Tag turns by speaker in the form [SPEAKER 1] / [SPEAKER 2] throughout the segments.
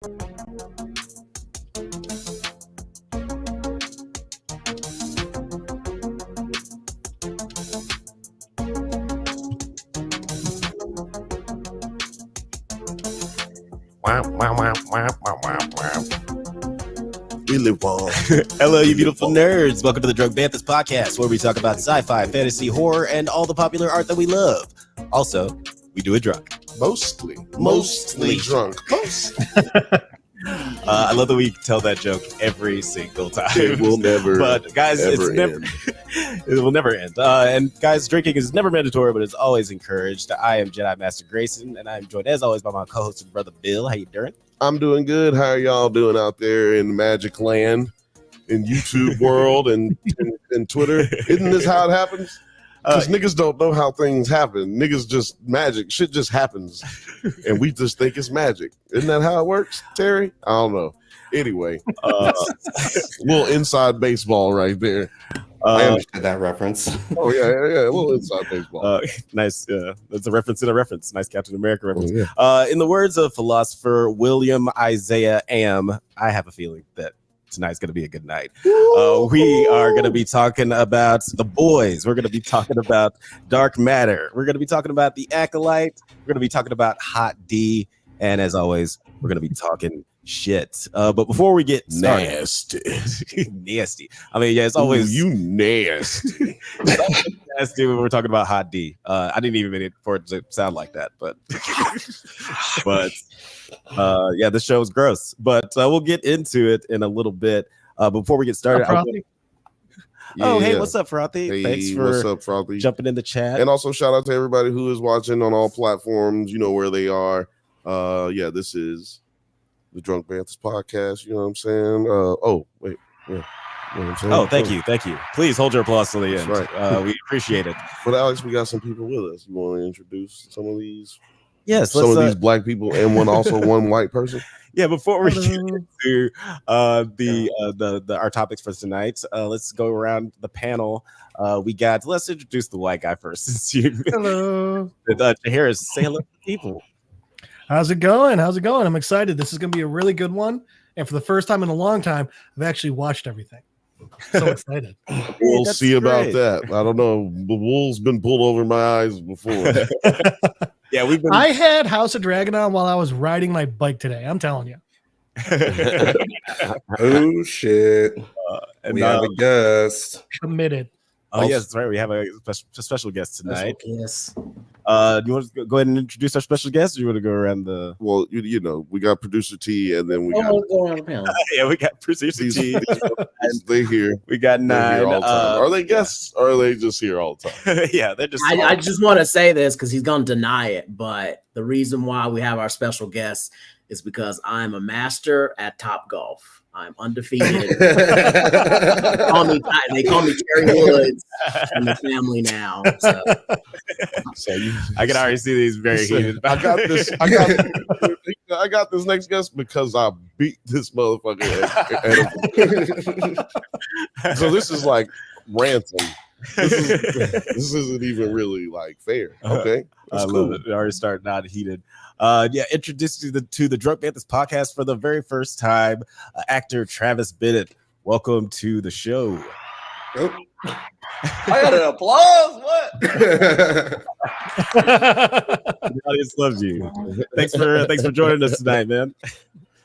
[SPEAKER 1] Really warm.
[SPEAKER 2] Hello, you beautiful nerds. Welcome to the Drunk Banthas podcast, where we talk about sci-fi, fantasy, horror, and all the popular art that we love. Also, we do it drunk.
[SPEAKER 1] Mostly drunk.
[SPEAKER 2] I love that we tell that joke every single time.
[SPEAKER 1] It will never,
[SPEAKER 2] but guys,
[SPEAKER 1] ever
[SPEAKER 2] it's never. It will never end. And guys, drinking is never mandatory, but it's always encouraged. I am Jedi Master Grayson, and I am joined as always by my co-host and brother Bill. How you doing?
[SPEAKER 1] I'm doing good. How are y'all doing out there in Magic Land, in YouTube world, and Twitter? Isn't this how it happens? Because niggas don't know how things happen. Niggas just magic. Shit just happens. And we just think it's magic. Isn't that how it works, Terry? I don't know. Anyway, little inside baseball right there.
[SPEAKER 3] I understood that reference.
[SPEAKER 1] Oh, yeah, a little inside baseball.
[SPEAKER 2] Nice. That's a reference in a reference. Nice Captain America reference.
[SPEAKER 1] Oh, yeah.
[SPEAKER 2] In the words of philosopher William Isaiah Am, I have a feeling that tonight's going to be a good night. We are going to be talking about The Boys. We're going to be talking about Dark Matter. We're going to be talking about The Acolyte. We're going to be talking about HOTD. And as always, we're going to be talking shit. But before we get started, nasty. I mean, yeah, it's always
[SPEAKER 1] you nasty.
[SPEAKER 2] Nasty when we're talking about HOTD. I didn't even mean it for it to sound like that, but yeah, the show is gross. But we'll get into it in a little bit. Before we get started, hey, what's up, Frothy?
[SPEAKER 1] Hey,
[SPEAKER 2] Thanks
[SPEAKER 1] what's up, Frothy?
[SPEAKER 2] Jumping in the chat.
[SPEAKER 1] And also shout out to everybody who is watching on all platforms. You know where they are. Yeah, this is the Drunk Banthas podcast. You know what I'm saying? Wait. Yeah. You know what I'm saying?
[SPEAKER 2] Oh, thank you. Please hold your applause to the end.
[SPEAKER 1] Right.
[SPEAKER 2] We appreciate it.
[SPEAKER 1] But Alex, we got some people with us. You want to introduce some of these?
[SPEAKER 2] Yes,
[SPEAKER 1] some of these black people and one white person.
[SPEAKER 2] Yeah, before we get into our topics for tonight, let's go around the panel. Let's introduce the white guy first.
[SPEAKER 4] Hello.
[SPEAKER 2] Harris, say hello to people.
[SPEAKER 4] How's it going? I'm excited. This is going to be a really good one. And for the first time in a long time, I've actually watched everything. So excited.
[SPEAKER 1] We'll see about that. I don't know. The wool's been pulled over my eyes before.
[SPEAKER 2] Yeah,
[SPEAKER 4] I had House of Dragon on while I was riding my bike today. I'm telling you.
[SPEAKER 3] Oh, shit. We have a guest.
[SPEAKER 4] Committed.
[SPEAKER 2] Oh, yes, that's right. We have a special guest tonight.
[SPEAKER 5] Yes.
[SPEAKER 2] Do you want to go ahead and introduce our special guest, or you want to go around the?
[SPEAKER 1] Well, you know, we got producer T, and then we got
[SPEAKER 2] yeah, we got producer T.
[SPEAKER 1] They here.
[SPEAKER 2] We got 9.
[SPEAKER 1] Are they guests, or are they just here all the time?
[SPEAKER 2] Yeah, they're just.
[SPEAKER 5] I just want to say this because he's going to deny it, but the reason why we have our special guest is because I'm a master at Top Golf. I'm undefeated. They call me Terry Woods in the family now. So
[SPEAKER 2] I can already see these very heated.
[SPEAKER 1] I got this next guest because I beat this motherfucker. So this is like ransom. This isn't even really like fair. Okay,
[SPEAKER 2] I love it. We already started not heated. Introduced to the Drunk Banthas podcast for the very first time, actor Travis Bennet. Welcome to the show.
[SPEAKER 3] Oh.
[SPEAKER 6] I got an applause. What?
[SPEAKER 2] The audience loves you. Thanks for joining us tonight, man.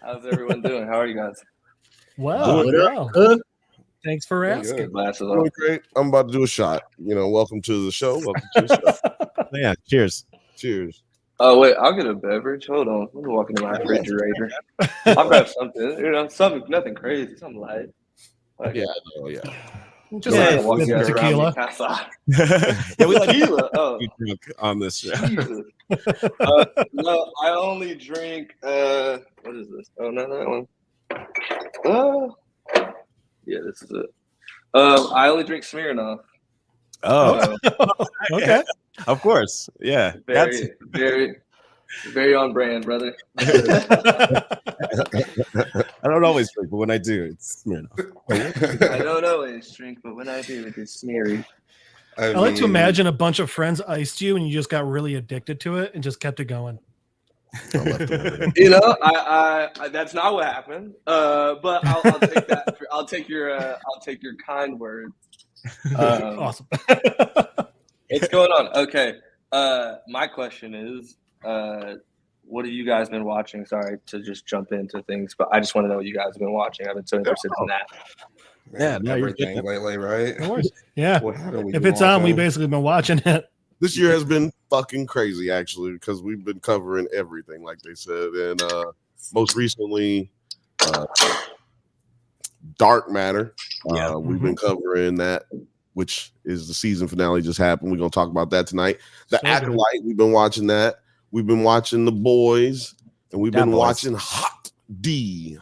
[SPEAKER 6] How's everyone doing? How are you guys?
[SPEAKER 4] Well, thanks for asking.
[SPEAKER 1] Really great. I'm about to do a shot. You know, welcome to the show. Welcome to the show.
[SPEAKER 2] Yeah, cheers.
[SPEAKER 6] Oh wait, I'll get a beverage. Hold on, let me walk into my refrigerator. I'll grab something. Something, nothing crazy, something light. Like,
[SPEAKER 4] Just like tequila.
[SPEAKER 2] Yeah, we like
[SPEAKER 6] tequila. Oh,
[SPEAKER 2] drunk on this show.
[SPEAKER 6] No, I only drink. What is this? Oh, no, that one. Yeah, this is it. I only drink Smirnoff.
[SPEAKER 2] Oh,
[SPEAKER 4] okay.
[SPEAKER 2] Of course, yeah.
[SPEAKER 6] Very on brand, brother.
[SPEAKER 2] I don't always drink, but when I do, it's Smirnoff.
[SPEAKER 6] I don't always drink, but when I do, it's smeary.
[SPEAKER 4] I like to imagine a bunch of friends iced you and you just got really addicted to it and just kept it going.
[SPEAKER 6] You know, I that's not what happened. But I'll take that. I'll take your kind words.
[SPEAKER 4] Awesome.
[SPEAKER 6] What's going on? Okay. My question is, what have you guys been watching? Sorry to just jump into things, but I just want to know what you guys have been watching. I've been so interested in that.
[SPEAKER 2] Yeah, no, you're
[SPEAKER 3] everything lately, right?
[SPEAKER 4] Of course. Yeah.
[SPEAKER 3] What have we
[SPEAKER 4] If
[SPEAKER 3] been
[SPEAKER 4] it's on, we
[SPEAKER 3] watching?
[SPEAKER 4] basically been watching it.
[SPEAKER 1] This year has been fucking crazy, actually, because we've been covering everything, like they said. And most recently, Dark Matter. We've been covering that, which is the season finale just happened. We're going to talk about that tonight. The Acolyte, we've been watching that. We've been watching The Boys, and we've been watching HOTD.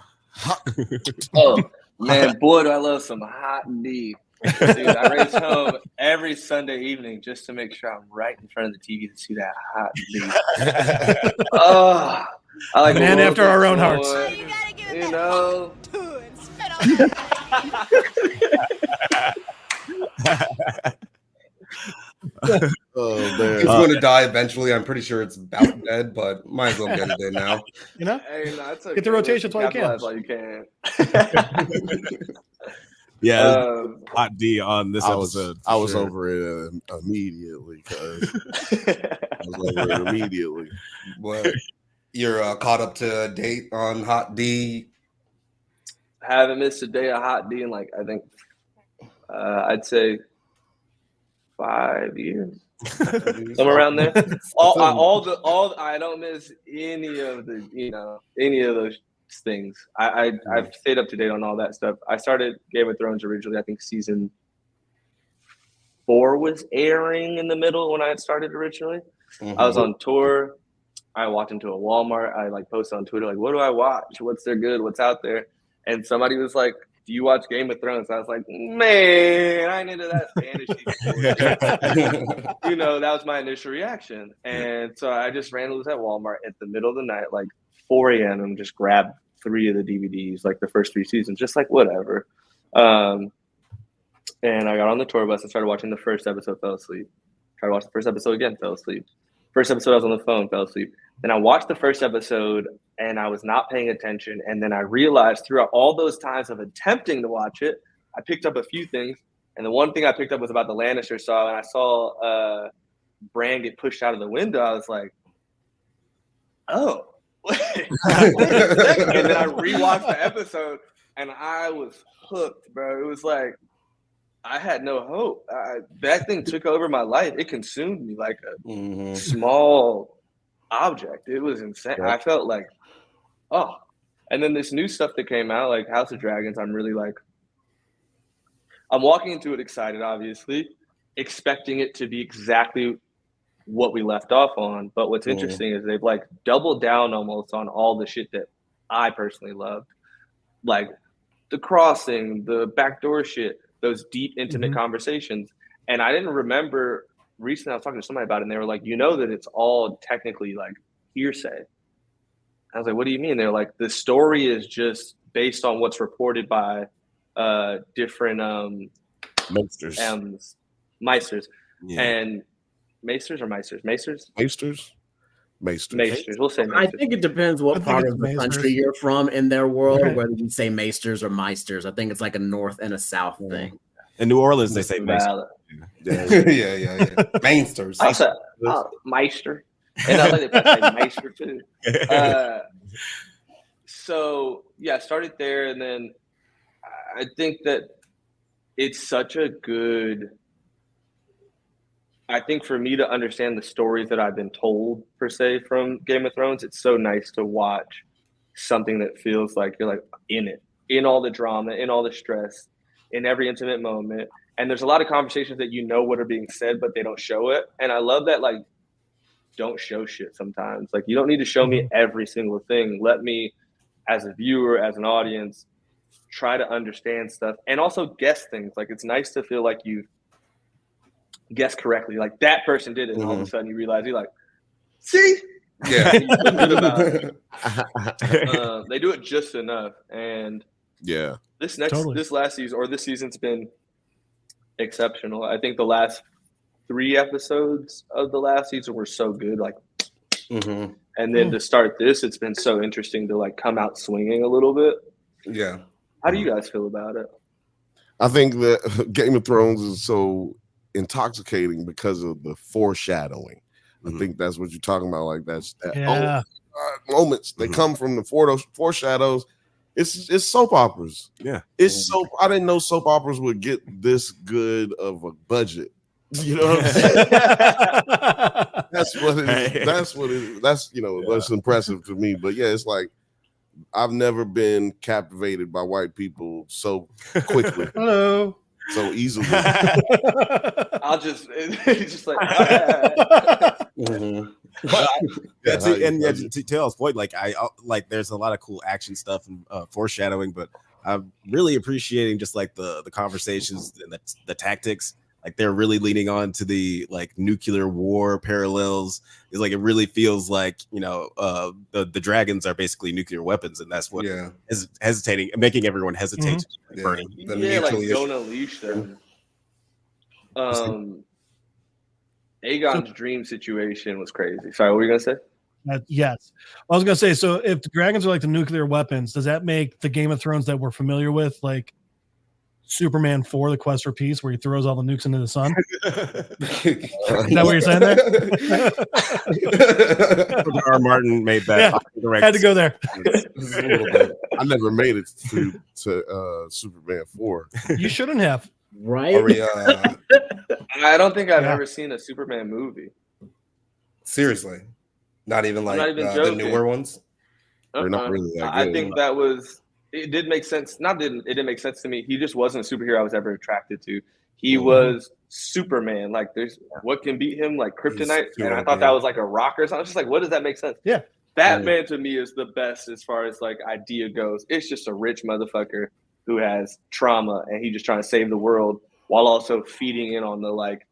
[SPEAKER 6] Oh, man, boy, do I love some hot D. Dude, I race home every Sunday evening just to make sure I'm right in front of the TV to see that hot D. Oh, I like
[SPEAKER 4] man after our own hearts.
[SPEAKER 6] You know.
[SPEAKER 1] Oh man,
[SPEAKER 3] It's going to die eventually. I'm pretty sure it's about dead, but might as well get it in now.
[SPEAKER 4] You know,
[SPEAKER 6] Hey, no, it's okay.
[SPEAKER 4] get the rotations while you can.
[SPEAKER 6] Capitalize while you can.
[SPEAKER 2] Yeah, hot D on this episode.
[SPEAKER 1] I was over it immediately.
[SPEAKER 3] What? You're caught up to date on Hot D?
[SPEAKER 6] Haven't missed a day of hot D in like I think I'd say 5 years. Somewhere around there. I don't miss any of those things. I've stayed up to date on all that stuff. I started Game of Thrones originally. I think season 4 was airing in the middle when I had started originally.
[SPEAKER 3] Mm-hmm.
[SPEAKER 6] I was on tour. I walked into a Walmart. I posted on Twitter what do I watch? What's there good? What's out there? And somebody was like, do you watch Game of Thrones? I was like, man, I ain't into that fantasy. That was my initial reaction. And so I just randomly was at Walmart at the middle of the night, like 4 a.m. and just grabbed 3 of the DVDs, like the first 3 seasons, just like whatever. And I got on the tour bus and started watching the first episode, fell asleep. Tried to watch the first episode again, fell asleep. First episode, I was on the phone, fell asleep. Then I watched the first episode and I was not paying attention. And then I realized throughout all those times of attempting to watch it, I picked up a few things. And the one thing I picked up was about the Lannister saw. And I saw Bran get pushed out of the window. I was like, oh. And then I rewatched the episode and I was hooked, bro. It was like, I had no hope. That thing took over my life. It consumed me like a small object. It was insane. I felt like, oh. And then this new stuff that came out, like House of Dragons, I'm really like, I'm walking into it excited, obviously, expecting it to be exactly what we left off on. But what's interesting is they've like doubled down almost on all the shit that I personally loved. Like the crossing, the backdoor shit, those deep, intimate conversations. And I didn't remember recently, I was talking to somebody about it and they were like, that it's all technically like hearsay. I was like, what do you mean? They're like, the story is just based on what's reported by different
[SPEAKER 1] Meisters.
[SPEAKER 6] Meisters. And Meisters or Meisters? Meisters?
[SPEAKER 1] Maesters.
[SPEAKER 6] We'll say Maesters.
[SPEAKER 5] I think it depends what part of the country you're from in their world, whether you say Maesters or Meisters. I think it's like a north and a south thing.
[SPEAKER 2] In New Orleans, they say
[SPEAKER 6] Meister.
[SPEAKER 3] Yeah. Mainsters.
[SPEAKER 6] I said Meister. And I like they say Meister too. So yeah, I started there, and then I think that it's such a good. I think for me to understand the stories that I've been told, per se, from Game of Thrones, it's so nice to watch something that feels like you're like in it, in all the drama, in all the stress, in every intimate moment. And there's a lot of conversations that what are being said, but they don't show it. And I love that, like, don't show shit sometimes. Like, you don't need to show me every single thing. Let me, as a viewer, as an audience, try to understand stuff and also guess things. Like, it's nice to feel like you guess correctly. Like, that person did it, and all of a sudden you realize you're like, see?
[SPEAKER 3] Yeah.
[SPEAKER 6] You feel good about it. They do it just enough. And
[SPEAKER 1] yeah,
[SPEAKER 6] this last season, or this season's been exceptional. I think the last 3 episodes of the last season were so good. Like, And then to start this, it's been so interesting to like come out swinging a little bit.
[SPEAKER 3] Yeah.
[SPEAKER 6] How do you guys feel about it?
[SPEAKER 1] I think that Game of Thrones is so intoxicating because of the foreshadowing. I think that's what you're talking about. Like that's that moments they come from the foreshadows. It's soap operas.
[SPEAKER 2] Yeah,
[SPEAKER 1] it's soap. I didn't know soap operas would get this good of a budget. You know what I'm saying? That's what it is. That's what it is. That's that's impressive to me. But yeah, it's like I've never been captivated by white people so quickly.
[SPEAKER 4] Hello.
[SPEAKER 1] So easily.
[SPEAKER 6] I'll just like
[SPEAKER 2] to Taylor's point, like I like there's a lot of cool action stuff and foreshadowing, but I'm really appreciating just like the conversations and the tactics. Like they're really leaning on to the like nuclear war parallels. It's like it really feels like the dragons are basically nuclear weapons, and that's what is hesitating, making everyone hesitate. Burning.
[SPEAKER 6] Like don't unleash them. Aegon's dream situation was crazy. Sorry, what were you gonna say?
[SPEAKER 4] Yes, I was gonna say. So if the dragons are like the nuclear weapons, does that make the Game of Thrones that we're familiar with like Superman 4, The Quest for Peace, where he throws all the nukes into the sun? Is that what you're saying there?
[SPEAKER 2] R. Martin made that.
[SPEAKER 4] Yeah, had to go there.
[SPEAKER 1] I never made it to Superman 4.
[SPEAKER 4] You shouldn't have.
[SPEAKER 5] Right?
[SPEAKER 6] I don't think I've ever seen a Superman movie.
[SPEAKER 3] Seriously? Not even like the newer ones?
[SPEAKER 1] They're not really that good.
[SPEAKER 6] I think that was... It did make sense. It didn't make sense to me. He just wasn't a superhero I was ever attracted to. He was Superman. Like, there's what can beat him, like kryptonite. And I thought that was like a rock or something. I was just like, what does that make sense?
[SPEAKER 4] Yeah.
[SPEAKER 6] Batman to me is the best as far as like idea goes. It's just a rich motherfucker who has trauma and he's just trying to save the world while also feeding in on the like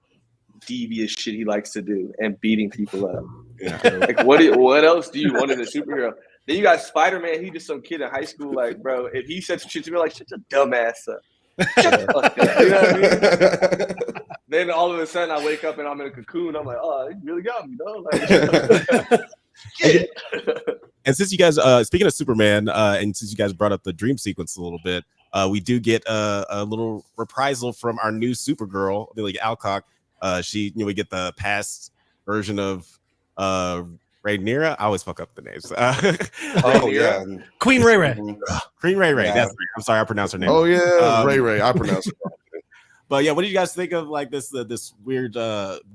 [SPEAKER 6] devious shit he likes to do and beating people up. Yeah. Like, what else do you want in a superhero? Then you got Spider-Man. He just some kid in high school. Like, bro, if he said some shit to me, like, shut your dumb ass up. Shut the fuck up. You know what I mean? Then all of a sudden, I wake up and I'm in a cocoon. I'm like, oh, he really got me, though. Like,
[SPEAKER 2] and since you guys, speaking of Superman, and since you guys brought up the dream sequence a little bit, we do get a little reprisal from our new Supergirl, Lily Alcock. We get the past version of Rhaenyra. I always fuck up the names.
[SPEAKER 4] Queen Ray Ray.
[SPEAKER 2] Queen Ray Ray. Yeah. That's right. I'm sorry, I pronounced her name.
[SPEAKER 1] Oh yeah, Ray Ray. I pronounced it wrong.
[SPEAKER 2] But yeah, what did you guys think of like this weird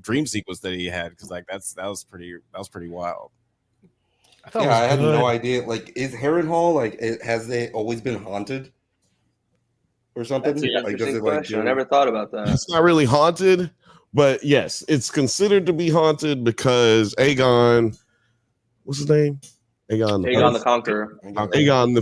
[SPEAKER 2] dream sequence that he had? Because like that was pretty wild.
[SPEAKER 3] I had no idea. Like, is Harrenhal like has it always been haunted or something?
[SPEAKER 6] That's an interesting
[SPEAKER 3] like
[SPEAKER 6] question. I never thought about that.
[SPEAKER 1] It's not really haunted, but yes, it's considered to be haunted because Aegon. What's his name? Aegon
[SPEAKER 6] the Conqueror.
[SPEAKER 1] Aegon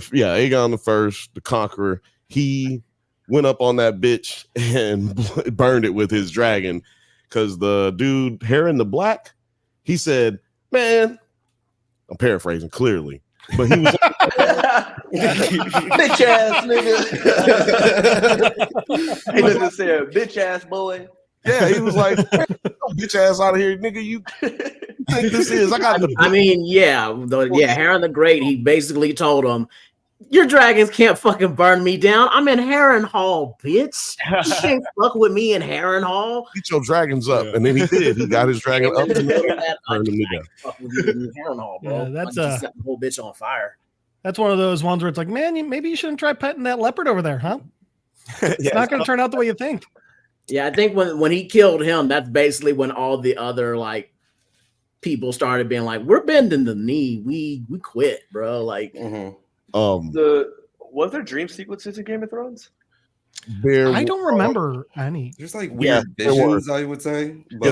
[SPEAKER 1] the First, the Conqueror. He went up on that bitch and burned it with his dragon because the dude, Harren the Black, he said, man, I'm paraphrasing clearly, but he was
[SPEAKER 6] bitch ass nigga. He doesn't say a bitch ass boy.
[SPEAKER 1] Yeah, he was like, bitch ass out of here, nigga. You think this is?
[SPEAKER 5] Harren the Great, he basically told him, your dragons can't fucking burn me down. I'm in Harrenhal, bitch. You can't fuck with me in Harrenhal.
[SPEAKER 1] Get your dragons up. And then he did. He got his dragon up and burned him down.
[SPEAKER 5] Harrenhal, bro.
[SPEAKER 4] That's
[SPEAKER 5] set the whole bitch on fire.
[SPEAKER 4] That's one of those ones where it's like, man, maybe you shouldn't try petting that leopard over there, huh? It's not going to turn out the way you think.
[SPEAKER 5] Yeah, I think when he killed him, that's basically when all the other like people started being like, "We're bending the knee. We quit, bro." Like,
[SPEAKER 6] was there dream sequences in Game of Thrones?
[SPEAKER 4] I don't remember any.
[SPEAKER 3] There's like weird visions, I would say. But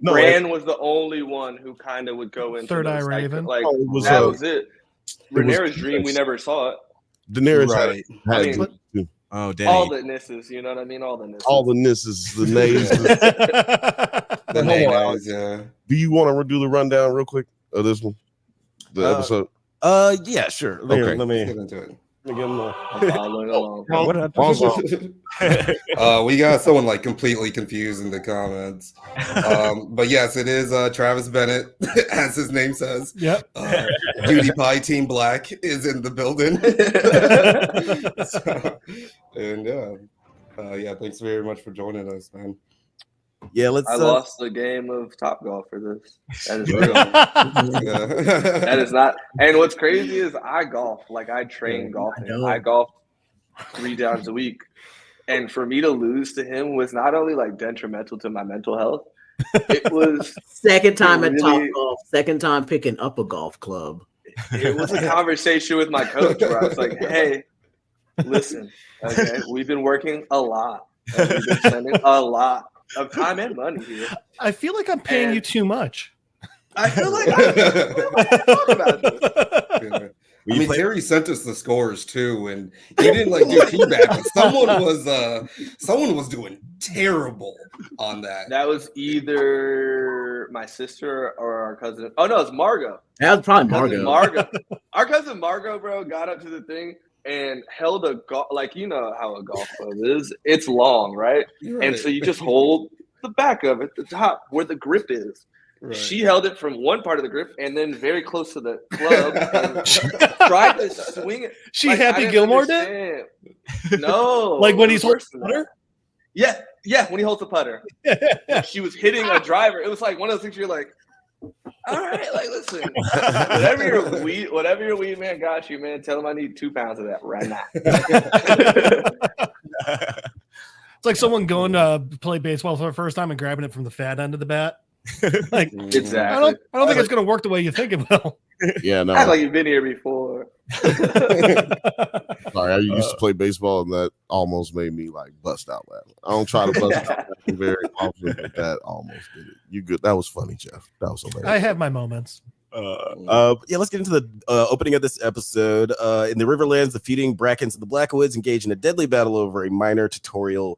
[SPEAKER 6] Bran was the only one who kind of would go into
[SPEAKER 4] Third Eye Raven.
[SPEAKER 6] Like that was it. Rhaenyra's dream, we never saw it.
[SPEAKER 1] Daenerys
[SPEAKER 6] had
[SPEAKER 2] oh, dang.
[SPEAKER 6] All the nisses, you know what I mean? All the nisses.
[SPEAKER 1] All the nisses, the nays.
[SPEAKER 3] The nays, yeah.
[SPEAKER 1] Do you want to do the rundown real quick of this one? The episode?
[SPEAKER 2] Yeah, sure.
[SPEAKER 1] Okay.
[SPEAKER 2] Let me
[SPEAKER 3] get into it.
[SPEAKER 6] I'm following along.
[SPEAKER 2] What
[SPEAKER 3] we got someone like completely confused in the comments. But yes, it is Travis Bennet, as his name says.
[SPEAKER 4] Yep.
[SPEAKER 3] Cutie Pie Team Black is in the building. Yeah, thanks very much for joining us, man.
[SPEAKER 2] Yeah, let's.
[SPEAKER 6] I lost the game of Top Golf for this. That is real. That is not. And what's crazy is I golf. Like I train golfing. I golf 3 times a week, and for me to lose to him was not only like detrimental to my mental health. It was
[SPEAKER 5] second time at Top Golf. Second time picking up a golf club.
[SPEAKER 6] It was a conversation with my coach where I was like, "Hey, listen, okay, we've been working a lot. And we've been spending a lot of time and money here.
[SPEAKER 4] I feel like I'm paying you too much.
[SPEAKER 6] I feel like I'm talking about this."
[SPEAKER 3] I mean, Terry sent us the scores too, and he didn't like do too bad. But someone was doing terrible on that.
[SPEAKER 6] That was either my sister or our cousin. Oh no, it's Margot.
[SPEAKER 5] That was probably Margot.
[SPEAKER 6] Our cousin Margot, bro, got up to the thing and held a golf, like you know how a golf club is. It's long, right? And so you just hold the back of it, the top where the grip is. Right. She held it from one part of the grip and then very close to the club and tried to swing it.
[SPEAKER 4] She like, Happy Gilmore did?
[SPEAKER 6] No.
[SPEAKER 4] Like when he's holding the putter?
[SPEAKER 6] Yeah, when he holds the putter. She was hitting a driver. It was like one of those things you're like, all right, like listen, whatever your weed man got you, man, tell him I need 2 pounds of that right now.
[SPEAKER 4] It's like someone going to play baseball for the first time and grabbing it from the fat end of the bat. Like
[SPEAKER 6] exactly.
[SPEAKER 4] I don't think it's gonna work the way you think it will.
[SPEAKER 1] Yeah, no.
[SPEAKER 6] Act like you've been here before.
[SPEAKER 1] Sorry, I used to play baseball and that almost made me like bust out laughing. I don't try to bust out laughing very often, but that almost did it. You good? That was funny, Jeff. That was hilarious.
[SPEAKER 4] I have my moments.
[SPEAKER 2] Yeah, let's get into the opening of this episode. In the Riverlands, the feuding Brackens and the Blackwoods engage in a deadly battle over a minor territorial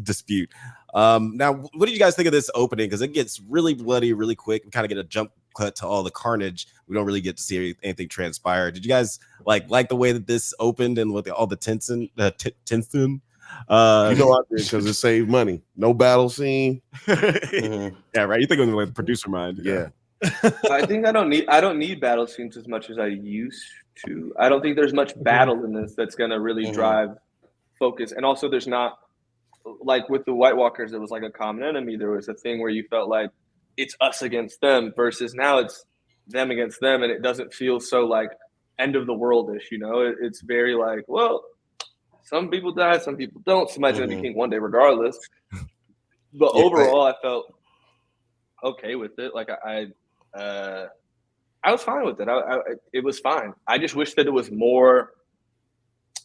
[SPEAKER 2] dispute. Now, what did you guys think of this opening? Because it gets really bloody really quick. We kind of get a jump cut to all the carnage. We don't really get to see anything transpire. Did you guys like the way that this opened and with all the tension?
[SPEAKER 1] You know I did because it saved money. No battle scene.
[SPEAKER 2] Yeah, right. You think of it like producer mind.
[SPEAKER 1] Yeah.
[SPEAKER 6] I think I don't need battle scenes as much as I used to. I don't think there's much battle in this that's gonna really drive focus. And also there's not like with the White Walkers, it was like a common enemy. There was a thing where you felt like it's us against them versus now it's them against them. And it doesn't feel so like end of the world-ish, you know? It's very like, well, some people die, some people don't. Somebody's going to be king one day regardless. But overall, I felt okay with it. Like I was fine with it. It was fine. I just wish that there was more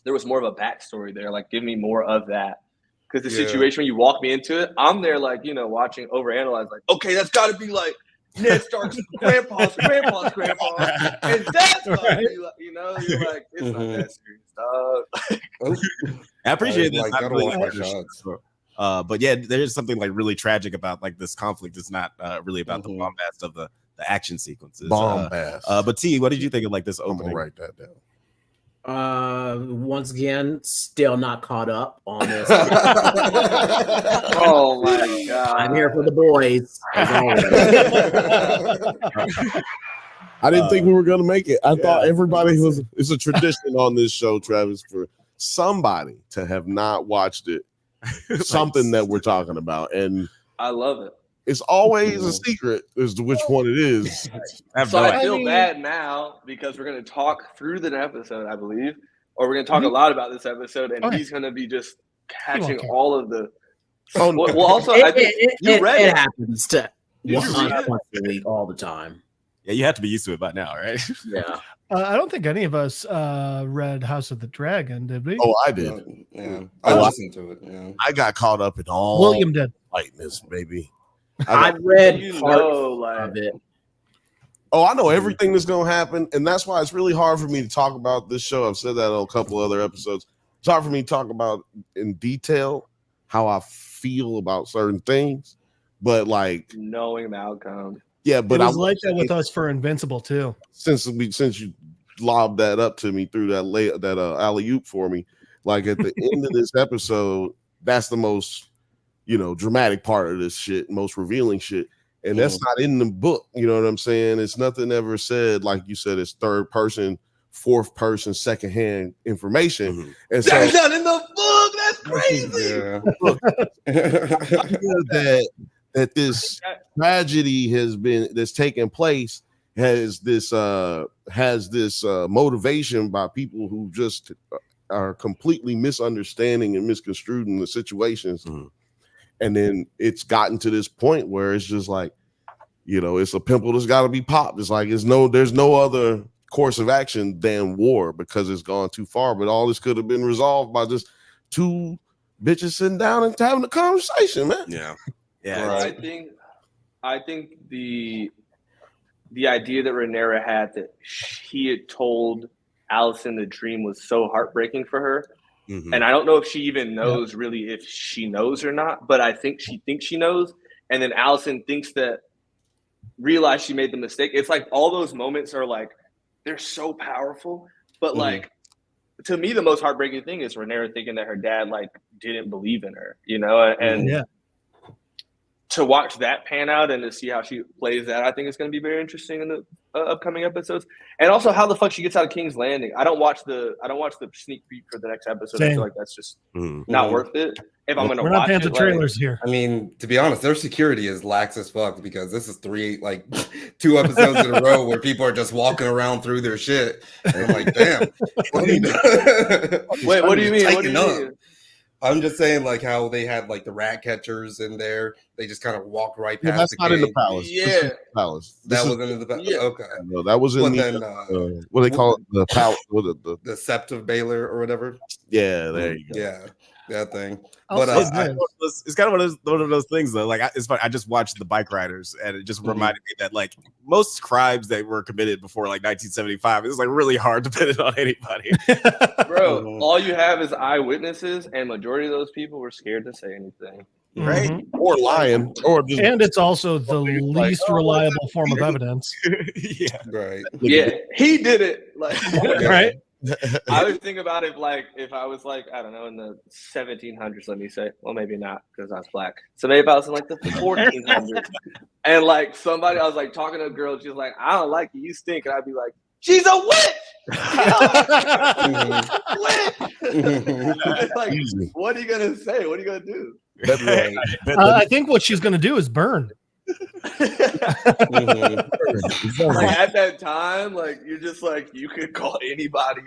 [SPEAKER 6] of a backstory there. Like, give me more of that. Because the situation when you walk me into it, I'm there like, you know, watching overanalyze, like, okay, that's got to be like Ned Stark's grandpa's grandpa. And that's what be like, you know, you're like, it's not that serious, dog.
[SPEAKER 2] I appreciate this.
[SPEAKER 3] Like, gotta watch my shots.
[SPEAKER 2] But yeah, there's something like really tragic about like this conflict. It's not really about the bombast of the action sequences.
[SPEAKER 1] Bombast.
[SPEAKER 2] But T, what did you think of like this opening?
[SPEAKER 1] I'm gonna write that down.
[SPEAKER 5] Once again, still not caught up on this.
[SPEAKER 6] Oh my god!
[SPEAKER 5] I'm here for the boys.
[SPEAKER 1] I didn't think we were gonna make it. I thought everybody was. It's a tradition on this show, Travis, for somebody to have not watched it. Something that we're talking about, and
[SPEAKER 6] I love it.
[SPEAKER 1] It's always a secret as to which one it is.
[SPEAKER 6] I feel bad now because we're going to talk through the episode, I believe, or we're going to talk a lot about this episode, and he's going to be just catching all of the. Well, also, I think you read it.
[SPEAKER 5] It happens to once a week all the time.
[SPEAKER 2] Yeah, you have to be used to it by now, right?
[SPEAKER 5] Yeah.
[SPEAKER 4] I don't think any of us read House of the Dragon, did we?
[SPEAKER 1] Oh, I did.
[SPEAKER 3] Yeah, I listened to it. Yeah,
[SPEAKER 1] I got caught up in all
[SPEAKER 4] William did.
[SPEAKER 1] lightness, baby.
[SPEAKER 5] I read
[SPEAKER 6] part
[SPEAKER 5] of it.
[SPEAKER 1] Oh, I know everything that's going to happen, and that's why it's really hard for me to talk about this show. I've said that on a couple other episodes. It's hard for me to talk about in detail how I feel about certain things, but like
[SPEAKER 6] knowing the outcome.
[SPEAKER 1] Yeah, but
[SPEAKER 4] it was like that with us for Invincible too.
[SPEAKER 1] Since you lobbed that up to me through that alley-oop for me. Like at the end of this episode, that's the most, dramatic part of this shit, most revealing shit. And that's not in the book. You know what I'm saying? It's nothing ever said. Like you said, it's third person, fourth person, secondhand information. And so
[SPEAKER 6] that's not in the book. That's crazy.
[SPEAKER 1] that this tragedy that's taken place has this motivation by people who just are completely misunderstanding and misconstruing the situations. And then it's gotten to this point where it's just like, it's a pimple that's got to be popped. It's like there's no other course of action than war because it's gone too far. But all this could have been resolved by just two bitches sitting down and having a conversation, man.
[SPEAKER 2] Yeah.
[SPEAKER 6] Right. I think the idea that Rhaenyra had that he had told Allison the dream was so heartbreaking for her. And I don't know if she even knows really if she knows or not, but I think she thinks she knows. And then Allison realized she made the mistake. It's like all those moments are like, they're so powerful. But like, to me, the most heartbreaking thing is Rhaenyra thinking that her dad like didn't believe in her, and to watch that pan out and to see how she plays that, I think it's going to be very interesting in the upcoming episodes. And also how the fuck she gets out of King's Landing. I don't watch the sneak peek for the next episode.
[SPEAKER 4] Same.
[SPEAKER 6] I feel like that's just not worth it. If I'm going to watch it.
[SPEAKER 4] We're not fans of trailers here.
[SPEAKER 3] I mean, to be honest, their security is lax as fuck because this is 2 episodes in a row where people are just walking around through their shit. And I'm like, damn.
[SPEAKER 6] Wait, what do you mean? What do you mean?
[SPEAKER 3] I'm just saying, like, how they had, like, the rat catchers in there. They just kind of walked right past
[SPEAKER 1] that's
[SPEAKER 3] the
[SPEAKER 1] not
[SPEAKER 3] cave.
[SPEAKER 1] in the palace.
[SPEAKER 6] Yeah.
[SPEAKER 1] Palace.
[SPEAKER 3] That wasn't in the palace?
[SPEAKER 6] Yeah.
[SPEAKER 3] Okay.
[SPEAKER 1] No, that was in what do they call it? The palace.
[SPEAKER 3] The Septive Baylor or whatever?
[SPEAKER 1] Yeah, there you go.
[SPEAKER 3] Yeah, that thing.
[SPEAKER 4] But
[SPEAKER 3] But
[SPEAKER 2] it's kind of one of those things though. Like it's funny. I just watched The Bike Riders, and it just reminded me that like most crimes that were committed before like 1975, it's like really hard to pin it on anybody.
[SPEAKER 6] Bro, all you have is eyewitnesses, and majority of those people were scared to say anything.
[SPEAKER 2] Right?
[SPEAKER 1] Or lying, or just
[SPEAKER 4] And it's also the least reliable form of evidence.
[SPEAKER 2] Yeah.
[SPEAKER 3] right.
[SPEAKER 6] Yeah, he did it. Like,
[SPEAKER 4] Right?
[SPEAKER 6] I would think about it like if I was like, I don't know, in the 1700s, let me say. Well, maybe not because I was black. So maybe if I was in like the 1400s and like somebody, I was like talking to a girl, she's like, I don't like you, you stink. And I'd be like, she's a witch! Witch! Like, what are you going to say? What are you going to do?
[SPEAKER 4] I think what she's going to do is burn.
[SPEAKER 6] Like at that time, like you're just like you could call anybody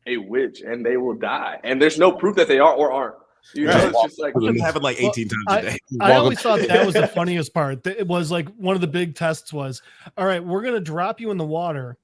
[SPEAKER 6] a witch and they will die, and there's no proof that they are or aren't. You know, it's just like
[SPEAKER 2] It happened like 18 times a day.
[SPEAKER 4] I always thought that was the funniest part. It was like one of the big tests was, all right, we're gonna drop you in the water,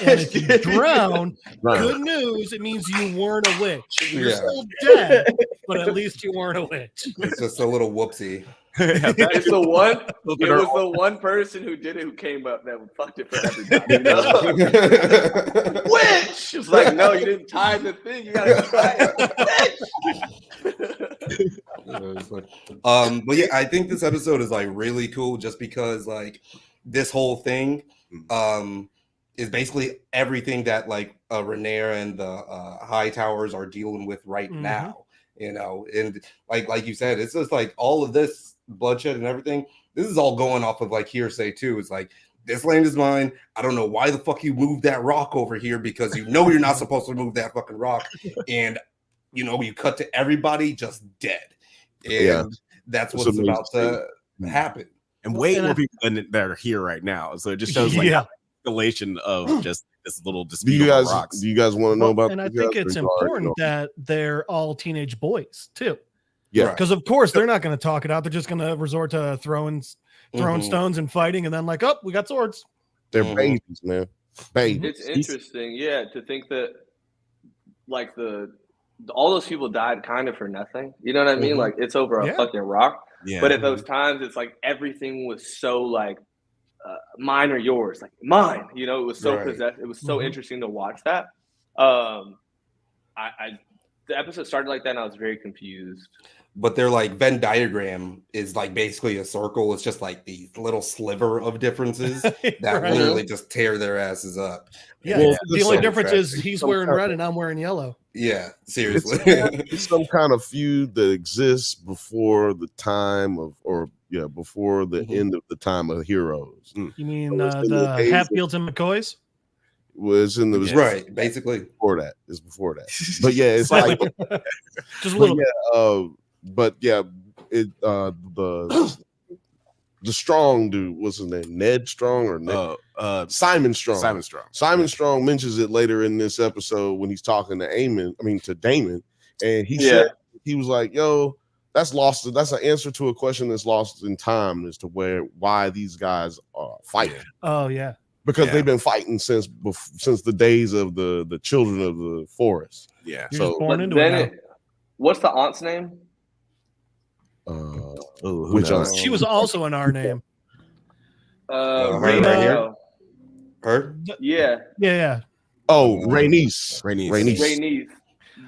[SPEAKER 4] and if you drown, good news, it means you weren't a witch. You're still dead, but at least you weren't a witch.
[SPEAKER 3] It's just a little whoopsie.
[SPEAKER 6] It's the one. It was the one person who did it who came up that fucked it for everybody. You know? Witch. It's like, no, you didn't tie the thing. You gotta tie it.
[SPEAKER 3] But yeah, I think this episode is like really cool just because like this whole thing is basically everything that like Rhaenyra and the High Towers are dealing with right now. You know, and like you said, it's just like all of this bloodshed and everything. This is all going off of like hearsay too. It's like, this land is mine. I don't know why the fuck you moved that rock over here because you know you're not supposed to move that fucking rock. And you know, you cut to everybody just dead. And that's what's about to happen.
[SPEAKER 2] And way more people than that are here right now. So it just shows like escalation of just this little dispute.
[SPEAKER 1] Do
[SPEAKER 2] rocks.
[SPEAKER 1] you guys want to know about?
[SPEAKER 4] And I think it's important that they're all teenage boys too.
[SPEAKER 1] Yeah,
[SPEAKER 4] because of course they're not going to talk it out. They're just going to resort to throwing stones and fighting, and then like, oh, we got swords.
[SPEAKER 1] They're babies, man. Babies.
[SPEAKER 6] It's interesting, to think that like all those people died kind of for nothing. You know what I mean? Like it's over a fucking rock. Yeah. But at those times, it's like everything was so like mine or yours, like mine. You know, it was so possessed. It was so interesting to watch that. The episode started like that, and I was very confused.
[SPEAKER 3] but their like Venn diagram is like basically a circle. It's just like these little sliver of differences that
[SPEAKER 4] Right.
[SPEAKER 3] literally just tear their asses up.
[SPEAKER 4] Yeah,
[SPEAKER 1] Well,
[SPEAKER 4] the only
[SPEAKER 1] so
[SPEAKER 4] difference is
[SPEAKER 1] tragic.
[SPEAKER 4] he's wearing red and I'm wearing yellow.
[SPEAKER 3] Yeah, seriously.
[SPEAKER 1] It's some kind of feud that exists before the time of, before the end of the time of Heroes.
[SPEAKER 4] You mean
[SPEAKER 1] So it's in the
[SPEAKER 4] the
[SPEAKER 1] days of-
[SPEAKER 4] Hatfields and McCoys?
[SPEAKER 1] Was in the
[SPEAKER 3] Right, basically.
[SPEAKER 1] before that. It's before that. But yeah, it's like
[SPEAKER 4] Just a little.
[SPEAKER 1] The strong dude, what's his name? Ned Strong or Ned? Simon Strong.
[SPEAKER 2] Simon Strong.
[SPEAKER 1] Simon Strong mentions it later in this episode when he's talking to Damon, and he said he was like, "Yo, that's lost. That's an answer to a question that's lost in time as to why these guys are fighting.
[SPEAKER 4] Oh yeah,
[SPEAKER 1] because they've been fighting since the days of the children of the forest.
[SPEAKER 2] Yeah.
[SPEAKER 4] You're
[SPEAKER 1] So
[SPEAKER 4] just born into
[SPEAKER 6] Bennett,
[SPEAKER 4] it
[SPEAKER 6] what's the aunt's name?
[SPEAKER 1] which
[SPEAKER 2] knows?
[SPEAKER 1] aunt?
[SPEAKER 4] She was also in our name.
[SPEAKER 3] her
[SPEAKER 6] Reno.
[SPEAKER 3] right here? Her?
[SPEAKER 6] Yeah,
[SPEAKER 4] Yeah.
[SPEAKER 1] Oh, Rhaenys.
[SPEAKER 6] Rhaenys.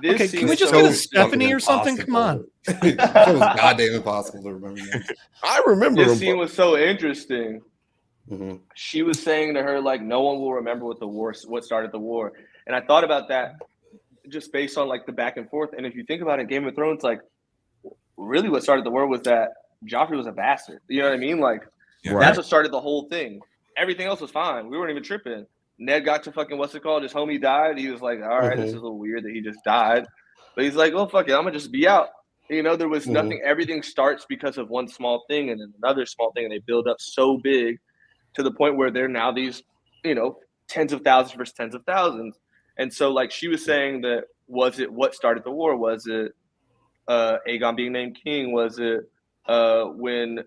[SPEAKER 6] This
[SPEAKER 4] Okay,
[SPEAKER 6] scene
[SPEAKER 4] can we
[SPEAKER 6] is
[SPEAKER 4] just
[SPEAKER 6] so
[SPEAKER 4] get a
[SPEAKER 6] fucking
[SPEAKER 4] Stephanie or something? Come on.
[SPEAKER 3] It was goddamn impossible to remember that.
[SPEAKER 1] I remember
[SPEAKER 6] This
[SPEAKER 1] him.
[SPEAKER 6] scene was so interesting.
[SPEAKER 3] Mhm.
[SPEAKER 6] She was saying to her, like, no one will remember what started the war. And I thought about that just based on like the back and forth. And if you think about it, Game of Thrones, like, really what started the war was that Joffrey was a bastard. You know what I mean? Like, that's what started the whole thing. Everything else was fine. We weren't even tripping. Ned got to fucking, what's it called? His homie died. He was like, all right, this is a little weird that he just died. But he's like, well, fuck it, I'm going to just be out. You know, there was nothing. Everything starts because of one small thing and then another small thing. And they build up so big to the point where they're now these, you know, tens of thousands versus tens of thousands. And so, like, she was saying that, was it what started the war? Was it Aegon being named king? Was it when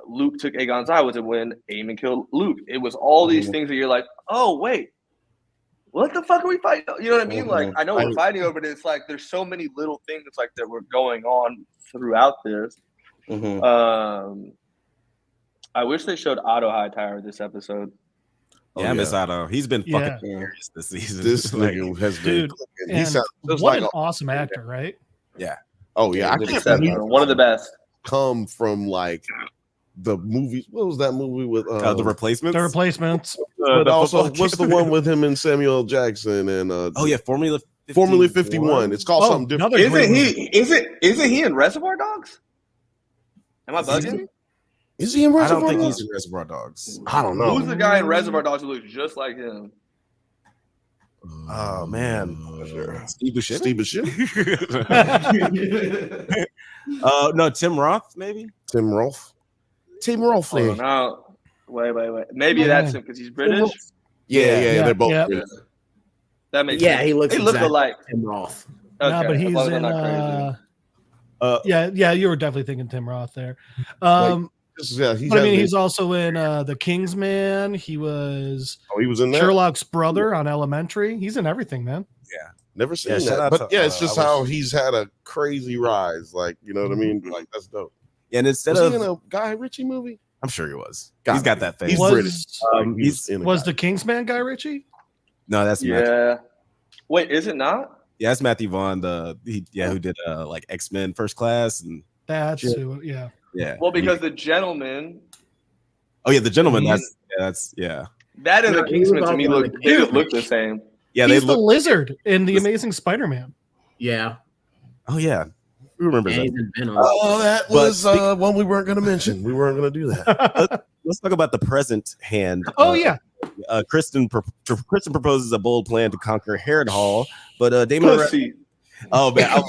[SPEAKER 6] Luke took Aegon's eye? Was it when Aemon killed Luke? It was all these things that you're like, oh, wait, what the fuck are we fighting? You know what I mean? Like, I know we're fighting over, but it's like there's so many little things like that were going on throughout this. I wish they showed Otto Hightower this episode.
[SPEAKER 2] Yeah, Miss Otto. He's been fucking hilarious this season.
[SPEAKER 1] This nigga has been.
[SPEAKER 4] He
[SPEAKER 1] sounds just
[SPEAKER 4] what
[SPEAKER 1] like
[SPEAKER 4] an awesome actor, right?
[SPEAKER 2] Yeah.
[SPEAKER 1] Oh yeah, I can't believe
[SPEAKER 6] One of the best.
[SPEAKER 1] come from like the movie. What was that movie with
[SPEAKER 2] The Replacements?
[SPEAKER 4] The Replacements.
[SPEAKER 1] But also, what's the one with him and Samuel Jackson and
[SPEAKER 2] Formula 51.
[SPEAKER 1] Formula 51. It's called something different.
[SPEAKER 6] Isn't he in Reservoir Dogs? Am I bugging?
[SPEAKER 1] Is he in
[SPEAKER 2] I
[SPEAKER 1] Reservoir
[SPEAKER 2] don't think
[SPEAKER 1] Dogs?
[SPEAKER 2] he's in Reservoir Dogs.
[SPEAKER 1] I don't know.
[SPEAKER 6] Who's the guy in Reservoir Dogs who looks just like him?
[SPEAKER 2] Oh man, Steve Buscemi.
[SPEAKER 1] Steve Buscemi.
[SPEAKER 2] No, Tim Roth, maybe.
[SPEAKER 1] Tim Roth.
[SPEAKER 6] Oh, no. Wait. Maybe that's him because he's British.
[SPEAKER 1] Yeah, they're both British.
[SPEAKER 6] That makes sense.
[SPEAKER 5] he looks
[SPEAKER 6] They look
[SPEAKER 5] exactly
[SPEAKER 6] alike.
[SPEAKER 5] like Tim Roth.
[SPEAKER 6] Okay,
[SPEAKER 4] No, but
[SPEAKER 6] as
[SPEAKER 4] he's
[SPEAKER 6] long as I'm
[SPEAKER 4] in.
[SPEAKER 6] not crazy.
[SPEAKER 4] Yeah, you were definitely thinking Tim Roth there. He's also in The Kingsman. He was.
[SPEAKER 1] Oh, he was in there.
[SPEAKER 4] Sherlock's brother on Elementary. He's in everything, man.
[SPEAKER 2] Yeah,
[SPEAKER 1] never seen
[SPEAKER 2] Yeah, shout
[SPEAKER 1] that.
[SPEAKER 2] out
[SPEAKER 1] But
[SPEAKER 2] to,
[SPEAKER 1] it's just how he's had a crazy rise. Like, you know what I mean? Like, that's dope.
[SPEAKER 2] Yeah, and instead
[SPEAKER 1] Was
[SPEAKER 2] of
[SPEAKER 1] he in a Guy Ritchie movie?
[SPEAKER 2] I'm sure he was.
[SPEAKER 1] Got
[SPEAKER 2] He's
[SPEAKER 1] it.
[SPEAKER 2] got that face.
[SPEAKER 1] He's British.
[SPEAKER 2] He's
[SPEAKER 1] in a
[SPEAKER 4] Was
[SPEAKER 1] guy.
[SPEAKER 4] The Kingsman Guy Ritchie?
[SPEAKER 2] no, that's Matthew.
[SPEAKER 6] Yeah. Wait, is it not?
[SPEAKER 2] Yeah, that's Matthew Vaughn. Who did like X-Men First Class and
[SPEAKER 4] That's
[SPEAKER 1] Yeah.
[SPEAKER 4] who. Yeah.
[SPEAKER 2] yeah.
[SPEAKER 6] Well, because the gentleman,
[SPEAKER 2] Oh yeah, the gentleman.
[SPEAKER 4] He's-
[SPEAKER 2] That's
[SPEAKER 6] that and
[SPEAKER 5] No,
[SPEAKER 6] the
[SPEAKER 5] he was
[SPEAKER 6] Kingsman to me
[SPEAKER 5] also
[SPEAKER 6] look
[SPEAKER 5] in
[SPEAKER 6] they didn't look the same.
[SPEAKER 2] yeah.
[SPEAKER 4] He's
[SPEAKER 2] They
[SPEAKER 4] the
[SPEAKER 2] look.
[SPEAKER 4] lizard in The Amazing Spider-Man.
[SPEAKER 5] Yeah.
[SPEAKER 2] Oh yeah, who remembers
[SPEAKER 5] And
[SPEAKER 2] that?
[SPEAKER 5] he's in Venom.
[SPEAKER 1] Oh, that
[SPEAKER 2] But
[SPEAKER 1] was one we weren't going to mention. We weren't going to do that.
[SPEAKER 2] Let's talk about the present hand.
[SPEAKER 4] Oh yeah.
[SPEAKER 2] Kirstyn proposes a bold plan to conquer Harrenhal, but Damon.
[SPEAKER 6] Pussy.
[SPEAKER 2] Oh man, I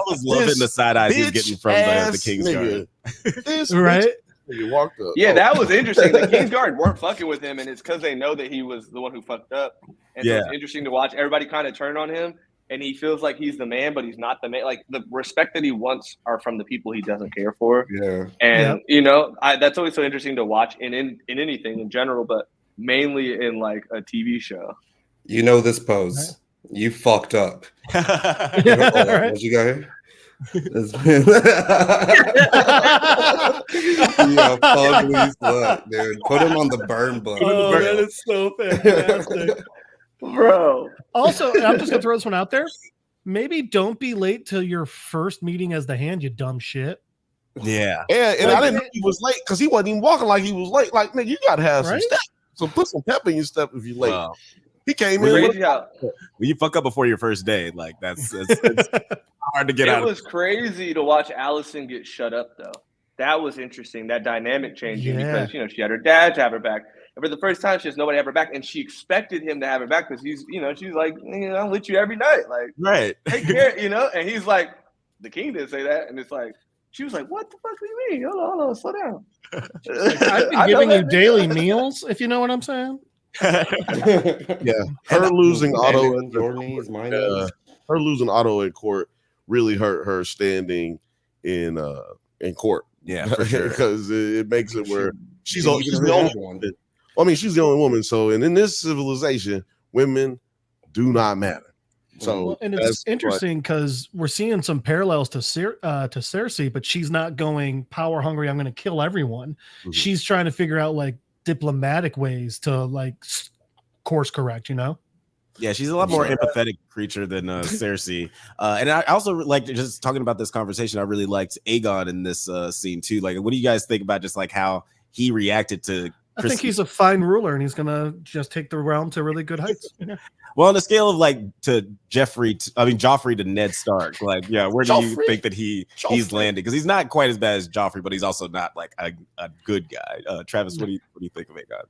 [SPEAKER 2] was loving the side eyes he was getting from the
[SPEAKER 1] Bitch-ass
[SPEAKER 2] Kingsguard.
[SPEAKER 1] nigga. This
[SPEAKER 4] Right.
[SPEAKER 1] nigga walked up.
[SPEAKER 6] Yeah,
[SPEAKER 1] Oh,
[SPEAKER 6] that was interesting. The Kingsguard weren't fucking with him, and it's because they know that he was the one who fucked up. And so
[SPEAKER 2] Yeah.
[SPEAKER 6] it's interesting to watch. Everybody kind of turn on him, and he feels like he's the man, but he's not the man. Like, the respect that he wants are from the people he doesn't care for.
[SPEAKER 3] Yeah.
[SPEAKER 6] And, you know, that's always so interesting to watch in anything in general, but mainly in, like, a TV show.
[SPEAKER 3] You know this pose. You fucked up.
[SPEAKER 4] Right.
[SPEAKER 3] What you got here? Yeah, ugly slut, dude. Put him on the burn book.
[SPEAKER 4] Oh, that is so fantastic.
[SPEAKER 6] Bro.
[SPEAKER 4] Also, and I'm just gonna throw this one out there. maybe don't be late till your first meeting as the hand, you dumb shit.
[SPEAKER 2] Yeah.
[SPEAKER 1] And I didn't know he was late because he wasn't even walking like he was late. Like, nigga, you gotta have some
[SPEAKER 4] Right?
[SPEAKER 1] step. So put some pep in your step if you're late.
[SPEAKER 2] Wow.
[SPEAKER 1] He came in.
[SPEAKER 6] Crazy how
[SPEAKER 2] When you fuck up before your first day, like it's hard to get out
[SPEAKER 6] it
[SPEAKER 2] of.
[SPEAKER 6] was crazy to watch Allison get shut up though. That was interesting. That dynamic changing
[SPEAKER 4] Yeah.
[SPEAKER 6] because she had her dad to have her back, and for the first time, she has nobody to have her back, and she expected him to have her back because she's like, I'm with you every night, like
[SPEAKER 2] Right.
[SPEAKER 6] take care, and he's like, the king didn't say that, and it's like she was like, what the fuck do you mean? Hold on, slow down.
[SPEAKER 4] I've been giving you daily meals, if you know what I'm saying.
[SPEAKER 1] Yeah, her losing Otto in her losing Otto in court really hurt her standing in court.
[SPEAKER 2] Yeah, for sure.
[SPEAKER 1] Because it makes it where she's the only woman. I mean, she's the only woman. So, and in this civilization, women do not matter. So,
[SPEAKER 4] and it's interesting because we're seeing some parallels to Cersei, but she's not going power hungry. I'm going to kill everyone. Mm-hmm. She's trying to figure out like diplomatic ways to like course correct.
[SPEAKER 2] Yeah, she's a lot more empathetic creature than Cersei. And I also like just talking about this conversation. I really liked Aegon in this scene too. Like, what do you guys think about just like how he reacted to?
[SPEAKER 4] I think he's a fine ruler, and he's gonna just take the realm to really good heights.
[SPEAKER 2] Well, on the scale of like to Joffrey to Ned Stark, like, yeah, where do you think that he's landing? Because he's not quite as bad as Joffrey, but he's also not like a good guy. Travis, what do you think of Aegon?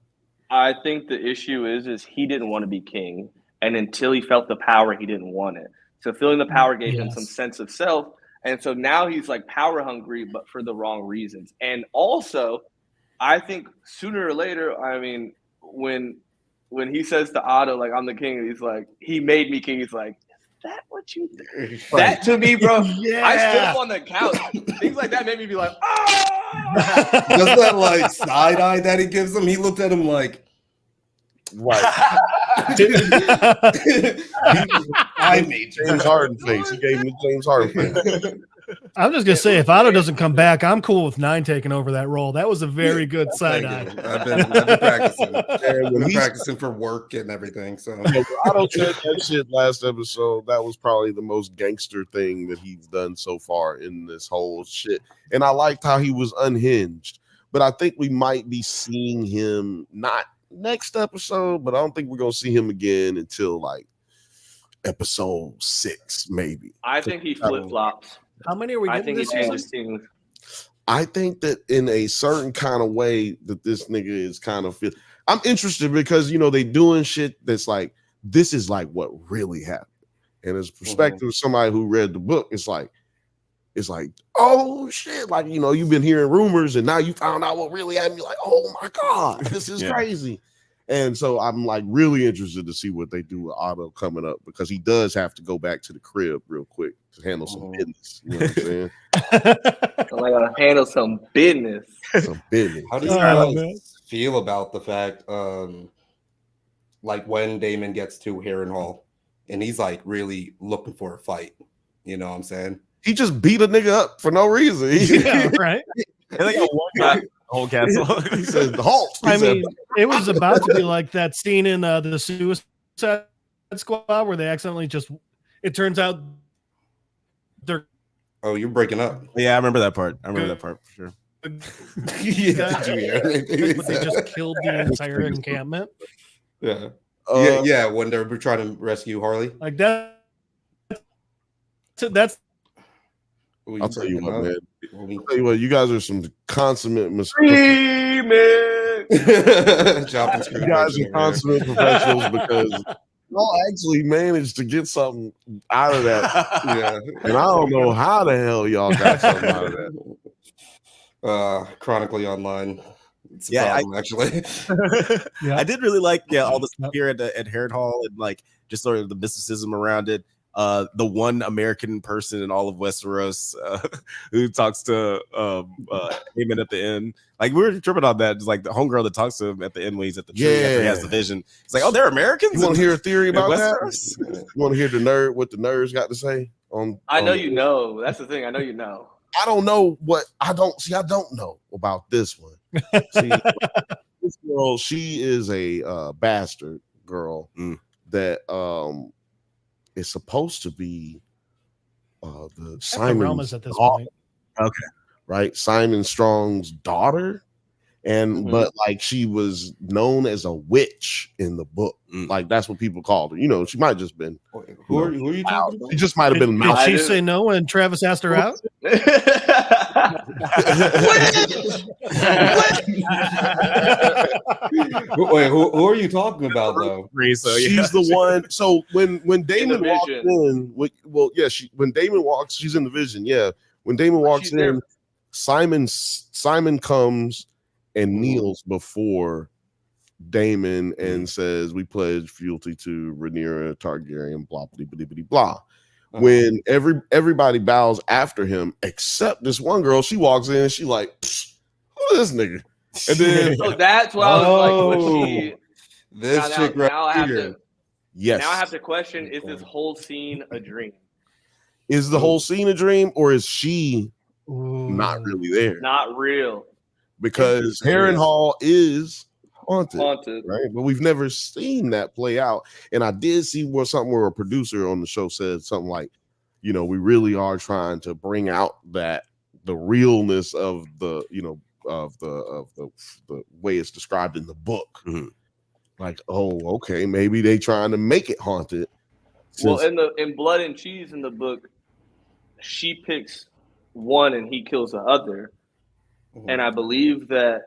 [SPEAKER 6] I think the issue is he didn't want to be king, and until he felt the power, he didn't want it. So feeling the power gave him some sense of self, and so now he's like power hungry, but for the wrong reasons. And also, I think sooner or later, I mean, when he says to Otto, like, I'm the king, he's like, he made me king. He's like, is that what you think? That to me, bro,
[SPEAKER 4] Yeah.
[SPEAKER 6] I stood up on the couch. Things like that made me be like, oh!
[SPEAKER 3] Just that like side eye that he gives him, he looked at him like,
[SPEAKER 1] right.
[SPEAKER 3] I made
[SPEAKER 1] James Harden face. He gave me James Harden face.
[SPEAKER 4] I'm just gonna say, if Otto doesn't come back, I'm cool with 9 taking over that role. That was a very good side eye.
[SPEAKER 3] I've been practicing. I've been practicing for work and everything. So
[SPEAKER 1] Otto said that shit last episode. That was probably the most gangster thing that he's done so far in this whole shit. And I liked how he was unhinged. But I think we might be seeing him not next episode, but I don't think we're gonna see him again until like episode 6, maybe.
[SPEAKER 6] I think he flip flops.
[SPEAKER 4] How many are we getting?
[SPEAKER 6] I think he changes things.
[SPEAKER 1] I think that in a certain kind of way that this nigga is kind of feel. I'm interested because they doing shit that's like this is like what really happened, and as perspective of somebody who read the book, it's like oh shit, like you've been hearing rumors and now you found out what really happened. You're like, oh my god, this is crazy. And so I'm like really interested to see what they do with Otto coming up because he does have to go back to the crib real quick to handle some business. You know what I'm saying?
[SPEAKER 6] I gotta handle some business.
[SPEAKER 1] Some business.
[SPEAKER 3] How do you guys feel about the fact, like when Damon gets to Harrenhal and he's like really looking for a fight? You know what I'm saying?
[SPEAKER 1] He just beat a nigga up for no reason.
[SPEAKER 4] Yeah, right.
[SPEAKER 2] Whole castle.
[SPEAKER 1] He says the Hulk.
[SPEAKER 4] It was about to be like that scene in the Suicide Squad where they accidentally it turns out they're.
[SPEAKER 3] Oh, you're breaking up.
[SPEAKER 2] Yeah, I remember that part. For sure.
[SPEAKER 3] Yeah,
[SPEAKER 4] but they just killed the entire encampment.
[SPEAKER 3] Yeah. When they're trying to rescue Harley.
[SPEAKER 4] Like that. That's.
[SPEAKER 1] I'll tell you what, man. I'll tell you what, you guys are some consummate
[SPEAKER 6] man.
[SPEAKER 1] You guys are consummate professionals because y'all actually managed to get something out of that. Yeah. And I don't know how the hell y'all got something out of that.
[SPEAKER 3] Chronically Online. It's a problem, actually.
[SPEAKER 2] I did really like all the stuff here at Harrenhal and like just sort of the mysticism around it. The one American person in all of Westeros who talks to Aemon at the end. Like we were tripping on that. It's like the homegirl that talks to him at the end when he's at the tree after he has the vision. It's like, oh, they're Americans.
[SPEAKER 1] You want to hear a theory about
[SPEAKER 2] Westeros?
[SPEAKER 1] That? You want to hear what the nerds got to say?
[SPEAKER 6] I know you know. That's the thing. I know you know.
[SPEAKER 1] I don't know what I don't know about this one. See, this girl, she is a bastard girl that is supposed to be the
[SPEAKER 4] The
[SPEAKER 1] Simon
[SPEAKER 4] realm is at this point.
[SPEAKER 1] right? Simon Strong's daughter. And but like she was known as a witch in the book. Like that's what people called her. You know, she might have just been
[SPEAKER 3] Who are you talking about?
[SPEAKER 1] She just might have been
[SPEAKER 4] Did she say no when Travis asked her out?
[SPEAKER 3] Wait, who are you talking about though?
[SPEAKER 1] She's the one. So when Damon walks in, when Damon walks, she's in the vision. Yeah, when Damon walks in, Simon comes and kneels before Damon and says, "We pledge fealty to Rhaenyra Targaryen." Blah blah blah blah blah. When everybody bows after him except this one girl, she walks in and she like, "Who is this nigga?" And then
[SPEAKER 6] so that's what I was like. Was she,
[SPEAKER 3] this chick right here.
[SPEAKER 1] Yes.
[SPEAKER 6] Now I have to question: is this whole scene a dream?
[SPEAKER 1] Is the whole scene a dream, or is she not really there?
[SPEAKER 6] Not real.
[SPEAKER 1] Because Harrenhal is haunted, right? But we've never seen that play out. And I did see something where a producer on the show said something like, you know, we really are trying to bring out the realness of the, you know, of the way it's described in the book. Like, oh, okay, maybe they trying to make it haunted.
[SPEAKER 6] Well, in Blood and Cheese in the book, she picks one and he kills the other. And I believe that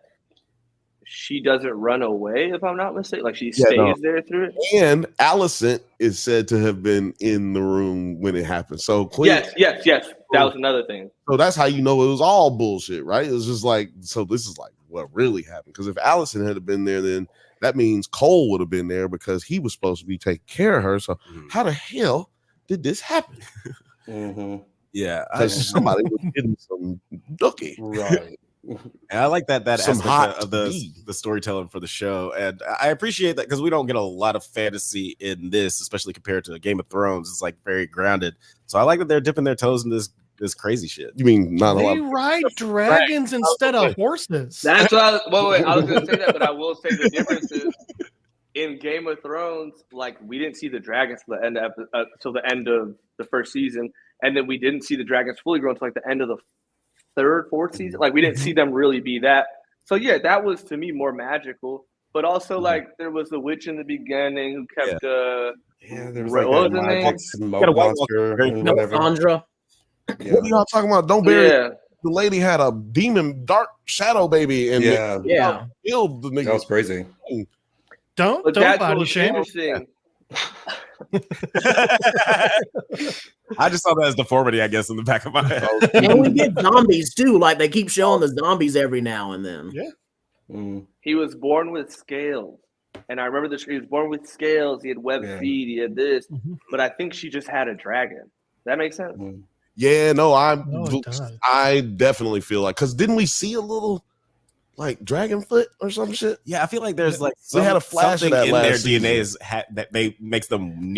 [SPEAKER 6] she doesn't run away, if I'm not mistaken. Like she stays there through it.
[SPEAKER 1] And Alicent is said to have been in the room when it happened. So
[SPEAKER 6] yes. That was another thing.
[SPEAKER 1] So that's how you know it was all bullshit, right? It was just like, so this is like what really happened. Because if Alicent had been there, then that means Cole would have been there because he was supposed to be taking care of her. So how the hell did this happen?
[SPEAKER 2] Yeah,
[SPEAKER 1] because somebody was getting some dookie,
[SPEAKER 3] right?
[SPEAKER 2] And I like that aspect of the storytelling for the show, and I appreciate that because we don't get a lot of fantasy in this, especially compared to Game of Thrones. It's like very grounded, so I like that they're dipping their toes in this crazy shit.
[SPEAKER 1] You mean not a lot?
[SPEAKER 4] They ride dragons instead of horses.
[SPEAKER 6] That's what I was going to say that, but I will say the difference is in Game of Thrones, like we didn't see the dragons till the end of the first season, and then we didn't see the dragons fully grown until like the end of the third, fourth season. Like we didn't see them really be that. So yeah, that was to me more magical. But also like there was the witch in the beginning who kept
[SPEAKER 3] there was
[SPEAKER 6] what was the name?
[SPEAKER 3] Smoke monster and whatever.
[SPEAKER 5] Sandra.
[SPEAKER 1] What are y'all talking about? Don't bury the lady had a demon dark shadow baby and killed the nigga.
[SPEAKER 3] That was crazy.
[SPEAKER 4] Don't body shame.
[SPEAKER 2] I just saw that as deformity, I guess, in the back of my head.
[SPEAKER 5] And we get zombies too. Like they keep showing the zombies every now and then.
[SPEAKER 1] Yeah.
[SPEAKER 6] He was born with scales. And I remember he was born with scales. He had webbed feet. He had this. But I think she just had a dragon. That makes sense?
[SPEAKER 1] Yeah, no, I definitely feel like, because didn't we see a little like dragon foot or some shit?
[SPEAKER 2] Yeah, I feel like there's like
[SPEAKER 1] they had a flash of that
[SPEAKER 2] in
[SPEAKER 1] last
[SPEAKER 2] their
[SPEAKER 1] season.
[SPEAKER 2] DNA that makes them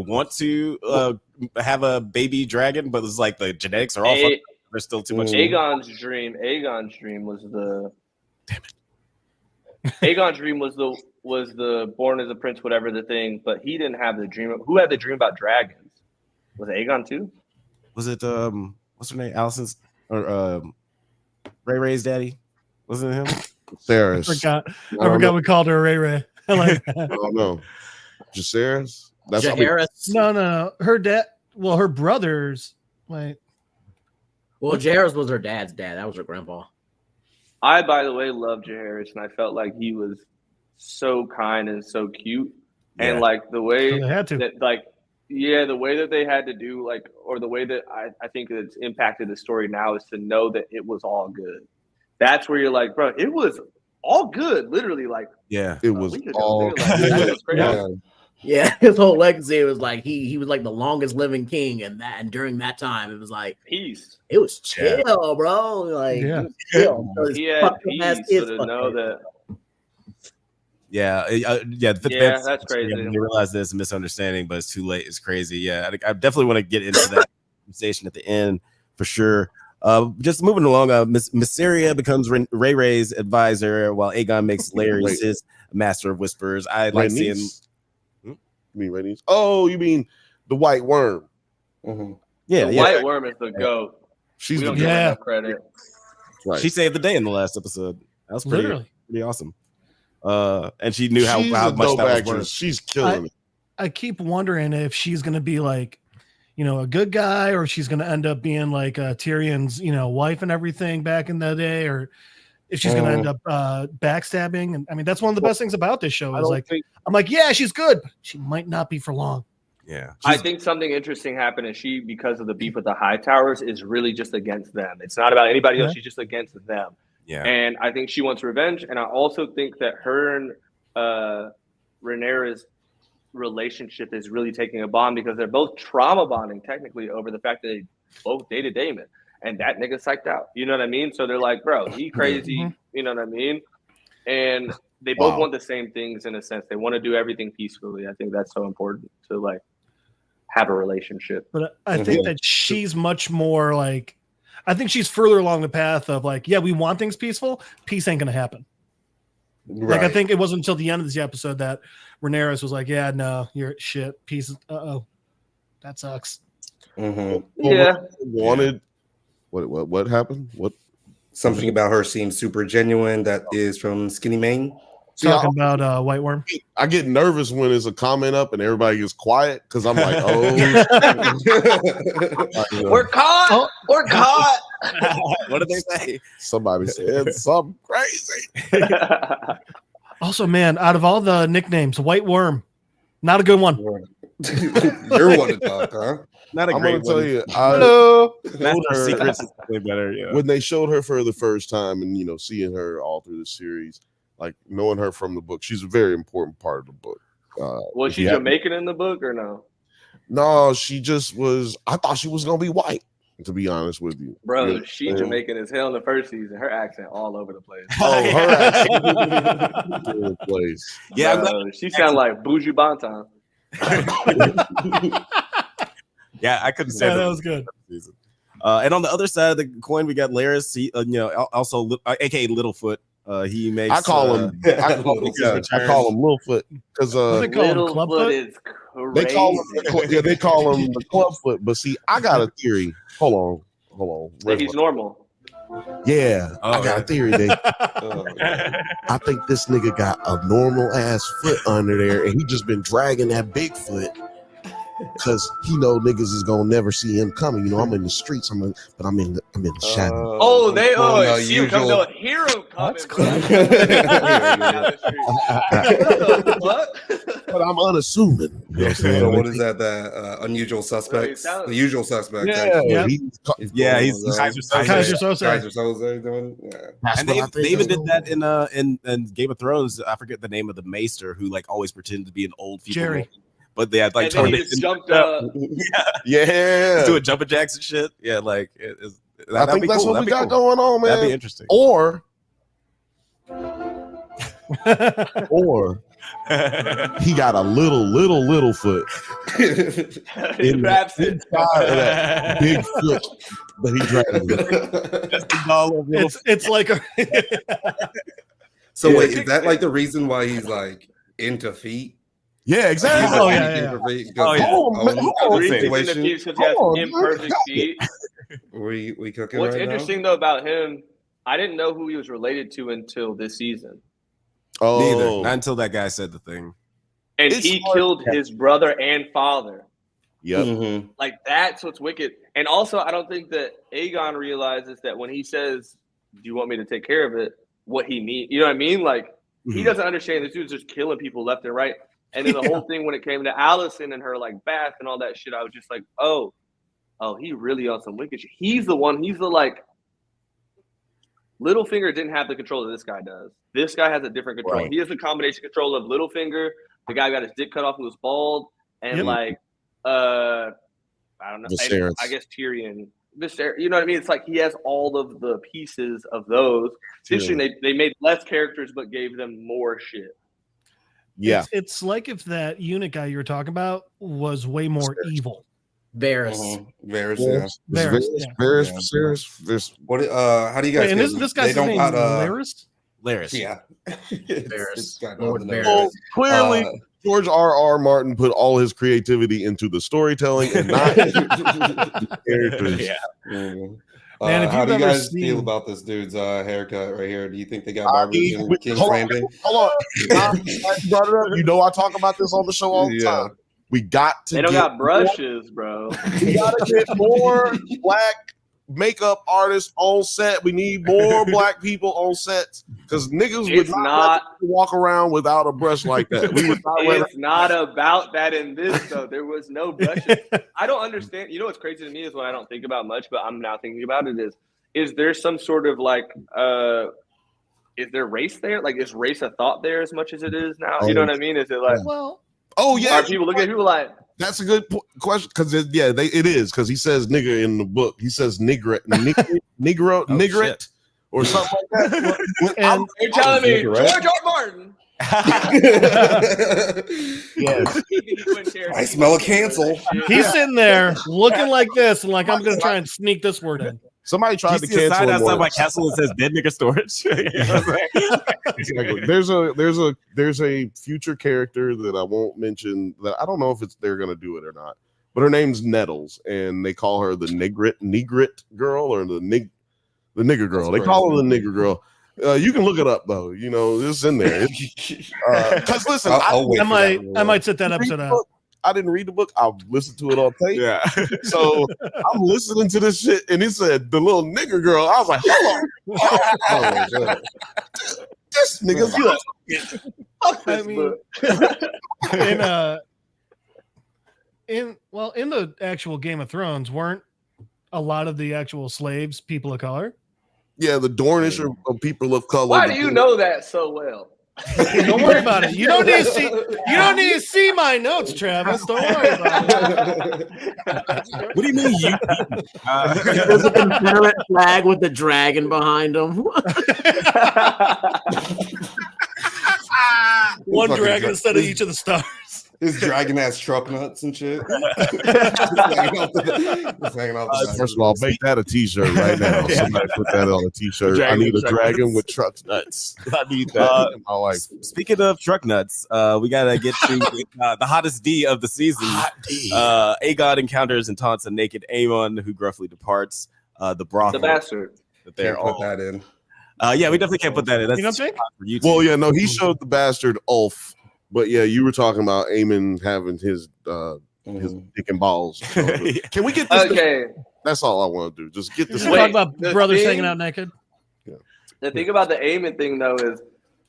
[SPEAKER 2] want to have a baby dragon, but it's like the genetics are all fucked up. There's still too much.
[SPEAKER 6] Aegon's dream was the Aegon's dream was the born as a prince, whatever the thing, but he didn't have the dream. Who had the dream about dragons? Was it Aegon too?
[SPEAKER 2] Was it what's her name? Allison's or Ray Ray's daddy? Wasn't it him?
[SPEAKER 1] Sarah's.
[SPEAKER 4] I forgot we called her Ray Ray. I like that.
[SPEAKER 1] I don't know. Jacaerys?
[SPEAKER 5] Jacaerys?
[SPEAKER 4] No. Her dad. Well, her brothers. Wait.
[SPEAKER 5] Well, Jacaerys was her dad's dad. That was her grandpa.
[SPEAKER 6] I, by the way, love Jacaerys, and I felt like he was so kind and so cute, and like the way that, like, the way that they had to do, like, or the way that I think it's impacted the story now is to know that it was all good. That's where you're like, bro, it was all good, literally. Like,
[SPEAKER 1] it was all
[SPEAKER 6] good.
[SPEAKER 5] Yeah, his whole legacy was like he was like the longest living king, and during that time it was like
[SPEAKER 6] peace.
[SPEAKER 5] It was chill, bro. Like chill.
[SPEAKER 6] He had peace to know that.
[SPEAKER 2] That's
[SPEAKER 6] crazy.
[SPEAKER 2] You realize there's a misunderstanding, but it's too late. It's crazy. Yeah, I definitely want to get into that conversation at the end for sure. Just moving along, Mysaria becomes Ray Ray's advisor, while Aegon makes Larys his master of whispers. I like seeing.
[SPEAKER 1] You mean Rhaenys? Oh, you mean the white worm.
[SPEAKER 3] Mm-hmm.
[SPEAKER 6] White worm is the GOAT.
[SPEAKER 1] She's
[SPEAKER 6] We
[SPEAKER 1] the
[SPEAKER 6] don't give her enough credit.
[SPEAKER 1] right.
[SPEAKER 2] She saved the day in the last episode. That was pretty awesome. And she knew how much
[SPEAKER 1] dope
[SPEAKER 2] that was
[SPEAKER 1] actress.
[SPEAKER 2] worth.
[SPEAKER 1] She's killing it.
[SPEAKER 4] I keep wondering if she's going to be like, a good guy, or she's going to end up being like Tyrion's, wife and everything back in the day, or if she's going to end up backstabbing. And I mean, that's one of the best things about this show is I'm like, yeah, she's good, but she might not be for long.
[SPEAKER 2] Yeah.
[SPEAKER 6] I think something interesting happened, and she, because of the beef with the Hightowers, is really just against them. It's not about anybody else. She's just against them.
[SPEAKER 2] Yeah.
[SPEAKER 6] And I think she wants revenge. And I also think that her and Rhaenyra's relationship is really taking a bond, because they're both trauma bonding technically over the fact that they both dated Damon, and that nigga psyched out. You know what I mean? So they're like, bro, he crazy. You know what I mean? And they both want the same things in a sense. They want to do everything peacefully. I think that's so important to like have a relationship.
[SPEAKER 4] But I think that she's much more like, I think she's further along the path of like, yeah, we want things peaceful. Peace ain't gonna happen.
[SPEAKER 3] Right.
[SPEAKER 4] Like, I think it wasn't until the end of this episode that Rhaenyra was like, yeah, no, you're shit. Peace. That sucks.
[SPEAKER 6] Yeah.
[SPEAKER 1] Wanted. What happened? What?
[SPEAKER 3] Something about her seems super genuine. That is from Skinny Mane.
[SPEAKER 4] Talking about White Worm.
[SPEAKER 1] I get nervous when there's a comment up and everybody gets quiet because I'm like,
[SPEAKER 6] we're caught. We're caught.
[SPEAKER 2] What did they say?
[SPEAKER 1] Somebody said something crazy.
[SPEAKER 4] Also, man, out of all the nicknames, White Worm, not a good one.
[SPEAKER 3] You're one to talk, huh?
[SPEAKER 2] Not a
[SPEAKER 1] I'm
[SPEAKER 2] great
[SPEAKER 1] gonna
[SPEAKER 2] one.
[SPEAKER 1] tell you,
[SPEAKER 2] Master Secrets is way better. Yeah.
[SPEAKER 1] when they showed her for the first time and seeing her all through the series, like knowing her from the book, she's a very important part of the book.
[SPEAKER 6] Was she Jamaican in the book or no?
[SPEAKER 1] No, she just was. I thought she was gonna be white, to be honest with you,
[SPEAKER 6] bro. She Jamaican as hell in the first season. Her accent all over the place.
[SPEAKER 1] Oh, her accent all over the place.
[SPEAKER 2] Yeah,
[SPEAKER 6] she sound like Bougie Bantha.
[SPEAKER 2] Yeah, I couldn't say
[SPEAKER 4] that was good.
[SPEAKER 2] And on the other side of the coin, we got Laris, also aka Littlefoot. He makes.
[SPEAKER 1] I call him Littlefoot because
[SPEAKER 6] Littlefoot is crazy.
[SPEAKER 1] they call him the Clubfoot. But see, I got a theory. Hold on.
[SPEAKER 6] That he's normal.
[SPEAKER 1] Yeah, I got a theory. I think this nigga got a normal ass foot under there, and he just been dragging that big foot because he know niggas is gonna never see him coming. I'm in the streets. I'm in the shadow.
[SPEAKER 6] See him come to a hero coming.
[SPEAKER 4] That's cool.
[SPEAKER 1] But I'm unassuming. You know what I'm saying?
[SPEAKER 3] So what is that? The unusual suspects, the usual suspects.
[SPEAKER 1] He's
[SPEAKER 2] Kaiser
[SPEAKER 3] Soze doing.
[SPEAKER 2] And they even did that in Game of Thrones. I forget the name of the maester who like always pretended to be an old
[SPEAKER 4] Jerry.
[SPEAKER 2] But they had like
[SPEAKER 6] turned it jumped up.
[SPEAKER 1] doing
[SPEAKER 2] jumping jacks and shit. Yeah, like
[SPEAKER 1] I think that's what we got going on, man.
[SPEAKER 2] That'd be interesting.
[SPEAKER 1] Or he got a little foot
[SPEAKER 6] He wraps it.
[SPEAKER 1] inside of that big foot, but he dragged it.
[SPEAKER 4] It's like a
[SPEAKER 3] So wait, is that like the reason why he's like into feet?
[SPEAKER 1] Yeah, exactly.
[SPEAKER 6] Imperfect feet.
[SPEAKER 3] We cooking.
[SPEAKER 6] What's
[SPEAKER 3] right
[SPEAKER 6] interesting though about him, I didn't know who he was related to until this season.
[SPEAKER 2] Neither. Not until that guy said the thing.
[SPEAKER 6] And he killed his brother and father.
[SPEAKER 1] Yep.
[SPEAKER 3] Mm-hmm.
[SPEAKER 6] Like that's what's wicked. And also, I don't think that Aegon realizes that when he says, "Do you want me to take care of it?" What he means, you know what I mean? Like he doesn't understand this dude's just killing people left and right. And then the whole thing when it came to Allison and her like bath and all that shit, I was just like, oh, he really on some wicked shit. He's the one. He's the like. Littlefinger didn't have the control that this guy does. This guy has a different control.
[SPEAKER 2] Right.
[SPEAKER 6] He has a combination control of Littlefinger. The guy got his dick cut off who was bald, and I don't know. I guess Tyrion. You know what I mean? It's like he has all of the pieces of those. It's interesting. They made less characters but gave them more shit.
[SPEAKER 1] Yeah,
[SPEAKER 4] it's like if that eunuch guy you were talking about was way more evil.
[SPEAKER 5] Varys.
[SPEAKER 1] Varys.
[SPEAKER 3] What? How do you guys?
[SPEAKER 4] And isn't this guy's name Larys?
[SPEAKER 2] Larys.
[SPEAKER 3] Yeah.
[SPEAKER 5] Varys.
[SPEAKER 1] Well, clearly, George R.R. Martin put all his creativity into the storytelling and not the characters.
[SPEAKER 2] Yeah.
[SPEAKER 4] Man, if
[SPEAKER 3] how
[SPEAKER 4] you've
[SPEAKER 3] do you
[SPEAKER 4] ever
[SPEAKER 3] guys
[SPEAKER 4] seen-
[SPEAKER 3] feel about this dude's haircut right here? Do you think they got barbers in King's
[SPEAKER 1] hold
[SPEAKER 3] Landing?
[SPEAKER 1] Hold on. You brought it up. You know I talk about this on the show all the time. We got to
[SPEAKER 6] They don't
[SPEAKER 1] get
[SPEAKER 6] got brushes, bro.
[SPEAKER 1] we gotta get more black makeup artists on set. We need more black people on sets because niggas would
[SPEAKER 6] It's not
[SPEAKER 1] walk around without a brush like that. We would not wear
[SPEAKER 6] It's not about that in this though. There was no brushes. I don't understand. You know what's crazy to me is what I don't think about much, but I'm now thinking about it is there some sort of like is there race there? Like is race a thought there as much as it is now? You know what I mean? Is it like
[SPEAKER 4] Well,
[SPEAKER 1] oh yeah,
[SPEAKER 6] are people looking at people like
[SPEAKER 1] that's a good question because it is because he says nigger in the book. He says negro, niggerette, or something like that.
[SPEAKER 4] and
[SPEAKER 6] you're telling me George R. Martin?
[SPEAKER 1] Yes.
[SPEAKER 3] I smell a cancel.
[SPEAKER 4] he's sitting there looking like this and like I'm gonna try and sneak this word in.
[SPEAKER 1] Somebody tried to
[SPEAKER 2] You see a sign
[SPEAKER 1] cancel him
[SPEAKER 2] outside my
[SPEAKER 1] once.
[SPEAKER 2] castle that says dead nigger storage.
[SPEAKER 1] Exactly. There's a future character that I won't mention that I don't know if they're gonna do it or not, but her name's Nettles and they call her the Negrit girl or the nigger girl. They call her the nigger girl. You can look it up though. You know, it's in there. Because listen,
[SPEAKER 4] I might sit that episode out.
[SPEAKER 1] I didn't read the book. I'll listen to it on tape.
[SPEAKER 2] Yeah.
[SPEAKER 1] So I'm listening to this shit, and it said the little nigger girl. I was like, hold on. This nigga's
[SPEAKER 4] I mean, in the actual Game of Thrones, weren't a lot of the actual slaves people of color?
[SPEAKER 1] Yeah, the Dornish of people of color.
[SPEAKER 6] Why do you know that so well?
[SPEAKER 4] Don't worry about it. You don't need to see. You don't need to see my notes, Travis. Don't worry about it.
[SPEAKER 2] What do you mean you?
[SPEAKER 5] There's a Confederate flag with the dragon behind him.
[SPEAKER 4] One
[SPEAKER 3] Fucking
[SPEAKER 4] dragon instead of each of the stars.
[SPEAKER 3] His dragon ass truck nuts and shit.
[SPEAKER 1] First of all, make that a t-shirt right now. Somebody put that on a t-shirt. I need a dragon with truck nuts. I need that in my life.
[SPEAKER 2] Speaking of truck nuts, we gotta get to the hottest D of the season. Aegon encounters and taunts a naked Aemon, who gruffly departs the brothel.
[SPEAKER 6] The bastard.
[SPEAKER 2] That they're
[SPEAKER 3] Can't put
[SPEAKER 2] all.
[SPEAKER 3] that in.
[SPEAKER 2] Yeah, we definitely can't put that in. That's
[SPEAKER 4] You know what I'm saying?
[SPEAKER 2] for YouTube.
[SPEAKER 1] Well, yeah, no, he showed the bastard Ulf, but yeah, you were talking about Aemon having his dick and balls. Can we get this?
[SPEAKER 6] Okay.
[SPEAKER 1] That's all I want to do. Just get
[SPEAKER 4] You
[SPEAKER 1] this.
[SPEAKER 4] should
[SPEAKER 6] Wait,
[SPEAKER 4] talk about
[SPEAKER 6] the
[SPEAKER 4] brothers
[SPEAKER 6] thing-
[SPEAKER 4] hanging out naked.
[SPEAKER 6] The thing about the Aemon thing though is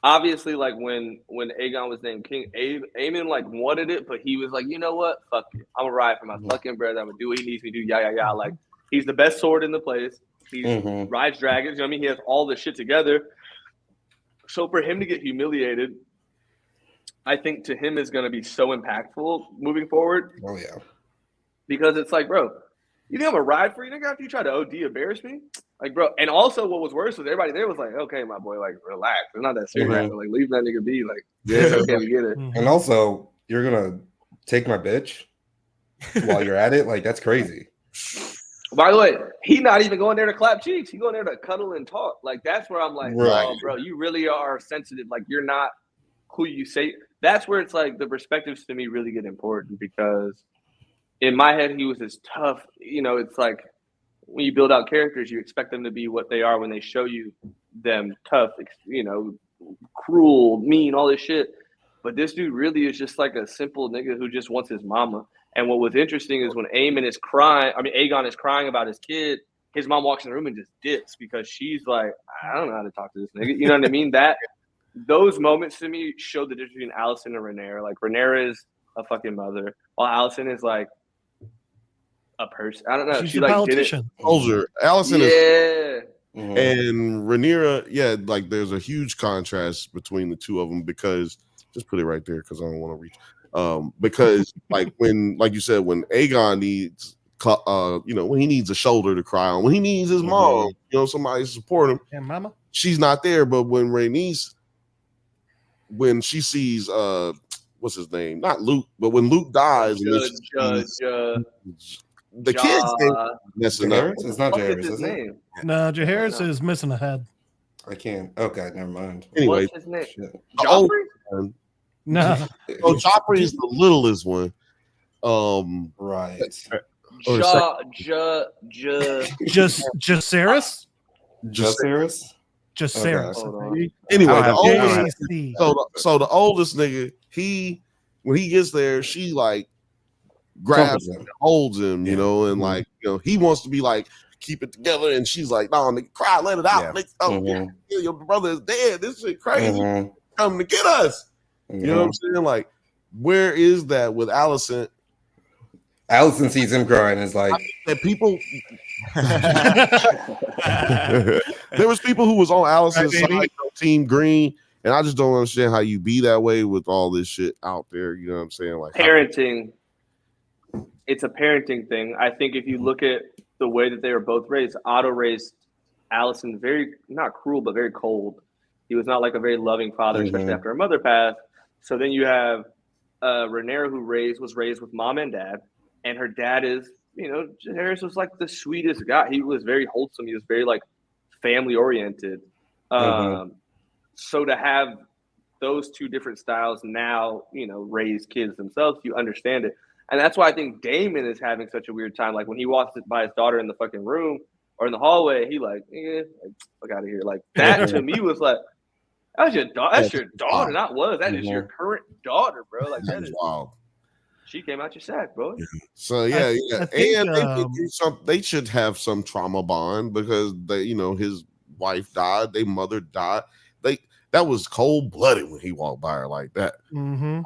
[SPEAKER 6] obviously like when Aegon was named king, Aemon like wanted it, but he was like, you know what? Fuck it. I'm gonna ride for my fucking bread. I'm gonna do what he needs me to do. Yeah. Like he's the best sword in the place. He rides dragons. You know what I mean? He has all this shit together. So for him to get humiliated, I think to him is going to be so impactful moving forward.
[SPEAKER 3] Oh yeah.
[SPEAKER 6] Because it's like, bro, you think I'm a ride for you? Nigga, after you try to OD embarrass me? Like, bro. And also what was worse was everybody there was like, okay, my boy, like, relax. It's not that serious. Like, leave that nigga be. Like, it's okay, we get it.
[SPEAKER 3] And also, you're gonna take my bitch while you're at it. Like that's crazy.
[SPEAKER 6] By the way, he not even going there to clap cheeks. He going there to cuddle and talk. Like, that's where I'm like,
[SPEAKER 3] Right.
[SPEAKER 6] oh, bro, you really are sensitive. Like, you're not who you say. That's where it's like the perspectives to me really get important because in my head, he was this tough. You know, it's like when you build out characters, you expect them to be what they are when they show you them tough, you know, cruel, mean, all this shit. But this dude really is just like a simple nigga who just wants his mama. And what was interesting is when Aegon is crying about his kid, his mom walks in the room and just dips because she's like, I don't know how to talk to this nigga. You know what I mean? Those moments to me show the difference between Alicent and Rhaenyra. Like Rhaenyra is a fucking mother, while Alicent is like a person. I don't know.
[SPEAKER 4] She's
[SPEAKER 6] She
[SPEAKER 4] a
[SPEAKER 6] like
[SPEAKER 4] politician.
[SPEAKER 1] Soldier. Allison is
[SPEAKER 6] Yeah.
[SPEAKER 1] and Rhaenyra, yeah, like there's a huge contrast between the two of them because just put it right there because I don't want to reach. Because like you said, when Aegon needs, you know, when he needs a shoulder to cry on, when he needs his mom, you know, somebody to support him,
[SPEAKER 4] And mama.
[SPEAKER 1] she's not there. But when Rhaenys, when she sees, what's his name? Not Luke, but when Luke dies, and then she sees the kids messing up.
[SPEAKER 3] It's not
[SPEAKER 6] What is
[SPEAKER 3] Jairus,
[SPEAKER 6] his
[SPEAKER 3] is it?
[SPEAKER 6] name?
[SPEAKER 4] No, Jaehaerys is missing a head.
[SPEAKER 3] I can't. Okay, never mind.
[SPEAKER 1] Anyway,
[SPEAKER 6] What's his name?
[SPEAKER 3] Shit.
[SPEAKER 1] the old
[SPEAKER 6] Joffrey?
[SPEAKER 1] man,
[SPEAKER 4] No.
[SPEAKER 1] So Joffrey is the littlest one.
[SPEAKER 3] Right.
[SPEAKER 4] Jacaerys?
[SPEAKER 3] Jacaerys?
[SPEAKER 4] Jacaerys.
[SPEAKER 3] Okay.
[SPEAKER 6] Hold on.
[SPEAKER 1] Anyway,
[SPEAKER 2] I
[SPEAKER 1] the
[SPEAKER 2] don't have-
[SPEAKER 1] oldest,
[SPEAKER 4] JAC.
[SPEAKER 1] so the oldest nigga, when he gets there, she like grabs him, and holds him, you know, and like, you know, he wants to be like, keep it together, and she's like, no, nigga, cry, let it out.
[SPEAKER 2] Yeah.
[SPEAKER 1] Nigga, oh, yeah, your brother is dead. This shit crazy. Coming to get us. You know what I'm saying? Like, where is that with Allison?
[SPEAKER 3] Allison sees him crying and is like,
[SPEAKER 1] That people there was people who was on Allison's
[SPEAKER 4] Right,
[SPEAKER 1] side,
[SPEAKER 4] baby.
[SPEAKER 1] you know, Team Green, and I just don't understand how you be that way with all this shit out there. You know what I'm saying? Like
[SPEAKER 6] Parenting. It's a parenting thing. I think if you look at the way that they were both raised, Otto raised Allison very, not cruel, but very cold. He was not like a very loving father, especially after her mother passed. So then you have Rhaenyra, who was raised with mom and dad, and her dad is, you know, Harris was like the sweetest guy. He was very wholesome. He was very like family oriented. So to have those two different styles now, you know, raise kids themselves, you understand it. And that's why I think Damon is having such a weird time. Like when he walks by his daughter in the fucking room or in the hallway, he like, fuck out of here. Like that to me was like, that's your daughter. That's your daughter, not was. That is your current daughter, bro. Like that is
[SPEAKER 1] wild.
[SPEAKER 6] She came out your sack, bro.
[SPEAKER 1] So yeah,
[SPEAKER 4] I think,
[SPEAKER 1] and they should have some trauma bond because they, you know, his wife died, their mother died. That was cold blooded when he walked by her like that.
[SPEAKER 4] Mm-hmm.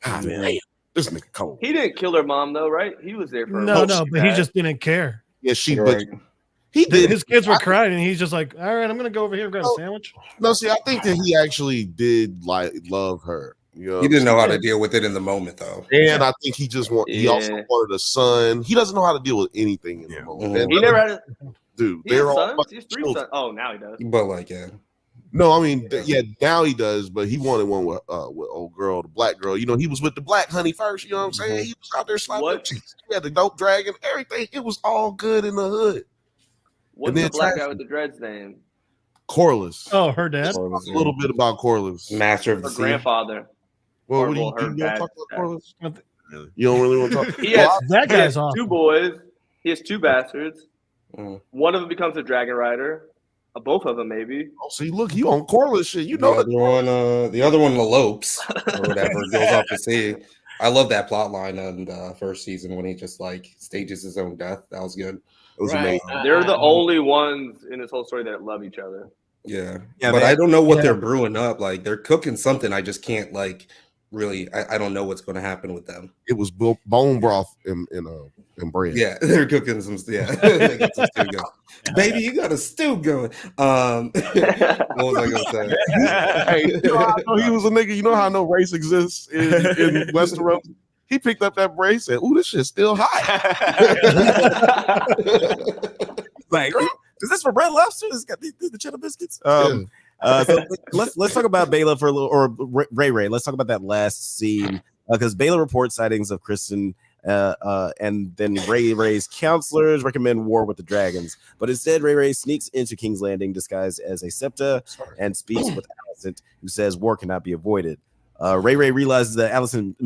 [SPEAKER 1] God, man, this nigga cold.
[SPEAKER 6] He didn't kill her mom though, right? He was there for her.
[SPEAKER 4] No, but he just didn't care.
[SPEAKER 1] Yeah,
[SPEAKER 3] Right.
[SPEAKER 1] he did.
[SPEAKER 4] His kids were crying, and he's just like, "All right, I'm gonna go over here and grab a sandwich."
[SPEAKER 1] No, see, I think that he actually did like love her. You know,
[SPEAKER 3] He didn't know how to deal with it in the moment, though.
[SPEAKER 1] and I think he just he also wanted a son. He doesn't know how to deal with anything in the moment. And
[SPEAKER 6] He never had a
[SPEAKER 1] dude.
[SPEAKER 6] he
[SPEAKER 1] They're
[SPEAKER 6] has
[SPEAKER 1] all
[SPEAKER 6] sons. He has 3
[SPEAKER 1] children.
[SPEAKER 6] sons. Oh, now he does.
[SPEAKER 3] But like, yeah.
[SPEAKER 1] No, I mean, now he does, but he wanted one with old girl, the black girl. You know, he was with the black honey first. You know what I'm saying? He was out there slapping her cheeks. He had the dope dragon, everything. It was all good in the hood.
[SPEAKER 6] What's the black guy with the dreads name?
[SPEAKER 1] Corliss.
[SPEAKER 4] Oh, her dad.
[SPEAKER 1] A little bit about Corliss.
[SPEAKER 3] Master of the
[SPEAKER 6] Her
[SPEAKER 3] Sea.
[SPEAKER 6] grandfather.
[SPEAKER 1] Well, what do you want to talk about Corliss? You don't really want to talk.
[SPEAKER 6] He has,
[SPEAKER 4] that
[SPEAKER 6] he
[SPEAKER 4] guy's
[SPEAKER 6] has
[SPEAKER 4] awesome.
[SPEAKER 6] 2 boys. He has 2 bastards. One of them becomes a dragon rider. Both of them, maybe.
[SPEAKER 1] Oh, see, look, you on Corliss shit. You know
[SPEAKER 3] the other one elopes or whatever, goes off to sea. I love that plot line on the first season when he just like stages his own death. That was good. It was amazing.
[SPEAKER 6] They're the only ones in this whole story that love each other.
[SPEAKER 3] Yeah, but I don't know what they're brewing up. Like they're cooking something. I just can't like really. I don't know what's going to happen with them.
[SPEAKER 1] It was bone broth in bread.
[SPEAKER 3] Yeah, they're cooking some. Yeah, they got some stew going. Baby, you got a stew going. What was I gonna say?
[SPEAKER 1] Hey, you know how I know he was a nigga. You know how I know race exists in Westeros? He picked up that brace and said, "Ooh, this shit's still hot."
[SPEAKER 2] Like, is this for Red Lobster? This got the cheddar biscuits. So let's talk about Baela for a little, or Ray. Let's talk about that last scene because Baela reports sightings of Kirstyn, and then Ray's counselors recommend war with the dragons, but instead Ray sneaks into King's Landing disguised as a septa and speaks with Alicent, who says war cannot be avoided. Ray realizes that Alicent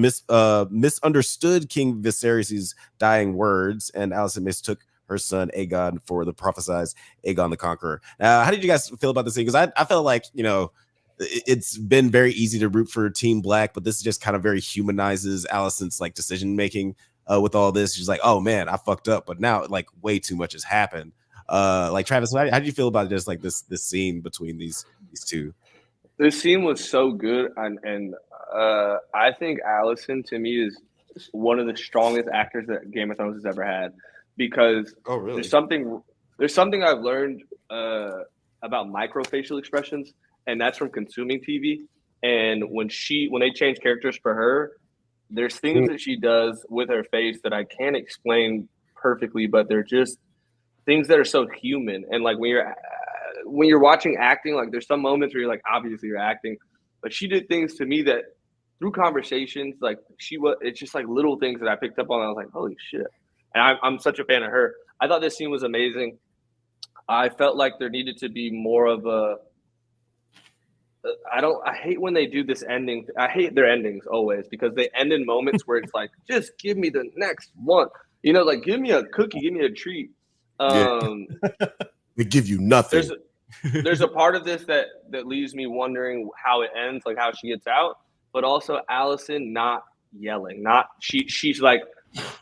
[SPEAKER 2] misunderstood King Viserys' dying words, and Alicent mistook her son Aegon for the prophesied Aegon the Conqueror. How did you guys feel about this thing? Because I felt like, you know, it's been very easy to root for Team Black, but this just kind of very humanizes Alicent's like decision making with all this. She's like, oh man, I fucked up, but now like way too much has happened. Like Travis, how did you feel about just like this scene between these two?
[SPEAKER 6] This scene was so good, and I think Alicent to me is one of the strongest actors that Game of Thrones has ever had, because there's something I've learned about microfacial expressions, and that's from consuming TV. And when they change characters for her, there's things that she does with her face that I can't explain perfectly, but they're just things that are so human. And like when you're watching acting, like there's some moments where you're like, obviously you're acting, but she did things to me that through conversations, like it's just like little things that I picked up on. I was like, holy shit. And I'm such a fan of her. I thought this scene was amazing. I felt like there needed to be more of I hate when they do this ending. I hate their endings always because they end in moments where it's like, just give me the next one. You know, like give me a cookie, give me a treat.
[SPEAKER 1] They give you nothing.
[SPEAKER 6] There's a part of this that leaves me wondering how it ends, like how she gets out, but also Allison not yelling. She's like,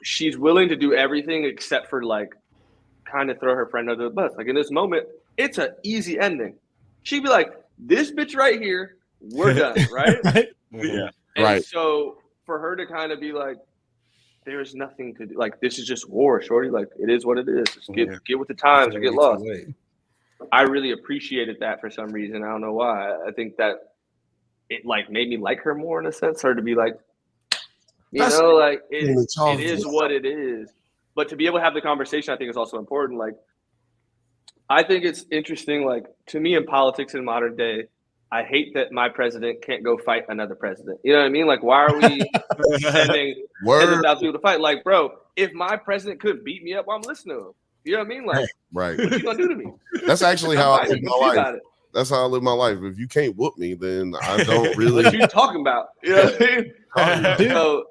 [SPEAKER 6] she's willing to do everything except for like kind of throw her friend under the bus. Like in this moment, it's an easy ending. She'd be like, this bitch right here, we're done, right?
[SPEAKER 2] Yeah.
[SPEAKER 6] And
[SPEAKER 1] Right.
[SPEAKER 6] so for her to kind of be like, there's nothing to do. Like, this is just war, shorty. Like, it is what it is. Just get with the times or get lost. I really appreciated that for some reason. I don't know why. I think that it like made me like her more in a sense, her to be like, it is what it is. But to be able to have the conversation, I think is also important. Like, I think it's interesting. Like, to me in politics in modern day, I hate that my president can't go fight another president. You know what I mean? Like, why are we sending thousands of people to fight? Like, bro, if my president could beat me up, I'm listening to him. You know what I mean? Like,
[SPEAKER 1] right.
[SPEAKER 6] What you gonna do to me?
[SPEAKER 1] That's actually how I live my life. That's how I live my life. If you can't whoop me, then I don't really.
[SPEAKER 6] What you talking about? You know what I mean?
[SPEAKER 4] Dude,
[SPEAKER 6] So,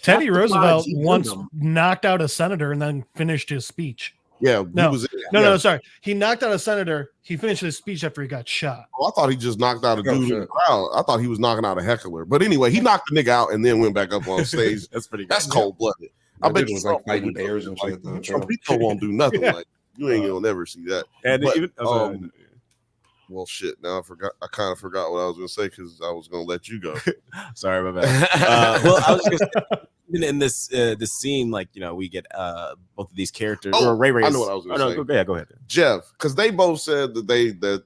[SPEAKER 4] Teddy Roosevelt once knocked out a senator and then finished his speech.
[SPEAKER 1] Yeah,
[SPEAKER 4] no, sorry. He knocked out a senator. He finished his speech after he got shot.
[SPEAKER 1] Oh, I thought he just knocked out a dude in the crowd. I thought he was knocking out a heckler. But anyway, he knocked the nigga out and then went back up on stage.
[SPEAKER 2] That's pretty good.
[SPEAKER 1] That's cold blooded. I bet you
[SPEAKER 3] was like fighting bears and shit.
[SPEAKER 1] Trumpito won't do nothing like you ain't gonna never see that.
[SPEAKER 2] And
[SPEAKER 1] but,
[SPEAKER 2] even
[SPEAKER 1] well, shit. Now I kind of forgot what I was gonna say because I was gonna let you go.
[SPEAKER 2] Sorry, my bad. Well, I was just even in this scene, like we get both of these characters. Or Ray Ray.
[SPEAKER 1] I know what I was gonna say.
[SPEAKER 2] Go ahead.
[SPEAKER 1] Jeff, because they both said that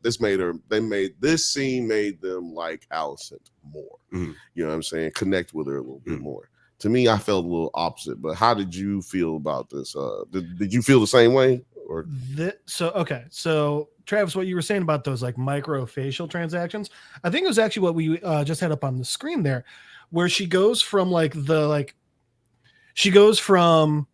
[SPEAKER 1] this scene made them like Allison more.
[SPEAKER 2] Mm-hmm.
[SPEAKER 1] You know what I'm saying? Connect with her a little bit more. To me, I felt a little opposite. But how did you feel about this? Did you feel the same way? Or
[SPEAKER 4] So Travis, what you were saying about those like micro facial transactions, I think it was actually what we just had up on the screen there, where she goes from she goes from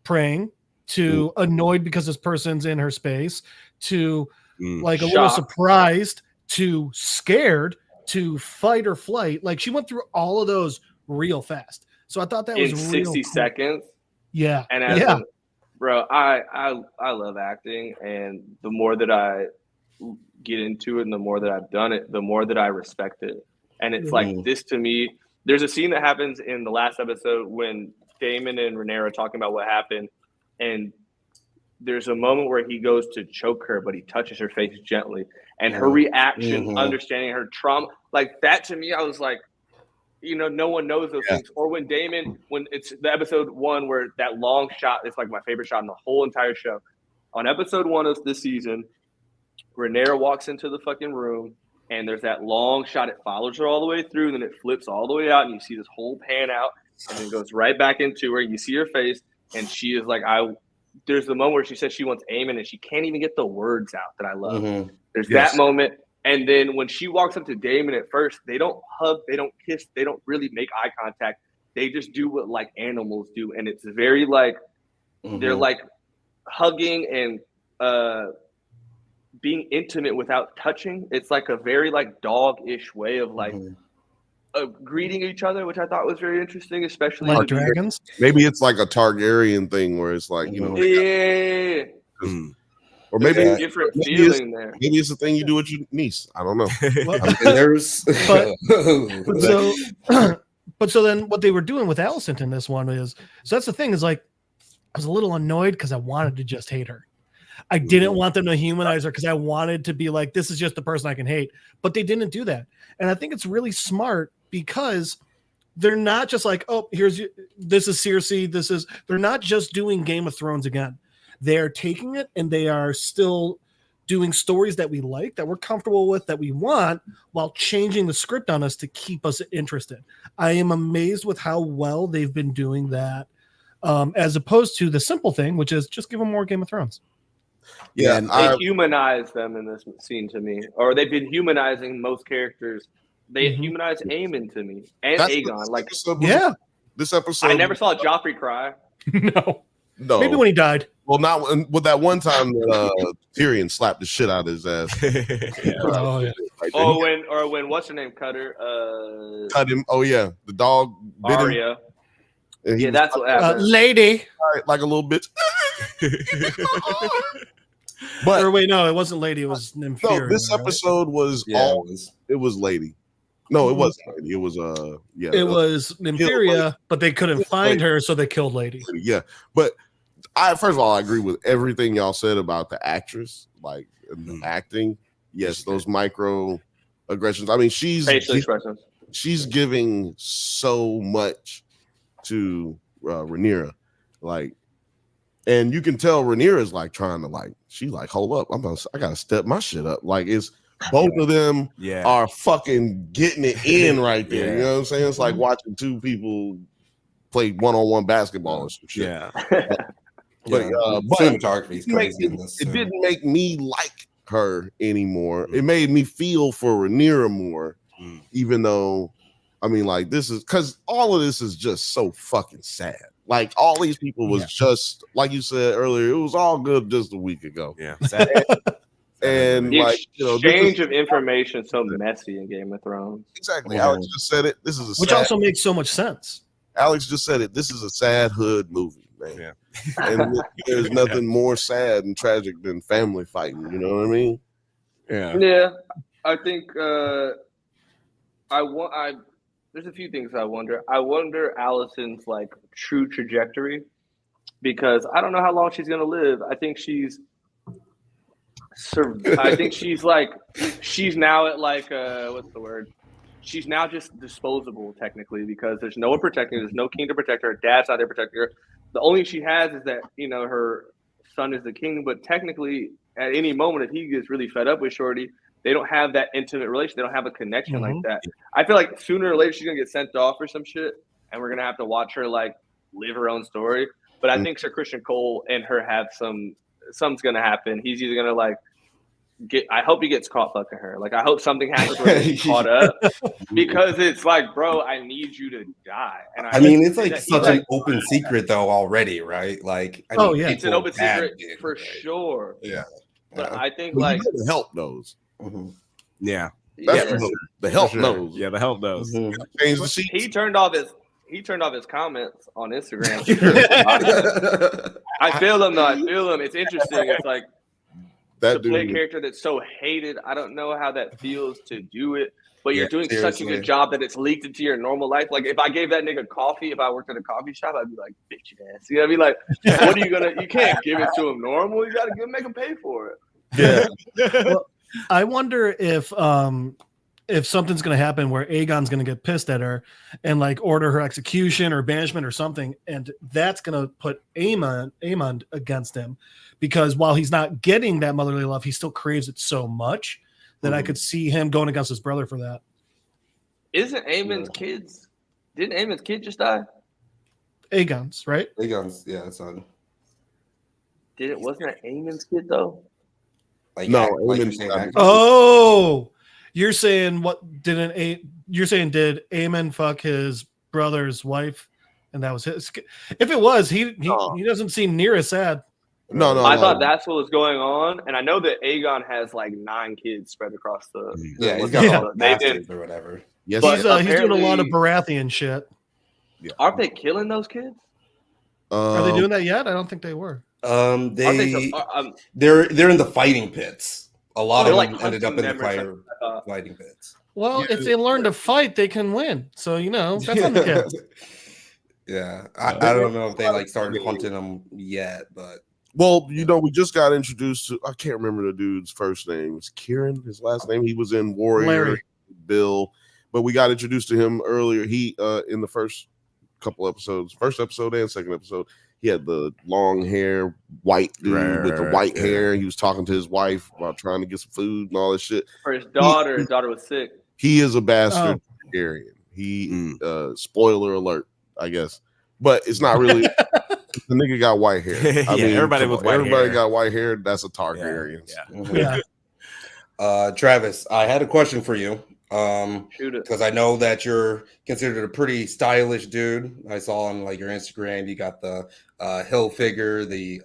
[SPEAKER 4] praying to annoyed because this person's in her space to like a little surprised to scared to fight or flight. Like she went through all of those real fast. So I thought that was
[SPEAKER 6] in
[SPEAKER 4] real
[SPEAKER 6] 60
[SPEAKER 4] cool.
[SPEAKER 6] seconds.
[SPEAKER 4] Yeah.
[SPEAKER 6] And bro, I love acting, and the more that I get into it and the more that I've done it, the more that I respect it. And it's like this to me, there's a scene that happens in the last episode when Damon and Renee are talking about what happened, and there's a moment where he goes to choke her, but he touches her face gently, and her reaction, understanding her trauma, like that to me, I was like, no one knows those things. Or when Damon, when it's the episode 1 where that long shot, it's like my favorite shot in the whole entire show. On episode 1 of this season, Renee walks into the fucking room, and there's that long shot. It follows her all the way through, then it flips all the way out, and you see this whole pan out, and then goes right back into her. You see her face, and she is like, there's the moment where she says she wants Eamon, and she can't even get the words out that I love. There's that moment. And then when she walks up to Damon at first, they don't hug, they don't kiss, they don't really make eye contact. They just do what like animals do. And it's very like, they're like hugging and being intimate without touching. It's like a very like dog-ish way of like greeting each other, which I thought was very interesting, especially
[SPEAKER 4] like dragons.
[SPEAKER 1] Maybe it's like a Targaryen thing where it's like, or maybe
[SPEAKER 6] a different feeling there.
[SPEAKER 1] Maybe it's the thing you do with your niece. I don't know.
[SPEAKER 4] But so then what they were doing with Allison in this one is, so that's the thing is like, I was a little annoyed because I wanted to just hate her. I didn't want them to humanize her because I wanted to be like, this is just the person I can hate. But they didn't do that. And I think it's really smart because they're not just like, oh, this is Cersei. They're not just doing Game of Thrones again. They're taking it and they are still doing stories that we like, that we're comfortable with, that we want, while changing the script on us to keep us interested. I am amazed with how well they've been doing that, as opposed to the simple thing, which is just give them more Game of Thrones.
[SPEAKER 6] Yeah, and they humanize them in this scene to me, or they've been humanizing most characters. They humanize Aemon to me and Aegon.
[SPEAKER 1] This episode,
[SPEAKER 6] I never saw Joffrey cry.
[SPEAKER 4] No. Maybe when he died.
[SPEAKER 1] Well, not with that one time that Tyrion slapped the shit out of his ass.
[SPEAKER 4] Oh yeah.
[SPEAKER 1] Right there.
[SPEAKER 6] Or when what's her name cut her?
[SPEAKER 1] Cut him. Oh yeah, the dog bit him.
[SPEAKER 6] Arya.
[SPEAKER 1] And he
[SPEAKER 6] Yeah,
[SPEAKER 1] was
[SPEAKER 6] that's what happened.
[SPEAKER 4] Lady.
[SPEAKER 1] like a little bitch. But
[SPEAKER 4] Or wait, no, it wasn't Lady. It was Nympheria.
[SPEAKER 1] no, this episode was it was Lady. No, it wasn't Lady. It was yeah.
[SPEAKER 4] It was Nympheria, but they couldn't find her, so they killed Lady.
[SPEAKER 1] Yeah, but first of all, I agree with everything y'all said about the actress, like the acting. Yes, those micro aggressions. I mean, she's giving so much to Rhaenyra, like, and you can tell Rhaenyra's like trying to she's like, hold up, I gotta step my shit up. Like, it's both of them are fucking getting it in right there. You know what I'm saying? It's like watching two people play one-on-one basketball or some shit.
[SPEAKER 2] Yeah.
[SPEAKER 3] But cinematography is crazy in this.
[SPEAKER 1] It didn't make me like her anymore. It made me feel for Rhaenyra more, even though, I mean, like, this is because all of this is just so fucking sad. Like, all these people was just, like you said earlier, it was all good just a week ago.
[SPEAKER 2] Yeah.
[SPEAKER 1] And
[SPEAKER 6] the
[SPEAKER 1] like,
[SPEAKER 6] exchange of information so messy in Game of Thrones.
[SPEAKER 1] Exactly. Alex just said it. This is
[SPEAKER 4] which also makes so much sense.
[SPEAKER 1] Alex just said it. This is a sad hood movie, man. Yeah. And there's nothing more sad and tragic than family fighting. You know what I mean?
[SPEAKER 2] Yeah.
[SPEAKER 6] Yeah. I think there's a few things I wonder. I wonder Allison's like true trajectory, because I don't know how long she's gonna live. I think she's now at like what's the word? She's now just disposable technically, because there's no one protecting her. There's no king to protect her. Her dad's not there protecting her. The only thing she has is that, you know, her son is the king, but technically at any moment, if he gets really fed up with Shorty, they don't have that intimate relation. They don't have a connection like that. I feel like sooner or later she's gonna get sent off or some shit, and we're gonna have to watch her like live her own story. But I think Sir Christian Cole and her have something's gonna happen. He's either gonna like I hope he gets caught fucking her. Like, I hope something happens where he's caught up, because it's like, bro, I need you to die. And
[SPEAKER 3] I mean, it's like such an open secret though already, right? Like, I mean,
[SPEAKER 6] it's an open secret for sure.
[SPEAKER 3] Yeah,
[SPEAKER 6] but I think like
[SPEAKER 1] the help knows.
[SPEAKER 2] Yeah,
[SPEAKER 1] the help knows.
[SPEAKER 2] Yeah, the help knows.
[SPEAKER 1] Change the sheets.
[SPEAKER 6] He turned off his comments on Instagram. I feel him though. I feel him. It's interesting. It's like,
[SPEAKER 1] that
[SPEAKER 6] to play a character that's so hated. I don't know how that feels to do it, but you're doing such a good job that it's leaked into your normal life. Like, if I gave that nigga coffee, if I worked at a coffee shop, I'd be like, bitch ass. You know, I'd be like, what are you can't give it to him normal. You got to make him pay for it.
[SPEAKER 1] Yeah.
[SPEAKER 4] Well, I wonder if something's going to happen where Aegon's going to get pissed at her and like order her execution or banishment or something, and that's going to put Aemon against him, because while he's not getting that motherly love, he still craves it so much that I could see him going against his brother for that.
[SPEAKER 6] Isn't Aemon's kids? Didn't Aemon's kid just die?
[SPEAKER 4] Aegon's, right?
[SPEAKER 3] Aegon's, yeah, son.
[SPEAKER 6] Wasn't that Aemon's kid though?
[SPEAKER 3] Like,
[SPEAKER 1] no,
[SPEAKER 4] you're saying you're saying did Aemon fuck his brother's wife, and that was his? If it was, he doesn't seem near as sad.
[SPEAKER 1] No.
[SPEAKER 6] I thought that's what was going on, and I know that Aegon has like 9 kids spread across the.
[SPEAKER 3] He's got all the bastards or whatever.
[SPEAKER 1] Yes,
[SPEAKER 4] he's doing a lot of Baratheon shit.
[SPEAKER 1] Yeah.
[SPEAKER 6] Aren't they killing those kids?
[SPEAKER 4] Are they doing that yet? I don't think they were.
[SPEAKER 3] They're in the fighting pits. A lot of them ended up in the fighting pits.
[SPEAKER 4] Well, if they learn to fight, they can win. So, you know, that's on the kids.
[SPEAKER 3] Yeah, I don't know if they like started hunting them yet, but.
[SPEAKER 1] Well, you know, we just got introduced to, I can't remember the dude's first name. It's Kieran, his last name. He was in Warrior,
[SPEAKER 4] Larry.
[SPEAKER 1] Bill, but we got introduced to him earlier. He, in the first couple episodes, first episode and second episode, he had the long hair, white dude with the white hair. He was talking to his wife about trying to get some food and all this shit.
[SPEAKER 6] For his daughter, his daughter was sick.
[SPEAKER 1] He is a bastard Targaryen. He, spoiler alert, I guess. But it's not really. The nigga got white hair. I mean,
[SPEAKER 2] everybody
[SPEAKER 1] got white hair. That's a Targaryen.
[SPEAKER 3] Travis, I had a question for you.
[SPEAKER 6] Shoot it.
[SPEAKER 3] Because I know that you're considered a pretty stylish dude. I saw on like your Instagram, you got the Hilfiger, the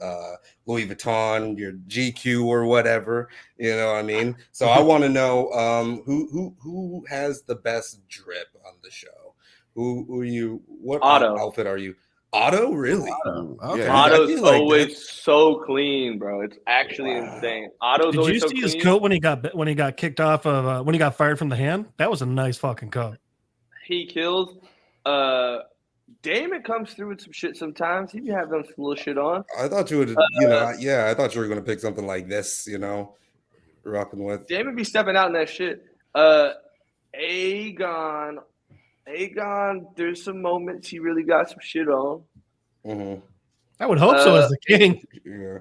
[SPEAKER 3] Louis Vuitton, your GQ or whatever. You know what I mean? So I want to know who has the best drip on the show. Who you? What
[SPEAKER 6] Otto.
[SPEAKER 3] outfit are you? Otto, really?
[SPEAKER 2] Okay.
[SPEAKER 1] Yeah.
[SPEAKER 6] Otto's
[SPEAKER 3] like
[SPEAKER 6] always so clean, bro. It's actually insane. Otto's
[SPEAKER 4] Did
[SPEAKER 6] always
[SPEAKER 4] you
[SPEAKER 6] so
[SPEAKER 4] see
[SPEAKER 6] clean.
[SPEAKER 4] his coat when he got kicked off of when he got fired from the hand? That was a nice fucking coat.
[SPEAKER 6] He kills. Damon comes through with some shit sometimes. He be having some little shit on.
[SPEAKER 3] I thought you would, I thought you were gonna pick something like this, rocking with.
[SPEAKER 6] Damon be stepping out in that shit. Aegon, there's some moments he really got some shit on.
[SPEAKER 3] Mm-hmm.
[SPEAKER 4] I would hope so as the king.
[SPEAKER 3] Yeah.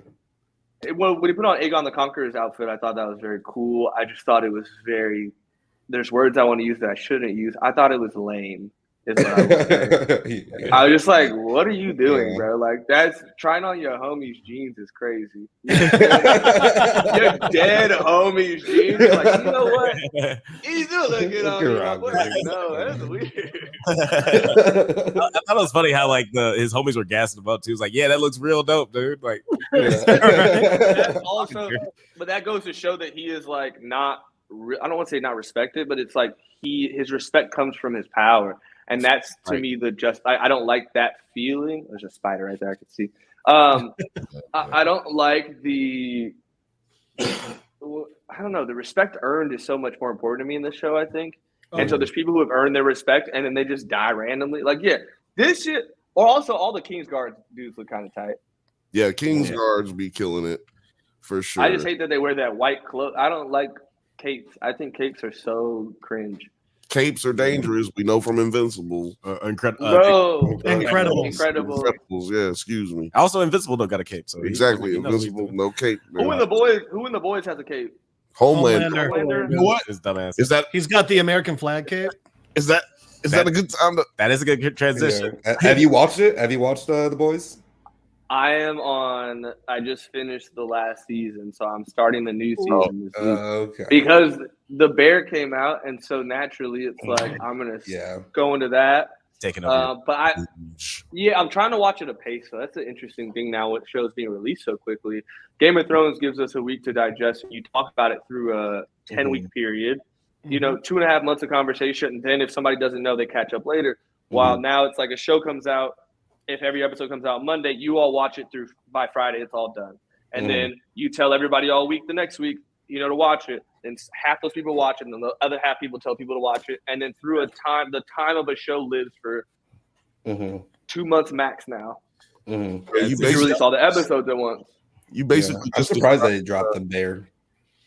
[SPEAKER 6] When he put on Aegon the Conqueror's outfit, I thought that was very cool. I just thought it was very. There's words I want to use that I shouldn't use. I thought it was lame. Is what I was saying. I was just like, "What are you doing, bro? Like that's trying on your homie's jeans is crazy. Your dead homie's jeans. Like you know what? He's still looking on me. Like, no, that's weird.
[SPEAKER 2] I thought it was funny how like his homies were gassing him up too. He was like, "Yeah, that looks real dope, dude." Like,
[SPEAKER 6] That's also, but that goes to show that he is like not. I don't want to say not respected, but it's like his respect comes from his power. And that's to me I don't like that feeling. There's a spider right there I can see. I don't like the respect earned is so much more important to me in this show, I think. And so there's people who have earned their respect and then they just die randomly. Like, yeah, this shit, or also all the King's Guard dudes look kind of tight.
[SPEAKER 1] Yeah, King's Guards be killing it for sure.
[SPEAKER 6] I just hate that they wear that white cloak. I don't like capes. I think capes are so cringe.
[SPEAKER 1] Capes are dangerous. We know from Invincible.
[SPEAKER 6] Incredible.
[SPEAKER 1] Yeah, excuse me.
[SPEAKER 2] Also, Invincible don't got a cape, so
[SPEAKER 1] exactly. Invincible, no cape. Man.
[SPEAKER 6] Who in the boys has a cape?
[SPEAKER 1] Homelander.
[SPEAKER 4] You know what?
[SPEAKER 2] His dumbass.
[SPEAKER 1] Is that?
[SPEAKER 4] He's got the American flag cape.
[SPEAKER 1] Is that a good time to?
[SPEAKER 2] That is a good transition.
[SPEAKER 3] Yeah. Have you watched it? Have you watched The Boys?
[SPEAKER 6] I just finished the last season, so I'm starting the new season this week.
[SPEAKER 3] Okay.
[SPEAKER 6] Because The Bear came out, and so naturally it's like I'm gonna go into that.
[SPEAKER 2] Taking over.
[SPEAKER 6] But I'm trying to watch at a pace. So that's an interesting thing now. What shows being released so quickly? Game of Thrones gives us a week to digest. You talk about it through a 10-week period. 2.5 months of conversation, and then if somebody doesn't know, they catch up later. While now it's like a show comes out. If every episode comes out Monday, you all watch it through by Friday. It's all done, and then you tell everybody all week the next week, to watch it. And half those people watch it, and then the other half people tell people to watch it. And then through the time of a show lives for 2 months max now.
[SPEAKER 1] You
[SPEAKER 6] release all the episodes at once.
[SPEAKER 1] You basically
[SPEAKER 3] I'm surprised they dropped The Bear.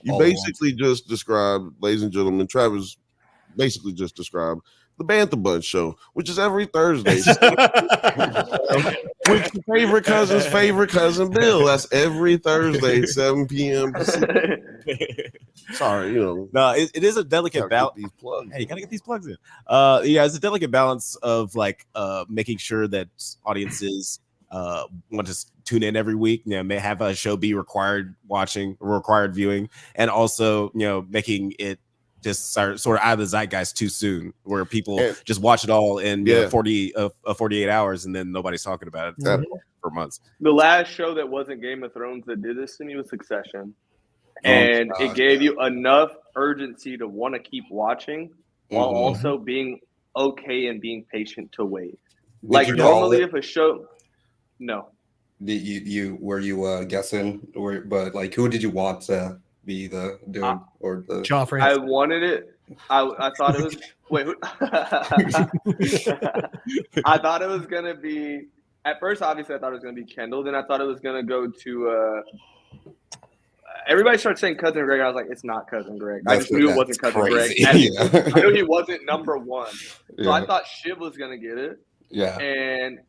[SPEAKER 1] You basically just described, ladies and gentlemen, Travis basically just described the Bantha Bunch show, which is every Thursday. With your favorite cousin Bill. That's every Thursday, 7 p.m. Sorry,
[SPEAKER 2] No, it is a delicate balance. Hey, you gotta get these plugs in. It's a delicate balance of like making sure that audiences want to tune in every week. May have a show be required viewing, and also making it just sort of out of the zeitgeist too soon, where people just watch it all in 48 hours and then nobody's talking about it for months.
[SPEAKER 6] The last show that wasn't Game of Thrones that did this to me was Succession. And it gave you enough urgency to want to keep watching while also being okay and being patient to wait. Like normally if a show... No.
[SPEAKER 3] Were you guessing? But like, who did you want to be the dude or the
[SPEAKER 4] Joffrey?
[SPEAKER 6] I wanted it. I thought it was I thought it was gonna be at first. Obviously, I thought it was gonna be Kendall. Then I thought it was gonna go to. Everybody started saying Cousin Greg. I was like, it's not Cousin Greg. I just knew it wasn't Cousin Greg. I knew he wasn't number one. So I thought Shiv was gonna get it.
[SPEAKER 3] Yeah.
[SPEAKER 6] And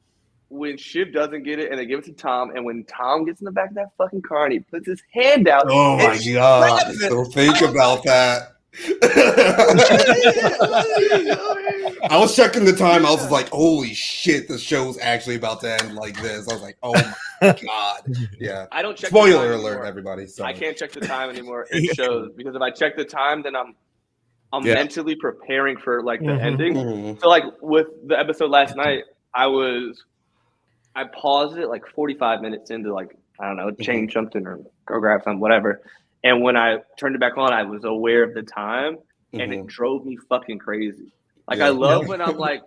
[SPEAKER 6] when Shiv doesn't get it and they give it to Tom, and when Tom gets in the back of that fucking car and he puts his hand out.
[SPEAKER 3] Oh my God. So think about that. I was checking the time. I was like, holy shit, the show's actually about to end like this. I was like, oh my God. Yeah.
[SPEAKER 6] I don't check
[SPEAKER 3] Spoiler alert, everybody. Sorry.
[SPEAKER 6] I can't check the time anymore. It shows because if I check the time, then I'm I'm
[SPEAKER 2] Yeah.
[SPEAKER 6] mentally preparing for like the
[SPEAKER 4] Mhm.
[SPEAKER 6] ending.
[SPEAKER 3] Mhm.
[SPEAKER 6] So like with the episode last night, I paused it like 45 minutes into like, I don't know, change something or go grab something, whatever. And when I turned it back on, I was aware of the time and it drove me fucking crazy. Like I love when I'm like,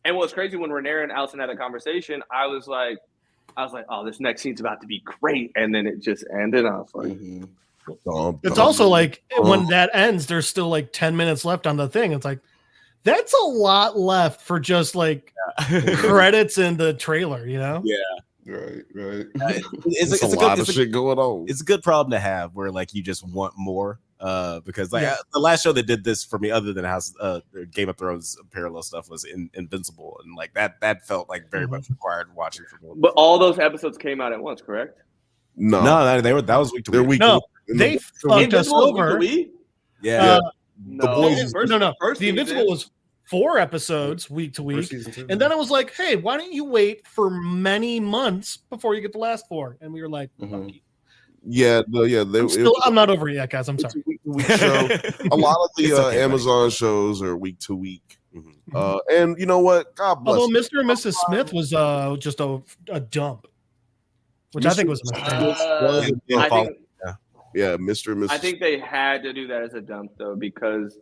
[SPEAKER 6] and what's crazy when Renee and Allison had a conversation, I was like, oh, this next scene's about to be great. And then it just ended. I was like,
[SPEAKER 4] It's also like when that ends, there's still like 10 minutes left on the thing. It's like, that's a lot left for just like credits in the trailer, you know?
[SPEAKER 2] Yeah.
[SPEAKER 3] Right.
[SPEAKER 2] It's
[SPEAKER 1] a lot of shit going on.
[SPEAKER 2] It's a good problem to have where like you just want more. Because like the last show that did this for me, other than House Game of Thrones parallel stuff, was Invincible, and like that felt like very much required watching for more.
[SPEAKER 6] but all those episodes came out at once, correct?
[SPEAKER 1] No,
[SPEAKER 2] that was week to week.
[SPEAKER 4] No, they fucked us over.
[SPEAKER 2] Yeah.
[SPEAKER 6] No,
[SPEAKER 1] boys-
[SPEAKER 4] The Invincible was 4 episodes week to week, and then I was like, "Hey, why don't you wait for many months before you get the last 4?" And we were like, "Fuck you." I'm not over it yet, guys. I'm sorry.
[SPEAKER 1] Week show. A lot of the Amazon shows are week to week. And you know what? God bless.
[SPEAKER 4] Although Mr. and Mrs. Smith was just a dump, which I think was a mistake.
[SPEAKER 1] Mr. and Mrs.
[SPEAKER 6] I think they had to do that as a dump though, because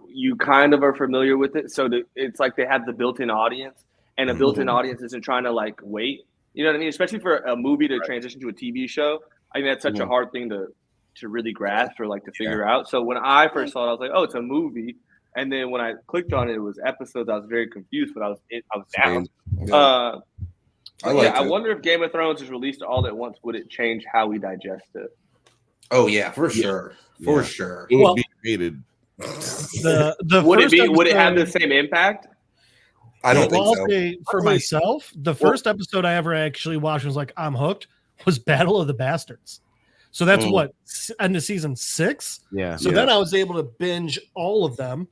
[SPEAKER 6] you kind of are familiar with it. So it's like they have the built-in audience, and a built-in audience isn't trying to like wait. You know what I mean? Especially for a movie to transition to a TV show. I think that's such a hard thing to really grasp or like to figure out. So when I first saw it, I was like, oh, it's a movie. And then when I clicked on it, it was episodes. I was very confused, but I was down. I wonder if Game of Thrones is released all at once, would it change how we digest it?
[SPEAKER 3] Oh yeah, for sure. For sure.
[SPEAKER 1] It would be hated.
[SPEAKER 6] Would it have the same impact?
[SPEAKER 3] I don't think so.
[SPEAKER 4] I'll say for myself, the first episode I ever actually watched was like, I'm hooked, was Battle of the Bastards. So that's what, end of season 6?
[SPEAKER 2] Yeah.
[SPEAKER 4] So then I was able to binge all of them.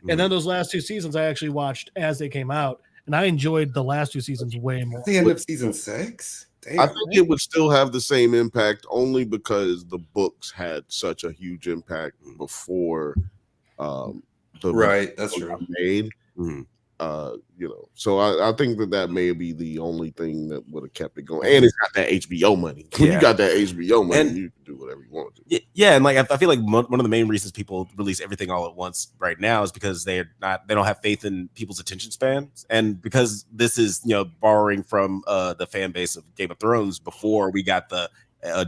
[SPEAKER 4] And then those last 2 seasons I actually watched as they came out. And I enjoyed the last 2 seasons way more.
[SPEAKER 3] The end of season 6? Damn.
[SPEAKER 1] I think it would still have the same impact only because the books had such a huge impact before
[SPEAKER 3] that's true.
[SPEAKER 1] Made. So I think that may be the only thing that would have kept it going. And it's got that HBO money. When you got that HBO money, and you can do whatever you want to.
[SPEAKER 2] Yeah, and like I feel like one of the main reasons people release everything all at once right now is because they don't have faith in people's attention spans, and because this is borrowing from the fan base of Game of Thrones before we got the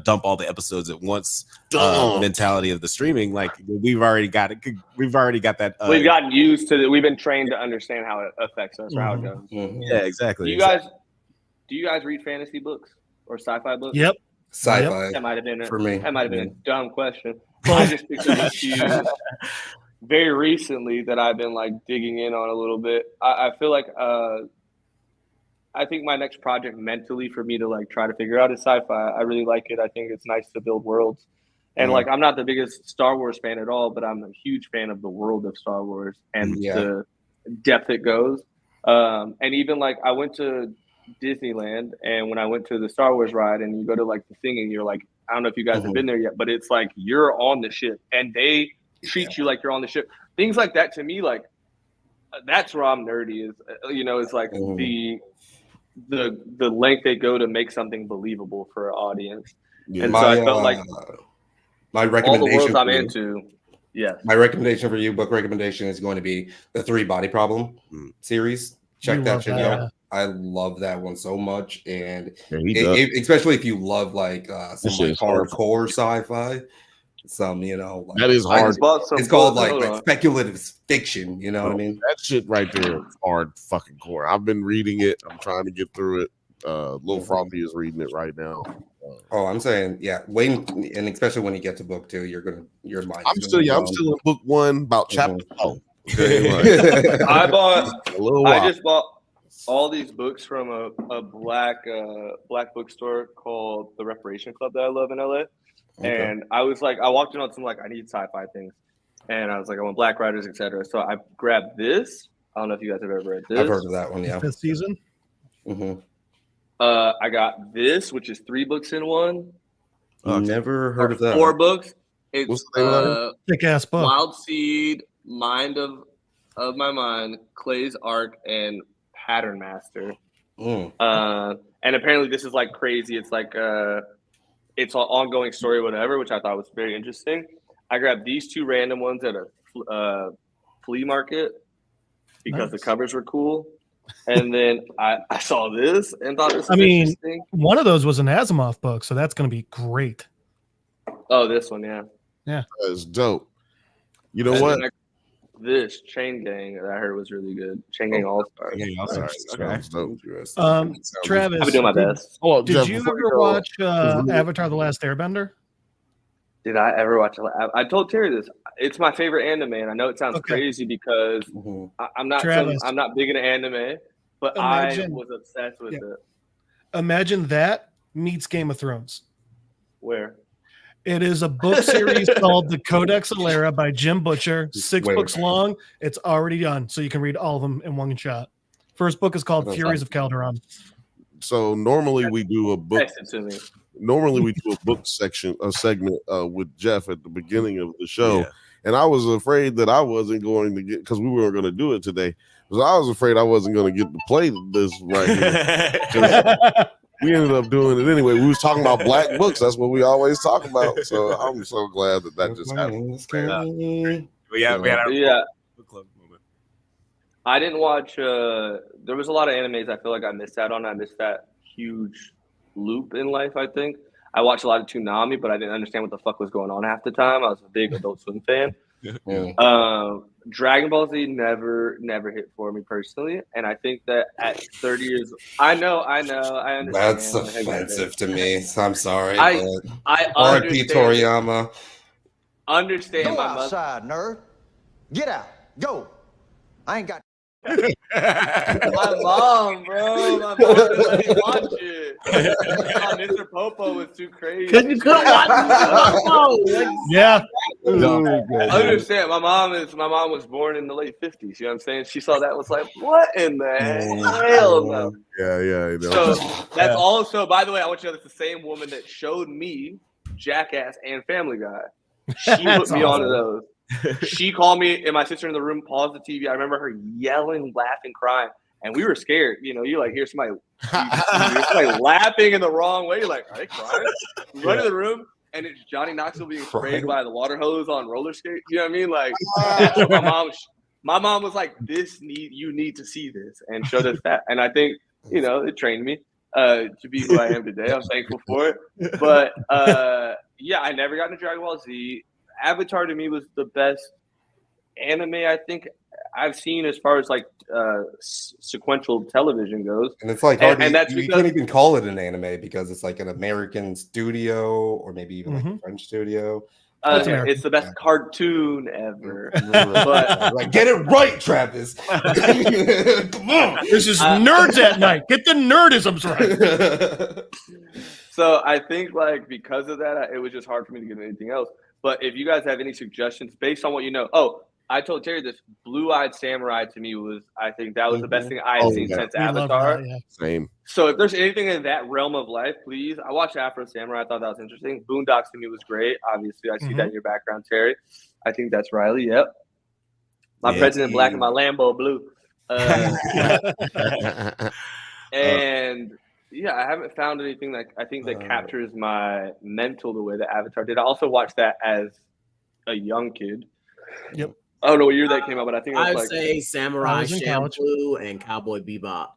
[SPEAKER 2] dump all the episodes at once mentality of the streaming. Like we've already got it. We've already got that.
[SPEAKER 6] We've gotten used to it. We've been trained to understand how it affects us or how it goes.
[SPEAKER 2] Yeah, exactly.
[SPEAKER 6] Do you guys read fantasy books or sci-fi books?
[SPEAKER 4] Yep.
[SPEAKER 3] Sci-fi.
[SPEAKER 6] That might have been
[SPEAKER 3] for me.
[SPEAKER 6] That might have been a dumb question. I just picked up a few very recently that I've been like digging in on a little bit. I feel like I think my next project mentally for me to like try to figure out is sci-fi. I really like it. I think it's nice to build worlds. And like, I'm not the biggest Star Wars fan at all, but I'm a huge fan of the world of Star Wars and the depth it goes. And even like I went to Disneyland, and when I went to the Star Wars ride and you go to like the thing and you're like, I don't know if you guys have been there yet, but it's like, you're on the ship and they treat you like you're on the ship. Things like that to me, like that's where I'm nerdy is, it's like the length they go to make something believable for an audience. Yeah. And so I felt like
[SPEAKER 3] my recommendation
[SPEAKER 6] all the worlds I'm into. Yeah.
[SPEAKER 3] My recommendation for you, book recommendation, is going to be the 3 Body Problem series. Check that shit out. I love that one so much. And especially if you love like some like hardcore sci-fi. Some, like,
[SPEAKER 1] that is hard.
[SPEAKER 3] It's called like speculative fiction. You know what I mean?
[SPEAKER 1] That shit right there is hard fucking core. I've been reading it. I'm trying to get through it. Lil Frothy is reading it right now.
[SPEAKER 3] I'm saying, wait, and especially when you get to book 2, your mind.
[SPEAKER 1] I'm still in book 1, about chapter 12.
[SPEAKER 6] I just bought all these books from a black bookstore called the Reparation Club that I love in LA. Okay. And I was like, I walked in on some like, I need sci-fi things. And I was like, I want black writers, etc. So I grabbed this. I don't know if you guys have ever read this.
[SPEAKER 3] I've heard of that one, yeah.
[SPEAKER 4] This season?
[SPEAKER 6] I got this, which is 3 books in one.
[SPEAKER 3] Never heard of that.
[SPEAKER 6] 4 books.
[SPEAKER 1] What's the name of that?
[SPEAKER 4] Thick ass book.
[SPEAKER 6] Wild Seed, mind of my mind, Clay's Arc, and Pattern Master. And apparently this is like crazy. It's like it's an ongoing story, whatever, which I thought was very interesting. I grabbed these 2 random ones at a flea market because the covers were cool. And then I saw this and thought this was interesting.
[SPEAKER 4] One of those was an Asimov book, so that's going to be great.
[SPEAKER 6] Oh, this one, yeah.
[SPEAKER 1] That's dope. You know what?
[SPEAKER 6] This Chain Gang that I heard was really good. Chain Gang All Stars.
[SPEAKER 4] Travis,
[SPEAKER 6] I've been doing my best.
[SPEAKER 4] Did
[SPEAKER 1] Jeff,
[SPEAKER 4] you ever watch Avatar: The Last Airbender?
[SPEAKER 6] Did I ever watch it? I told Terry this. It's my favorite anime, and I know it sounds crazy because I'm not big into anime, but I was obsessed with it.
[SPEAKER 4] Imagine that meets Game of Thrones.
[SPEAKER 6] Where?
[SPEAKER 4] It is a book series called The Codex Alera by Jim Butcher. 6 books long. It's already done, so you can read all of them in one shot. First book is called Furies of Calderon.
[SPEAKER 1] So normally we do a book. Normally we do a book segment with Jeff at the beginning of the show, and I was afraid that I wasn't going to get, because we weren't going to do it today. Because I was afraid I wasn't going to get to play this right here. We ended up doing it anyway. We was talking about black books. That's what we always talk about. So I'm so glad that just happened.
[SPEAKER 2] We had our book club moment.
[SPEAKER 6] I didn't watch. There was a lot of animes I feel like I missed out on. I missed that huge loop in life, I think. I watched a lot of Toonami, but I didn't understand what the fuck was going on half the time. I was a big Adult Swim fan. Dragon Ball Z never hit for me personally, and I think that at 30 years, I understand.
[SPEAKER 3] That's offensive to me. So I'm sorry.
[SPEAKER 6] I
[SPEAKER 3] R.I.P. Toriyama.
[SPEAKER 6] Understand
[SPEAKER 7] go
[SPEAKER 6] my
[SPEAKER 7] outside, nerd. Get out. Go. I ain't got.
[SPEAKER 6] My mom, bro. My mom didn't let me watch it. Mr. Popo was too crazy.
[SPEAKER 5] Because you couldn't watch Mr. Popo.
[SPEAKER 4] Yeah.
[SPEAKER 6] Understand. My mom was born in the late 50s. You know what I'm saying? She saw that, was like, what in the hell? No.
[SPEAKER 1] Yeah.
[SPEAKER 6] So that's also, by the way, I want you to know that's the same woman that showed me Jackass and Family Guy. She put me onto those. She called me and my sister in the room, paused the TV. I remember her yelling, laughing, crying, and we were scared. You know, you like hear somebody, laughing in the wrong way. You're like, are they crying? We run to the room, and it's Johnny Knoxville being sprayed by the water hose on roller skates. You know what I mean? Like that's what my mom was like, you need to see this, and showed us that. And I think it trained me to be who I am today. I'm thankful for it. But I never got into Dragon Ball Z. Avatar to me was the best anime I think I've seen as far as like sequential television goes.
[SPEAKER 3] And it's like hard and that's you can't even call it an anime because it's like an American studio or maybe even like a French studio.
[SPEAKER 6] It's the best cartoon ever. But
[SPEAKER 3] like, get it right, Travis. Come on.
[SPEAKER 4] This is Nerds at Night. Get the nerdisms right.
[SPEAKER 6] So I think like because of that, it was just hard for me to get anything else. But if you guys have any suggestions based on what you know, I told Terry this Blue-Eyed Samurai to me was, I think that was the best thing I had seen since Avatar.
[SPEAKER 1] Same.
[SPEAKER 6] So if there's anything in that realm of life, please. I watched Afro Samurai. I thought that was interesting. Boondocks to me was great. Obviously, I see that in your background, Terry. I think that's Riley. Yep. My President Black and my Lambo Blue. And yeah, I haven't found anything that I think that captures my mental the way that Avatar did. I also watched that as a young kid.
[SPEAKER 4] Yep.
[SPEAKER 6] I don't know what year that came out, but I think it was
[SPEAKER 5] I'd say Samurai Champloo and Cowboy Bebop.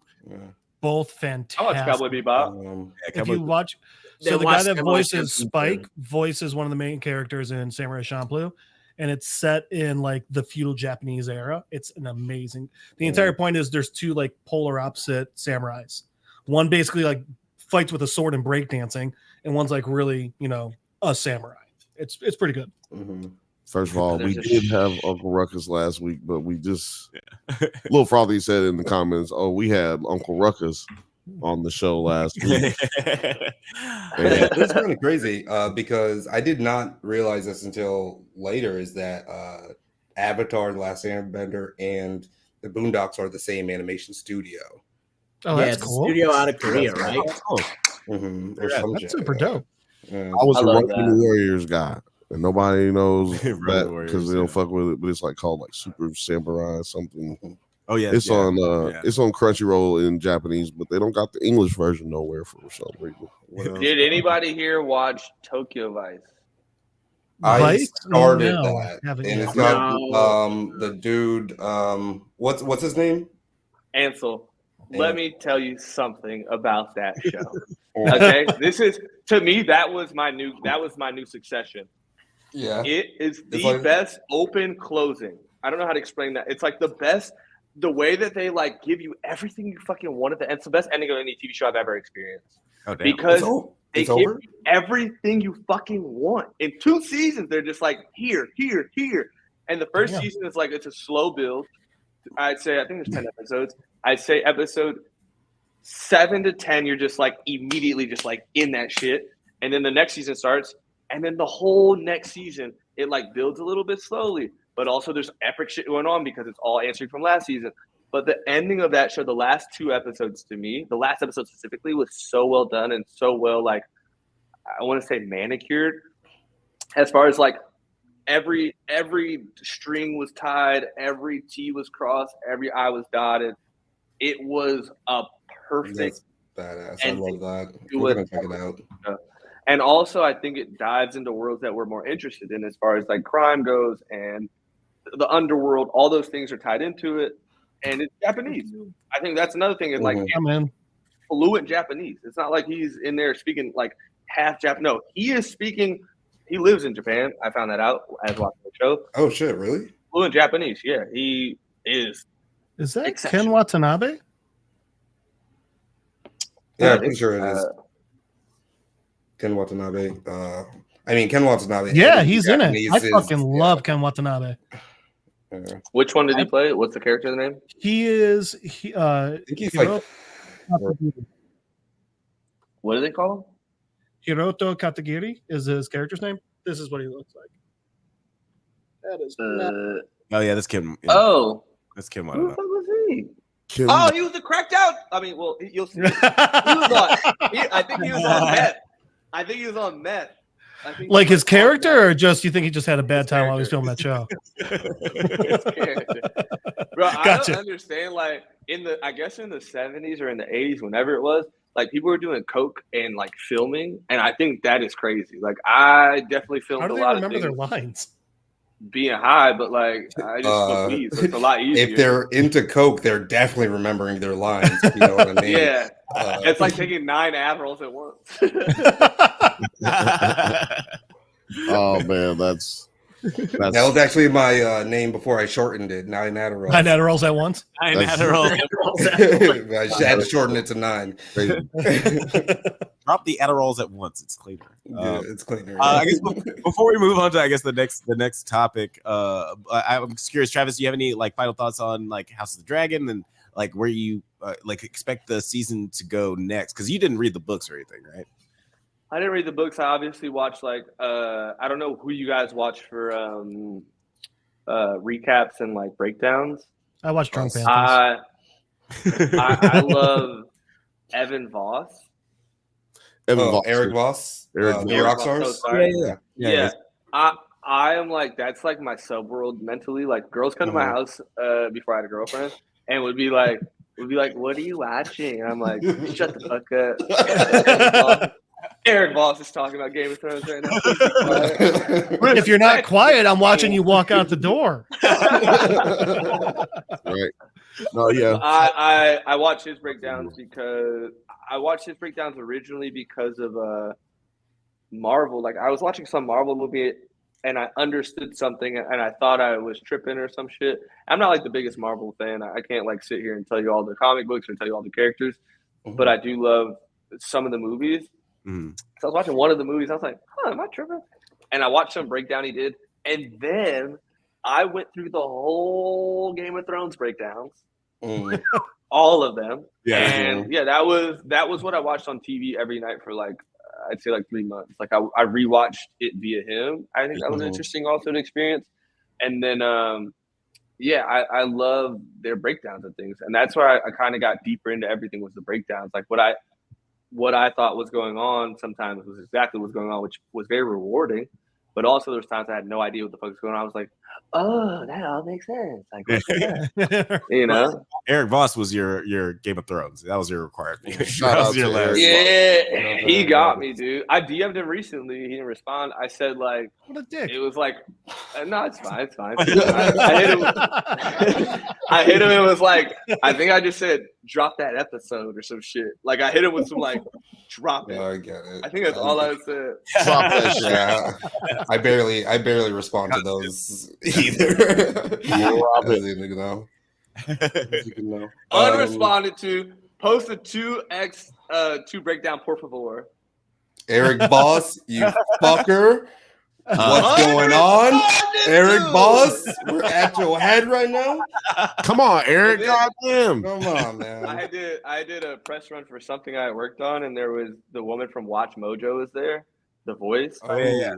[SPEAKER 4] Both fantastic.
[SPEAKER 6] I watched Cowboy Bebop.
[SPEAKER 4] If you watch, so the guy that voices Spike voices one of the main characters in Samurai Champloo, and it's set in like the feudal Japanese era. It's an amazing. The entire point is there's two like polar opposite samurais. One basically like fights with a sword and breakdancing, and one's like really, a samurai. It's pretty good.
[SPEAKER 1] First of all, we did have Uncle Ruckus last week, but we just Little Frothy said in the comments, we had Uncle Ruckus on the show last week.
[SPEAKER 3] It's kind of crazy because I did not realize this until later is that Avatar, The Last Airbender, and the Boondocks are the same animation studio.
[SPEAKER 4] Oh, that's cool.
[SPEAKER 5] Studio out of Korea, right?
[SPEAKER 4] That's super dope.
[SPEAKER 1] I was a Ronin Warriors guy. and nobody knows
[SPEAKER 2] Road
[SPEAKER 1] that
[SPEAKER 2] Warriors,
[SPEAKER 1] because they don't
[SPEAKER 2] yeah.
[SPEAKER 1] fuck with it. But it's like called like Super Samurai something.
[SPEAKER 2] Oh yeah,
[SPEAKER 1] It's
[SPEAKER 2] yeah,
[SPEAKER 1] on
[SPEAKER 2] yeah.
[SPEAKER 1] it's on Crunchyroll in Japanese, but they don't got the English version nowhere for some reason.
[SPEAKER 2] What else?
[SPEAKER 6] Did anybody here watch Tokyo Vice?
[SPEAKER 3] I
[SPEAKER 4] Vice?
[SPEAKER 3] started
[SPEAKER 4] No,
[SPEAKER 3] that,
[SPEAKER 4] haven't
[SPEAKER 3] and
[SPEAKER 4] yet.
[SPEAKER 3] it's got
[SPEAKER 5] No.
[SPEAKER 3] the dude. What's his name?
[SPEAKER 6] Ansel, let
[SPEAKER 3] Ansel.
[SPEAKER 6] me tell you something about that show. Okay, this is to me that was my new Succession.
[SPEAKER 3] Yeah,
[SPEAKER 6] It is
[SPEAKER 3] It's
[SPEAKER 6] the
[SPEAKER 3] like-
[SPEAKER 6] best open closing. I don't know how to explain that. It's like the best. The way that they like give you everything you fucking want at the end. It's the best ending of any TV show I've ever experienced.
[SPEAKER 2] Oh damn.
[SPEAKER 6] Because they
[SPEAKER 3] it's
[SPEAKER 6] give
[SPEAKER 3] over.
[SPEAKER 6] you everything you fucking want. In 2 seasons, they're just like here. And the first
[SPEAKER 4] Damn.
[SPEAKER 6] season is like it's a slow build. I think there's 10 episodes. I'd say episode 7 to 10, you're just like immediately just like in that shit. And then the next season starts, and then the whole next season, it like builds a little bit slowly. But also there's epic shit going on because it's all answering from last season. But the ending of that show, the last 2 episodes to me, the last episode specifically was so well done and so well, like, I want to say manicured. As far as like every string was tied, every T was crossed, every I was dotted. It was a perfect
[SPEAKER 3] Badass.
[SPEAKER 6] And
[SPEAKER 3] I love that.
[SPEAKER 6] do
[SPEAKER 3] We're
[SPEAKER 6] it.
[SPEAKER 3] gonna check it out.
[SPEAKER 6] And also, I think it dives into worlds that we're more interested in as far as like crime goes and the underworld. All those things are tied into it, and it's Japanese. I think that's another thing. Is like
[SPEAKER 3] Mhm.
[SPEAKER 4] I'm in.
[SPEAKER 6] fluent Japanese. It's not like he's in there speaking like half Japanese. No, he is speaking. He lives in Japan. I found that out as watching the show.
[SPEAKER 3] Oh shit! Really?
[SPEAKER 6] Fluent Japanese. Yeah, he is.
[SPEAKER 4] Is that
[SPEAKER 6] Exception.
[SPEAKER 4] Ken Watanabe?
[SPEAKER 3] Yeah, I'm pretty sure it is. Ken Watanabe. Ken Watanabe.
[SPEAKER 4] Yeah, he's in it.
[SPEAKER 3] Japanese
[SPEAKER 4] I
[SPEAKER 3] is-
[SPEAKER 4] fucking
[SPEAKER 3] yeah.
[SPEAKER 4] love Ken Watanabe.
[SPEAKER 3] Yeah.
[SPEAKER 6] Which one did he play? What's the character's name?
[SPEAKER 4] He is
[SPEAKER 3] I think he's
[SPEAKER 4] Hiro-
[SPEAKER 3] like.
[SPEAKER 6] What do they call him?
[SPEAKER 4] Hiroto Katagiri is his character's name. This is what he looks like. That is not-
[SPEAKER 2] Oh yeah, that's Kim. Yeah,
[SPEAKER 6] Oh,
[SPEAKER 2] that's Kim.
[SPEAKER 6] who the fuck was he?
[SPEAKER 1] Kim,
[SPEAKER 6] Oh, he was the cracked out. I mean, well, you'll see. He was on. I think he was on meth. I think he was on meth. I think
[SPEAKER 4] like
[SPEAKER 6] he
[SPEAKER 4] his
[SPEAKER 6] was on
[SPEAKER 4] character, or just you think he just had a bad time while he was filming that show?
[SPEAKER 6] His character. Bro, I
[SPEAKER 4] Gotcha.
[SPEAKER 6] don't understand. Like I guess in the 70s or in the 80s, whenever it was, like people were doing coke and like filming, and I think that is crazy. Like I definitely filmed
[SPEAKER 4] How do
[SPEAKER 6] a
[SPEAKER 4] they
[SPEAKER 6] lot
[SPEAKER 4] remember
[SPEAKER 6] of
[SPEAKER 4] their
[SPEAKER 6] things
[SPEAKER 4] lines?
[SPEAKER 6] being high, but like I just smoke weed, so it's a lot easier.
[SPEAKER 3] If they're into coke, they're definitely remembering their lines. You know what I mean?
[SPEAKER 6] yeah,
[SPEAKER 3] Uh,
[SPEAKER 6] it's like taking 9 Adderalls at once.
[SPEAKER 1] oh man, that's
[SPEAKER 3] that was actually my name before I shortened it. 9 Adderall.
[SPEAKER 4] 9 Adderalls at once.
[SPEAKER 2] Nine
[SPEAKER 1] That's-
[SPEAKER 2] Adderall.
[SPEAKER 3] I just had to shorten it to 9.
[SPEAKER 1] crazy.
[SPEAKER 2] Drop the Adderalls at once. It's cleaner.
[SPEAKER 3] Yeah, it's cleaner.
[SPEAKER 2] I guess before we move on to the next topic, I'm just curious, Travis, do you have any like final thoughts on like House of the Dragon and like where you like expect the season to go next? Because you didn't read the books or anything, right?
[SPEAKER 6] I didn't read the books. I obviously watched like I don't know who you guys watch for recaps and like breakdowns.
[SPEAKER 4] I watched Drunk Banthas.
[SPEAKER 6] I love Evan Voss.
[SPEAKER 1] Evan Voss.
[SPEAKER 3] Eric Voss,
[SPEAKER 1] Eric
[SPEAKER 3] the
[SPEAKER 6] Voss.
[SPEAKER 3] Rockstars.
[SPEAKER 6] Oh, sorry.
[SPEAKER 3] Yeah.
[SPEAKER 6] I am like that's like my subworld mentally. Like girls come to my house before I had a girlfriend and would be like, "What are you watching?" And I'm like, "Shut the fuck up." Eric Voss is talking about Game of Thrones right now. Please be quiet.
[SPEAKER 4] If you're not quiet, I'm watching you walk out the door.
[SPEAKER 1] Right. No, yeah.
[SPEAKER 6] I watch his breakdowns because I watched his breakdowns originally because of Marvel. Like I was watching some Marvel movie and I understood something and I thought I was tripping or some shit. I'm not like the biggest Marvel fan. I can't like sit here and tell you all the comic books or tell you all the characters, but I do love some of the movies.
[SPEAKER 2] Mhm.
[SPEAKER 6] So I was watching one of the movies. I was like, am I tripping? And I watched some breakdown he did. And then I went through the whole Game of Thrones breakdowns, all of them.
[SPEAKER 2] Yeah.
[SPEAKER 6] And yeah, that was what I watched on TV every night for like, I'd say like 3 months. Like I rewatched it via him. I think that was interesting also to experience. And then, I love their breakdowns of things. And that's where I kind of got deeper into everything was the breakdowns. Like what I thought was going on sometimes was exactly what's going on, which was very rewarding. But also there's times I had no idea what the fuck was going on. I was like, oh, that all makes sense. Like, what's that? You know?
[SPEAKER 2] Eric Voss was your Game of Thrones. That was your requirement.
[SPEAKER 1] Shout out to Eric.
[SPEAKER 6] Yeah, he got me, dude. I DM'd him recently. He didn't respond. I said, like,
[SPEAKER 4] What a dick.
[SPEAKER 6] it was like, no, it's fine. It's fine. I hit him. I hit him and was like, I think I just said, drop that episode or some shit. Like, I hit him with some, like, drop it.
[SPEAKER 3] Yeah, I get it.
[SPEAKER 6] I think that's all I said.
[SPEAKER 1] Drop that shit.
[SPEAKER 3] Yeah, I barely respond to those either.
[SPEAKER 1] Drop it.
[SPEAKER 3] You know.
[SPEAKER 6] Unresponded to. Posted 2 breakdown, por favor.
[SPEAKER 3] Eric Boss, you fucker. What's going on? Eric Boss, we're at your head right now.
[SPEAKER 1] Come on, Eric. Goddamn.
[SPEAKER 3] Come on, man.
[SPEAKER 6] I did a press run for something I worked on, and there was the woman from Watch Mojo was there, the voice.
[SPEAKER 3] Oh, yeah.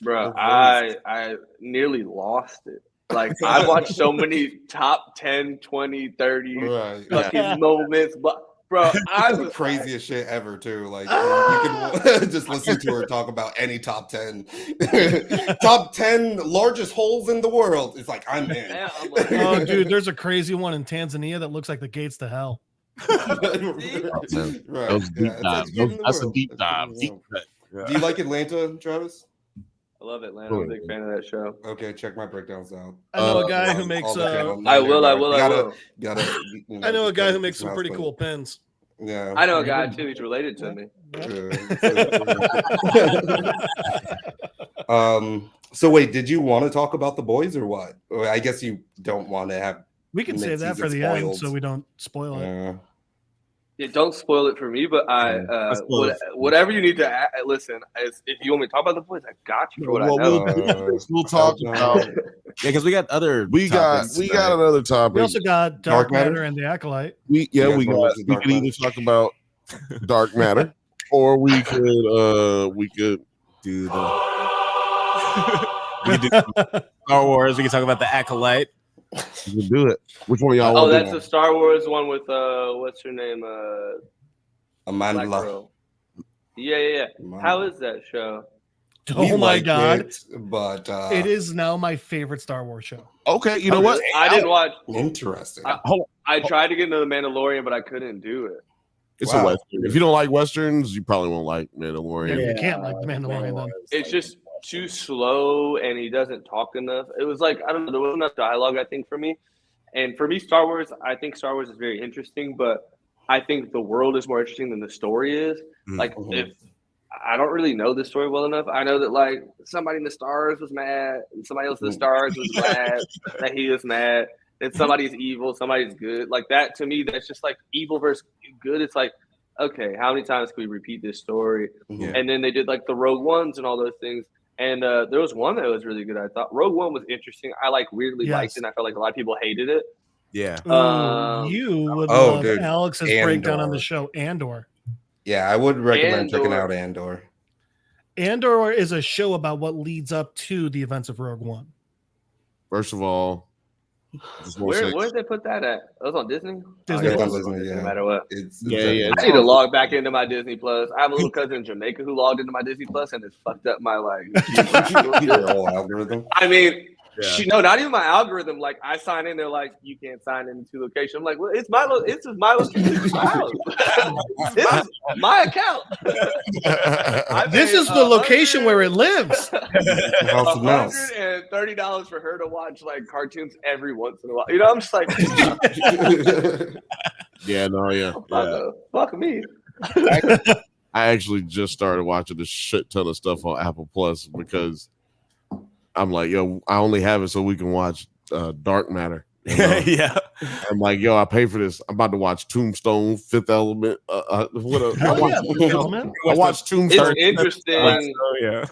[SPEAKER 6] Bro, I nearly lost it. Like, I watched so many top 10, 20, 30 fucking moments, but bro, I was
[SPEAKER 3] the craziest shit ever too. Like, you can just listen to her talk about any top 10 top 10 largest holes in the world. It's like, I'm in.
[SPEAKER 6] Yeah, I'm like,
[SPEAKER 4] Oh, dude, there's a crazy one in Tanzania that looks like the gates to hell.
[SPEAKER 3] Right.
[SPEAKER 1] Those deep dives. That's a deep dive. Deep cut.
[SPEAKER 3] Do you like Atlanta, Travis?
[SPEAKER 6] I love Atlanta. I'm a big fan of that show.
[SPEAKER 3] Okay, check my breakdowns out.
[SPEAKER 4] I know a guy who makes
[SPEAKER 6] I will.
[SPEAKER 4] I know a guy who makes some pretty cool pins.
[SPEAKER 3] Yeah.
[SPEAKER 6] I know a guy too. He's related to me.
[SPEAKER 3] So wait, did you want to talk about The Boys or what? Or I guess you don't want to have.
[SPEAKER 4] We can save that for the end so we don't spoil it.
[SPEAKER 6] Yeah, don't spoil it for me, but whatever you need to listen. If you want me to talk about The Boys, I got you for what I know.
[SPEAKER 1] We'll talk about.
[SPEAKER 2] Yeah, because we got other.
[SPEAKER 1] We got another topic.
[SPEAKER 4] We also got Dark Matter and the Acolyte.
[SPEAKER 1] We could either talk about Dark Matter, or we could do
[SPEAKER 2] Star Wars. We can talk about the Acolyte.
[SPEAKER 1] You can do it. Which one of y'all?
[SPEAKER 6] Oh, that's the Star Wars one with what's her name?
[SPEAKER 3] Amanda.
[SPEAKER 6] Yeah. How is that show?
[SPEAKER 4] Oh my god!
[SPEAKER 3] But
[SPEAKER 4] it is now my favorite Star Wars show.
[SPEAKER 1] Okay, you know what?
[SPEAKER 6] I didn't watch.
[SPEAKER 3] Interesting.
[SPEAKER 6] I tried to get into the Mandalorian, but I couldn't do it.
[SPEAKER 1] It's a western. If you don't like westerns, you probably won't like Mandalorian.
[SPEAKER 4] Yeah, you can't like the Mandalorian then.
[SPEAKER 6] It's just too slow, and he doesn't talk enough. It was like, I don't know, there wasn't enough dialogue, I think, for me. And for me, Star Wars, I think Star Wars is very interesting, but I think the world is more interesting than the story is. Like, if I don't really know the story well enough, I know that like somebody in the stars was mad, and somebody else in the stars was mad that he was mad, and somebody's evil, somebody's good. Like that, to me, that's just like evil versus good. It's like, okay, how many times can we repeat this story?
[SPEAKER 3] Yeah.
[SPEAKER 6] And then they did like the Rogue Ones and all those things. And there was one that was really good. I thought Rogue One was interesting. I like weirdly liked it. And I felt like a lot of people hated it.
[SPEAKER 2] Yeah.
[SPEAKER 4] You would love Alex's breakdown on the show Andor.
[SPEAKER 3] Yeah, I would recommend checking out Andor.
[SPEAKER 4] Andor is a show about what leads up to the events of Rogue One.
[SPEAKER 1] First of all,
[SPEAKER 6] where did they put that at? It was on Disney.
[SPEAKER 4] Disney Plus.
[SPEAKER 6] No matter what.
[SPEAKER 1] Yeah.
[SPEAKER 6] I need to log back into my Disney Plus. I have a little cousin in Jamaica who logged into my Disney Plus, and it's fucked up my
[SPEAKER 3] Your whole algorithm.
[SPEAKER 6] I mean, not even my algorithm. Like I sign in, they're like, you can't sign in to location. I'm like, well, it's my location. This is my house. This is my account.
[SPEAKER 4] This is the location where it lives.
[SPEAKER 6] $130 for her to watch like cartoons every once in a while. You know, I'm just like, fuck me.
[SPEAKER 1] I actually just started watching a shit ton of stuff on Apple Plus because I'm like, yo, I only have it so we can watch Dark Matter.
[SPEAKER 2] Yeah.
[SPEAKER 1] I'm like, yo, I pay for this. I'm about to watch Tombstone, Fifth Element. I watched Tombstone.
[SPEAKER 6] It's interesting.
[SPEAKER 2] Yeah.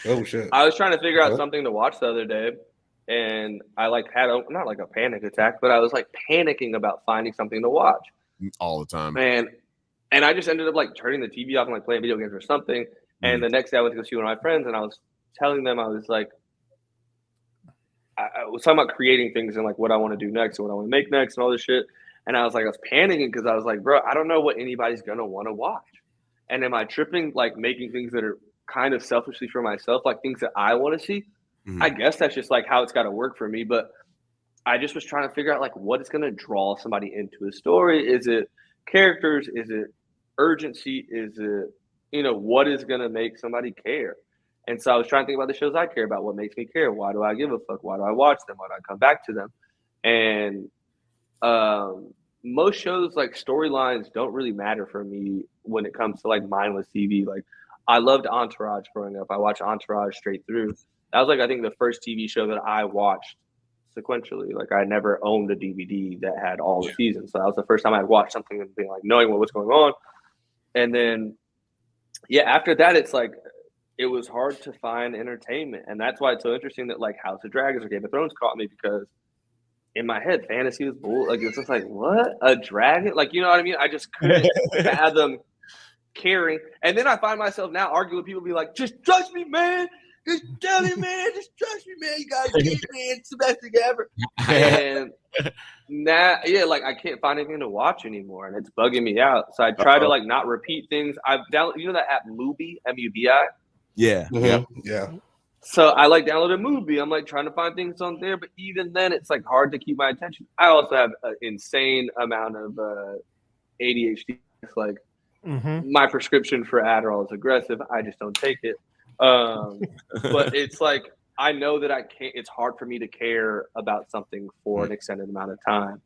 [SPEAKER 3] Oh shit.
[SPEAKER 6] I was trying to figure out something to watch the other day, and I like had not like a panic attack, but I was like panicking about finding something to watch
[SPEAKER 1] all the time.
[SPEAKER 6] And I just ended up like turning the TV off and like playing video games or something. And the next day I went to go see one of my friends, and I was telling them, I was like, I was talking about creating things and like what I want to do next and what I want to make next and all this shit. And I was like, I was panicking because I was like, bro, I don't know what anybody's going to want to watch. And am I tripping, like making things that are kind of selfishly for myself, like things that I want to see. I guess that's just like how it's got to work for me. But I just was trying to figure out like what is going to draw somebody into a story. Is it characters? Is it urgency? Is it, what is going to make somebody care? And so I was trying to think about the shows I care about. What makes me care? Why do I give a fuck? Why do I watch them? Why do I come back to them? And most shows, like storylines, don't really matter for me when it comes to like mindless TV. Like I loved Entourage growing up. I watched Entourage straight through. That was like I think the first TV show that I watched sequentially. Like I never owned a DVD that had all the seasons. So that was the first time I watched something and being like knowing what was going on. And then after that it's like it was hard to find entertainment. And that's why it's so interesting that like House of Dragons or Game of Thrones caught me, because in my head, fantasy was bull. Like it's just like, what? A dragon? Like, you know what I mean? I just couldn't fathom caring. And then I find myself now arguing with people, be like, just trust me, man. Just tell me, man. Just trust me, man. You guys get me. It's the best thing ever. And now, like I can't find anything to watch anymore, and it's bugging me out. So I try to like not repeat things. I've downloaded, that app Mubi, MUBI.
[SPEAKER 2] Yeah.
[SPEAKER 3] Yeah.
[SPEAKER 6] So I like download a movie. I'm like trying to find things on there, but even then it's like hard to keep my attention. I also have an insane amount of ADHD. It's like my prescription for Adderall is aggressive. I just don't take it. But it's like I know that I can't. It's hard for me to care about something for an extended amount of time.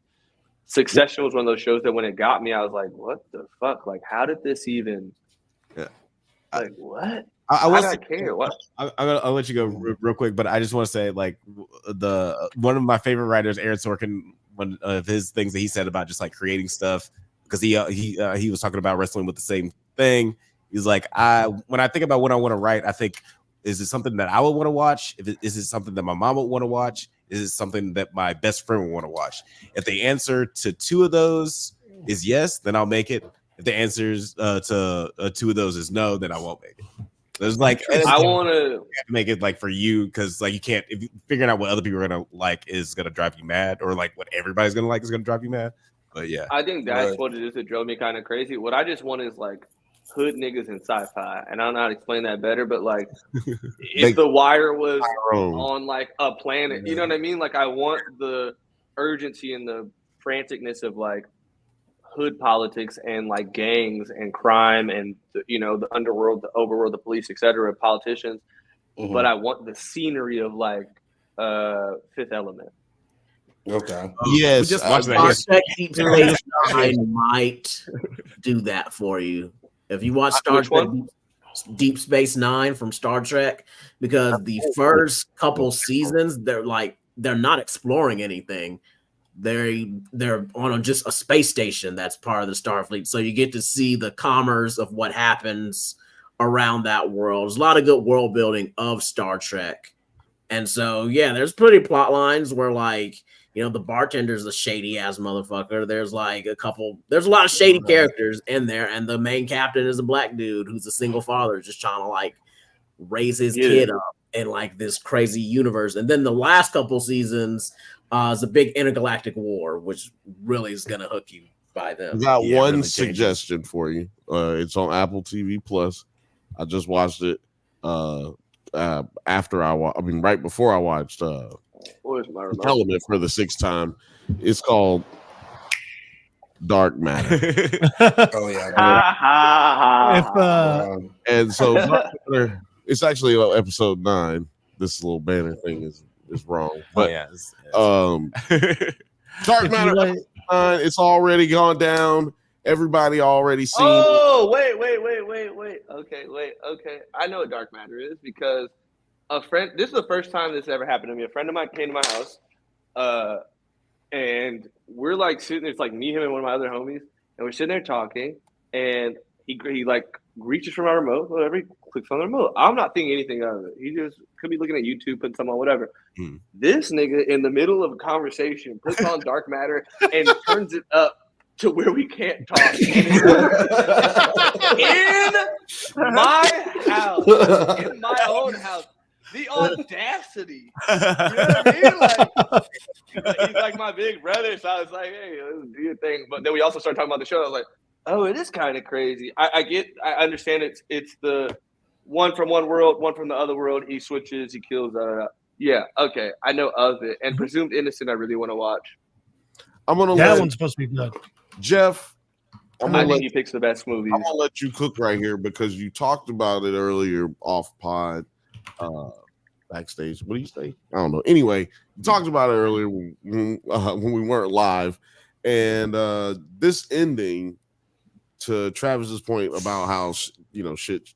[SPEAKER 6] Succession was one of those shows that when it got me, I was like, "What the fuck? Like, how did this even? Like, what?" I care. What?
[SPEAKER 2] I'll let you go real quick, but I just want to say, like, one of my favorite writers, Aaron Sorkin, one of his things that he said about just like creating stuff, because he was talking about wrestling with the same thing. He's like, when I think about what I want to write, I think, is it something that I would want to watch? Is it something that my mom would want to watch? Is it something that my best friend would want to watch? If the answer to two of those is yes, then I'll make it. If the answers to two of those is no, then I won't make it. There's like
[SPEAKER 6] I want to
[SPEAKER 2] make it like for you, because like you can't, if you figuring out what other people are gonna like is gonna drive you mad, or like what everybody's gonna like is gonna drive you mad. But yeah,
[SPEAKER 6] I think that's what it is that drove me kind of crazy. What I just want is like hood niggas in sci-fi, and I don't know how to explain that better, but like if The Wire was on like a planet, you know what I mean? Like I want the urgency and the franticness of like hood politics and like gangs and crime and the underworld, the overworld, the police, etc., politicians. But I want the scenery of like Fifth Element.
[SPEAKER 3] Okay.
[SPEAKER 1] Yes.
[SPEAKER 2] We just watched
[SPEAKER 5] that. Deep Space Nine might do that for you if you watch Star Trek. Deep Space Nine from Star Trek, because the first couple seasons they're not exploring anything. They're on just a space station that's part of the Starfleet, so you get to see the commerce of what happens around that world. There's a lot of good world building of Star Trek, and so there's pretty plot lines where like the bartender's a shady ass motherfucker. There's a lot of shady characters in there, and the main captain is a black dude who's a single father just trying to like raise his kid up in like this crazy universe. And then the last couple seasons is a big intergalactic war, which really is gonna hook you by them.
[SPEAKER 1] I got one suggestion for you. It's on Apple TV Plus. I just watched it right before I watched Element for the sixth time. It's called Dark Matter.
[SPEAKER 3] Oh yeah.
[SPEAKER 1] And so it's actually episode 9. This little banner thing is wrong, but Dark Matter episode 9, it's already gone down. Everybody already seen.
[SPEAKER 6] Oh, wait. Okay. I know what Dark Matter is, because a friend. This is the first time this ever happened to me. A friend of mine came to my house, and we're like sitting there. It's like me, him, and one of my other homies, and we're sitting there talking. And he like reaches for my remote, whatever. He clicks on the remote. I'm not thinking anything of it. He just could be looking at YouTube, putting something on, whatever. This nigga in the middle of a conversation puts on Dark Matter and turns it up to where we can't talk. In my house, in my own house. The audacity. You know what I mean? He's like my big brother, so I was like, hey, let's do your thing. But then we also started talking about the show. I was like, oh, it is kind of crazy. I understand it's the one from one world, one from the other world. He switches, he kills. Yeah, okay, I know of it. And Presumed Innocent, I really want to watch.
[SPEAKER 1] I'm gonna
[SPEAKER 4] That
[SPEAKER 1] let
[SPEAKER 4] one's supposed to be good.
[SPEAKER 1] Jeff.
[SPEAKER 6] I think he picks the best movies.
[SPEAKER 1] I'm gonna let you cook right here because you talked about it earlier off pod, backstage. What do you say? I don't know. Anyway, you talked about it earlier when we weren't live, and this ending, to Travis's point about how shit,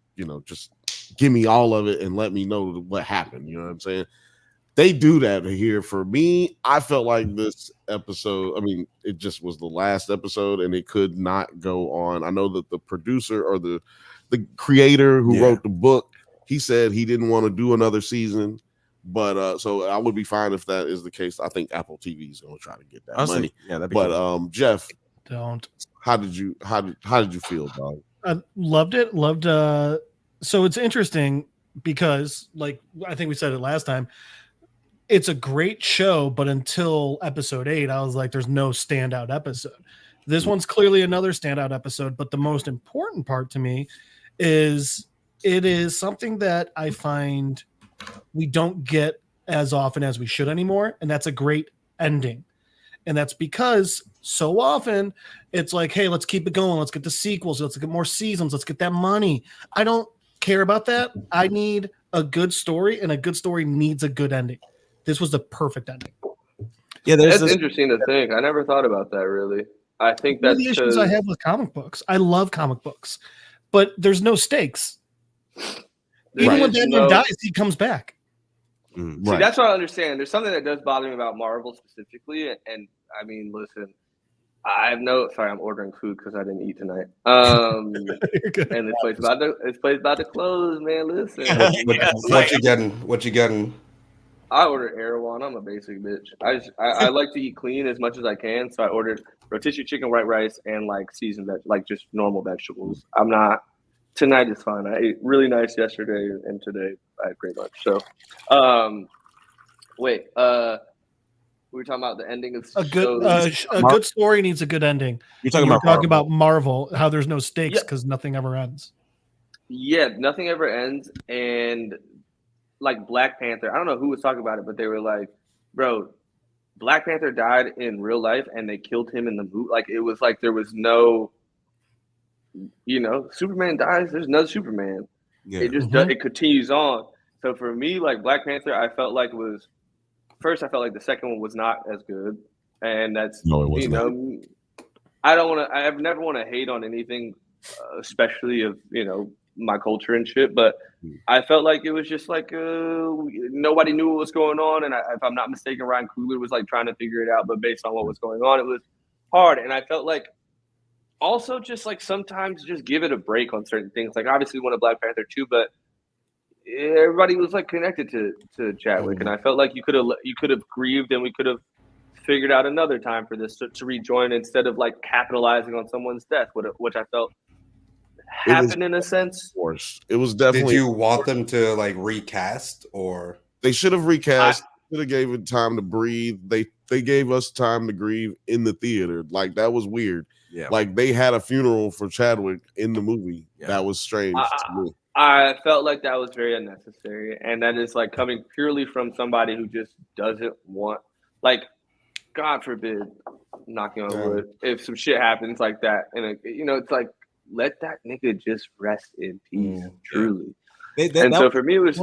[SPEAKER 1] just give me all of it and let me know what happened. You know what I'm saying? They do that here. For me, I felt like this episode, I mean, it just was the last episode and it could not go on. I know that the producer or the creator who wrote the book, he said he didn't want to do another season, but so I would be fine if that is the case. I think Apple TV is going to try to get that money.
[SPEAKER 2] That'd be cool.
[SPEAKER 1] Jeff,
[SPEAKER 4] don't.
[SPEAKER 1] How did you feel, dog?
[SPEAKER 4] I loved it. So it's interesting because, like I think we said it last time, it's a great show, but until episode 8, I was like, there's no standout episode. This one's clearly another standout episode, but the most important part to me is it is something that I find we don't get as often as we should anymore, and that's a great ending. And that's because so often it's like, hey, let's keep it going. Let's get the sequels. Let's get more seasons. Let's get that money. I don't care about that. I need a good story, and a good story needs a good ending. This was the perfect ending.
[SPEAKER 6] Yeah, that's interesting to think. I never thought about that, really. I think that's
[SPEAKER 4] the issues I have with comic books. I love comic books, but there's no stakes. Even when Batman dies, he comes back.
[SPEAKER 6] See, that's what I understand. There's something that does bother me about Marvel specifically, and I mean, listen, sorry, I'm ordering food because I didn't eat tonight. And this place about to close, man. Listen,
[SPEAKER 3] what you getting?
[SPEAKER 6] I ordered Erewhon. I'm a basic bitch. I like to eat clean as much as I can, so I ordered rotisserie chicken, white rice, and like seasoned just normal vegetables. Tonight is fine. I ate really nice yesterday, and today I had great lunch. So, we were talking about the ending of
[SPEAKER 4] a good story needs a good ending.
[SPEAKER 2] You're talking
[SPEAKER 4] about Marvel, how there's no stakes because nothing ever ends.
[SPEAKER 6] Yeah, nothing ever ends, and like Black Panther, I don't know who was talking about it, but they were like, bro, Black Panther died in real life and they killed him in the movie. Like, it was like there was no, Superman dies, there's no Superman. Yeah. It just it continues on. So for me, like Black Panther, I felt like the second one was not as good. And that's, I never want to hate on anything, especially of, my culture and shit, but I felt like it was just like nobody knew what was going on, and if I'm not mistaken, Ryan Coogler was like trying to figure it out, but based on what was going on, it was hard. And I felt like also just like sometimes just give it a break on certain things. Like obviously we wanted Black Panther 2, but everybody was like connected to Chadwick, and I felt like you could have grieved, and we could have figured out another time for this to rejoin instead of like capitalizing on someone's death, which I felt happened in a sense.
[SPEAKER 1] It was definitely.
[SPEAKER 3] Did you want them to like recast, or
[SPEAKER 1] they should have recast? Should have gave it time to breathe. They gave us time to grieve in the theater. Like that was weird. Yeah. Like they had a funeral for Chadwick in the movie. Yeah. That was strange to me.
[SPEAKER 6] I felt like that was very unnecessary, and that is like coming purely from somebody who just doesn't want, like, God forbid, knocking on wood, if some shit happens like that, and it's like, let that nigga just rest in peace, truly. So for me, it was.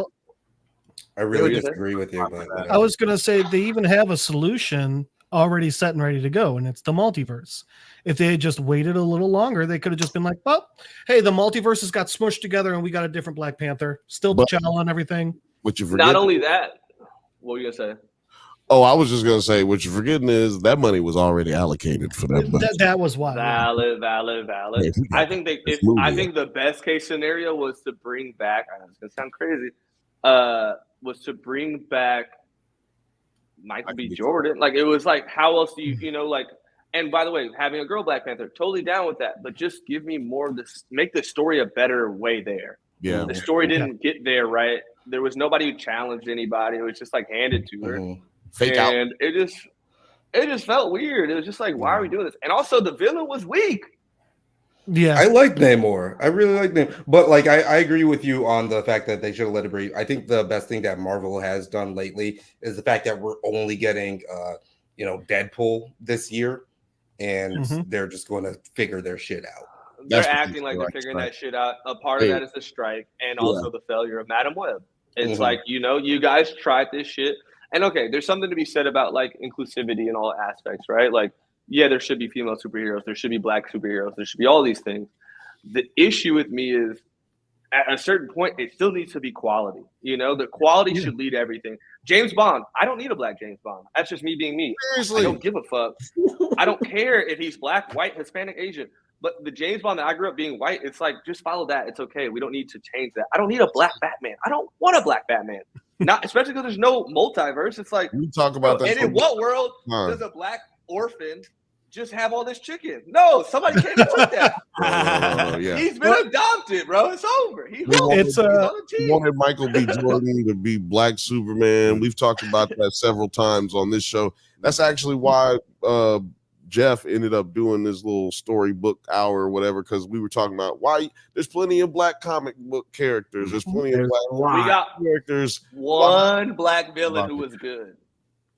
[SPEAKER 3] I really disagree with you. But
[SPEAKER 4] I was gonna say they even have a solution already set and ready to go, and it's the multiverse. If they had just waited a little longer, they could have just been like, well, hey, the multiverses got smushed together and we got a different Black Panther. Still T'Challa and everything.
[SPEAKER 1] What you forget?
[SPEAKER 6] Not only that, what were you gonna say?
[SPEAKER 1] Oh, I was just gonna say what you're forgetting is that money was already allocated for that.
[SPEAKER 4] That was why.
[SPEAKER 6] Valid. I think the best case scenario was to bring back. I know it's gonna sound crazy. Was to bring back Michael B. Jordan. Like it was like, how else do you like? And by the way, having a girl Black Panther, totally down with that. But just give me more of this. Make the story a better way there.
[SPEAKER 1] Yeah,
[SPEAKER 6] the story didn't get there right. There was nobody who challenged anybody. It was just like handed to her.
[SPEAKER 1] Fake out.
[SPEAKER 6] And it just felt weird. It was just like, why are we doing this? And also, the villain was weak.
[SPEAKER 4] Yeah,
[SPEAKER 3] I like Namor. I really like Namor. But like I agree with you on the fact that they should have let it breathe. I think the best thing that Marvel has done lately is the fact that we're only getting Deadpool this year, and they're just going to figure their shit out.
[SPEAKER 6] They're acting like they're figuring that shit out. A part of that is the strike and also the failure of Madam Web. It's like, you guys tried this shit. And okay, there's something to be said about like inclusivity in all aspects, right? Like, yeah, there should be female superheroes. There should be black superheroes. There should be all these things. The issue with me is at a certain point, it still needs to be quality. The quality should lead everything. James Bond, I don't need a black James Bond. That's just me being me. Seriously. I don't give a fuck. I don't care if he's black, white, Hispanic, Asian. But the James Bond that I grew up being white, it's like, just follow that. It's okay. We don't need to change that. I don't need a black Batman. I don't want a black Batman. Not especially because there's no multiverse. It's like,
[SPEAKER 1] we talk about that.
[SPEAKER 6] And in what world does a black orphan just have all this chicken? No, somebody came up with that.
[SPEAKER 1] Yeah.
[SPEAKER 6] He's been adopted, bro. It's over. He's on the team.
[SPEAKER 1] Wanted Michael B. Jordan to be Black Superman. We've talked about that several times on this show. That's actually why Jeff ended up doing this little storybook hour or whatever, because we were talking about why there's plenty of black comic book characters. There's plenty of black characters.
[SPEAKER 6] One black villain who was good.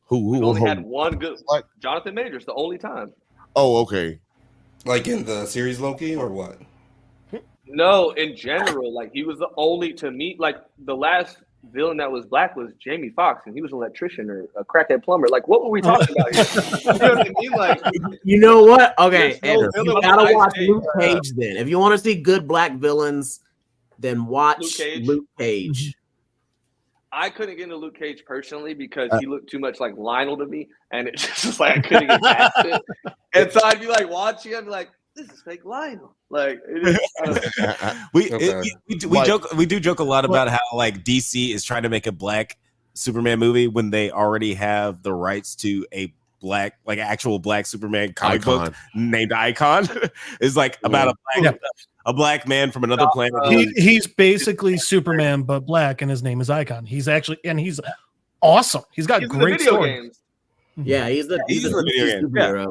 [SPEAKER 1] Who
[SPEAKER 6] only had one good, like Jonathan Majors, the only time.
[SPEAKER 1] Oh, okay.
[SPEAKER 3] Like in the series Loki or what?
[SPEAKER 6] No, in general, like he was the only to me. Like the last villain that was black was Jamie Foxx, and he was an electrician or a crackhead plumber. Like, what were we talking about here? You know what I mean? Like,
[SPEAKER 5] you know what? Okay,
[SPEAKER 6] no
[SPEAKER 5] you gotta watch Luke Cage then. If you want to see good black villains, then watch Luke Cage.
[SPEAKER 6] I couldn't get into Luke Cage personally because he looked too much like Lionel to me, and it's just like I couldn't get past it. And so I'd be like watching, I'd be like, "This is fake Lionel." Like
[SPEAKER 2] we do joke a lot about how like DC is trying to make a black Superman movie when they already have the rights to a black, like actual black Superman comic book named Icon. It's like about a black man from another planet.
[SPEAKER 4] He's basically Superman but black, and his name is Icon. He's awesome. He's got great stories.
[SPEAKER 5] Yeah, he's the video game.
[SPEAKER 6] Yeah.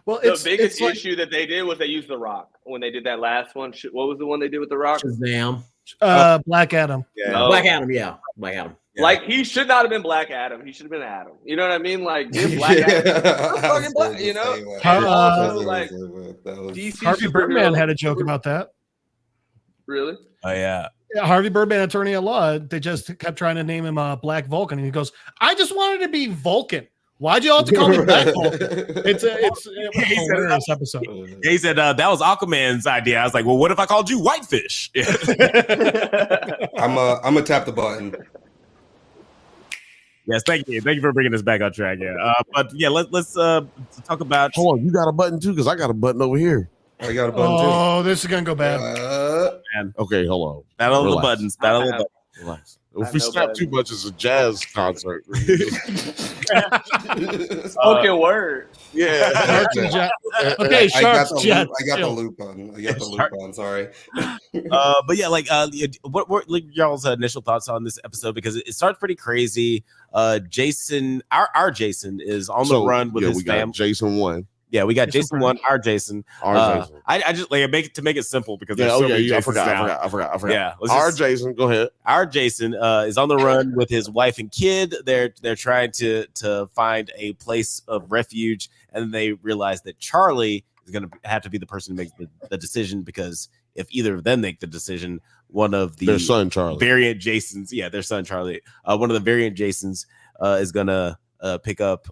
[SPEAKER 6] Well, the biggest issue that they did was they used The Rock when they did that last one. What was the one they did with The Rock?
[SPEAKER 5] Shazam.
[SPEAKER 4] Black Adam.
[SPEAKER 5] Yeah. No. Black Adam. Yeah, Black Adam.
[SPEAKER 6] Yeah. Like he should not have been Black Adam. He should have been Adam. You know what I mean? Like give Black Adam. Fucking black, you know.
[SPEAKER 4] Harvey Birdman had a joke about that.
[SPEAKER 6] Really?
[SPEAKER 2] Oh yeah.
[SPEAKER 4] Harvey Birdman, attorney at law. They just kept trying to name him Black Vulcan, and he goes, "I just wanted to be Vulcan. Why'd you all have to call me Black Vulcan?" It's a hilarious episode.
[SPEAKER 2] He said that was Aquaman's idea. I was like, well, what if I called you Whitefish?
[SPEAKER 3] I'm gonna tap the button.
[SPEAKER 2] Yes, thank you for bringing us back on track. Yeah, but yeah, let's talk about.
[SPEAKER 1] Hold on, you got a button too, because I got a button over here.
[SPEAKER 3] I got a button too.
[SPEAKER 4] Oh, this is gonna go bad.
[SPEAKER 1] Okay, hold on.
[SPEAKER 2] Battle of the buttons. Battle of the buttons.
[SPEAKER 1] Relax. If we stop too much, it's a jazz concert.
[SPEAKER 6] Spoken word.
[SPEAKER 1] Yeah.
[SPEAKER 4] Okay, Sharks.
[SPEAKER 3] I got the loop on. Sorry.
[SPEAKER 2] But yeah, what y'all's initial thoughts on this episode? Because it starts pretty crazy. Jason, our Jason is on the run with his family.
[SPEAKER 1] Jason 1.
[SPEAKER 2] Yeah, we got Jason 1, our Jason.
[SPEAKER 1] Jason.
[SPEAKER 2] I just make it simple because there's so many Jasons now.
[SPEAKER 1] I forgot.
[SPEAKER 2] Yeah,
[SPEAKER 1] Jason, go ahead.
[SPEAKER 2] Our Jason is on the run with his wife and kid. They're trying to find a place of refuge, and they realize that Charlie is going to have to be the person to make the decision, because if either of them make the decision, one of their
[SPEAKER 1] son Charlie
[SPEAKER 2] variant Jasons, their son Charlie, one of the variant Jasons is going to pick up.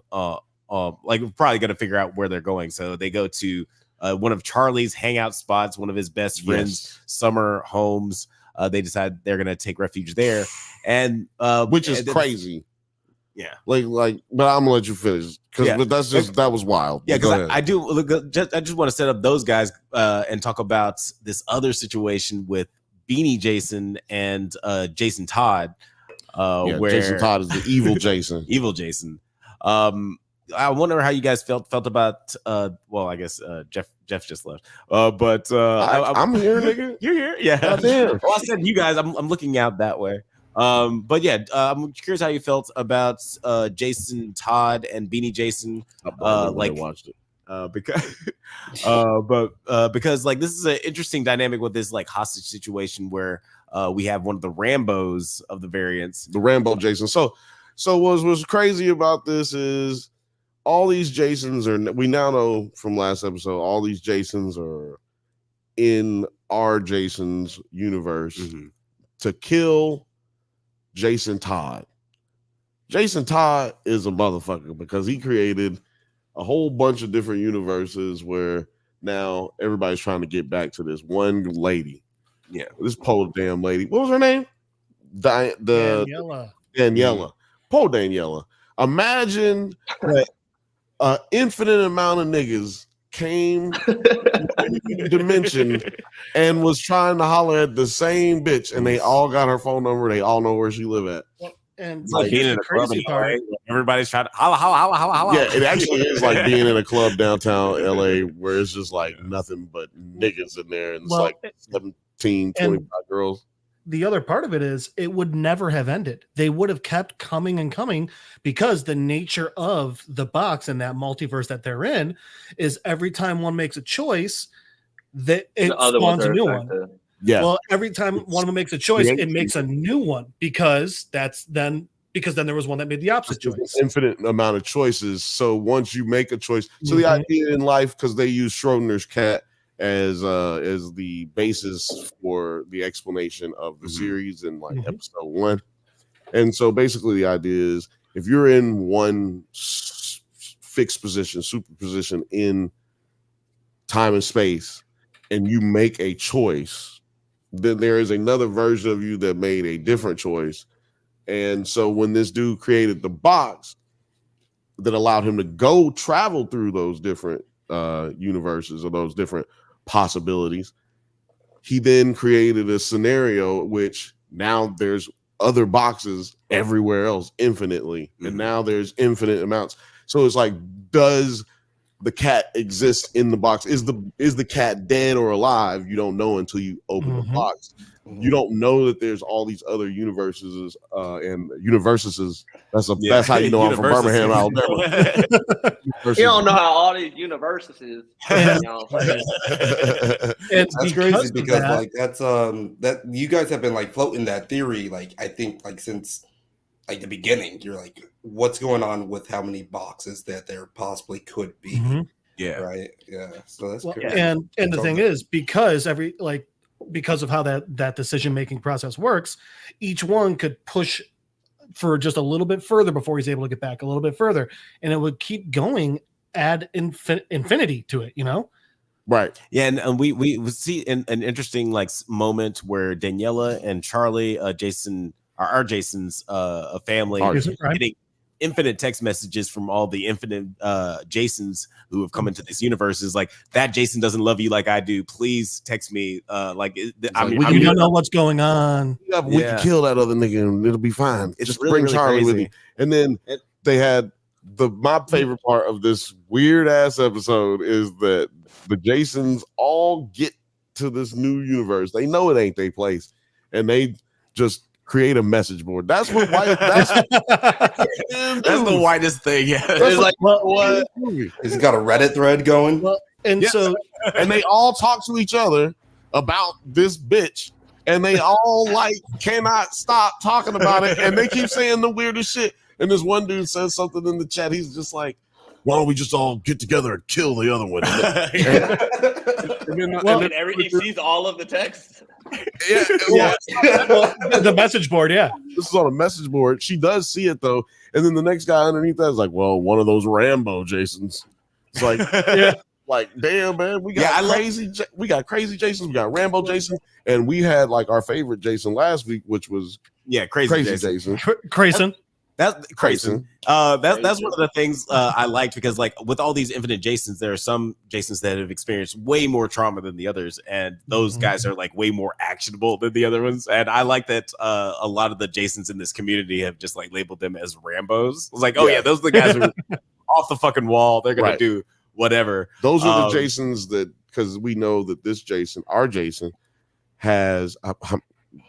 [SPEAKER 2] Probably going to figure out where they're going. So they go to one of Charlie's hangout spots, one of his best friends' summer homes. They decide they're going to take refuge there, and
[SPEAKER 1] which is crazy.
[SPEAKER 2] Yeah,
[SPEAKER 1] but I'm gonna let you finish because that was wild.
[SPEAKER 2] Yeah, because I just want to set up those guys and talk about this other situation with Beanie Jason and Jason Todd. Where
[SPEAKER 1] Jason Todd is the evil Jason.
[SPEAKER 2] Evil Jason. I wonder how you guys felt about I guess Jeff just left. But
[SPEAKER 1] I'm here, nigga.
[SPEAKER 2] You're here, yeah. Well, I said you guys. I'm looking out that way. But yeah, I'm curious how you felt about Jason Todd and Beanie Jason.
[SPEAKER 1] I watched it.
[SPEAKER 2] Because like this is an interesting dynamic with this like hostage situation where we have one of the Rambos of the variants,
[SPEAKER 1] the Rambo Jason. So what's crazy about this is all these Jasons are. We now know from last episode, all these Jasons are in our Jason's universe to kill Jason Todd. Jason Todd is a motherfucker because he created a whole bunch of different universes where now everybody's trying to get back to this one lady. Yeah, this poor damn lady. What was her name?
[SPEAKER 4] Daniela.
[SPEAKER 1] Poor Daniela. Imagine that an infinite amount of niggas came dimension and was trying to holler at the same bitch, and they all got her phone number. They all know where she live at.
[SPEAKER 4] And
[SPEAKER 2] it's like being in a club in LA, everybody's trying to holla.
[SPEAKER 1] Yeah, it actually is like being in a club downtown LA where it's just like nothing but niggas in there, and it's like 17, 25 girls.
[SPEAKER 4] The other part of it is it would never have ended. They would have kept coming and coming because the nature of the box and that multiverse that they're in is every time one makes a choice, that it spawns a new one.
[SPEAKER 1] Yeah.
[SPEAKER 4] Well, every time one of them makes a choice, it makes a new one because then there was one that made the opposite choice.
[SPEAKER 1] Infinite amount of choices. So once you make a choice, so the idea in life, because they use Schrodinger's cat as the basis for the explanation of the series in like episode 1. And so basically the idea is if you're in one fixed position, superposition in time and space, and you make a choice, then there is another version of you that made a different choice. And so when this dude created the box that allowed him to go travel through those different universes or those different possibilities, he then created a scenario which now there's other boxes everywhere else infinitely, and now there's infinite amounts. So it's like, does the cat exist in the box? Is the cat dead or alive? You don't know until you open the box. You don't know that there's all these other universes and universes. That's how you know I'm from Birmingham, Alabama.
[SPEAKER 6] You don't know how all these universes is.
[SPEAKER 3] That's crazy because like that's that you guys have been like floating that theory, like I think like since like the beginning. You're like, what's going on with how many boxes that there possibly could be?
[SPEAKER 2] Yeah.
[SPEAKER 3] Right. Yeah. So that's good.
[SPEAKER 4] And the thing is, because of how that decision making process works, each one could push for just a little bit further before he's able to get back a little bit further, and it would keep going ad infinity to it, you know?
[SPEAKER 1] Right.
[SPEAKER 2] Yeah, and we see an interesting like moment where Daniela and Charlie, Jason, our Jason's family, getting infinite text messages from all the infinite Jasons who have come into this universe. Is like, that Jason doesn't love you like I do. Please text me. We
[SPEAKER 4] don't know what's going on.
[SPEAKER 1] Yeah, we can kill that other nigga and it'll be fine. Just really, bring Charlie with you. And then they had my favorite part of this weird ass episode is that the Jasons all get to this new universe. They know it ain't their place, and they just create a message board. That's what that's
[SPEAKER 2] the whitest thing. Yeah,
[SPEAKER 1] it's like
[SPEAKER 3] what? It's got a Reddit thread going.
[SPEAKER 4] Well, and
[SPEAKER 1] they all talk to each other about this bitch, and they all like cannot stop talking about it, and they keep saying the weirdest shit. And this one dude says something in the chat. He's just like, "Why don't we just all get together and kill the other one?"
[SPEAKER 6] He sees all of the text.
[SPEAKER 4] The message board. Yeah,
[SPEAKER 1] this is on a message board. She does see it though, and then the next guy underneath that is like, "Well, one of those Rambo Jasons." It's like, like, damn, man, we got crazy Jasons, we got Rambo Jasons, and we had like our favorite Jason last week, which was
[SPEAKER 2] crazy
[SPEAKER 1] Jason.
[SPEAKER 4] Grayson.
[SPEAKER 2] That's crazy. That's one of the things I liked, because like with all these infinite Jasons, there are some Jasons that have experienced way more trauma than the others, and those guys are like way more actionable than the other ones. And I like that a lot of the Jasons in this community have just like labeled them as Rambos. It's like, those are the guys who are off the fucking wall. They're gonna do whatever.
[SPEAKER 1] Those are the Jasons that, because we know that this Jason, our Jason, has.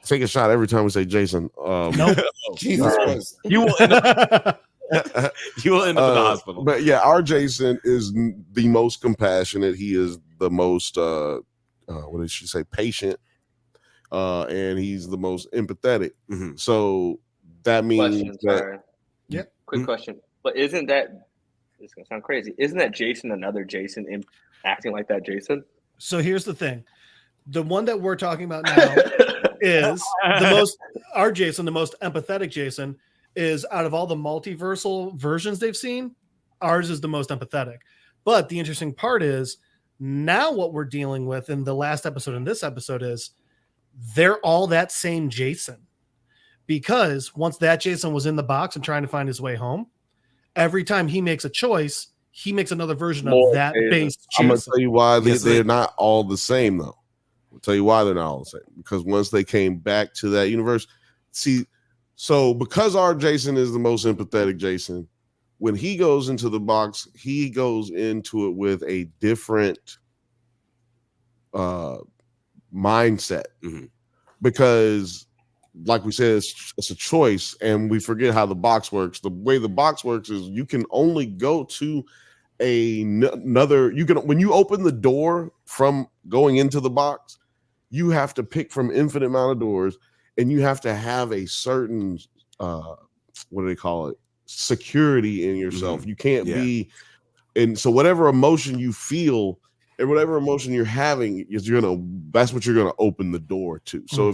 [SPEAKER 1] Take a shot every time we say Jason.
[SPEAKER 3] Jesus Christ.
[SPEAKER 2] You will You will end up in the hospital.
[SPEAKER 1] But yeah, our Jason is the most compassionate. He is the most what did she say? Patient. And he's the most empathetic.
[SPEAKER 2] Mm-hmm.
[SPEAKER 1] So that means
[SPEAKER 6] Question, sorry.
[SPEAKER 4] Yeah.
[SPEAKER 6] Quick question. But isn't that, it's gonna sound crazy, isn't that Jason another Jason acting like that Jason?
[SPEAKER 4] So here's the thing. The one that we're talking about now is our Jason, the most empathetic Jason, is out of all the multiversal versions they've seen, ours is the most empathetic. But the interesting part is now what we're dealing with in the last episode and this episode is they're all that same Jason. Because once that Jason was in the box and trying to find his way home, every time he makes a choice, he makes another version of that base Jason.
[SPEAKER 1] I'm going to tell you why they're not all the same, though. I'll tell you why they're not all the same. Because once they came back to that universe, so because our Jason is the most empathetic Jason, when he goes into the box, he goes into it with a different mindset. Mm-hmm. Because like we said, it's a choice, and we forget how the box works. The way the box works is you can only go to another. You can, when you open the door from going into the box, you have to pick from infinite amount of doors, and you have to have a certain what do they call it? Security in yourself. Mm-hmm. You can't be, and so whatever emotion you feel and whatever emotion you're having is that's what you're gonna open the door to. So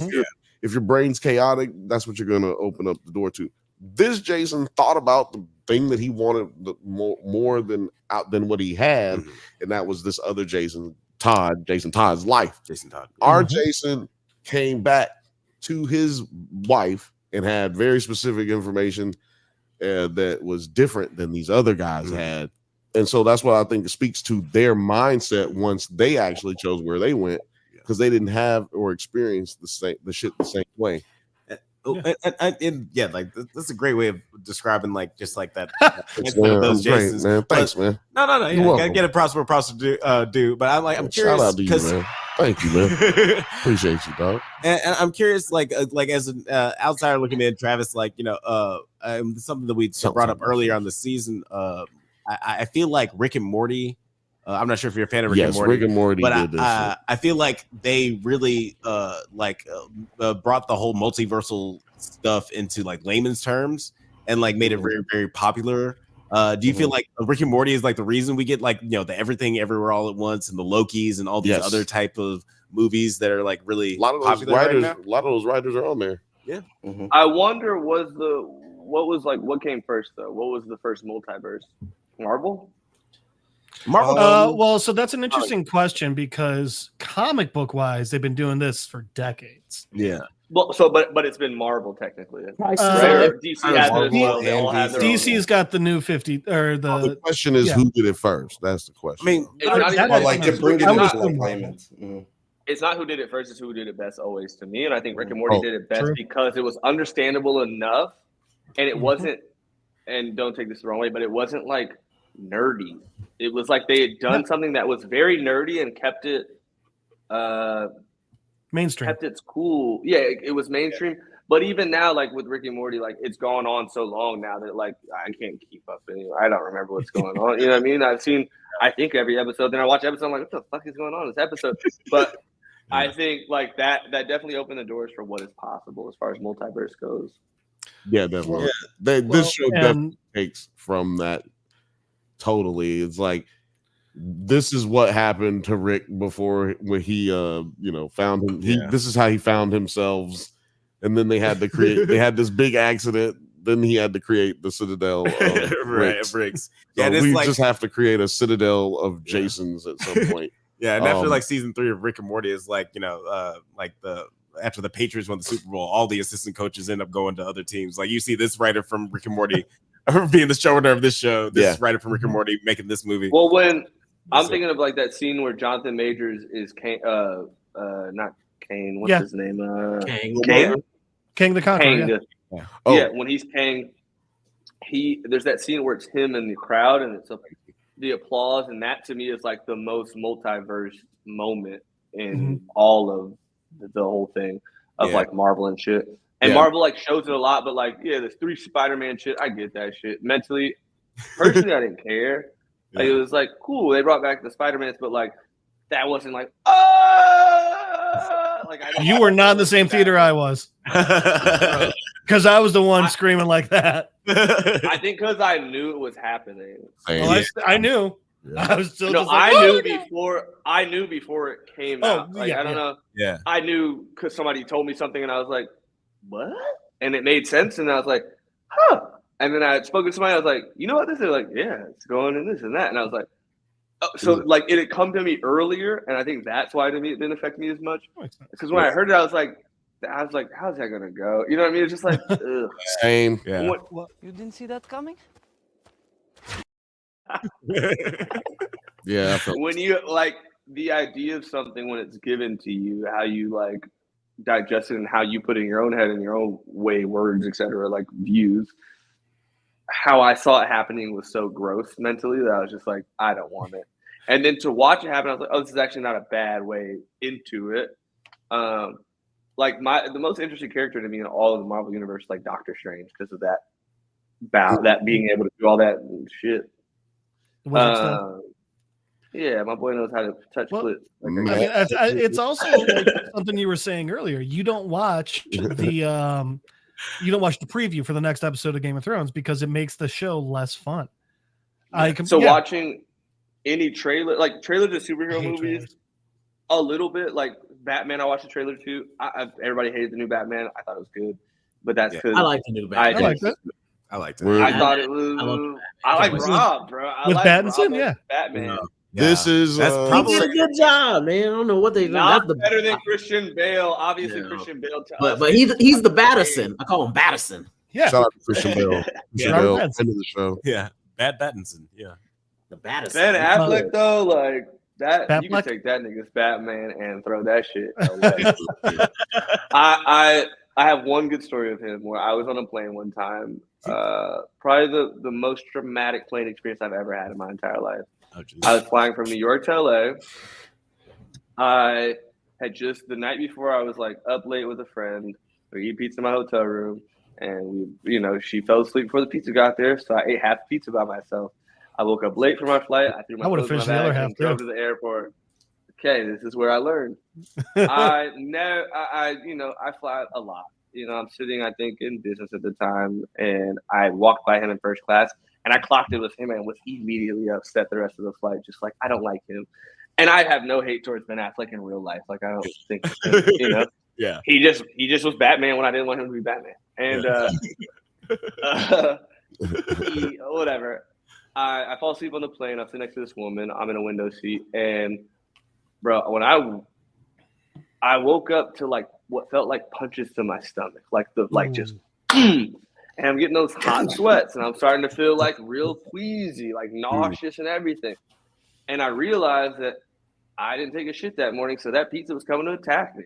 [SPEAKER 1] if your brain's chaotic, that's what you're gonna open up the door to. This Jason thought about the thing that he wanted more than what he had, and that was this other Jason Todd's life. Jason Todd. Our Jason came back to his wife and had very specific information that was different than these other guys had. And so that's what I think speaks to their mindset once they actually chose where they went, because they didn't have or experience the shit the same way.
[SPEAKER 2] And like that's a great way of describing just like that.
[SPEAKER 1] Those Jasons, man. Thanks, man.
[SPEAKER 2] No. You gotta get a proper do. But I'm curious.
[SPEAKER 1] Shout out to you, man. Thank you, man. Appreciate you, dog.
[SPEAKER 2] And I'm curious, like as an outsider looking in, Travis, something that we brought up earlier on the season. I feel like Rick and Morty. I'm not sure if you're a fan of Rick and Morty.
[SPEAKER 1] Rick and Morty
[SPEAKER 2] but
[SPEAKER 1] did this.
[SPEAKER 2] I feel like they really brought the whole multiversal stuff into layman's terms and made it very, very popular. Do you feel like Rick and Morty is the reason we get the Everything Everywhere All at Once and the Lokis and all these other type of movies that are really
[SPEAKER 1] a lot of those
[SPEAKER 2] popular
[SPEAKER 1] writers?
[SPEAKER 2] right now?
[SPEAKER 1] A lot of those writers are on there.
[SPEAKER 2] Yeah.
[SPEAKER 6] I wonder what came first though? What was the first multiverse? Marvel.
[SPEAKER 4] Well, so that's an interesting question because comic book wise, they've been doing this for decades.
[SPEAKER 2] Yeah.
[SPEAKER 6] Well, but it's been Marvel technically. Right? DC has it as well. They all have their
[SPEAKER 4] DC's got the new 50 or the.
[SPEAKER 1] The question is who did it first? That's the question.
[SPEAKER 2] I mean,
[SPEAKER 3] to bring it into claimants.
[SPEAKER 6] It's not who did it first; it's who did it best. Always to me, and I think Rick and Morty did it best because it was understandable enough, and it wasn't. And don't take this the wrong way, but it wasn't nerdy. It was they had done something that was very nerdy and kept it
[SPEAKER 4] mainstream.
[SPEAKER 6] Kept it cool. Yeah, it was mainstream. But even now, with Rick and Morty, it's gone on so long now that I can't keep up anymore. I don't remember what's going on. You know what I mean? I've seen I think every episode. Then I watch episode. I'm like, what the fuck is going on in this episode? But I think that definitely opened the doors for what is possible as far as multiverse goes.
[SPEAKER 1] Yeah, definitely. Yeah. This show definitely takes from that. Totally. It's this is what happened to Rick before when he found him. This is how he found himself, and then they had to create they had this big accident, then he had to create the citadel of Ricks. So we just have to create a citadel of Jasons at some point.
[SPEAKER 2] Yeah, and after season 3 of Rick and Morty is after the Patriots won the Super Bowl, all the assistant coaches end up going to other teams. You see this writer from Rick and Morty being the showrunner of this show, this writer from Rick and Morty making this movie.
[SPEAKER 6] Well, when I'm thinking of that scene where Jonathan Majors is Kane, not Kane, what's his name?
[SPEAKER 4] Kang the Conqueror.
[SPEAKER 6] Yeah, when he's Kang, there's that scene where it's him and the crowd, and it's the applause, and that to me is the most multiverse moment in all of the whole thing of Marvel and shit. And Marvel like shows it a lot, but like, yeah, there's 3 Spider-Man shit. I get that shit. Mentally, personally, I didn't care. Like, it was like cool. They brought back the Spider-Mans, but like that wasn't like like
[SPEAKER 4] you were not in the same theater I was. Because I was the one screaming like that.
[SPEAKER 6] I think because I knew it was happening.
[SPEAKER 4] Well, I knew. Yeah. I was still just like,
[SPEAKER 6] I knew before it came out. Like, I don't know.
[SPEAKER 2] Yeah.
[SPEAKER 6] I knew because somebody told me something and I was like, what? And it made sense. And I was like, huh. And then I had spoken to somebody. I was like, you know what this is? Like, yeah, it's going in this and that. And I was like, oh. So like it had come to me earlier. And I think that's why it didn't affect me as much. Because when I heard it, I was like, how's that going to go? You know what I mean? It's just like, ugh.
[SPEAKER 1] Same.
[SPEAKER 8] Yeah. What? You didn't see that coming?
[SPEAKER 1] Yeah.
[SPEAKER 6] When you like the idea of something when it's given to you, how you like digest it and how you put it in your own head in your own way, words, etc., like views. How I saw it happening was so gross mentally that I was just like, I don't want it. And then to watch it happen, I was like, oh, this is actually not a bad way into it. Like the most interesting character to me in all of the Marvel universe, like Doctor Strange, because of that being able to do all that shit. Yeah, my boy knows how to touch clips.
[SPEAKER 4] I mean, it's also like something you were saying earlier. You don't watch the preview for the next episode of Game of Thrones because it makes the show less fun.
[SPEAKER 6] Watching any trailer, like trailers of superhero movies, trailers. A little bit. Like Batman, I watched the trailer too. Everybody hated the new Batman. I thought it was good, but that's because
[SPEAKER 5] I like the new Batman.
[SPEAKER 2] I liked it.
[SPEAKER 6] I thought it was. I like Rob, bro.
[SPEAKER 4] With Pattinson, yeah.
[SPEAKER 6] Batman.
[SPEAKER 1] This is
[SPEAKER 5] that's probably a good job, man. I don't know what they
[SPEAKER 6] not better than Christian Bale. Obviously, Christian Bale.
[SPEAKER 5] But he's the Battison. I call him Battison.
[SPEAKER 1] Yeah. Shout out to Christian Bale. Christian Bale, end of the show.
[SPEAKER 2] Yeah. Bad Battinson. Yeah.
[SPEAKER 5] The Battison.
[SPEAKER 6] Ben Affleck though, like that. You can take that nigga's Batman and throw that shit away. I have one good story of him where I was on a plane one time. Probably the most traumatic plane experience I've ever had in my entire life. Oh, I was flying from New York to LA. I had just the night before I was like up late with a friend. We eat pizza in my hotel room, and she fell asleep before the pizza got there, so I ate half the pizza by myself. I woke up late for my flight. I threw my clothes in my bag and drove to the airport. Okay, this is where I learned. I fly a lot. I'm sitting, I think, in business at the time, and I walked by him in first class, and I clocked it with him and was immediately upset the rest of the flight, just like, I don't like him. And I have no hate towards Ben Affleck in real life. Like, I don't think,
[SPEAKER 2] yeah.
[SPEAKER 6] He just was Batman when I didn't want him to be Batman. And whatever. I fall asleep on the plane. I'm sitting next to this woman. I'm in a window seat, and bro, when I woke up to like what felt like punches to my stomach, and I'm getting those hot sweats, and I'm starting to feel like real queasy, like nauseous and everything. And I realized that I didn't take a shit that morning, so that pizza was coming to attack me.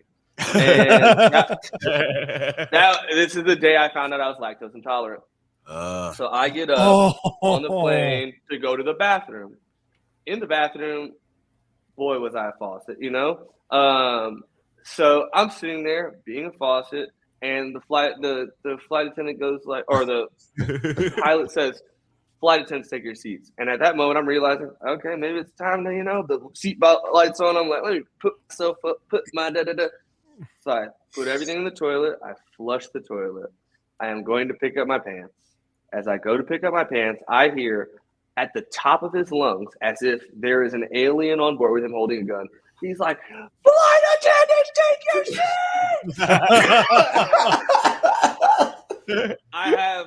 [SPEAKER 6] And this is the day I found out I was lactose intolerant. So I get up on the plane to go to the bathroom. In the bathroom, boy, was I a faucet, So I'm sitting there being a faucet, and the flight attendant goes like, or the pilot says, "Flight attendants, take your seats." And at that moment, I'm realizing, okay, maybe it's time to, the seatbelt lights on. I'm like, let me put myself up, put my da-da-da. So I put everything in the toilet. I flush the toilet. I am going to pick up my pants. As I go to pick up my pants, I hear at the top of his lungs, as if there is an alien on board with him holding a gun, he's like, "Flight attendants, take your seats!" I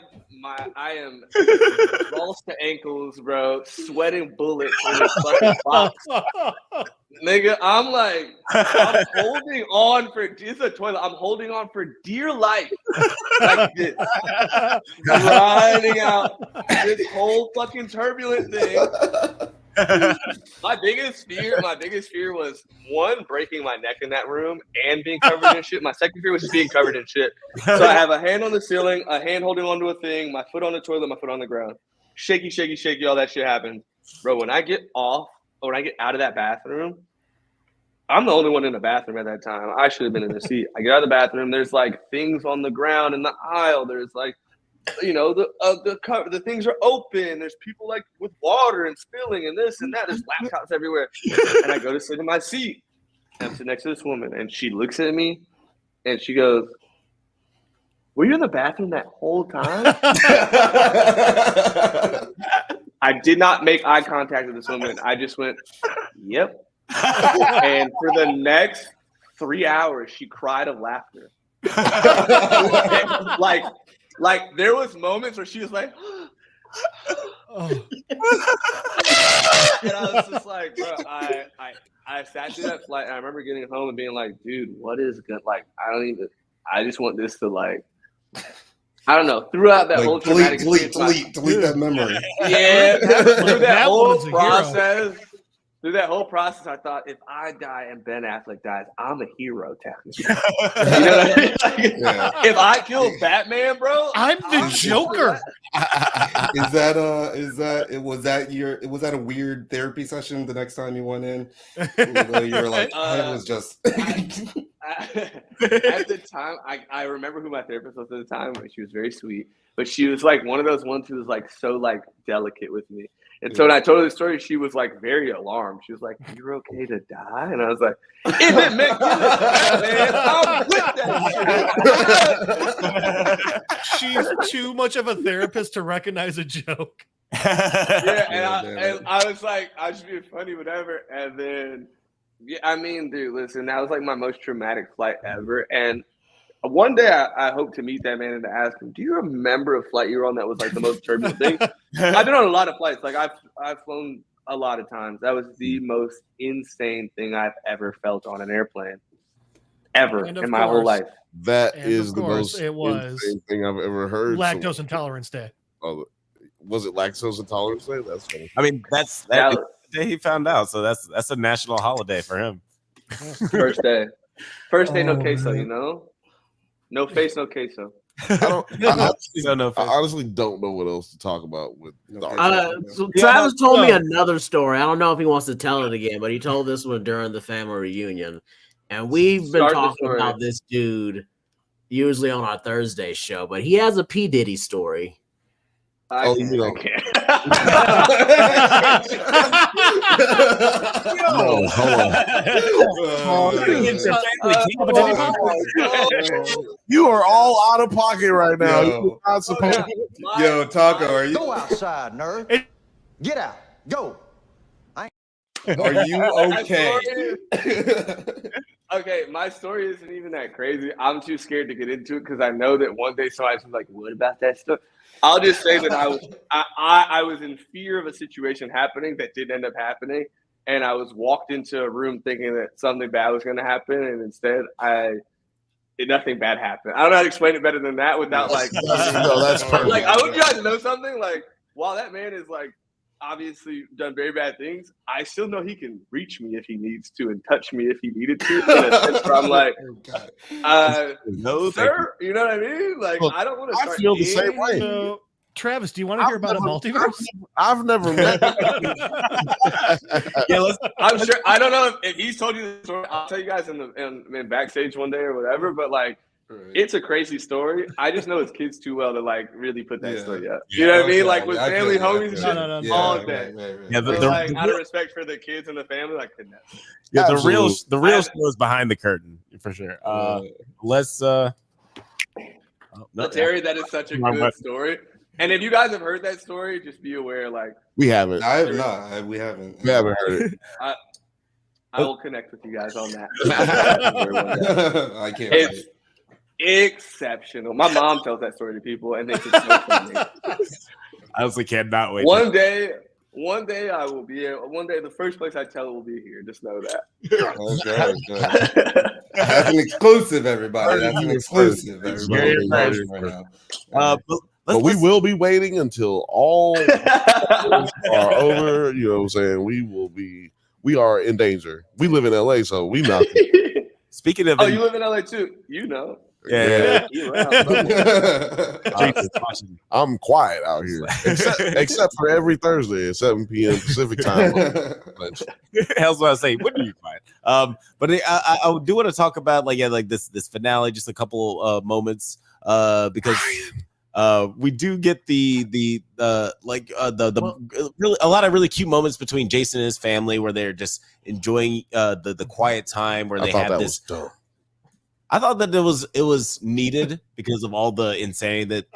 [SPEAKER 6] am balls to ankles, bro, sweating bullets in this fucking box. Nigga, I'm holding on for I'm holding on for dear life. Like this. Riding out this whole fucking turbulent thing. My biggest fear was one, breaking my neck in that room and being covered in shit. My second fear was just being covered in shit. So I have a hand on the ceiling, a hand holding onto a thing, my foot on the toilet, my foot on the ground. Shaky, shaky, shaky, all that shit happened. Bro, when I get out of that bathroom, I'm the only one in the bathroom at that time. I should have been in the seat. I get out of the bathroom. There's like things on the ground in the aisle. There's like, the things are open. There's people like with water and spilling and this and that. There's laptops everywhere. And I go to sit in my seat. And I'm sitting next to this woman, and she looks at me, and she goes, "Were you in the bathroom that whole time?" I did not make eye contact with this woman. I just went, "Yep." And for the next 3 hours, she cried of laughter. like there was moments where she was like,
[SPEAKER 4] Oh.
[SPEAKER 6] and I was just like, bro, I sat through that flight, and I remember getting home and being like, dude, what is good? Like, I just want this to like, I don't know. Throughout that whole traumatic
[SPEAKER 3] delete that memory.
[SPEAKER 6] Yeah, through that whole
[SPEAKER 4] woman's a hero.
[SPEAKER 6] process. Through that whole process, I thought, if I die and Ben Affleck dies, I'm a hero, technically. You know what I mean? Like, if I kill Batman, bro,
[SPEAKER 4] I'm the Joker.
[SPEAKER 3] Was that a weird therapy session the next time you went in? You were like, it was just.
[SPEAKER 6] At the time, I remember who my therapist was at the time. She was very sweet, but she was like one of those ones who was like so like delicate with me. And so when I told her the story, she was like very alarmed. She was like, "You're okay to die?" And I was like, "If it makes you man, I'm with that shit."
[SPEAKER 4] She's too much of a therapist to recognize a joke.
[SPEAKER 6] Yeah, and I was like, I was just being funny, whatever. And then, yeah, I mean, dude, listen, that was like my most traumatic flight ever. And one day I hope to meet that man and to ask him, do you remember a flight you were on that was like the most turbulent thing? I've been on a lot of flights. Like I've flown a lot of times. That was the most insane thing I've ever felt on an airplane ever in my whole life.
[SPEAKER 1] That
[SPEAKER 4] And
[SPEAKER 1] is
[SPEAKER 4] of
[SPEAKER 1] the
[SPEAKER 4] course,
[SPEAKER 1] most
[SPEAKER 4] it was
[SPEAKER 1] insane thing I've ever heard.
[SPEAKER 4] Lactose intolerance day.
[SPEAKER 1] Oh, was it lactose intolerance day? That's funny.
[SPEAKER 2] I mean, that's the day he found out. So that's a national holiday for him.
[SPEAKER 6] First day, no queso, you know? No face, no queso.
[SPEAKER 1] I honestly don't know what else to talk about with
[SPEAKER 5] so Travis told me another story. I don't know if he wants to tell it again, but he told this one during the family reunion. And we've been talking about this dude usually on our Thursday show, but he has a P. Diddy story.
[SPEAKER 6] I can't.
[SPEAKER 1] No, hold on. You are all out of pocket right now. You're not supposed to.
[SPEAKER 3] Yo, Taco, are you?
[SPEAKER 7] Go outside, nerd. Get out. Go.
[SPEAKER 3] Are you okay?
[SPEAKER 6] Okay, my story isn't even that crazy. I'm too scared to get into it because I know that one day somebody's like, "What about that stuff?" I'll just say that I was in fear of a situation happening that didn't end up happening, and I was walked into a room thinking that something bad was going to happen, and instead nothing bad happened. I don't know how to explain it better than that without like.
[SPEAKER 1] No, that's perfect.
[SPEAKER 6] Like I want you guys to know something. Like while that man is like obviously done very bad things, I still know he can reach me if he needs to and touch me if he needed to. In a sense where I'm like,
[SPEAKER 2] no,
[SPEAKER 6] sir, you know what I mean? Like, look, I don't want to start.
[SPEAKER 1] I feel the same way.
[SPEAKER 4] So, Travis, do you want to hear about a multiverse?
[SPEAKER 1] I've never met.
[SPEAKER 6] I'm sure. I don't know if he's told you the story. I'll tell you guys in backstage one day or whatever. But like, it's a crazy story. I just know his kids too well to like really put that story up. You know what I mean? Like with family, homies, and shit all day. Yeah, like out of respect for the kids and the family, like
[SPEAKER 2] yeah, the real story is behind the curtain for sure. Let's Terry,
[SPEAKER 6] that is such a good story. And if you guys have heard that story, just be aware. Like
[SPEAKER 1] we haven't.
[SPEAKER 3] I have not. We haven't.
[SPEAKER 1] We haven't heard it.
[SPEAKER 6] I will connect with you guys on that.
[SPEAKER 3] I can't.
[SPEAKER 6] It's exceptional. My mom tells that story to people, and they think it's so funny.
[SPEAKER 2] I honestly cannot wait.
[SPEAKER 6] One day I will be. One day, the first place I tell it will be here. Just know that.
[SPEAKER 3] Okay. That's an exclusive, everybody. That's an exclusive.
[SPEAKER 1] But we will be waiting until all are over. You know what I'm saying? We are in danger. We live in LA, so we not.
[SPEAKER 2] Speaking of,
[SPEAKER 6] you live in LA too. You know.
[SPEAKER 2] Yeah.
[SPEAKER 1] I'm quiet out here, except for every Thursday at 7 p.m. Pacific time.
[SPEAKER 2] Hell's what I say. What do you find? But I do want to talk about like this finale, just a couple moments because we do get the really a lot of really cute moments between Jason and his family where they're just enjoying the quiet time where they have this. I thought that it was needed because of all the insanity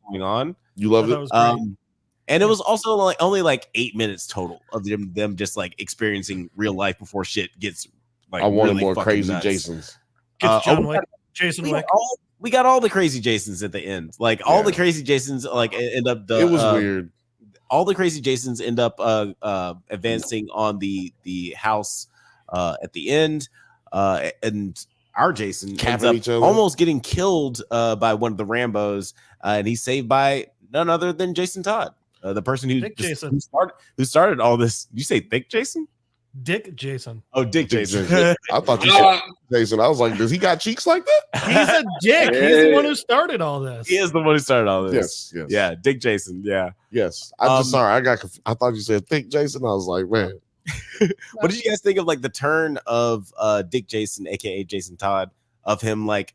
[SPEAKER 2] going on.
[SPEAKER 1] You love it.
[SPEAKER 2] And it was also like only like 8 minutes total of them just like experiencing real life before shit gets like.
[SPEAKER 1] I wanted
[SPEAKER 2] really
[SPEAKER 1] more crazy
[SPEAKER 2] nuts.
[SPEAKER 1] Jasons.
[SPEAKER 4] Jason Wick.
[SPEAKER 2] We got all the crazy Jasons at the end. Like all the crazy Jasons like end up.
[SPEAKER 1] It was weird.
[SPEAKER 2] All the crazy Jasons end up advancing on the house at the end, and our Jason ends up almost getting killed by one of the Rambos, and he's saved by none other than Jason Todd, the person who started all this. You say Thick Jason?
[SPEAKER 4] Dick Jason.
[SPEAKER 2] Oh, Dick Jason.
[SPEAKER 1] I thought you said Jason. I was like, does he got cheeks like that?
[SPEAKER 4] He's a dick. He's the one who started all this.
[SPEAKER 2] He is the one who started all this.
[SPEAKER 1] Yes.
[SPEAKER 2] Yeah, Dick Jason. Yeah.
[SPEAKER 1] Yes. I'm just sorry. I thought you said Thick Jason. I was like, man.
[SPEAKER 2] What did you guys think of like the turn of Dick Jason, aka Jason Todd, of him like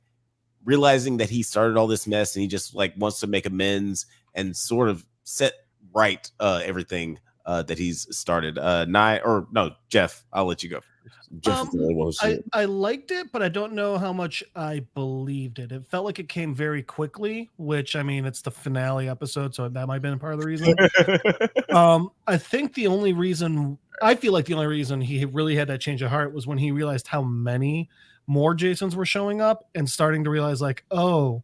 [SPEAKER 2] realizing that he started all this mess and he just like wants to make amends and sort of set right everything that he's started? Jeff, I'll let you go.
[SPEAKER 4] I liked it, but I don't know how much I believed it. It felt like it came very quickly, which I mean, it's the finale episode, so that might have been part of the reason. I think I feel like the only reason he really had that change of heart was when he realized how many more Jasons were showing up and starting to realize like, oh,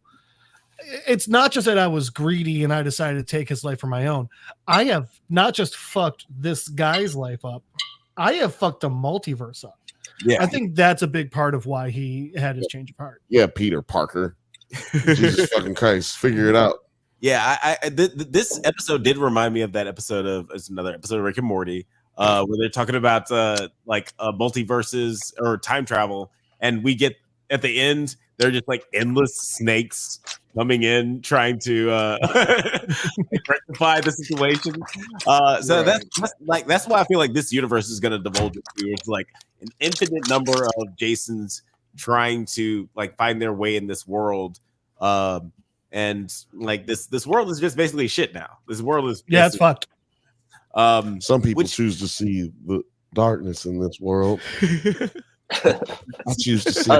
[SPEAKER 4] it's not just that I was greedy and I decided to take his life for my own. I have not just fucked this guy's life up, I have fucked a multiverse up. Yeah, I think that's a big part of why he had his change of heart.
[SPEAKER 1] Yeah, Peter Parker. Jesus fucking Christ, figure it out.
[SPEAKER 2] Yeah, this episode did remind me of that episode of another episode of Rick and Morty, where they're talking about multiverses or time travel, and we get at the end they're just like endless snakes coming in trying to rectify the situation. So that's why I feel like this universe is going to divulge it to. It's like an infinite number of Jasons trying to like find their way in this world. And like this world is just basically shit now. This world is
[SPEAKER 4] it's fucked.
[SPEAKER 1] Some people choose to see the darkness in this world. I choose to see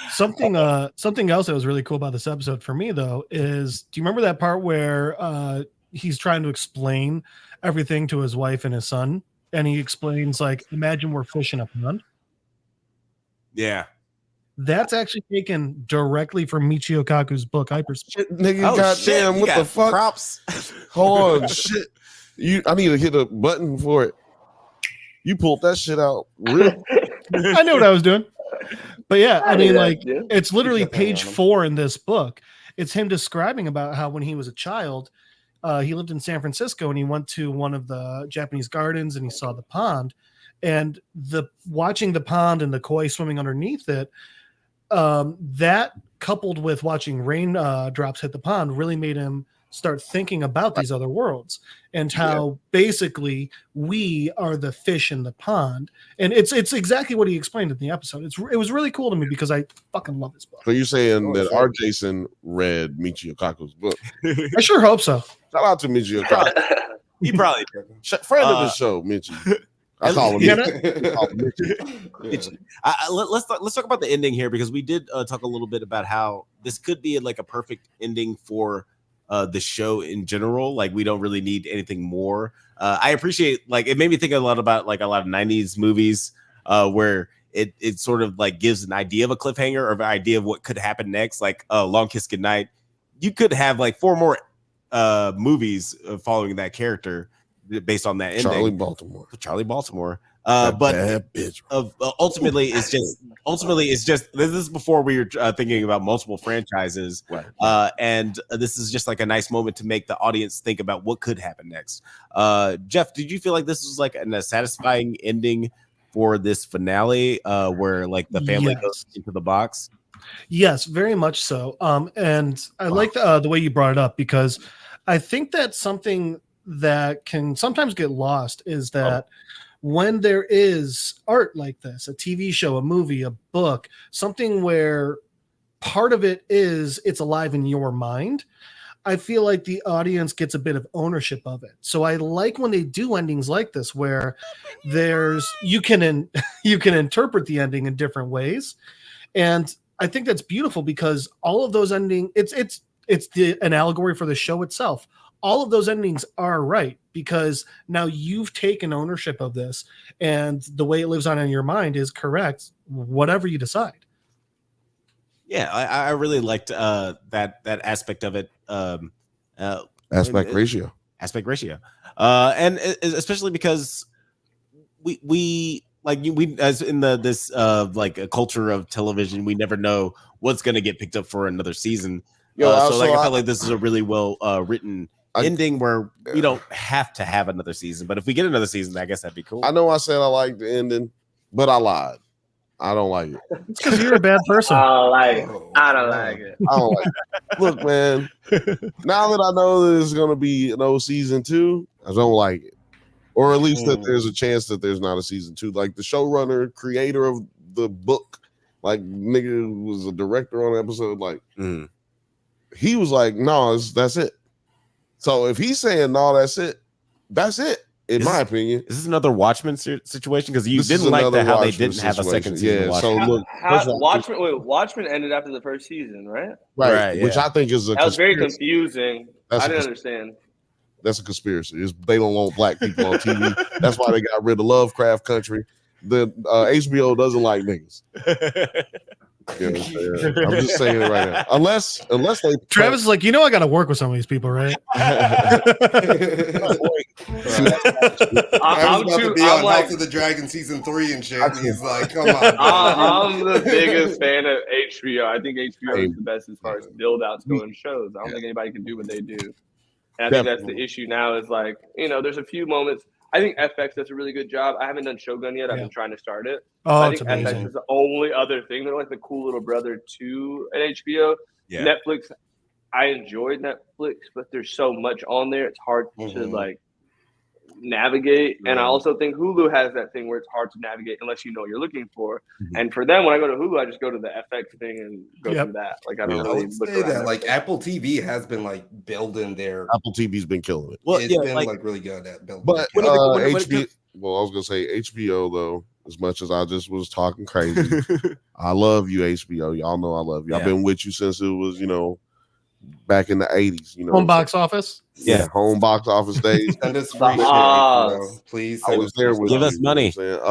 [SPEAKER 4] something else that was really cool about this episode for me though is, do you remember that part where he's trying to explain everything to his wife and his son, and he explains like, imagine we're fishing a pond?
[SPEAKER 2] Yeah,
[SPEAKER 4] that's actually taken directly from Michio Kaku's book Hyperspace.
[SPEAKER 1] Nigga, goddamn, what the fuck?
[SPEAKER 2] Props.
[SPEAKER 1] Hold on, shit. I need to hit a button for it. You pulled that shit out. Really?
[SPEAKER 4] I knew what I was doing. But yeah, I mean, like, it's literally page 4 in this book. It's him describing about how when he was a child, he lived in San Francisco and he went to one of the Japanese gardens and he saw the pond. And watching the pond and the koi swimming underneath it, that coupled with watching rain drops hit the pond really made him start thinking about these other worlds and how basically we are the fish in the pond. And it's exactly what he explained in the episode. It was really cool to me because I fucking love this book.
[SPEAKER 1] So you're saying that our Jason read Michio Kaku's book?
[SPEAKER 4] I sure hope so.
[SPEAKER 1] Shout out to Michio Kaku.
[SPEAKER 2] He probably did.
[SPEAKER 1] Friend of the show, Michi. I call him Michi.
[SPEAKER 2] Let's talk about the ending here, because we did talk a little bit about how this could be like a perfect ending for the show in general. Like, we don't really need anything more. I appreciate, like, it made me think a lot about like a lot of 90s movies where it sort of like gives an idea of a cliffhanger or an idea of what could happen next. Like Long Kiss Goodnight. You could have like 4 more movies following that character based on that ending. Charlie Baltimore. But ultimately, it's just this is before we were thinking about multiple franchises, right. And this is just like a nice moment to make the audience think about what could happen next. Jeff, did you feel like this was like a satisfying ending for this finale, where like the family goes into the box?
[SPEAKER 4] Yes, very much so. And I like the way you brought it up, because I think that's something that can sometimes get lost, is that when there is art like this, a TV show, a movie, a book, something where part of it is it's alive in your mind, I feel like the audience gets a bit of ownership of it. So I like when they do endings like this, where you can interpret the ending in different ways. And I think that's beautiful, because all of those endings, it's an allegory for the show itself. All of those endings are right, because now you've taken ownership of this, and the way it lives on in your mind is correct, whatever you decide.
[SPEAKER 2] Yeah, I really liked that aspect of it.
[SPEAKER 1] Aspect ratio,
[SPEAKER 2] and especially because we as in this like a culture of television, we never know what's going to get picked up for another season. I felt like this is a really well written ending where we don't have to have another season, but if we get another season, I guess that'd be cool.
[SPEAKER 1] I know I said I liked the ending, but I lied. I don't like it.
[SPEAKER 4] It's because you're a bad person.
[SPEAKER 6] I don't like it. I don't like it.
[SPEAKER 1] Look, man, now that I know that there's going to be no season 2, I don't like it. Or at least that there's a chance that there's not a season 2. Like the showrunner, creator of the book, like nigga was a director on the episode. Like he was like, no, that's it. So if he's saying no, that's it. That's it. In my opinion,
[SPEAKER 2] is this another Watchmen situation? Because you didn't like how they didn't have a second season.
[SPEAKER 1] Yeah. So look,
[SPEAKER 6] Watchmen ended after the first season, right?
[SPEAKER 1] Right. Which I think is
[SPEAKER 6] that was very confusing. I didn't understand.
[SPEAKER 1] That's a conspiracy. They don't want black people on TV. That's why they got rid of Lovecraft Country. The HBO doesn't like niggas. You know I'm just saying it right now. Unless they
[SPEAKER 4] Travis is like, I got to work with some of these people, right?
[SPEAKER 3] I was about to be on House of the Dragon season 3 and shit. And he's like, come on.
[SPEAKER 6] I'm the biggest fan of HBO. I think HBO is the best as far as build outs go in shows. I don't think anybody can do what they do. And I think that's the issue now, is like, there's a few moments. I think FX does a really good job. I haven't done Shogun yet. I've been trying to start it. I think FX is the only other thing. They're like the cool little brother to an HBO. Yeah. Netflix, I enjoyed Netflix, but there's so much on there. It's hard to like navigate. And I also think Hulu has that thing where it's hard to navigate unless you know what you're looking for. And for them, when I go to Hulu, I just go to the FX thing and go through that. Like I don't really look
[SPEAKER 3] say that. Like Apple TV has been like building their
[SPEAKER 1] Apple TV's been killing it.
[SPEAKER 3] Well, it's been like really good at building.
[SPEAKER 1] But HBO, well, I was gonna say HBO though. As much as I just was talking crazy, I love you, HBO. Y'all know I love you. I've been with you since it was, back in the 80s.
[SPEAKER 4] Home box office.
[SPEAKER 1] Yeah, home box office days.
[SPEAKER 3] Send us free shit, please.
[SPEAKER 1] I was there with
[SPEAKER 2] give us money.
[SPEAKER 1] But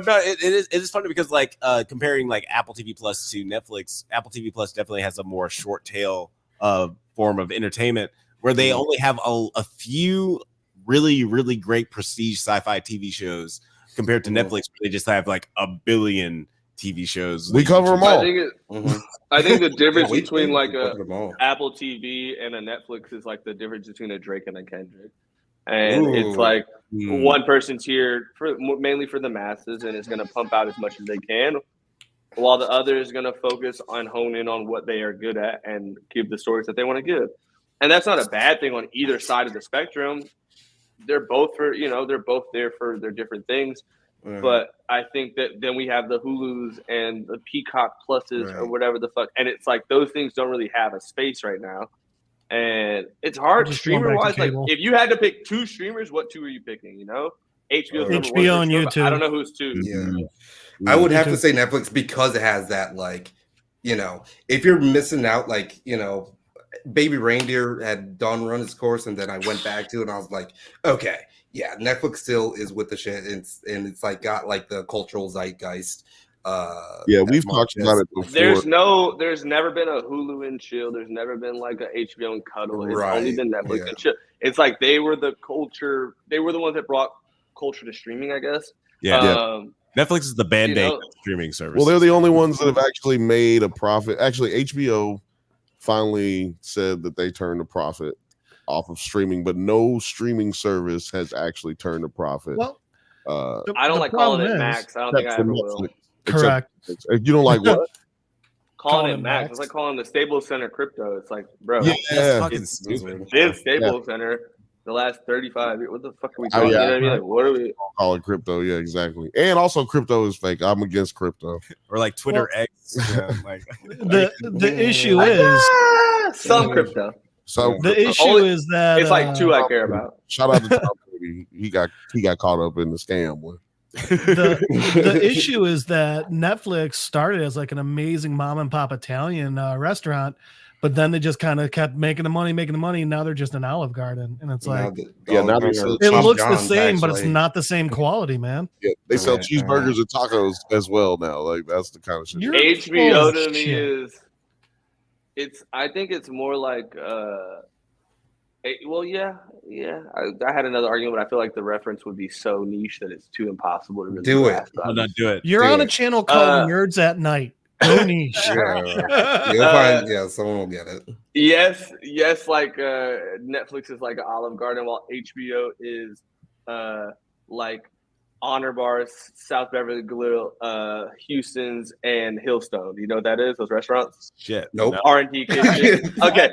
[SPEAKER 2] no, it is funny because like comparing like Apple TV Plus to Netflix, Apple TV Plus definitely has a more short tail form of entertainment where they only have a few really, really great prestige sci-fi TV shows compared to Netflix, where they just have like a billion TV shows.
[SPEAKER 1] We cover them all.
[SPEAKER 6] I think the difference between like a Apple TV and a Netflix is like the difference between a Drake and a Kendrick. And it's like one person's here mainly for the masses and is going to pump out as much as they can, while the other is going to focus on hone in on what they are good at and give the stories that they want to give. And that's not a bad thing on either side of the spectrum. They're both they're both there for their different things. But I think that then we have the Hulus and the Peacock Pluses or whatever the fuck. And it's like those things don't really have a space right now. And it's hard streamer wise. Like if you had to pick 2 streamers, what 2 are you picking?
[SPEAKER 4] HBO and YouTube.
[SPEAKER 6] I don't know who's 2.
[SPEAKER 3] Yeah. I would have to say Netflix because it has that like, if you're missing out, like, Baby Reindeer had done run its course, and then I went back to it, and I was like, okay, yeah, Netflix still is with the shit, and it's like got like the cultural zeitgeist.
[SPEAKER 1] We've talked about it before.
[SPEAKER 6] There's never been a Hulu and chill. There's never been like a HBO and cuddle. It's only been Netflix and chill. It's like they were the culture. They were the ones that brought culture to streaming, I guess.
[SPEAKER 2] Netflix is the Band-Aid streaming service.
[SPEAKER 1] Well, they're the only ones that have actually made a profit. Actually, HBO finally said that they turned a profit off of streaming, but no streaming service has actually turned a profit.
[SPEAKER 4] Well,
[SPEAKER 6] I don't like calling it Max. I don't think I ever will.
[SPEAKER 4] Correct.
[SPEAKER 1] Except, you don't like what?
[SPEAKER 6] Calling it Max. It's like calling the Staples Center crypto. It's like, bro,
[SPEAKER 1] Yeah.
[SPEAKER 2] That's fucking
[SPEAKER 6] it's
[SPEAKER 2] stupid.
[SPEAKER 6] been Staples Center the last 35 years. What the fuck are we talking?
[SPEAKER 1] yeah.
[SPEAKER 6] You know what I mean? Like, what are we?
[SPEAKER 1] Call it crypto. Yeah, exactly. And also, crypto is fake. I'm against crypto.
[SPEAKER 2] Or like Twitter X. Yeah, like
[SPEAKER 4] The issue is
[SPEAKER 6] Some crypto.
[SPEAKER 1] So
[SPEAKER 4] the issue is that
[SPEAKER 6] It's like two I care about.
[SPEAKER 1] Shout out to Tom Brady. He got caught up in the scam one.
[SPEAKER 4] the issue is that Netflix started as like an amazing mom and pop Italian restaurant, but then they just kind of kept making the money, and now they're just an Olive Garden, and it's like
[SPEAKER 1] now they sell
[SPEAKER 4] it looks the same, but it's not the same quality, man.
[SPEAKER 1] Yeah, they sell cheeseburgers and tacos as well now. Like that's the kind of shit.
[SPEAKER 6] HBO to me is I think it's more like I had another argument, but I feel like the reference would be so niche that it's too impossible to really
[SPEAKER 3] do it.
[SPEAKER 2] Well, not do it.
[SPEAKER 4] You're on a channel called Nerds at Night. No niche.
[SPEAKER 3] You'll find, someone will get it.
[SPEAKER 6] Yes, like Netflix is like an Olive Garden, while HBO is like Honor Bars, South Beverly Grill, Houston's, and Hillstone. Do you know what that is? Those restaurants?
[SPEAKER 2] Shit.
[SPEAKER 3] Nope.
[SPEAKER 6] R&D Kitchen. Okay.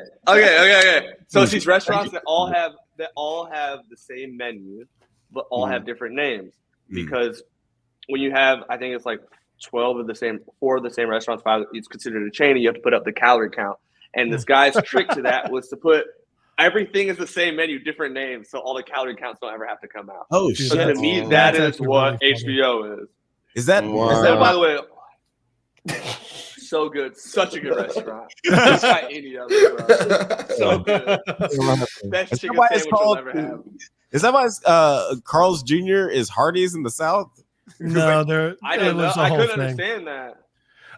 [SPEAKER 6] So it's these restaurants that all have the same menu, but all have different names. Because when you have, I think it's like 4 of the same restaurants, 5, it's considered a chain, and you have to put up the calorie count. And this guy's trick to that was to put everything is the same menu, different names, so all the calorie counts don't ever have to come out.
[SPEAKER 2] Oh
[SPEAKER 6] So
[SPEAKER 2] shit!
[SPEAKER 6] to me, that is what HBO is.
[SPEAKER 2] Is that?
[SPEAKER 6] By the way, so good, such a good restaurant. Just like any other, bro. So good. Best chicken sandwich you'll ever have.
[SPEAKER 2] Is that why Carl's Jr. is Hardee's in the South?
[SPEAKER 4] No,
[SPEAKER 6] I don't know. I couldn't understand that.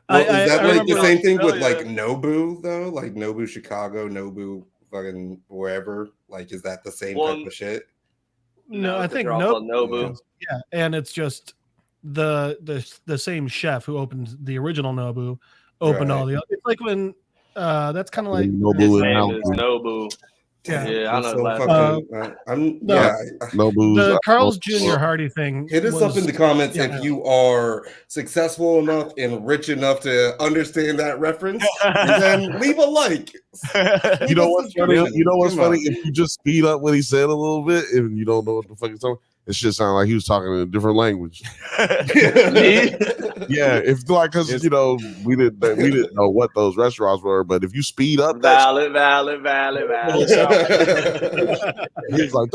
[SPEAKER 3] Well, is that like the same thing with
[SPEAKER 6] Australia.
[SPEAKER 3] like Nobu though? Like Nobu Chicago, Nobu fucking wherever. Like, is that the same type of shit?
[SPEAKER 4] No, I think
[SPEAKER 6] Nobu.
[SPEAKER 4] Yeah, and it's just the same chef who opened the original Nobu opened all the other. It's like when that's kind of like
[SPEAKER 1] Nobu
[SPEAKER 6] His name is Nobu. Yeah, I know.
[SPEAKER 1] Nobu.
[SPEAKER 4] The Carl's Jr. Hardy thing.
[SPEAKER 3] Hit us up in the comments if you are successful enough and rich enough to understand that reference, and then leave a like.
[SPEAKER 1] You know what's funny? If you just speed up what he said a little bit, and you don't know what the fuck he's talking, it should sound like he was talking in a different language. Yeah, if like because we didn't know what those restaurants were, but if you speed up,
[SPEAKER 6] valid.
[SPEAKER 1] He's like,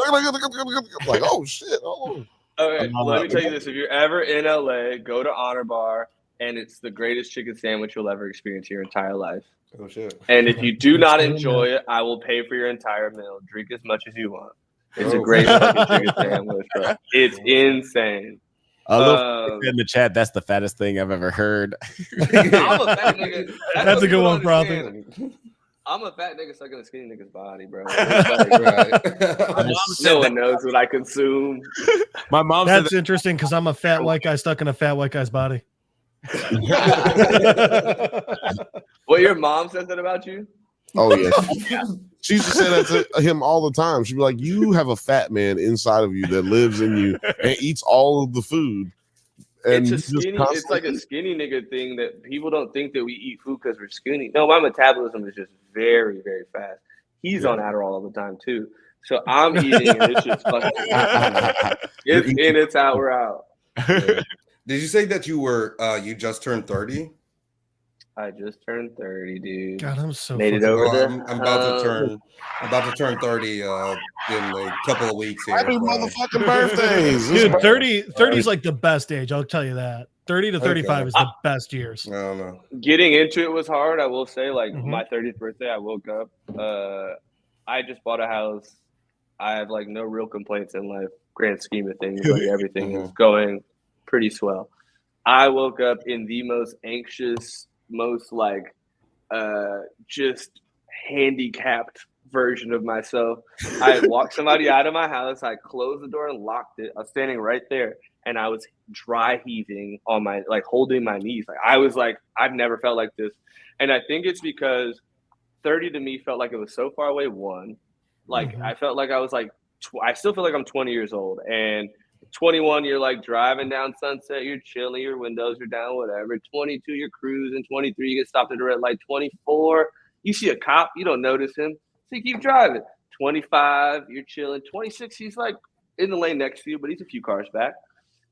[SPEAKER 1] oh shit. Oh.
[SPEAKER 6] Okay, let me tell you this: if you're ever in LA, go to Honor Bar, and it's the greatest chicken sandwich you'll ever experience your entire life.
[SPEAKER 3] Oh shit!
[SPEAKER 6] And if you do not enjoy it, I will pay for your entire meal. Drink as much as you want. It's a great fucking chicken sandwich, bro. It's insane.
[SPEAKER 2] In the chat, that's the fattest thing I've ever heard.
[SPEAKER 6] I'm a fat nigga.
[SPEAKER 4] That's a good one, Prophet.
[SPEAKER 6] I'm a fat nigga stuck in a skinny nigga's body, bro. No one knows what I consume.
[SPEAKER 2] My mom
[SPEAKER 4] That's
[SPEAKER 2] said
[SPEAKER 4] interesting because I'm a fat white guy stuck in a fat white guy's body.
[SPEAKER 6] Well, your mom says that about you?
[SPEAKER 1] Oh yeah. She used to say that to him all the time. She'd be like, "You have a fat man inside of you that lives in you and eats all of the food." And
[SPEAKER 6] it's like a skinny nigga thing that people don't think that we eat food because we're skinny. No, my metabolism is just very, very fast. He's on Adderall all the time too. So I'm eating and it's just fucking it's in, it's out, we're out.
[SPEAKER 3] Did you say that you were you just turned 30?
[SPEAKER 6] I just turned 30, dude.
[SPEAKER 4] God, I'm so
[SPEAKER 6] made it over there.
[SPEAKER 3] I'm about to turn 30 in a couple of weeks here.
[SPEAKER 1] Happy motherfucking birthdays.
[SPEAKER 4] Dude, 30 is like the best age, I'll tell you that. 30 to 35 is the best years.
[SPEAKER 3] I don't know.
[SPEAKER 6] Getting into it was hard, I will say. Like my 30th birthday, I woke up. I just bought a house. I have like no real complaints in life, grand scheme of things. Like everything is going pretty swell. I woke up in the most anxious, most like just handicapped version of myself. I had walked somebody out of my house. I closed the door and locked it. I was standing right there and I was dry heaving on my, like holding my knees. Like I was like, I've never felt like this. And I think it's because 30 to me felt like it was so far away. One, like I felt like I was like, I still feel like I'm 20 years old. And 21, you're like driving down Sunset, you're chilling, your windows are down, whatever. 22, you're cruising. 23, you get stopped at a red light. 24, you see a cop, you don't notice him, so you keep driving. 25, you're chilling. 26, he's like in the lane next to you, but he's a few cars back.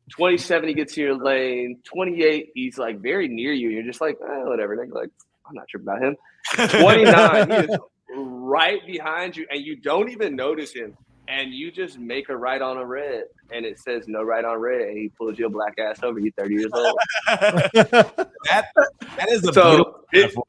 [SPEAKER 6] 27, he gets in your lane. 28, he's like very near you. You're just like, whatever. And you're like, I'm not sure about him. 29, he is right behind you, and you don't even notice him. And you just make a right on a red, and it says no right on red, and he pulls your black ass over. You're 30 years old.
[SPEAKER 2] that is a beautiful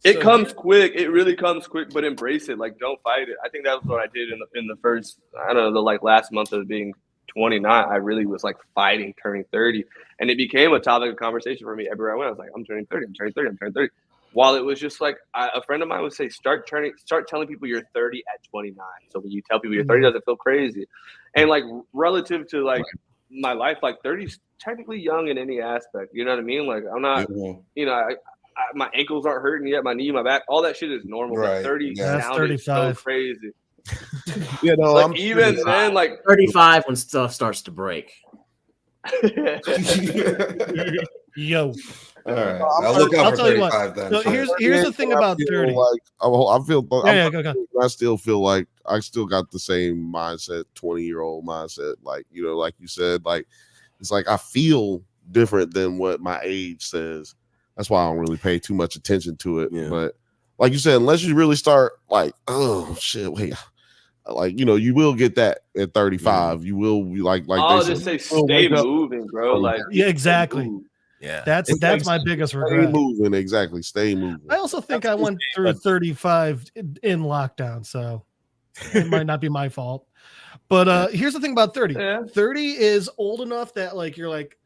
[SPEAKER 6] it comes quick. It really comes quick, but embrace it. Like, don't fight it. I think that was what I did in the first, I don't know, the like last month of being 29. I really was like fighting turning 30, and it became a topic of conversation for me everywhere I went. I was like, I'm turning 30. I'm turning 30. I'm turning 30. While it was just like a friend of mine would say, start telling people you're 30 at 29. So when you tell people you're 30, it doesn't feel crazy. And like relative to like my life, like 30 is technically young in any aspect. You know what I mean? Like I'm not, you know, my ankles aren't hurting yet. My knee, my back, all that shit is normal. Right. 30 sounded so crazy.
[SPEAKER 1] You know,
[SPEAKER 6] like, even then, like
[SPEAKER 5] 35 when stuff starts to break.
[SPEAKER 4] Yo.
[SPEAKER 3] All right, I'll look out for 35 then.
[SPEAKER 4] So here's the thing about 30.
[SPEAKER 1] Like, I feel,
[SPEAKER 4] go.
[SPEAKER 1] I still feel like I still got the same mindset, 20-year-old mindset. Like, you know, like you said, like it's like I feel different than what my age says. That's why I don't really pay too much attention to it. Yeah. But like you said, unless you really start like, oh shit, wait. Like, you know, you will get that at 35. You will be like
[SPEAKER 6] I'll just say stay moving, bro. Like,
[SPEAKER 4] yeah, exactly.
[SPEAKER 2] Yeah,
[SPEAKER 4] that's my biggest regret.
[SPEAKER 1] Stay moving, exactly. Stay moving.
[SPEAKER 4] I also think I went through 35 in lockdown, so it might not be my fault. But here's the thing about 30. Yeah. 30 is old enough that like you're like,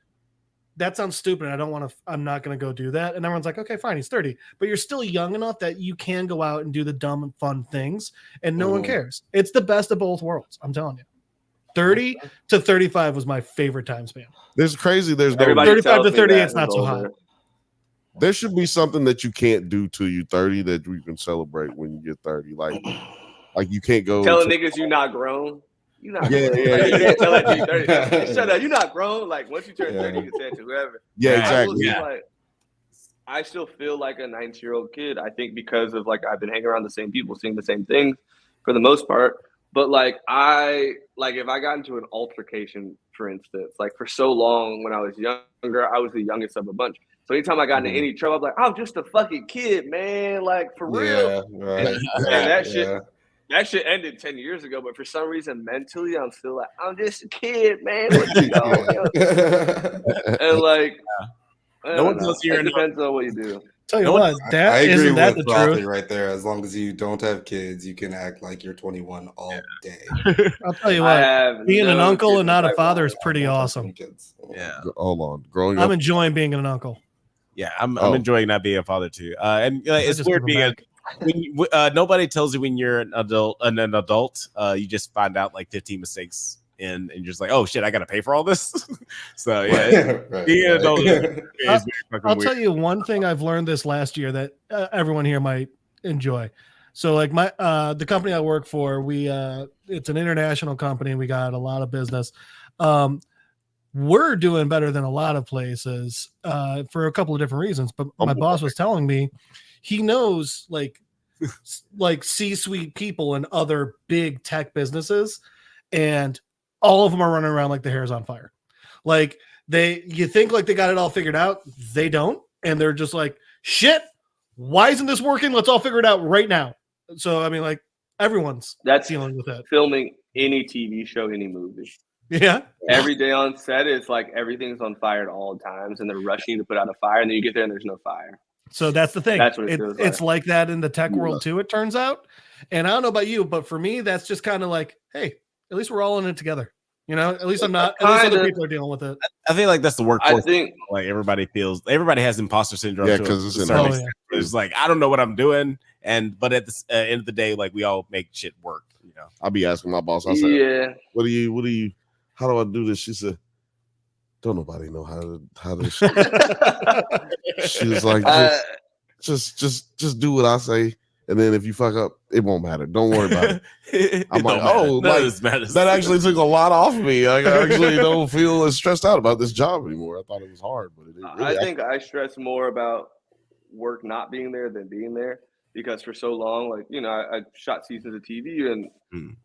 [SPEAKER 4] that sounds stupid. I'm not gonna go do that. And everyone's like, okay, fine, he's 30. But you're still young enough that you can go out and do the dumb and fun things, and no one cares. It's the best of both worlds. I'm telling you. 30 to 35 was my favorite time span.
[SPEAKER 1] There's crazy. There's no
[SPEAKER 4] 35 to 38. It's not so hot.
[SPEAKER 1] There should be something that you can't do till you 30 that you can celebrate when you get 30. Like you can't go
[SPEAKER 6] telling niggas you're not grown. You're not
[SPEAKER 1] grown.
[SPEAKER 6] Like, you can't tell that to you 30. Shut up. You're not grown. Like once you turn 30, you can say it to whoever.
[SPEAKER 1] Yeah, exactly.
[SPEAKER 6] I still feel like a 19-year-old kid. I think because of like I've been hanging around the same people, seeing the same things for the most part. But like if I got into an altercation, for instance, like for so long when I was younger, I was the youngest of a bunch. So anytime I got into any trouble, I'm like, I'm just a fucking kid, man. Like for real.
[SPEAKER 3] Right.
[SPEAKER 6] And that shit ended 10 years ago. But for some reason, mentally, I'm still like, I'm just a kid, man. What you know? And like,
[SPEAKER 2] no one tells you.
[SPEAKER 6] It depends on what you do.
[SPEAKER 4] Tell you what, I agree with
[SPEAKER 3] the truth right there. As long as you don't have kids, you can act like you're 21 all day.
[SPEAKER 4] I'll tell you what, being an uncle and not a father is pretty awesome.
[SPEAKER 2] Yeah.
[SPEAKER 1] Hold on, growing up,
[SPEAKER 4] I'm enjoying being an uncle.
[SPEAKER 2] Yeah, I'm enjoying not being a father too. And it's weird being nobody tells you when you're an adult. You just find out like 15 mistakes. And you're just like, oh shit, I gotta pay for all this. So yeah, being an adult is
[SPEAKER 4] I'll tell you one thing I've learned this last year that everyone here might enjoy. So like the company I work for, it's an international company. We got a lot of business. We're doing better than a lot of places for a couple of different reasons. But my boss was telling me he knows like C-suite people and other big tech businesses, and all of them are running around like the hair's on fire. Like you think like they got it all figured out. They don't. And they're just like, shit, why isn't this working? Let's all figure it out right now. So, I mean, like everyone's dealing with that.
[SPEAKER 6] Filming any TV show, any movie.
[SPEAKER 4] Yeah.
[SPEAKER 6] Every day on set, it's like everything's on fire at all times and they're rushing to put out a fire. And then you get there and there's no fire.
[SPEAKER 4] So that's the thing.
[SPEAKER 6] That's what it's
[SPEAKER 4] like that in the tech world too, it turns out. And I don't know about you, but for me, that's just kind of like, hey, at least we're all in it together. You know, at least I'm not. At least other people are dealing with it.
[SPEAKER 2] I feel like that's the workforce.
[SPEAKER 6] I think
[SPEAKER 2] like everybody has imposter syndrome.
[SPEAKER 1] Yeah, because
[SPEAKER 2] it's like I don't know what I'm doing, but at the end of the day, like we all make shit work. You know,
[SPEAKER 1] I'll be asking my boss. I said,
[SPEAKER 6] yeah,
[SPEAKER 1] what do you? How do I do this? She said, don't nobody know how to. She was like, just do what I say. And then if you fuck up, it won't matter. Don't worry about it. I'm like, oh, that actually took a lot off of me. Like, I actually don't feel as stressed out about this job anymore. I thought it was hard, but it didn't really.
[SPEAKER 6] I think I stress more about work not being there than being there, because for so long, like, you know, I shot seasons of TV and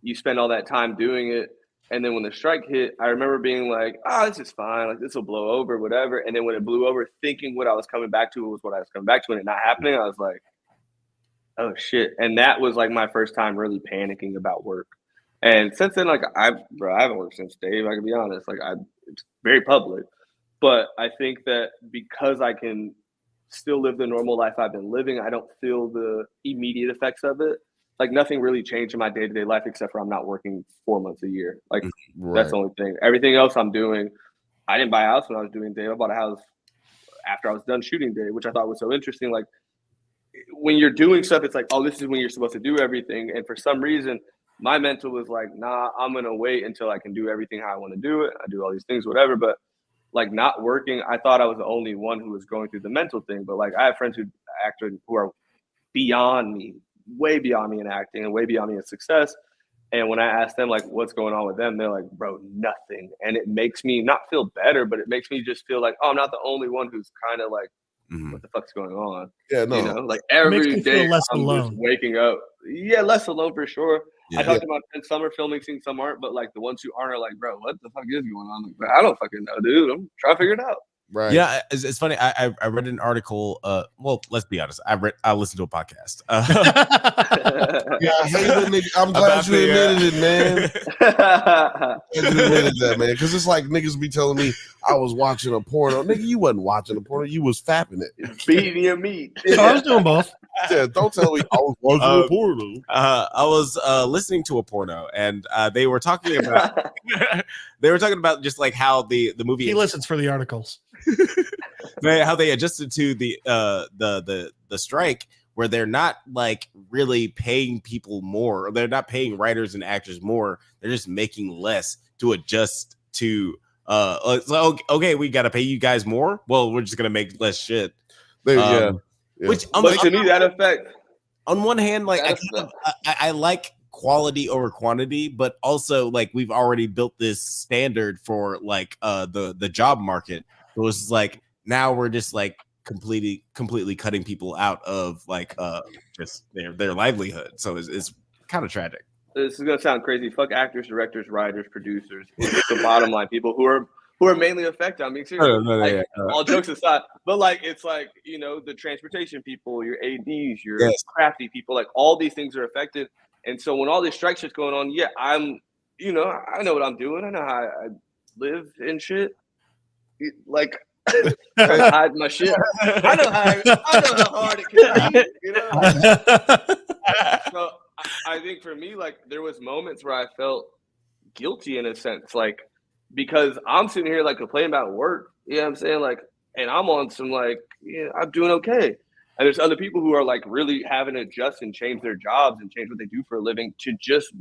[SPEAKER 6] you spend all that time doing it. And then when the strike hit, I remember being like, this is fine. Like, this will blow over, whatever. And then when it blew over, thinking what I was coming back to was what I was coming back to, and it not happening, I was like, oh shit. And that was like my first time really panicking about work. And since then, like, I haven't worked since Dave, I can be honest. Like, it's very public. But I think that because I can still live the normal life I've been living, I don't feel the immediate effects of it. Like, nothing really changed in my day-to-day life except for I'm not working 4 months a year. Like, That's the only thing. Everything else I'm doing, I didn't buy a house when I was doing Dave. I bought a house after I was done shooting Dave, which I thought was so interesting. Like, when you're doing stuff, it's like, oh, this is when you're supposed to do everything. And for some reason, my mental was like, nah, I'm going to wait until I can do everything how I want to do it. I do all these things, whatever. But like, not working, I thought I was the only one who was going through the mental thing. But like, I have friends who are beyond me, way beyond me in acting and way beyond me in success. And when I ask them like what's going on with them, they're like, bro, nothing. And it makes me not feel better, but it makes me just feel like, oh, I'm not the only one who's kind of like, what the fuck's going on?
[SPEAKER 1] Yeah, no.
[SPEAKER 6] You know, like every day
[SPEAKER 4] less
[SPEAKER 6] I'm
[SPEAKER 4] alone.
[SPEAKER 6] just waking up. Yeah, less alone for sure.
[SPEAKER 2] Yeah.
[SPEAKER 6] I talked to my friends, some are filming scenes, some aren't, but like the ones who aren't are like, bro, what the fuck is going on? Like, I don't fucking know, dude. I'm trying to figure it out.
[SPEAKER 1] Right.
[SPEAKER 2] Yeah, it's funny. I read an article. Well, let's be honest. I listened to a podcast.
[SPEAKER 1] Yeah, I hate that nigga. I'm glad you admitted it, man. You admitted that, man, because it's like niggas be telling me I was watching a porno. Nigga, you wasn't watching a porno. You was fapping it,
[SPEAKER 6] beating your meat.
[SPEAKER 4] So I was doing both.
[SPEAKER 1] Yeah, don't tell me I was watching a porno.
[SPEAKER 2] I was listening to a porno, and they were talking about just like how the movie.
[SPEAKER 4] He listens for the articles.
[SPEAKER 2] How they adjusted to the strike, where they're not like really paying people more, or they're not paying writers and actors more. They're just making less to adjust to. Okay, we got to pay you guys more. Well, we're just gonna make less shit.
[SPEAKER 1] Yeah.
[SPEAKER 2] Which
[SPEAKER 6] But to me, that effect.
[SPEAKER 2] On one hand, like I like quality over quantity, but also like we've already built this standard for like the job market. So it's just like now we're just like completely cutting people out of like just their livelihood. So it's kind of tragic.
[SPEAKER 6] This is gonna sound crazy. Fuck actors, directors, writers, producers. It's the bottom line. People who are mainly affected. I mean, seriously, all jokes aside, but like it's like, you know, the transportation people, your ADs, your crafty people, like all these things are affected. And so when all this strike shit's going on, yeah, I know what I'm doing. I know how I live and shit. Like I hide my shit. I know how hard it can be. You know. So I think for me, like there was moments where I felt guilty in a sense, like because I'm sitting here like complaining about work. You know what I'm saying? Like, and I'm on some like, yeah, I'm doing okay. And there's other people who are like really having to adjust and change their jobs and change what they do for a living to just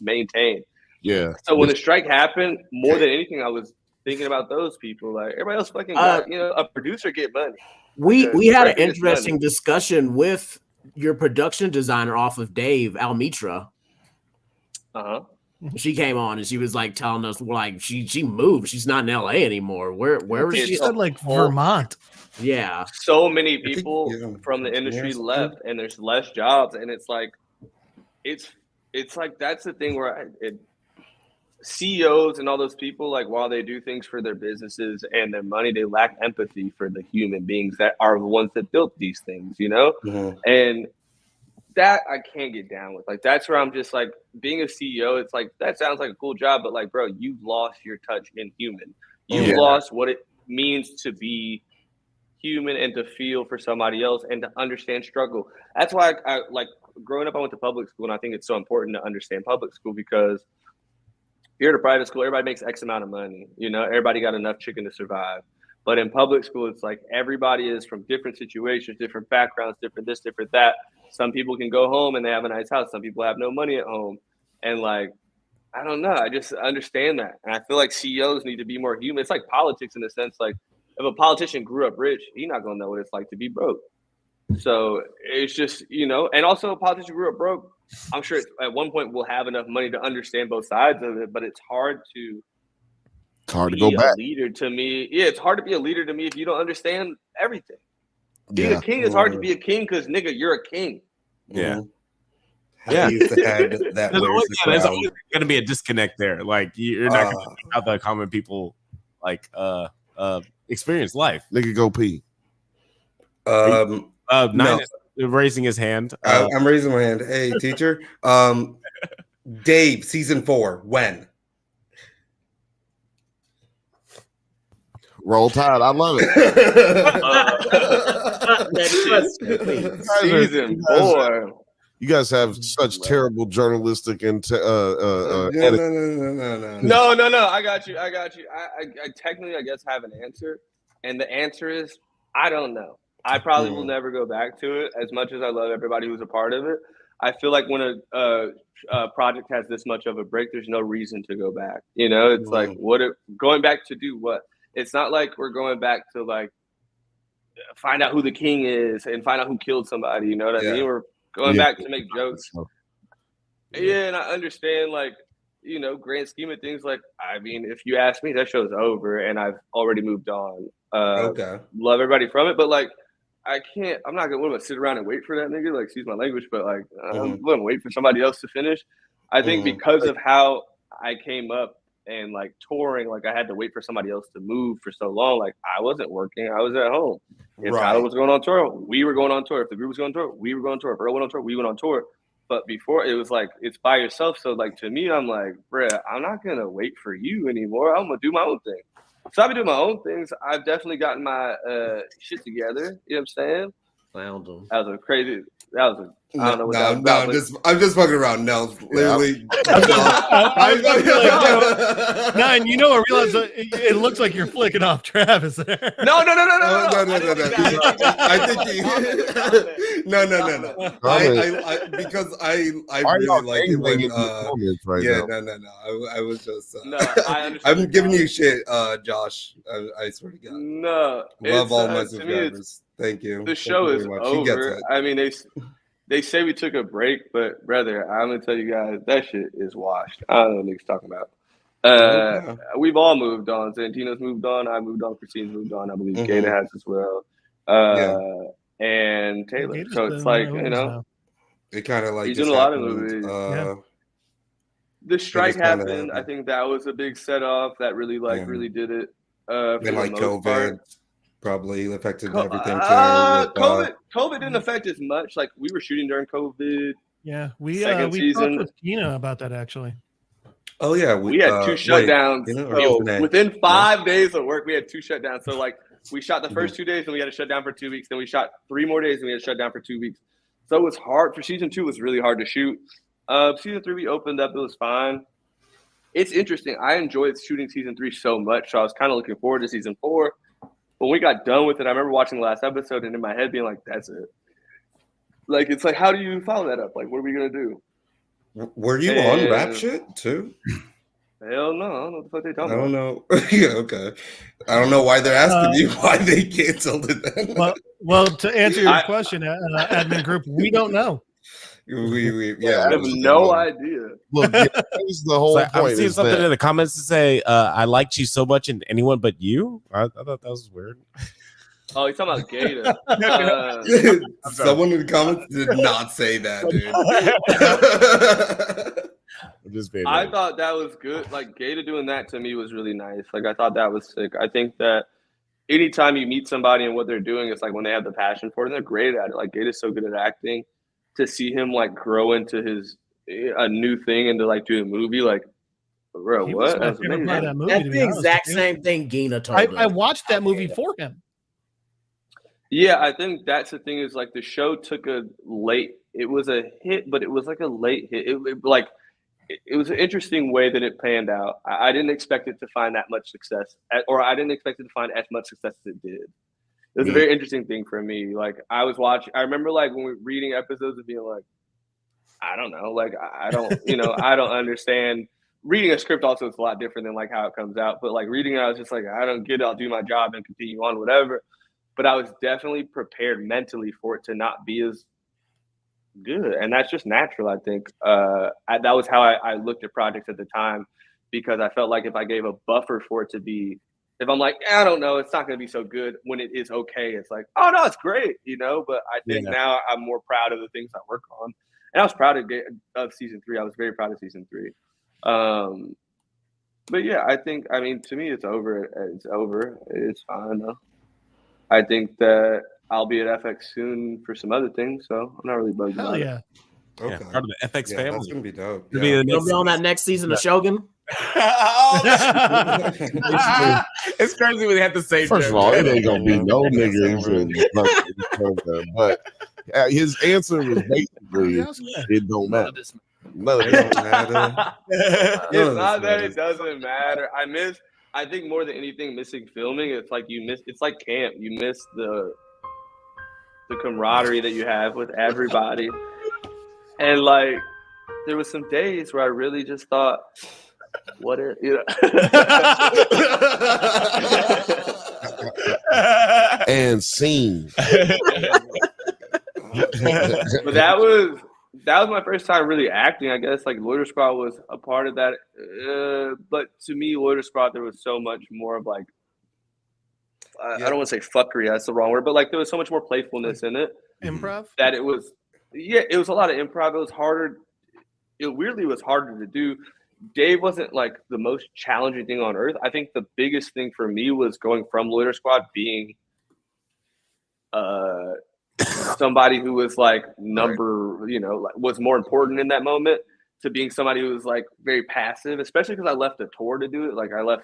[SPEAKER 6] maintain. Yeah. So when the strike happened, more than anything, I was thinking about those people. Like everybody else fucking got, a producer get money.
[SPEAKER 5] We had an interesting discussion with your production designer off of Dave, Almitra. She came on and she was like telling us like she moved. She's not in LA anymore. Where was she?
[SPEAKER 4] She said like Vermont.
[SPEAKER 5] Yeah.
[SPEAKER 6] So many people from the industry left and there's less jobs. And it's like that's the thing where CEOs and all those people, like while they do things for their businesses and their money, they lack empathy for the human beings that are the ones that built these things, you know? And that I can't get down with. Like that's where I'm just like being a CEO, it's like that sounds like a cool job, but like, bro, you've lost your touch in human. You've lost what it means to be human and to feel for somebody else and to understand struggle. That's why I like growing up, I went to public school, and I think it's so important to understand public school because you're at a private school, everybody makes X amount of money. You know, everybody got enough chicken to survive. But in public school, it's like everybody is from different situations, different backgrounds, different this, different that. Some people can go home and they have a nice house. Some people have no money at home. And like, I don't know. I just understand that. And I feel like CEOs need to be more human. It's like politics in a sense. Like if a politician grew up rich, he's not going to know what it's like to be broke. So it's just, and also politicians grew up broke. I'm sure at one point we'll have enough money to understand both sides of it, but it's hard to
[SPEAKER 1] go back.
[SPEAKER 6] A leader to me. Yeah, it's hard to be a leader to me if you don't understand everything. Being a king is hard to be a king because, nigga, you're a king.
[SPEAKER 2] Yeah.
[SPEAKER 3] Yeah. He's the head that wears the crown.
[SPEAKER 2] There's always going to be a disconnect there. Like, you're not going to see how the common people, like, experience life.
[SPEAKER 1] Nigga, go pee.
[SPEAKER 2] Nine is raising his hand.
[SPEAKER 3] I'm raising my hand. Hey, teacher. Dave, season 4, when?
[SPEAKER 1] Roll Tide. I love it.
[SPEAKER 6] Season 4.
[SPEAKER 1] You guys have such terrible journalistic and
[SPEAKER 3] No.
[SPEAKER 6] I got you. I technically, I guess, have an answer, and the answer is I don't know. I probably will never go back to it. As much as I love everybody who's a part of it, I feel like when a project has this much of a break, there's no reason to go back. It's like going back to do what? It's not like we're going back to like find out who the king is and find out who killed somebody. You know what I mean? We're going back to make jokes. Yeah, and I understand, like, grand scheme of things. Like, I mean, if you ask me, that show's over and I've already moved on.
[SPEAKER 3] Okay.
[SPEAKER 6] Love everybody from it, but like, I'm not gonna sit around and wait for that nigga. Like, excuse my language, but like, I'm gonna wait for somebody else to finish. I think because of how I came up and like touring, like I had to wait for somebody else to move for so long. Like, I wasn't working, I was at home. If Tyler was going on tour, we were going on tour. If the group was going on tour, we were going on tour. If Earl went on tour, we went on tour. But before, it was like, it's by yourself. So like, to me, I'm like, bruh, I'm not gonna wait for you anymore. I'm gonna do my own thing. So I've been doing my own things. I've definitely gotten my shit together. You know what I'm saying?
[SPEAKER 5] Found them.
[SPEAKER 6] That was a crazy. That was a. I don't know what that was about,
[SPEAKER 3] I'm just fucking around. No, literally.
[SPEAKER 4] Nine, I realize it looks like you're flicking off Travis there.
[SPEAKER 6] No.
[SPEAKER 3] I think no. Because I really like it when no. I was just
[SPEAKER 6] I understand.
[SPEAKER 3] I'm giving you shit, Josh. I swear to God.
[SPEAKER 6] No,
[SPEAKER 3] love all my subscribers. Thank you.
[SPEAKER 6] The show is over. I mean, they say we took a break, but brother, I'm gonna tell you guys that shit is washed. I don't know what niggas talking about. We've all moved on. Santino's moved on. I moved on. Christine's moved on. I believe Gator has as well. And Taylor. So it's like,
[SPEAKER 3] it kind of like
[SPEAKER 6] he's doing a lot of movies. The strike happened. I think that was a big set off that really really did it.
[SPEAKER 3] And like COVID probably affected everything too.
[SPEAKER 6] COVID didn't affect as much. Like, we were shooting during COVID.
[SPEAKER 4] Yeah, we talked with Tina about that actually.
[SPEAKER 3] Oh yeah,
[SPEAKER 6] we had 2 shutdowns. Within 5 days of work, we had 2 shutdowns. So like, we shot the first 2 days, and we had to shut down for 2 weeks. Then we shot 3 more days, and we had to shut down for 2 weeks. So it was hard. For season 2, it was really hard to shoot. Season 3, we opened up. It was fine. It's interesting. I enjoyed shooting season 3 so much, so I was kind of looking forward to season 4. When we got done with it, I remember watching the last episode and in my head being like, that's it. Like, it's like, how do you follow that up? Like, what are we going to do?
[SPEAKER 3] Were you on rap shit too?
[SPEAKER 6] Hell no. I don't know what the fuck they talking
[SPEAKER 3] about. I don't know. Yeah, okay. I don't know why they're asking you why they canceled it then.
[SPEAKER 4] Well, to answer your question, admin group, we don't know.
[SPEAKER 3] I
[SPEAKER 6] have no idea.
[SPEAKER 1] Look, that's the whole point.
[SPEAKER 2] I'm seeing something in the comments to say, I liked you so much and anyone but you. I thought that was weird.
[SPEAKER 6] Oh, he's talking about Gator.
[SPEAKER 3] Someone in the comments did not say that, dude.
[SPEAKER 6] I thought that was good. Like, Gator doing that to me was really nice. Like, I thought that was sick. I think that anytime you meet somebody and what they're doing, it's like when they have the passion for it, and they're great at it. Like, Gator's so good at acting. To see him like grow into a new thing and to like do a movie, like, bro, what?
[SPEAKER 4] That's
[SPEAKER 5] the exact same thing Gina told us.
[SPEAKER 4] I watched that movie for him.
[SPEAKER 6] Yeah, I think that's the thing is like the show took a late. It was a hit, but it was like a late hit. It was an interesting way that it panned out. I didn't expect it to find that much success, or I didn't expect it to find as much success as it did. It was a very interesting thing for me. Like, I was watching, I remember like when we were reading episodes and being like, I don't know, like, I don't, I don't understand. Reading a script also is a lot different than like how it comes out. But like reading it, I was just like, I don't get it. I'll do my job and continue on, whatever. but I was definitely prepared mentally for it to not be as good. And that's just natural, I think. That was how I looked at projects at the time, because I felt like if I gave a buffer for it to be, if I'm like, I don't know, it's not going to be so good, when it is okay, it's like, oh no, it's great, But I think now I'm more proud of the things I work on, and I was proud of season 3. I was very proud of season 3. But yeah, I mean, to me, it's over. It's over. It's fine though. I think that I'll be at FX soon for some other things, so I'm not really bugged
[SPEAKER 4] Hell
[SPEAKER 6] about
[SPEAKER 4] yeah.
[SPEAKER 6] it.
[SPEAKER 3] Okay.
[SPEAKER 2] Part of the FX family.
[SPEAKER 3] That's gonna be dope.
[SPEAKER 2] It'll be the
[SPEAKER 5] You'll
[SPEAKER 2] next
[SPEAKER 5] be on that next season of Shogun.
[SPEAKER 2] It's crazy when they have the same.
[SPEAKER 1] First of all, it ain't gonna be no niggas in but his answer was basically it don't matter. None of
[SPEAKER 3] It
[SPEAKER 1] this
[SPEAKER 3] don't matter.
[SPEAKER 6] It's not that it doesn't matter. I think more than anything, missing filming. It's like it's like camp. You miss the camaraderie that you have with everybody. And like, there was some days where I really just thought, what if,
[SPEAKER 1] and scene.
[SPEAKER 6] But that was my first time really acting. I guess like Loiter Squad was a part of that. But to me, Loiter Squad, there was so much more of like, I don't want to say fuckery, that's the wrong word, but like there was so much more playfulness in it.
[SPEAKER 4] Improv?
[SPEAKER 6] That it was a lot of improv. It was harder. It weirdly was harder to do. Dave wasn't like the most challenging thing on earth. I think the biggest thing for me was going from Loiter Squad being somebody who was like was more important in that moment, to being somebody who was like very passive, especially because I left the tour to do it. Like I left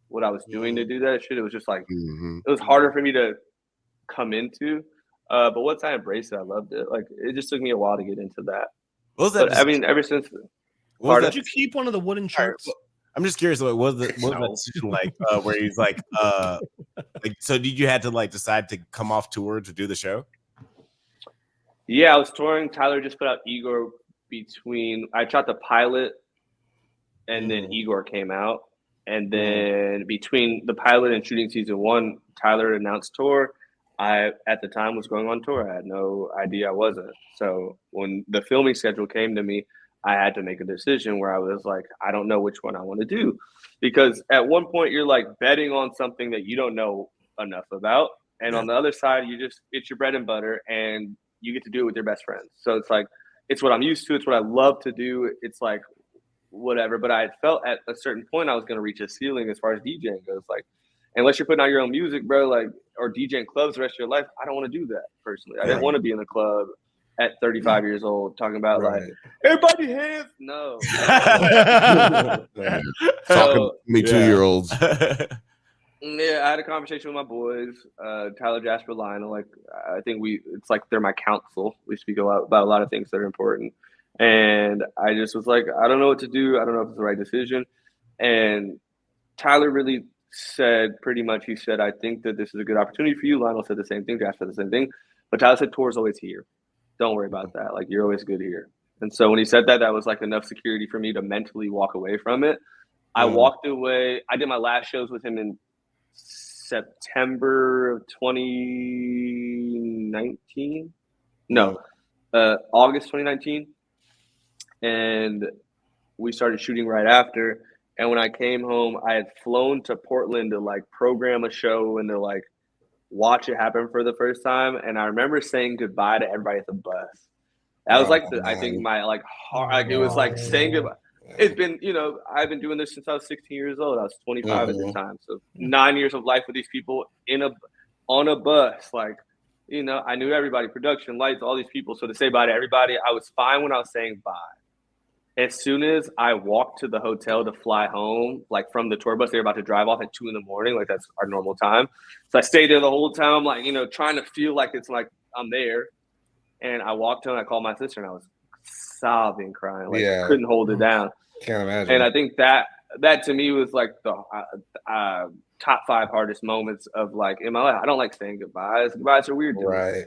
[SPEAKER 6] what I was doing to do that shit. It was just like, it was harder for me to come into. But once I embraced it, I loved it. Like it just took me a while to get into that.
[SPEAKER 2] What was that?
[SPEAKER 6] But, I mean, ever since.
[SPEAKER 4] Did you keep one of the wooden shirts?
[SPEAKER 2] I'm just curious. What was that decision like? Where he's like, so did you had to like decide to come off tour to do the show?
[SPEAKER 6] Yeah, I was touring. Tyler just put out Igor I shot the pilot, and then Igor came out. And then between the pilot and shooting season 1, Tyler announced tour. I, at the time, was going on tour. I had no idea I wasn't. So when the filming schedule came to me, I had to make a decision where I was like, I don't know which one I want to do. Because at one point, you're like betting on something that you don't know enough about. And on the other side, it's your bread and butter, and you get to do it with your best friends. So it's like, it's what I'm used to. It's what I love to do. It's like, whatever. But I had felt at a certain point I was going to reach a ceiling as far as DJing goes. Like, unless you're putting out your own music, bro, like, or DJing clubs the rest of your life, I don't want to do that personally. I didn't want to be in the club at 35 years old talking about like, everybody hands. No.
[SPEAKER 1] Talking to me 2-year-olds.
[SPEAKER 6] Yeah, I had a conversation with my boys, Tyler, Jasper, Lionel. Like, I think it's like they're my counsel. We speak about a lot of things that are important. And I just was like, I don't know what to do. I don't know if it's the right decision. And Tyler really said pretty much, he said, I think that this is a good opportunity for you. Lionel said the same thing. Jasper said the same thing. But Tyler said, tour's always here. Don't worry about that. Like, you're always good here. And so when he said that, that was like enough security for me to mentally walk away from it. I walked away. I did my last shows with him in September of 2019. No, August 2019. And we started shooting right after. And when I came home, I had flown to Portland to like program a show and to like watch it happen for the first time. And I remember saying goodbye to everybody at the bus. That was like I think my like heart, like it was like saying goodbye. It's been, I've been doing this since I was 16 years old. I was 25 at the time. So 9 years of life with these people on a bus. Like, I knew everybody, production, lights, all these people. So to say bye to everybody, I was fine when I was saying bye. As soon as I walked to the hotel to fly home, like from the tour bus, they were about to drive off at 2 a.m. Like that's our normal time. So I stayed there the whole time, like, trying to feel like it's like I'm there. And I walked home, I called my sister, and I was sobbing, crying, like couldn't hold it down.
[SPEAKER 3] Can't imagine.
[SPEAKER 6] And I think that to me was like the top 5 hardest moments of like in my life. I don't like saying goodbyes. Goodbyes are weird to me.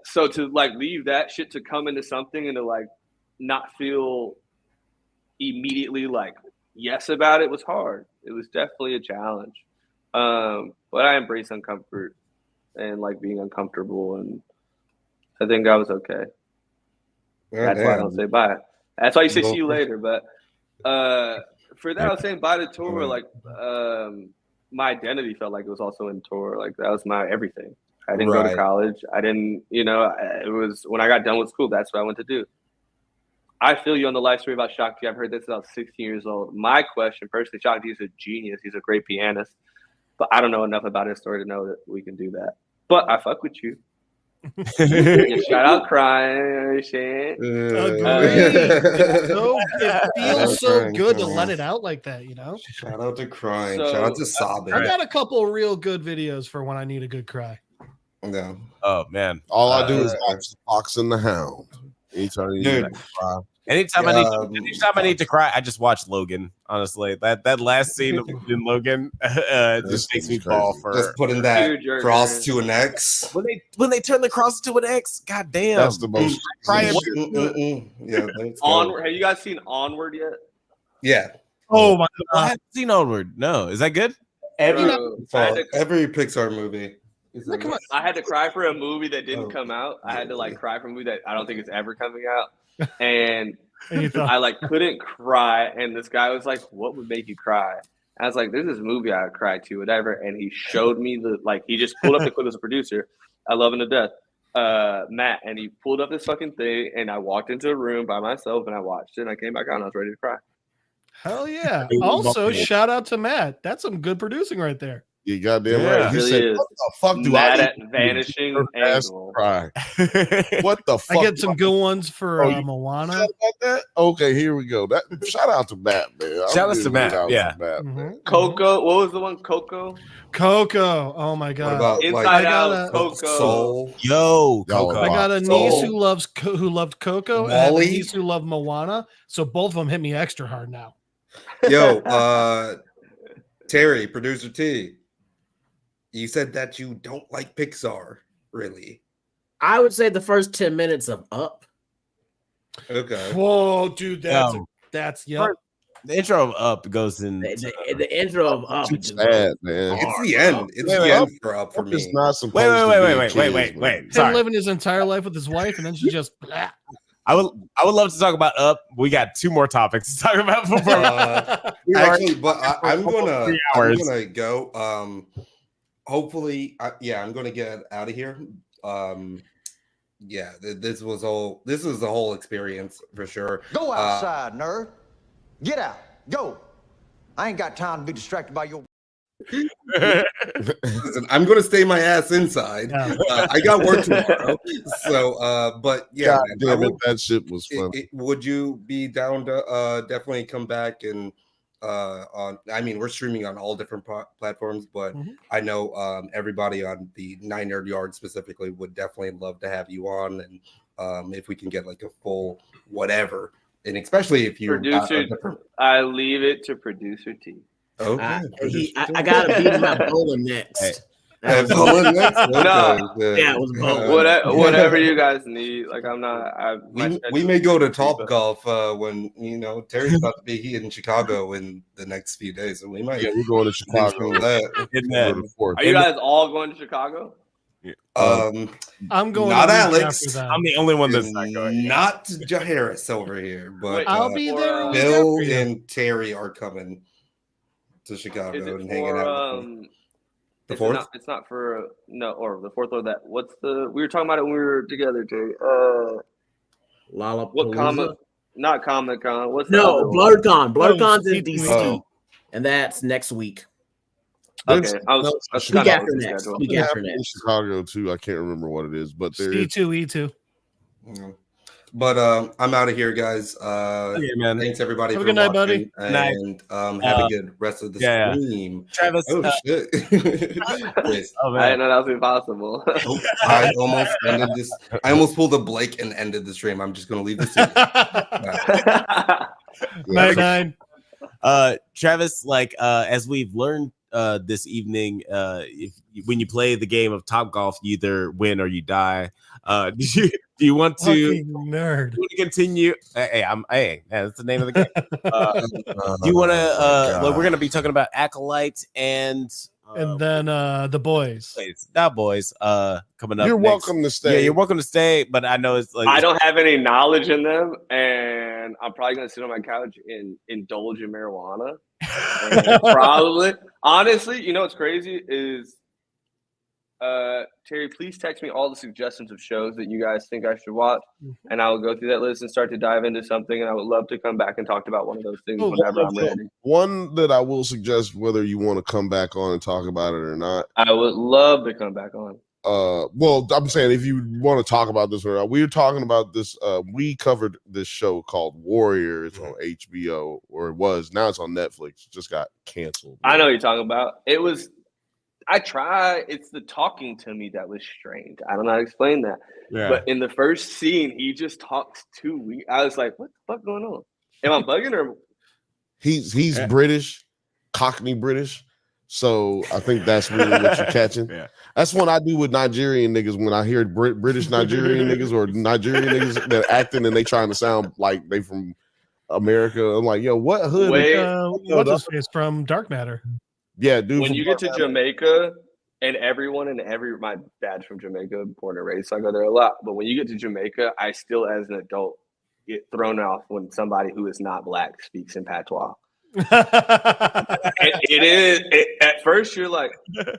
[SPEAKER 6] So to like leave that shit to come into something and to like not feel immediately like yes about it was hard. It was definitely a challenge. But I embrace uncomfort and like being uncomfortable, and I think I was okay.
[SPEAKER 3] Oh,
[SPEAKER 6] That's why I
[SPEAKER 3] damn.
[SPEAKER 6] don't say bye. That's why you say
[SPEAKER 3] Well,
[SPEAKER 6] see you later. But for that, I was saying bye to tour. Like my identity felt like it was also in tour. Like that was my everything. I didn't go to
[SPEAKER 3] Right.
[SPEAKER 6] college. I didn't, you know, it was when I got done with school, that's what I went to do. I feel you on the life story about Shakti. I've heard this since I was 16 years old. My question, personally, Shakti is a genius. He's a great pianist. But I don't know enough about his story to know that we can do that. But I fuck with you. Shout out crying. Shit.
[SPEAKER 4] So it feels so
[SPEAKER 3] Crying,
[SPEAKER 4] good to
[SPEAKER 3] come
[SPEAKER 4] let
[SPEAKER 3] on.
[SPEAKER 4] it out like that, you know?
[SPEAKER 3] Shout out to crying.
[SPEAKER 6] So,
[SPEAKER 3] Shout out to sobbing.
[SPEAKER 4] I got a couple real good videos for when I need a good cry.
[SPEAKER 3] No.
[SPEAKER 2] Oh man.
[SPEAKER 1] All I do is watch The Fox and the Hound. Anytime you
[SPEAKER 3] Dude.
[SPEAKER 1] need to cry.
[SPEAKER 2] Anytime I need to cry, I just watch Logan. Honestly, that last scene in Logan just makes me fall for.
[SPEAKER 3] Just putting that
[SPEAKER 6] Tearjerker.
[SPEAKER 3] cross to an X.
[SPEAKER 2] When they turn the cross to an X. God damn.
[SPEAKER 1] That's the most
[SPEAKER 2] Crying.
[SPEAKER 3] Yeah, let's go.
[SPEAKER 6] Onward. Have you guys seen Onward yet?
[SPEAKER 3] Yeah.
[SPEAKER 4] Oh my
[SPEAKER 2] I
[SPEAKER 4] god.
[SPEAKER 2] haven't seen Onward. No, is that good?
[SPEAKER 3] Every
[SPEAKER 6] Bro,
[SPEAKER 3] every Pixar movie. is a-
[SPEAKER 4] Come on.
[SPEAKER 6] I had to cry for a movie that didn't
[SPEAKER 3] Oh.
[SPEAKER 6] come out. I had to like cry for a movie that I don't think is ever coming out. And
[SPEAKER 4] And you thought,
[SPEAKER 6] I like couldn't cry. And this guy was like, "What would make you cry?" I was like, "There's this movie I would cry to, whatever." And he showed me he just pulled up the clip as a producer. I love him to death, Matt. And he pulled up this fucking thing, and I walked into a room by myself and I watched it. And I came back out and I was ready to cry.
[SPEAKER 4] hell yeah. Also, shout out to Matt. That's some good producing right there.
[SPEAKER 1] You goddamn
[SPEAKER 2] Yeah.
[SPEAKER 1] right.
[SPEAKER 6] It
[SPEAKER 1] He
[SPEAKER 6] really
[SPEAKER 1] said,
[SPEAKER 6] is.
[SPEAKER 1] "What the fuck do
[SPEAKER 6] Mad
[SPEAKER 1] I
[SPEAKER 6] at Vanishing Angle.
[SPEAKER 1] cry? What the fuck?
[SPEAKER 4] I get some good ones for
[SPEAKER 1] Oh, you
[SPEAKER 4] Moana.
[SPEAKER 1] Shout about that? Okay, here we go. That shout out to Matt, man.
[SPEAKER 2] Shout outs to Matt, yeah.
[SPEAKER 1] Matt,
[SPEAKER 4] Mhm.
[SPEAKER 1] man.
[SPEAKER 6] Coco, what was the one? Coco?
[SPEAKER 4] Coco. Oh my
[SPEAKER 3] What
[SPEAKER 4] god.
[SPEAKER 3] about
[SPEAKER 6] Inside
[SPEAKER 3] like
[SPEAKER 6] Out,
[SPEAKER 4] gotta-
[SPEAKER 6] Coco.
[SPEAKER 3] Soul?
[SPEAKER 2] Yo,
[SPEAKER 1] Y'all
[SPEAKER 2] Coco.
[SPEAKER 4] I got a
[SPEAKER 3] Soul.
[SPEAKER 4] niece who loved Coco, and I have a
[SPEAKER 3] Wally?
[SPEAKER 4] niece who loved Moana. So both of them hit me extra hard now.
[SPEAKER 3] Yo, Terry, producer T. You said that you don't like Pixar, really?
[SPEAKER 5] I would say the first 10 minutes of Up.
[SPEAKER 3] Okay.
[SPEAKER 4] Whoa, dude, that's yep.
[SPEAKER 2] The intro of Up goes in.
[SPEAKER 5] The intro of Up
[SPEAKER 1] Too
[SPEAKER 5] is just
[SPEAKER 1] sad, man.
[SPEAKER 3] It's the end. It's the end for Up for
[SPEAKER 1] It's
[SPEAKER 3] me.
[SPEAKER 1] not supposed
[SPEAKER 2] Wait,
[SPEAKER 1] to be
[SPEAKER 2] wait.
[SPEAKER 1] kids, man.
[SPEAKER 4] Him
[SPEAKER 2] Sorry.
[SPEAKER 4] living his entire life with his wife, and then she just
[SPEAKER 2] I would love to talk about Up. We got 2 more topics to talk about before.
[SPEAKER 3] Actually, but I'm
[SPEAKER 2] for
[SPEAKER 3] gonna
[SPEAKER 2] 3 hours.
[SPEAKER 3] go. Hopefully, I'm gonna get out of here. Yeah, this is a whole experience for sure.
[SPEAKER 7] Go outside, nerd. Get out. Go. I ain't got time to be distracted by your.
[SPEAKER 3] Listen, I'm gonna stay my ass inside.
[SPEAKER 4] Yeah.
[SPEAKER 3] I got work tomorrow, so but yeah,
[SPEAKER 1] God
[SPEAKER 3] man,
[SPEAKER 1] damn it, that shit was fun.
[SPEAKER 3] would you be down to definitely come back and I mean, we're streaming on all different platforms, but
[SPEAKER 4] Mhm.
[SPEAKER 3] I know everybody on the 9 Nerd Yard specifically would definitely love to have you on, and if we can get like a full whatever, and especially if you
[SPEAKER 6] Producer, I leave it to producer T.
[SPEAKER 3] okay,
[SPEAKER 5] I gotta beat him at bowling next.
[SPEAKER 3] Yeah, bowling next?
[SPEAKER 6] No.
[SPEAKER 3] Okay,
[SPEAKER 5] Yeah, it was bowling.
[SPEAKER 6] Whatever you guys need. Like I'm not.
[SPEAKER 3] we may go to Top Golf when Terry's about to be here in Chicago in the next few days, so we might.
[SPEAKER 1] Yeah, we're going to Chicago.
[SPEAKER 6] Are you guys all going to Chicago?
[SPEAKER 4] I'm going.
[SPEAKER 3] Not
[SPEAKER 4] the week
[SPEAKER 3] Alex.
[SPEAKER 4] after that.
[SPEAKER 2] I'm the only one that's not going.
[SPEAKER 3] Not Jaharis over here, but
[SPEAKER 6] Wait,
[SPEAKER 4] I'll be there. a week
[SPEAKER 3] Bill
[SPEAKER 4] after you.
[SPEAKER 3] and Terry are coming to Chicago
[SPEAKER 6] Is it
[SPEAKER 3] and hanging out. With me. The
[SPEAKER 6] is it
[SPEAKER 3] fourth?
[SPEAKER 6] It's not for no, or the fourth or that. What's the? We were talking about it when we were together, Terry.
[SPEAKER 5] Lollapalooza.
[SPEAKER 6] What comic? Not Comic Con. What's the
[SPEAKER 5] No,
[SPEAKER 6] other one?
[SPEAKER 5] BlurredCon. BlurredCon's in
[SPEAKER 4] C2E2.
[SPEAKER 5] DC, and that's next week.
[SPEAKER 6] Okay, I was
[SPEAKER 5] Week
[SPEAKER 6] kinda
[SPEAKER 5] after
[SPEAKER 6] looking at
[SPEAKER 5] next.
[SPEAKER 6] the
[SPEAKER 5] Week
[SPEAKER 1] Yeah,
[SPEAKER 5] after
[SPEAKER 1] in
[SPEAKER 5] next.
[SPEAKER 1] Chicago too. I can't remember what it is, but there is.
[SPEAKER 4] C2E2.
[SPEAKER 3] Yeah. But I'm out of here, guys.
[SPEAKER 2] Yeah, man.
[SPEAKER 3] Thanks everybody
[SPEAKER 4] Have a
[SPEAKER 3] for
[SPEAKER 4] good night, buddy.
[SPEAKER 3] watching, and have a good rest of the
[SPEAKER 2] yeah.
[SPEAKER 3] stream.
[SPEAKER 2] Travis,
[SPEAKER 3] Oh shit! Yes.
[SPEAKER 2] oh,
[SPEAKER 6] I
[SPEAKER 2] man.
[SPEAKER 6] didn't know that was impossible.
[SPEAKER 3] Oh, I almost ended this. I almost pulled a Blake and ended the stream. I'm just gonna leave this.
[SPEAKER 4] Night.
[SPEAKER 2] Travis, as we've learned this evening, when you play the game of Top Golf, you either win or you die. Do you want to
[SPEAKER 4] Fucking nerd.
[SPEAKER 2] continue? Hey, that's the name of the game. Do you want to? We're going to be talking about Acolyte and
[SPEAKER 4] And then the boys.
[SPEAKER 2] That boys. Coming up.
[SPEAKER 1] You're
[SPEAKER 2] next.
[SPEAKER 1] welcome to stay.
[SPEAKER 2] Yeah, you're welcome to stay. But I know it's like
[SPEAKER 6] I don't have any knowledge in them, and I'm probably gonna sit on my couch and indulge in marijuana. And probably, honestly, you know what's crazy is, Terry, please text me all the suggestions of shows that you guys think I should watch, and I will go through that list and start to dive into something. And I would love to come back and talk about one of those things whenever I'm ready.
[SPEAKER 1] One that I will suggest, whether you want to come back on and talk about it or not.
[SPEAKER 6] I would love to come back on.
[SPEAKER 1] Well, I'm saying if you want to talk about this or not, we were talking about this. We covered this show called Warrior. It's on HBO, or it was. Now it's on Netflix. It just got canceled.
[SPEAKER 6] I know what you're talking about. It was. I try. It's the talking to me that was strange. I don't know how to explain that.
[SPEAKER 2] Yeah.
[SPEAKER 6] But in the first scene, he just talks too weird. I was like, "What the fuck going on? Am I bugging or?"
[SPEAKER 1] He's British, Cockney British. So I think that's really what you're catching.
[SPEAKER 2] Yeah.
[SPEAKER 1] That's what I do with Nigerian niggas when I hear British Nigerian niggas or Nigerian niggas that acting and they trying to sound like they from America. I'm like, yo, what hood?
[SPEAKER 4] What's his face from Dark Matter?
[SPEAKER 1] Yeah, dude.
[SPEAKER 6] When you get to Jamaica, and my dad's from Jamaica, born and raised, so I go there a lot. But when you get to Jamaica, I still, as an adult, get thrown off when somebody who is not black speaks in patois. At first you're like, and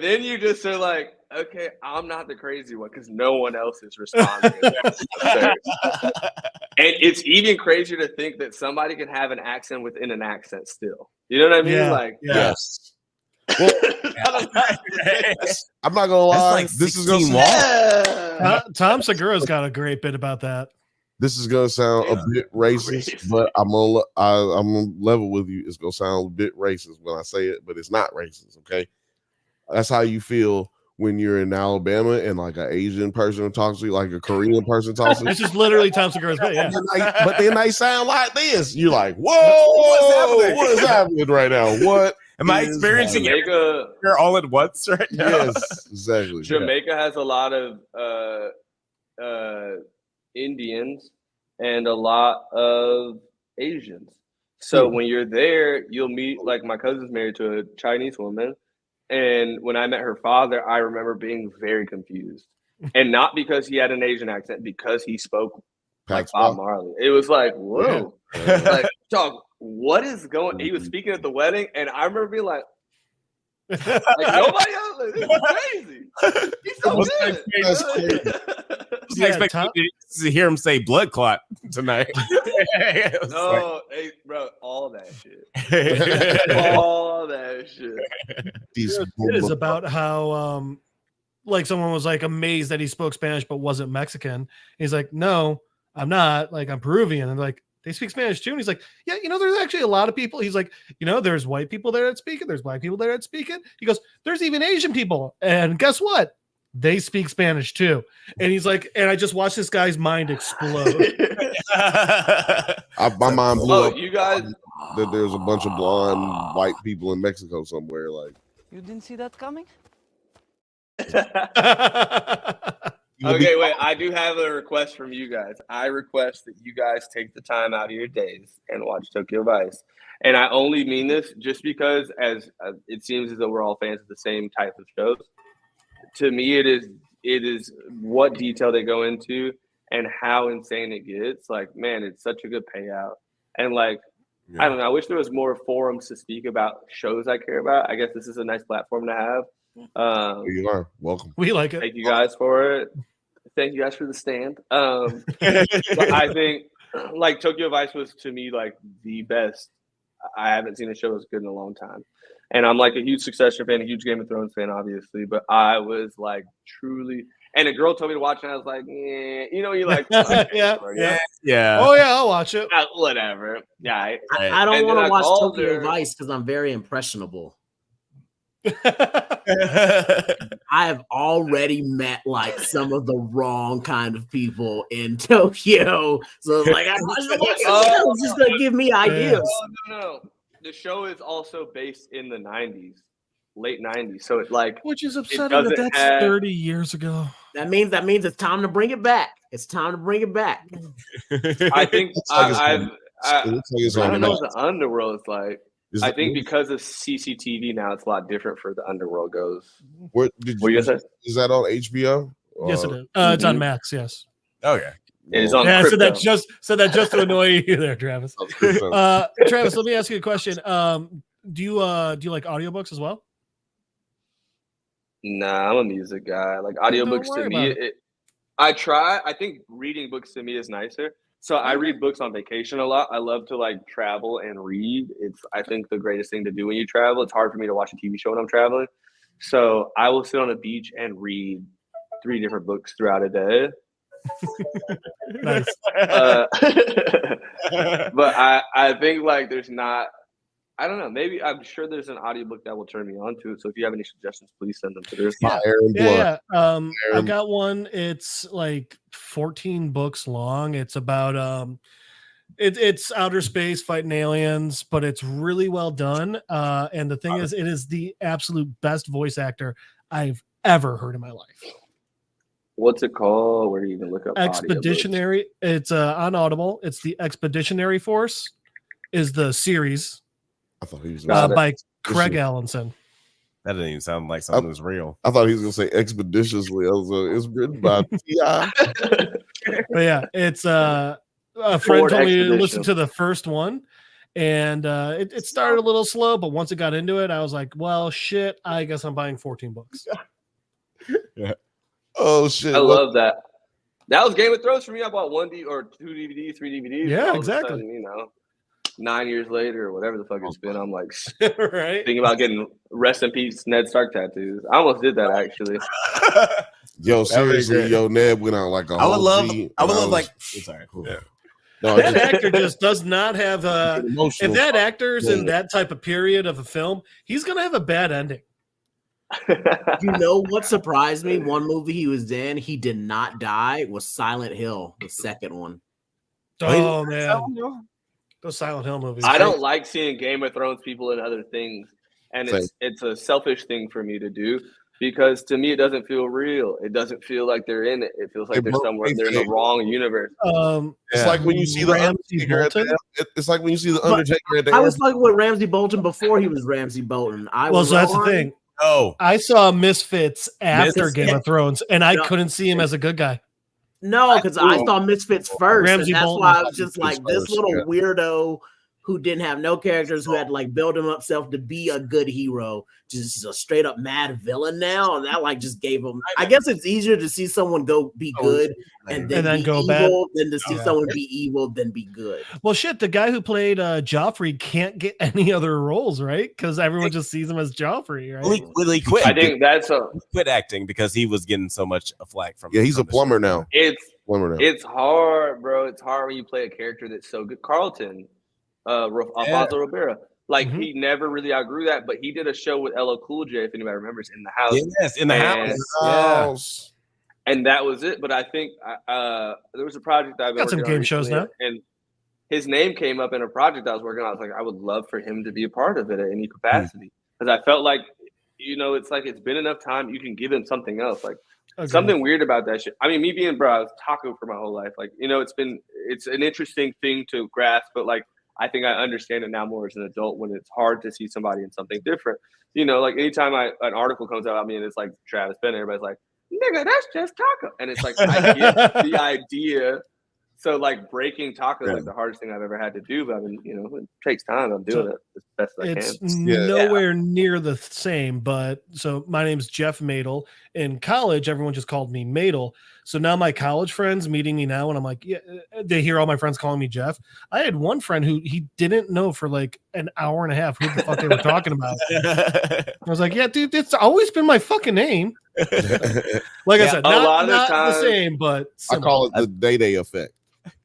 [SPEAKER 6] then you just are like, okay, I'm not the crazy one because no one else is responding. And it's even crazier to think that somebody can have an accent within an accent still. You know what I mean?
[SPEAKER 4] Yeah,
[SPEAKER 6] like,
[SPEAKER 1] yes. Well, I'm not gonna lie.
[SPEAKER 2] Like
[SPEAKER 1] this is gonna
[SPEAKER 4] Tom Segura's got a great bit about that.
[SPEAKER 1] This is gonna sound a bit racist, but I'm gonna level with you. It's gonna sound a bit racist when I say it, but it's not racist. Okay, that's how you feel when you're in Alabama and like an Asian person talks to you, like a Korean person talks to you.
[SPEAKER 4] This is literally Tom Segura's bit, yeah.
[SPEAKER 1] But then they sound like this. You're like, whoa, what is happening right now? What
[SPEAKER 2] am I experiencing?
[SPEAKER 6] Jamaica
[SPEAKER 2] all at once right now.
[SPEAKER 1] Yes, exactly.
[SPEAKER 6] Jamaica has a lot of Indians and a lot of Asians. So when you're there, you'll meet, like, my cousin's married to a Chinese woman. And when I met her father, I remember being very confused. And not because he had an Asian accent, because he spoke like Bob Marley. It was like, whoa. Yeah. Like, dog, what is going? He was speaking at the wedding, and I remember being like nobody else. Like, this is crazy. He's so good.
[SPEAKER 2] I expect to hear him say blood clot tonight.
[SPEAKER 6] No, hey, bro, all that shit. All that shit.
[SPEAKER 4] It is about how like someone was like amazed that he spoke Spanish but wasn't Mexican. He's like, no, I'm not. Like, I'm Peruvian. And like, they speak Spanish too. And he's like, yeah, you know, there's actually a lot of people. He's like, you know, there's white people there that speak it. There's black people there that speak it. He goes, there's even Asian people. And guess what? They speak Spanish too. And he's like, and I just watched this guy's mind explode.
[SPEAKER 1] My mind blew up.
[SPEAKER 6] You guys,
[SPEAKER 1] that there's a bunch of blonde white people in Mexico somewhere. Like,
[SPEAKER 8] You didn't see that coming?
[SPEAKER 6] Okay, wait. I do have a request from you guys. I request that you guys take the time out of your days and watch Tokyo Vice. And I only mean this just because, as it seems as though we're all fans of the same type of shows. To me, it is what detail they go into and how insane it gets. Like, man, it's such a good payout. And like, yeah. I don't know. I wish there was more forums to speak about shows I care about. I guess this is a nice platform to have.
[SPEAKER 1] Here you are. Welcome.
[SPEAKER 4] We like it.
[SPEAKER 6] Thank you guys for it. Thank you guys for the stand. But I think like Tokyo Vice was, to me, like the best. I haven't seen a show as good in a long time. And I'm like a huge Succession fan, a huge Game of Thrones fan, obviously. But I was like truly, and a girl told me to watch it, and I was like, yeah, you know, you like,
[SPEAKER 4] yeah.
[SPEAKER 2] Oh
[SPEAKER 4] yeah, I'll watch it.
[SPEAKER 6] Whatever. Yeah,
[SPEAKER 5] I don't want to watch Tokyo Vice because I'm very impressionable. I have already met like some of the wrong kind of people in Tokyo, so like I watch just to give me ideas.
[SPEAKER 6] No. The show is also based in the 90s, late 90s. So it's like,
[SPEAKER 4] which is upsetting that that's 30 years ago.
[SPEAKER 5] That means it's time to bring it back. It's time to bring it back.
[SPEAKER 6] I think
[SPEAKER 1] It looks like it's
[SPEAKER 6] I
[SPEAKER 1] on
[SPEAKER 6] don't know
[SPEAKER 1] Max.
[SPEAKER 6] what the underworld is like.
[SPEAKER 1] Is
[SPEAKER 6] I
[SPEAKER 1] it-
[SPEAKER 6] think because of CCTV now, it's a lot different for the underworld goes.
[SPEAKER 1] What did
[SPEAKER 6] What
[SPEAKER 1] you
[SPEAKER 6] you gonna say?
[SPEAKER 1] is that on HBO?
[SPEAKER 4] Yes, it is. It's on Max. Yes.
[SPEAKER 2] Okay.
[SPEAKER 6] It's on
[SPEAKER 4] Yeah,
[SPEAKER 6] crypto.
[SPEAKER 4] so that just to annoy you there, Travis. Travis, let me ask you a question. Do you like audiobooks as well?
[SPEAKER 6] Nah, I'm a music guy. Like
[SPEAKER 4] Don't
[SPEAKER 6] audiobooks to
[SPEAKER 4] worry
[SPEAKER 6] me,
[SPEAKER 4] about
[SPEAKER 6] I try. I think reading books to me is nicer. So I read books on vacation a lot. I love to like travel and read. It's I think the greatest thing to do when you travel. It's hard for me to watch a TV show when I'm traveling. So I will sit on a beach and read 3 different books throughout a day.
[SPEAKER 4] Nice.
[SPEAKER 6] But I think like there's not. I don't know. Maybe I'm sure there's an audiobook that will turn me on to it. So if you have any suggestions, please send them through.
[SPEAKER 4] Yeah.
[SPEAKER 1] Fire and Blood.
[SPEAKER 4] Yeah. I've got one. It's like 14 books long. It's about it's outer space fighting aliens, but it's really well done. And the thing is, it is the absolute best voice actor I've ever heard in my life.
[SPEAKER 6] What's it called? Where do you even look up?
[SPEAKER 4] Expeditionary. It's on Audible. It's the Expeditionary Force. Is the series
[SPEAKER 1] I thought he was
[SPEAKER 4] by Craig Allenson.
[SPEAKER 2] That didn't even sound like something that was real.
[SPEAKER 1] I thought he was gonna say expeditiously. I was it's written by T.I.
[SPEAKER 4] But yeah, it's a friend
[SPEAKER 6] Ford
[SPEAKER 4] told me to
[SPEAKER 6] Expedition.
[SPEAKER 4] listen to the first one, and it started a little slow, but once it got into it, I was like, well, shit, I guess I'm buying 14 books.
[SPEAKER 1] Oh shit!
[SPEAKER 6] I love that. That was Game of Thrones for me. I bought 1 or 2 DVDs, 3 DVDs.
[SPEAKER 4] Yeah,
[SPEAKER 6] All of a
[SPEAKER 4] exactly.
[SPEAKER 6] sudden, 9 years later or whatever the fuck it's been, I'm like
[SPEAKER 4] Right?
[SPEAKER 6] thinking about getting rest in peace Ned Stark tattoos. I almost did that actually.
[SPEAKER 1] Yo, seriously,
[SPEAKER 2] great.
[SPEAKER 1] yo, Ned went out like a
[SPEAKER 2] I would
[SPEAKER 1] whole
[SPEAKER 2] love.
[SPEAKER 1] G,
[SPEAKER 2] I would
[SPEAKER 1] and
[SPEAKER 2] love like.
[SPEAKER 1] was-
[SPEAKER 2] Sorry.
[SPEAKER 1] Yeah. No,
[SPEAKER 4] That
[SPEAKER 1] just
[SPEAKER 4] actor just does not have if
[SPEAKER 1] emotional.
[SPEAKER 4] that actor's in
[SPEAKER 1] Yeah.
[SPEAKER 4] that type of period of a film, he's gonna have a bad ending.
[SPEAKER 5] You know what surprised me? One movie he was in, he did not die, was Silent Hill, the second one.
[SPEAKER 4] Oh man, those Silent Hill movies.
[SPEAKER 6] I don't like seeing Game of Thrones people in other things, and
[SPEAKER 1] Same.
[SPEAKER 6] it's a selfish thing for me to do because to me it doesn't feel real. It doesn't feel like they're in it. It feels like
[SPEAKER 1] They
[SPEAKER 6] they're somewhere. They're in the wrong universe.
[SPEAKER 1] It's like when you see the
[SPEAKER 4] Ramsay
[SPEAKER 1] Undertaker.
[SPEAKER 4] Bolton?
[SPEAKER 1] It's like when you see the Undertaker at the
[SPEAKER 5] I was talking with Ramsey Bolton before he was Ramsey Bolton.
[SPEAKER 4] Well, so that's the thing.
[SPEAKER 2] Oh,
[SPEAKER 4] I saw Misfits after
[SPEAKER 5] Misfits.
[SPEAKER 4] Game of Thrones, and I
[SPEAKER 5] No.
[SPEAKER 4] couldn't see him as a good guy.
[SPEAKER 5] No, because I saw Misfits first,
[SPEAKER 4] Ramsey
[SPEAKER 5] and that's
[SPEAKER 4] Bolton
[SPEAKER 5] why I
[SPEAKER 1] saw
[SPEAKER 5] was just
[SPEAKER 1] Misfits
[SPEAKER 5] like this
[SPEAKER 1] first,
[SPEAKER 5] little
[SPEAKER 1] yeah.
[SPEAKER 5] weirdo who didn't have no characters, who had to like build him up self to be a good hero, just a straight up mad villain now, and that like just gave him. I guess it's easier to see someone go be good and then
[SPEAKER 4] then
[SPEAKER 5] be
[SPEAKER 4] go
[SPEAKER 5] evil
[SPEAKER 4] bad.
[SPEAKER 5] than to see
[SPEAKER 4] Yeah.
[SPEAKER 5] someone be evil then be good.
[SPEAKER 4] Well, shit, the guy who played Joffrey can't get any other roles, right? Because everyone just sees him as Joffrey, right?
[SPEAKER 2] Well, he quit.
[SPEAKER 6] I think that's
[SPEAKER 2] He quit acting because he was getting so much flack from.
[SPEAKER 1] Yeah, he's a
[SPEAKER 2] from the
[SPEAKER 1] plumber
[SPEAKER 2] show.
[SPEAKER 1] now.
[SPEAKER 6] it's it's hard, bro. It's hard when you play a character that's so good. Carlton, Alfonso Ribeira. Like
[SPEAKER 4] Mhm.
[SPEAKER 6] he never really outgrew that, but he did a show with LL Cool J, if anybody remembers, in the house.
[SPEAKER 2] Yes, in the
[SPEAKER 6] And-
[SPEAKER 2] house. Yeah.
[SPEAKER 1] House.
[SPEAKER 6] And that was it. But I think there was a project I've been
[SPEAKER 4] Got some
[SPEAKER 6] working on
[SPEAKER 4] game shows
[SPEAKER 6] recently,
[SPEAKER 4] now.
[SPEAKER 6] and his name came up in a project I was working on. I was like, I would love for him to be a part of it at any capacity, because I felt like, it's like it's been enough time. You can give him something else, like
[SPEAKER 4] Okay.
[SPEAKER 6] something weird about that shit. I mean, me being bro, I was taco for my whole life. Like, it's an interesting thing to grasp, but like I think I understand it now more as an adult when it's hard to see somebody in something different. Like anytime an article comes out about me and it's like Travis Bennet, everybody's like, nigga, that's just taco. And it's like, I get the idea. So like breaking taco is like the hardest thing I've ever had to do. But I mean, it takes time. I'm doing it as best as I
[SPEAKER 4] It's
[SPEAKER 6] can.
[SPEAKER 4] nowhere near the same, but so my name's Jeff Madel. In college, everyone just called me Madel. So now my college friends meeting me now, and I'm like, yeah, they hear all my friends calling me Jeff. I had one friend who he didn't know for like an hour and a half who the fuck they were talking about. I was like, yeah, dude, it's always been my fucking name. Like I said,
[SPEAKER 6] a lot
[SPEAKER 4] not
[SPEAKER 6] of
[SPEAKER 4] the
[SPEAKER 6] times-
[SPEAKER 4] same, but
[SPEAKER 1] I
[SPEAKER 4] similar.
[SPEAKER 1] call it the Day effect.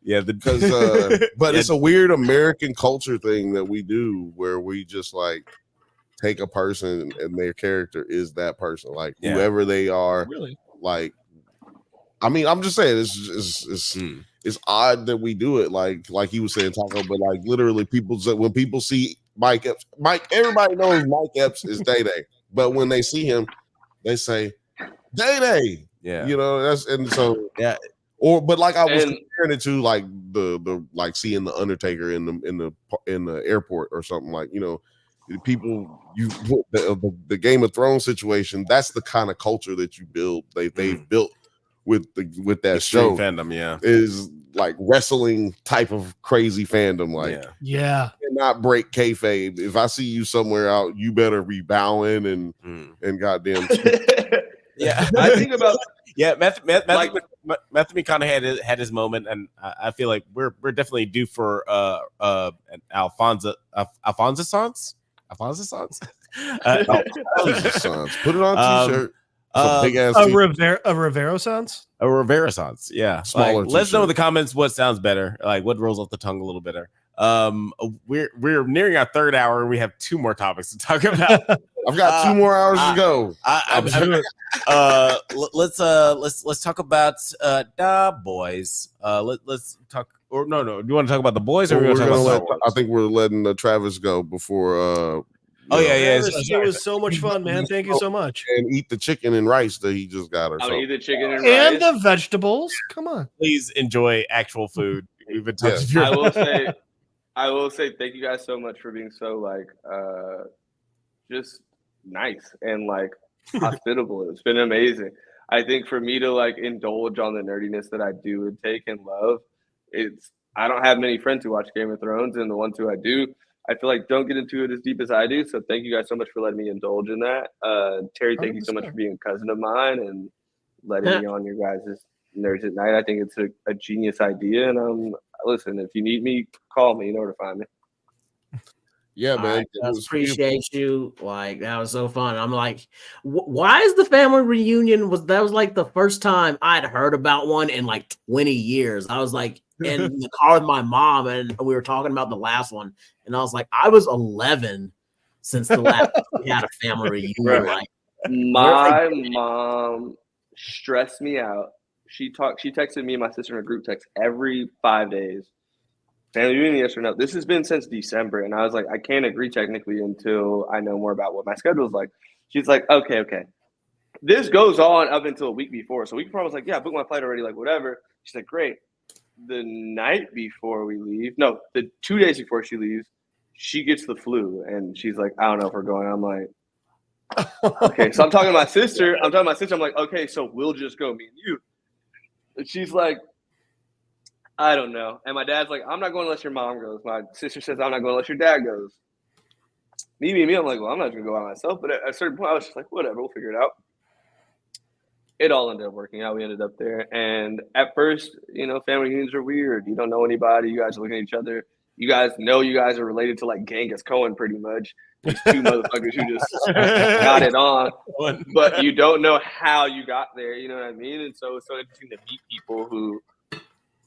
[SPEAKER 2] Yeah,
[SPEAKER 1] Because but it's a weird American culture thing that we do where we just like take a person and their character is that person, like whoever they are.
[SPEAKER 4] Really?
[SPEAKER 1] Like, I mean, I'm just saying it's odd that we do it like he was saying taco, but like literally when people see Mike Epps, everybody knows Mike Epps is Day, but when they see him, they say Day.
[SPEAKER 2] Yeah.
[SPEAKER 1] That's and so
[SPEAKER 2] Yeah.
[SPEAKER 1] But like I was
[SPEAKER 6] And-
[SPEAKER 1] comparing it to like the like seeing the Undertaker in the airport or something, like, you know, people the Game of Thrones situation. That's the kind of culture that you build. They've built with that
[SPEAKER 2] Extreme
[SPEAKER 1] show
[SPEAKER 2] fandom, yeah,
[SPEAKER 1] is like wrestling type of crazy fandom. Like,
[SPEAKER 4] yeah,
[SPEAKER 1] cannot break kayfabe. If I see you somewhere out, you better be bowing and goddamn.
[SPEAKER 2] Yeah,
[SPEAKER 6] I think about
[SPEAKER 2] Method
[SPEAKER 6] like-
[SPEAKER 2] McConaughey had his moment, and I feel like we're definitely due for an Alfonso songs.
[SPEAKER 1] Put it on t-shirt. Big ass
[SPEAKER 4] a Rivero sounds.
[SPEAKER 2] A Rivera songs, yeah.
[SPEAKER 1] Smaller
[SPEAKER 2] Like, let us know in the
[SPEAKER 1] t-shirt.
[SPEAKER 2] comments what sounds better, like what rolls off the tongue a little better. We're nearing our third hour, and we have 2 more topics to talk about.
[SPEAKER 1] I've got 2 more hours to go.
[SPEAKER 2] Let's talk about the boys. Let's talk. Or no. Do you want to talk about the boys, or
[SPEAKER 1] We're
[SPEAKER 2] we want to talk
[SPEAKER 1] gonna
[SPEAKER 2] about
[SPEAKER 1] let,
[SPEAKER 2] Star Wars?
[SPEAKER 1] I think we're letting Travis go before.
[SPEAKER 4] It was so much fun, man. Thank you so much.
[SPEAKER 1] And eat the chicken and rice that he just got.
[SPEAKER 6] I'll eat the chicken and
[SPEAKER 4] And
[SPEAKER 6] rice.
[SPEAKER 4] the vegetables. Come on.
[SPEAKER 2] Please enjoy actual food. We've been talking.
[SPEAKER 6] I will say thank you guys so much for being so like just nice and like hospitable. It's been amazing. I think for me to like indulge on the nerdiness that I do and take and love, I don't have many friends who watch Game of Thrones, and the ones who I do, I feel like don't get into it as deep as I do. So thank you guys so much for letting me indulge in that. Terry, thank you so much for being a cousin of mine and letting me on your guys' Nerds at Night. I think it's a genius idea, and listen, if you need me, call me. You know where to find me.
[SPEAKER 1] Yeah, man.
[SPEAKER 5] I appreciate you. Like, that was so fun. I'm like, why is the family reunion? That was like the first time I'd heard about one in like 20 years. I was like in the car with my mom, and we were talking about the last one, and I was like, I was 11 since the last time we had a family reunion. Like,
[SPEAKER 6] my mom stressed me out. She texted me and my sister in a group text every 5 days. Family reunion, yes or no? This has been since December, and I was like, I can't agree technically until I know more about what my schedule is like. She's like, okay. This goes on up until a week before. So a week before, I was like, yeah, I booked my flight already, like whatever. She's like, great. The night before we leave, no, the 2 days before she leaves, she gets the flu, and she's like, I don't know if we're going. I'm like, okay. So I'm talking to my sister. I'm like, okay, so we'll just go, me and you. And she's like, I don't know. And my dad's like, I'm not going unless your mom goes. My sister says, I'm not going unless your dad goes. Me, I'm like, well, I'm not going to go by myself. But at a certain point, I was just like, whatever, we'll figure it out. It all ended up working out. We ended up there. And at first, family reunions are weird. You don't know anybody. You guys are looking at each other. You guys know you guys are related to like Genghis Cohen pretty much. These 2 motherfuckers who just got it on. But you don't know how you got there. You know what I mean? And so it's so interesting to meet people who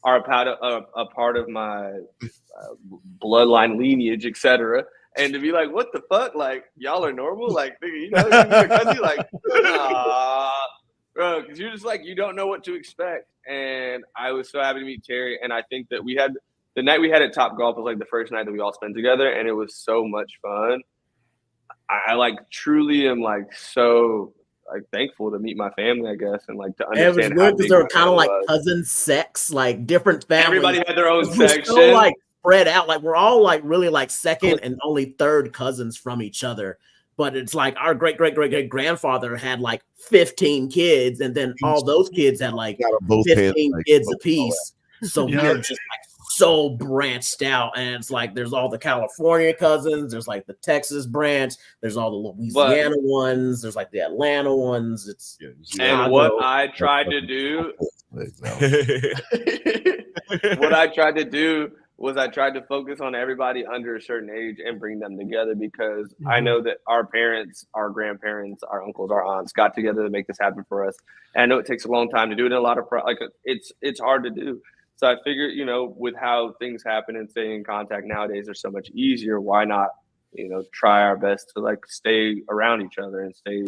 [SPEAKER 6] are a part of my bloodline, lineage, etc. And to be like, what the fuck? Like, y'all are normal? Like, nigga, your cousin? Like, bro, because you're just like, you don't know what to expect. And I was so happy to meet Terry. And I think that the night we had at Top Golf was like the first night that we all spent together. And it was so much fun. I like truly am like so like thankful to meet my family, I guess, and like to understand.
[SPEAKER 5] It was weird because they were kind of like cousin sects, like different families.
[SPEAKER 6] Everybody had their own section.
[SPEAKER 5] So like spread out, like we're all like really like second and only third cousins from each other. But it's like our great grandfather had like 15 kids, and then all those kids had like 15 kids apiece. So we're just like so branched out, and it's like there's all the California cousins, there's like the Texas branch, there's all the Louisiana ones, there's like the Atlanta ones. It's
[SPEAKER 6] and what I tried to do was I tried to focus on everybody under a certain age and bring them together, because I know that our parents, our grandparents, our uncles, our aunts got together to make this happen for us. And I know it takes a long time to do it, and a lot of it's hard to do. So I figured, with how things happen and staying in contact nowadays are so much easier, why not, try our best to like stay around each other and stay,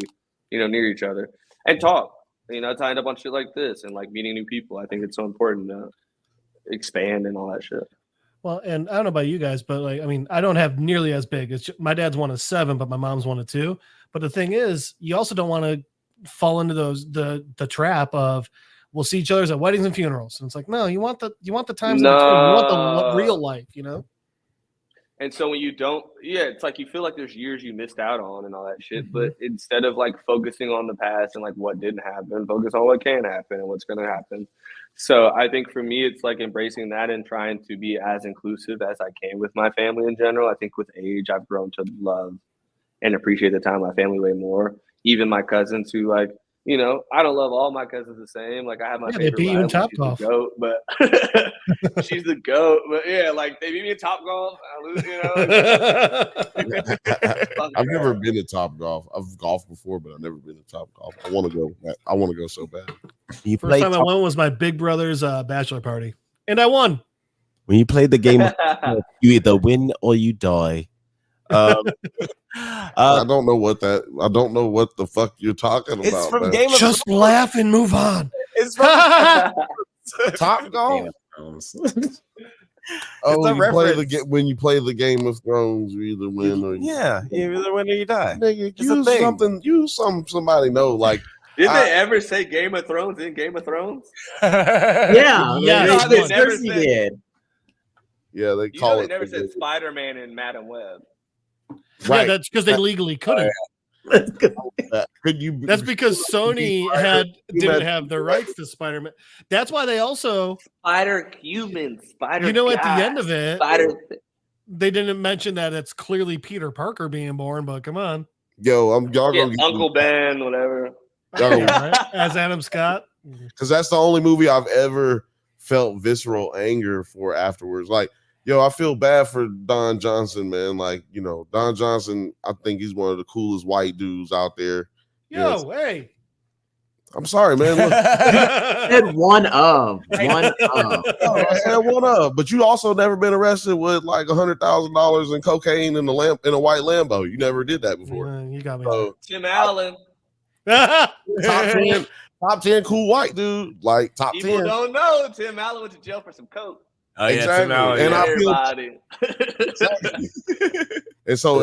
[SPEAKER 6] near each other and talk, tying up on shit like this and like meeting new people. I think it's so important to expand and all that shit.
[SPEAKER 4] Well, and I don't know about you guys, but like, I mean, I don't have nearly as big. It's just, my dad's one of 7, but my mom's one of 2. But the thing is, you also don't want to fall into the trap of we'll see each other's at weddings and funerals. And it's like, no, you want the times in between. You want the real life, you know?
[SPEAKER 6] And so when you don't, it's like you feel like there's years you missed out on and all that shit. But instead of like focusing on the past and like what didn't happen, focus on what can happen and what's going to happen. So I think for me, it's like embracing that and trying to be as inclusive as I can with my family in general. I think with age, I've grown to love and appreciate the time with my family way more. Even my cousins who like, you know, I don't love all my cousins the same. Like I have my favorite.
[SPEAKER 4] They beat you in Top Golf.
[SPEAKER 6] Goat, but she's the goat. But yeah, like they beat me in Top Golf. I lose, you know.
[SPEAKER 1] I've never been to Top Golf. I've golfed before, but I've never been to Top Golf. I want to go. I want to go so bad.
[SPEAKER 4] First time I went was my big brother's bachelor party, and I won.
[SPEAKER 2] When you played the game, you either win or you die.
[SPEAKER 1] I don't know what the fuck you're talking about.
[SPEAKER 2] It's from
[SPEAKER 1] man.
[SPEAKER 2] Game of
[SPEAKER 4] Just laugh and move on.
[SPEAKER 2] It's from
[SPEAKER 1] Top Golf. When you play the Game of Thrones, you either win or
[SPEAKER 2] you either win or you die.
[SPEAKER 1] Nigga, somebody know like.
[SPEAKER 6] Did they ever say Game of Thrones in Game of Thrones?
[SPEAKER 5] Yeah,
[SPEAKER 6] they never
[SPEAKER 5] did.
[SPEAKER 1] Yeah, they call it.
[SPEAKER 6] They never said Spider-Man and Madam Web.
[SPEAKER 1] Right.
[SPEAKER 4] Yeah, that's because they legally couldn't.
[SPEAKER 1] That's
[SPEAKER 4] because Sony didn't have the rights to Spider-Man. That's why they also
[SPEAKER 6] Spider-Human, Spider.
[SPEAKER 4] You know, at the end of it, they didn't mention that it's clearly Peter Parker being born. But come on,
[SPEAKER 1] yo, y'all gonna
[SPEAKER 6] Uncle Ben, whatever.
[SPEAKER 4] Right? As Adam Scott,
[SPEAKER 1] because that's the only movie I've ever felt visceral anger for afterwards. Like, yo, I feel bad for Don Johnson, man. Like, you know, Don Johnson, I think he's one of the coolest white dudes out there.
[SPEAKER 4] Hey.
[SPEAKER 1] I'm sorry, man. Look.
[SPEAKER 5] Said one of.
[SPEAKER 1] I said one of. But you also never been arrested with like $100,000 in cocaine in a white Lambo. You never did that before.
[SPEAKER 4] You got me.
[SPEAKER 1] So,
[SPEAKER 6] Tim Allen.
[SPEAKER 1] top 10 cool white dude. Like top
[SPEAKER 6] People
[SPEAKER 1] 10.
[SPEAKER 6] don't know Tim Allen went to jail for some coke.
[SPEAKER 2] Oh, yeah, exactly.
[SPEAKER 1] And
[SPEAKER 6] everybody.
[SPEAKER 1] And so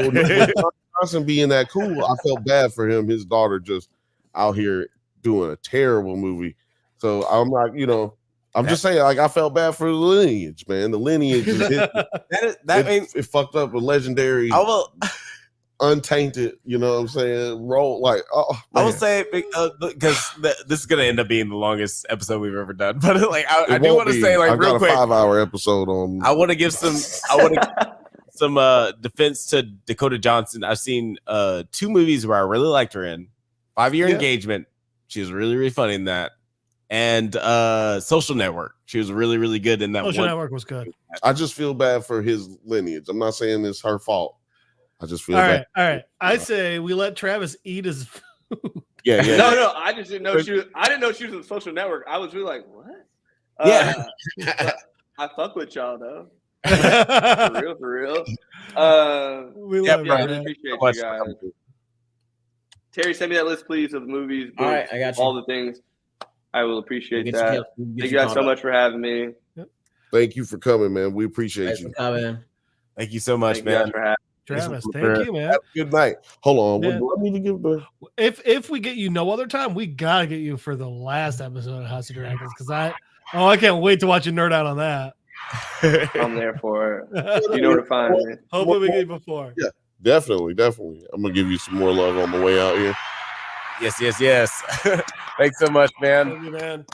[SPEAKER 1] with Johnson being that cool, I felt bad for him. His daughter just out here doing a terrible movie. So I'm not, you know, I'm just saying, like, I felt bad for the lineage, man. The lineage is it fucked up a legendary. Untainted, you know what I'm saying? Roll like,
[SPEAKER 2] I will say because this is gonna end up being the longest episode we've ever done. But like, I do want to say, like,
[SPEAKER 1] I've
[SPEAKER 2] real quick,
[SPEAKER 1] 5-hour episode on.
[SPEAKER 2] I want to give some defense to Dakota Johnson. I've seen 2 movies where I really liked her in. 5-Year Engagement. She was really, really funny in that. And Social Network. She was really, really good in that.
[SPEAKER 4] Social Network was good.
[SPEAKER 1] I just feel bad for his lineage. I'm not saying it's her fault. I just feel
[SPEAKER 4] bad. All right. I say we let Travis eat his food.
[SPEAKER 1] Yeah.
[SPEAKER 6] No. I just didn't know she was. I didn't know she was in Social Network. I was really like, what? I fuck with y'all though. for real.
[SPEAKER 4] We love you,
[SPEAKER 6] really appreciate you guys. Terry, send me that list, please, of the movies.
[SPEAKER 5] All right, I got you.
[SPEAKER 6] All the things. I will appreciate that. Thank you guys so much for having me.
[SPEAKER 1] Thank you for coming, man. We appreciate you.
[SPEAKER 2] Thank you so much, man.
[SPEAKER 4] Travis, thank you, man.
[SPEAKER 1] Have a good night. Hold on.
[SPEAKER 4] Yeah.
[SPEAKER 1] What do I need to give the?
[SPEAKER 4] If we get you no other time, we gotta get you for the last episode of House of Dragons because I can't wait to watch you nerd out on that.
[SPEAKER 6] I'm there for it. You know where to find me.
[SPEAKER 4] Hopefully we get you before.
[SPEAKER 1] Yeah, definitely. I'm gonna give you some more love on the way out here.
[SPEAKER 2] Yes. Thanks so much, man.
[SPEAKER 4] Thank you, man.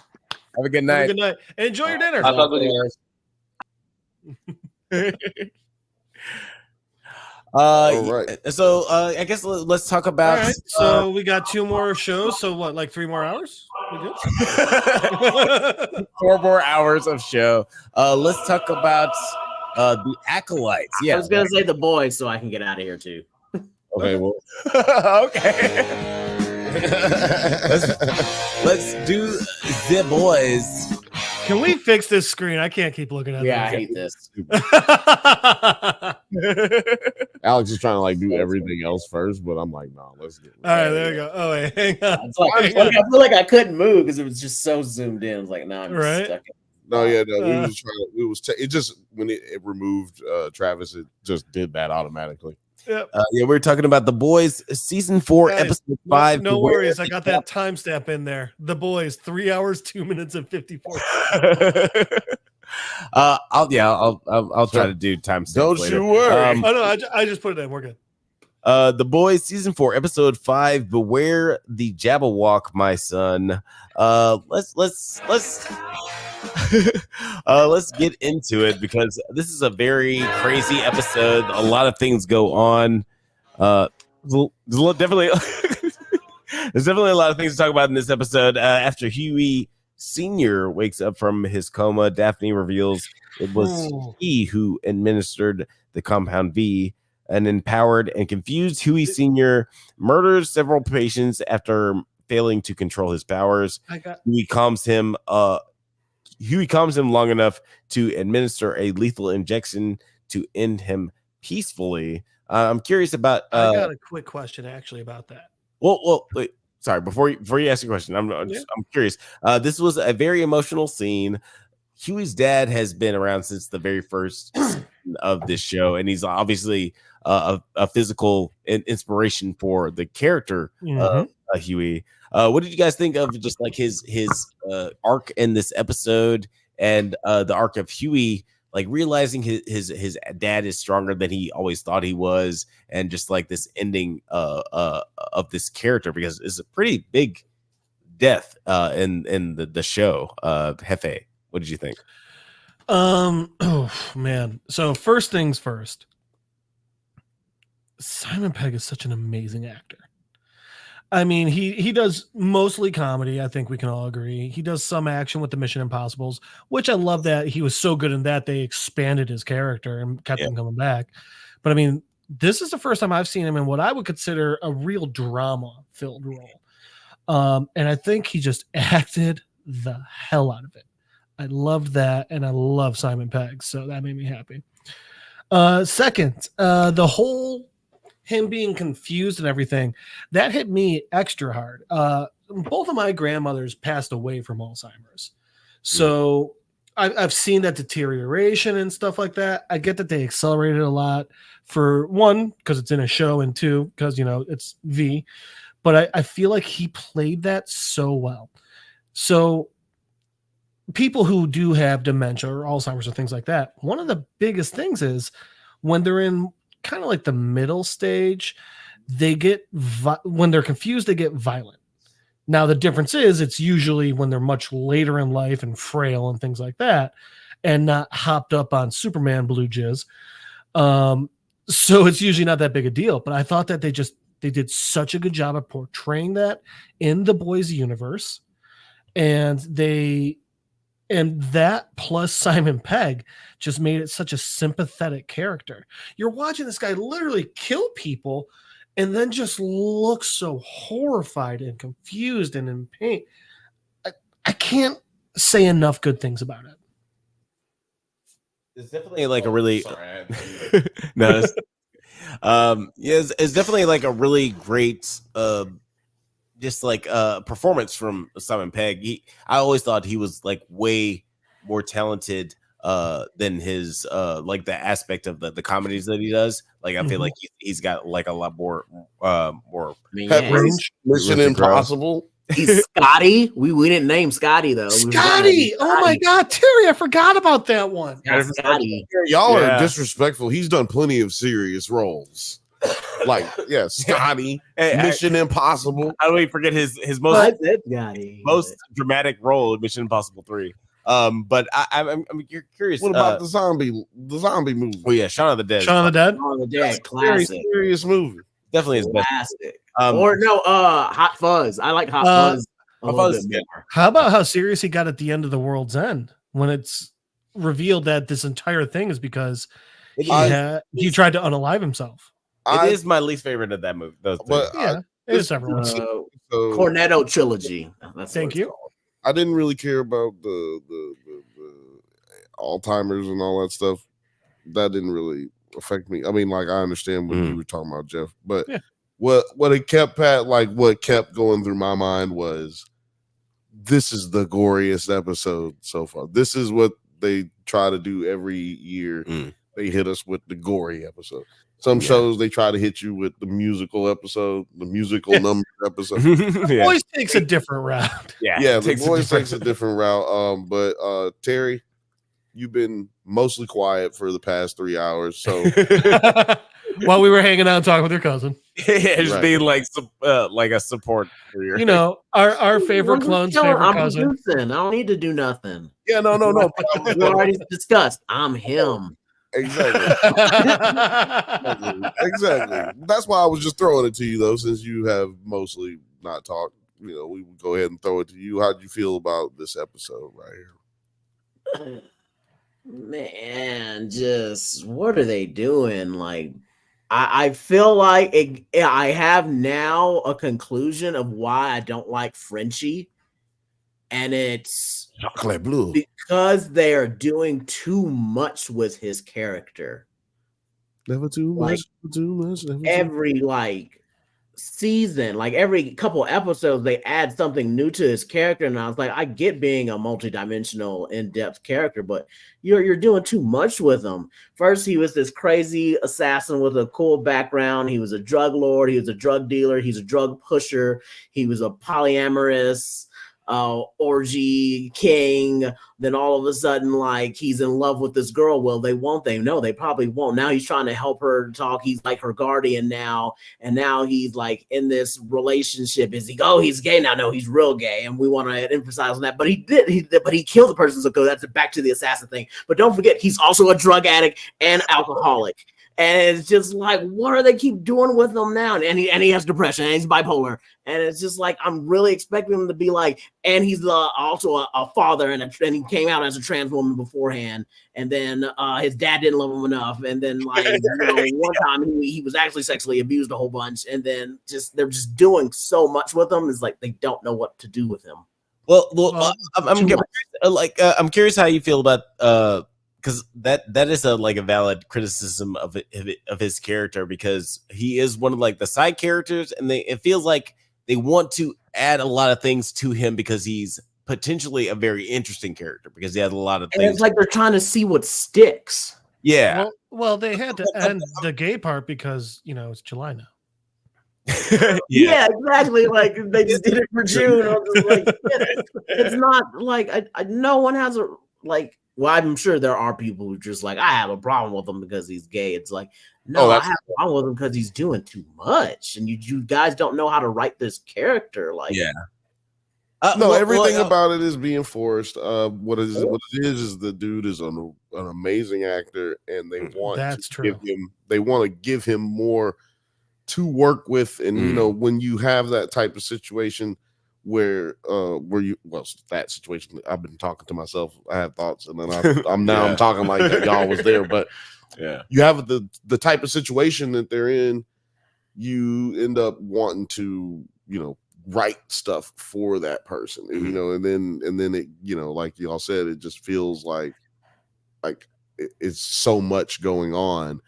[SPEAKER 2] Have a good night.
[SPEAKER 4] Good night. Enjoy your dinner.
[SPEAKER 6] I fuck with you.
[SPEAKER 1] All right.
[SPEAKER 2] So I guess let's talk about.
[SPEAKER 4] All right, so we got 2 more shows. So what, like 3 more hours? We good?
[SPEAKER 2] 4 more hours of show. Let's talk about the Acolytes. Yeah,
[SPEAKER 5] I was gonna say The Boys, so I can get out of here too.
[SPEAKER 1] Okay. Well.
[SPEAKER 2] Okay. let's do The Boys.
[SPEAKER 4] Can we fix this screen? I can't keep looking at it.
[SPEAKER 5] Yeah, I hate this.
[SPEAKER 1] Alex is trying to like do everything else first, but I'm like, no, let's get.
[SPEAKER 4] All right, there we go. Oh wait, hang on.
[SPEAKER 5] It's like, I feel like I couldn't move because it was just so zoomed in. I was like, no, I'm just stuck.
[SPEAKER 1] We was trying. It just when it removed Travis, it just did that automatically.
[SPEAKER 4] Yep.
[SPEAKER 2] Yeah, we're talking about The Boys, season 4,
[SPEAKER 4] Guys,
[SPEAKER 2] episode 5.
[SPEAKER 4] No worries, I got that timestamp in there. The Boys, 3 hours, 2 minutes, and 54
[SPEAKER 2] I'll try to do timestamps.
[SPEAKER 1] Don't
[SPEAKER 2] later.
[SPEAKER 1] you worry.
[SPEAKER 4] Oh no, I just put it in. We're good.
[SPEAKER 2] The Boys, season 4, episode 5. Beware the Jabberwock, my son. Let's let's get into it because this is a very crazy episode. A lot of things go on. Definitely, there's definitely a lot of things to talk about in this episode. After Huey Sr. wakes up from his coma, Daphne reveals it was he who administered the compound V. An empowered and confused Huey Sr. murders several patients after failing to control his powers. Huey calms him long enough to administer a lethal injection to end him peacefully. I'm curious about.
[SPEAKER 4] I got a quick question actually about that.
[SPEAKER 2] Well, wait, sorry. Before you ask your question, I'm curious. This was a very emotional scene. Huey's dad has been around since the very first season of this show, and he's obviously a physical inspiration for the character Huey. What did you guys think of just like his arc in this episode and the arc of Huey, like realizing his dad is stronger than he always thought he was, and just like this ending of this character, because it's a pretty big death in the show. Hefe, what did you think?
[SPEAKER 4] Oh man. So first things first. Simon Pegg is such an amazing actor. I mean, he does mostly comedy. I think we can all agree. He does some action with the Mission Impossibles, which I love that he was so good in that they expanded his character and kept him coming back. But I mean, this is the first time I've seen him in what I would consider a real drama-filled role. And I think he just acted the hell out of it. I loved that, and I love Simon Pegg, so that made me happy. Second, the whole him being confused and everything, that hit me extra hard. Both of my grandmothers passed away from Alzheimer's. So I've seen that deterioration and stuff like that. I get that they accelerated a lot, for one, because it's in a show, and two, because, it's V. But I feel like he played that so well. So people who do have dementia or Alzheimer's or things like that, one of the biggest things is when they're in kind of like the middle stage, they get when they're confused, they get violent. Now the difference is it's usually when they're much later in life and frail and things like that, and not hopped up on Superman blue jizz. So it's usually not that big a deal. But I thought that they did such a good job of portraying that in the Boys universe, and that plus Simon Pegg just made it such a sympathetic character. You're watching this guy literally kill people and then just look so horrified and confused and in pain. I can't say enough good things about it.
[SPEAKER 2] It's definitely like a really no. It's definitely like a really great just like performance from Simon Pegg. I always thought he was like way more talented than his like the aspect of the comedies that he does. Like I feel like he's got like a lot more
[SPEAKER 1] range. Mission Impossible.
[SPEAKER 5] He's Scotty. We didn't name Scotty though.
[SPEAKER 4] Scotty! Oh my God, Terry! I forgot about that one.
[SPEAKER 5] Scotty.
[SPEAKER 1] Y'all are disrespectful. He's done plenty of serious roles. Like, Scotty, Mission Impossible.
[SPEAKER 2] How do we forget his most dramatic role in Mission Impossible 3? But I'm curious.
[SPEAKER 1] What about the zombie movie?
[SPEAKER 2] Oh yeah, Shaun of the Dead.
[SPEAKER 4] Shaun of the Dead.
[SPEAKER 5] Shaun of the Dead,
[SPEAKER 1] Very
[SPEAKER 5] classic.
[SPEAKER 1] serious movie.
[SPEAKER 2] Definitely his best.
[SPEAKER 5] Classic. Or no, Hot Fuzz. I like Hot Fuzz.
[SPEAKER 4] How about how serious he got at the end of The World's End when it's revealed that this entire thing is because he tried to unalive himself.
[SPEAKER 2] It is my least favorite of that movie.
[SPEAKER 4] It is everyone's.
[SPEAKER 5] Cornetto trilogy.
[SPEAKER 4] Thank you.
[SPEAKER 1] I didn't really care about the Alzheimer's and all that stuff. That didn't really affect me. I mean, like I understand what you were talking about, Jeff, but what it kept what kept going through my mind was this is the goriest episode so far. This is what they try to do every year. They hit us with the gory episode. Some shows they try to hit you with the musical episode, the musical number episode.
[SPEAKER 4] The Boys takes a different route.
[SPEAKER 1] Yeah, the Boys takes a different route. But Terry, you've been mostly quiet for the past 3 hours. So
[SPEAKER 4] while we were hanging out and talking with your cousin.
[SPEAKER 2] Just being like a support for your,
[SPEAKER 4] you know, our favorite clone's favorite cousin.
[SPEAKER 5] Producing. I don't need to do nothing.
[SPEAKER 1] Yeah, no.
[SPEAKER 5] We already discussed. I'm him.
[SPEAKER 1] Exactly. That's why I was just throwing it to you, though, since you have mostly not talked. You know, we would go ahead and throw it to you. How'd you feel about this episode right here?
[SPEAKER 5] Man, just what are they doing? Like, I feel like I have now a conclusion of why I don't like Frenchie, and it's
[SPEAKER 1] chocolate blue
[SPEAKER 5] because they are doing too much with his character.
[SPEAKER 1] Never too much.
[SPEAKER 5] Every season, like every couple episodes, they add something new to his character, and I was like, I get being a multidimensional, in-depth character, but you're doing too much with him. First, he was this crazy assassin with a cool background. He was a drug lord. He was a drug dealer. He's a drug pusher. He was a polyamorous orgy king. Then all of a sudden, like, he's in love with this girl. Well, they won't. They know they probably won't. Now he's trying to help her talk. He's like her guardian now, and now he's like in this relationship. Is he? Oh, he's gay now. No, he's real gay, and we want to emphasize on that. But he killed the person. So go. That's back to the assassin thing. But don't forget, he's also a drug addict and alcoholic. And it's just like, what are they keep doing with him now? And he has depression and he's bipolar. And it's just like, I'm really expecting him to be like, and he's also a father and he came out as a trans woman beforehand. And then his dad didn't love him enough. And then like one time he was actually sexually abused a whole bunch. And then they're just doing so much with him. It's like they don't know what to do with him.
[SPEAKER 2] I'm curious how you feel about because that is a valid criticism of his character, because he is one of like the side characters, and it feels like they want to add a lot of things to him because he's potentially a very interesting character because he has a lot of things.
[SPEAKER 5] And it's like they're trying to see what sticks.
[SPEAKER 2] Yeah.
[SPEAKER 4] Well, they had to end the gay part because it's July now.
[SPEAKER 5] Yeah, exactly. Like they just did it for June. I'm just like, it's not like no one has a like. Well, I'm sure there are people who just like, I have a problem with him because he's gay. It's like, no, I have a problem with him because he's doing too much, and you guys don't know how to write this character. Like,
[SPEAKER 1] everything about it is being forced. What it is the dude is an amazing actor, and they want to give him more to work with, and when you have that type of situation. That situation. I've been talking to myself. I had thoughts, and then I'm talking like y'all was there. But you have the type of situation that they're in. You end up wanting to write stuff for that person, and then it like y'all said, it just feels like it's so much going on.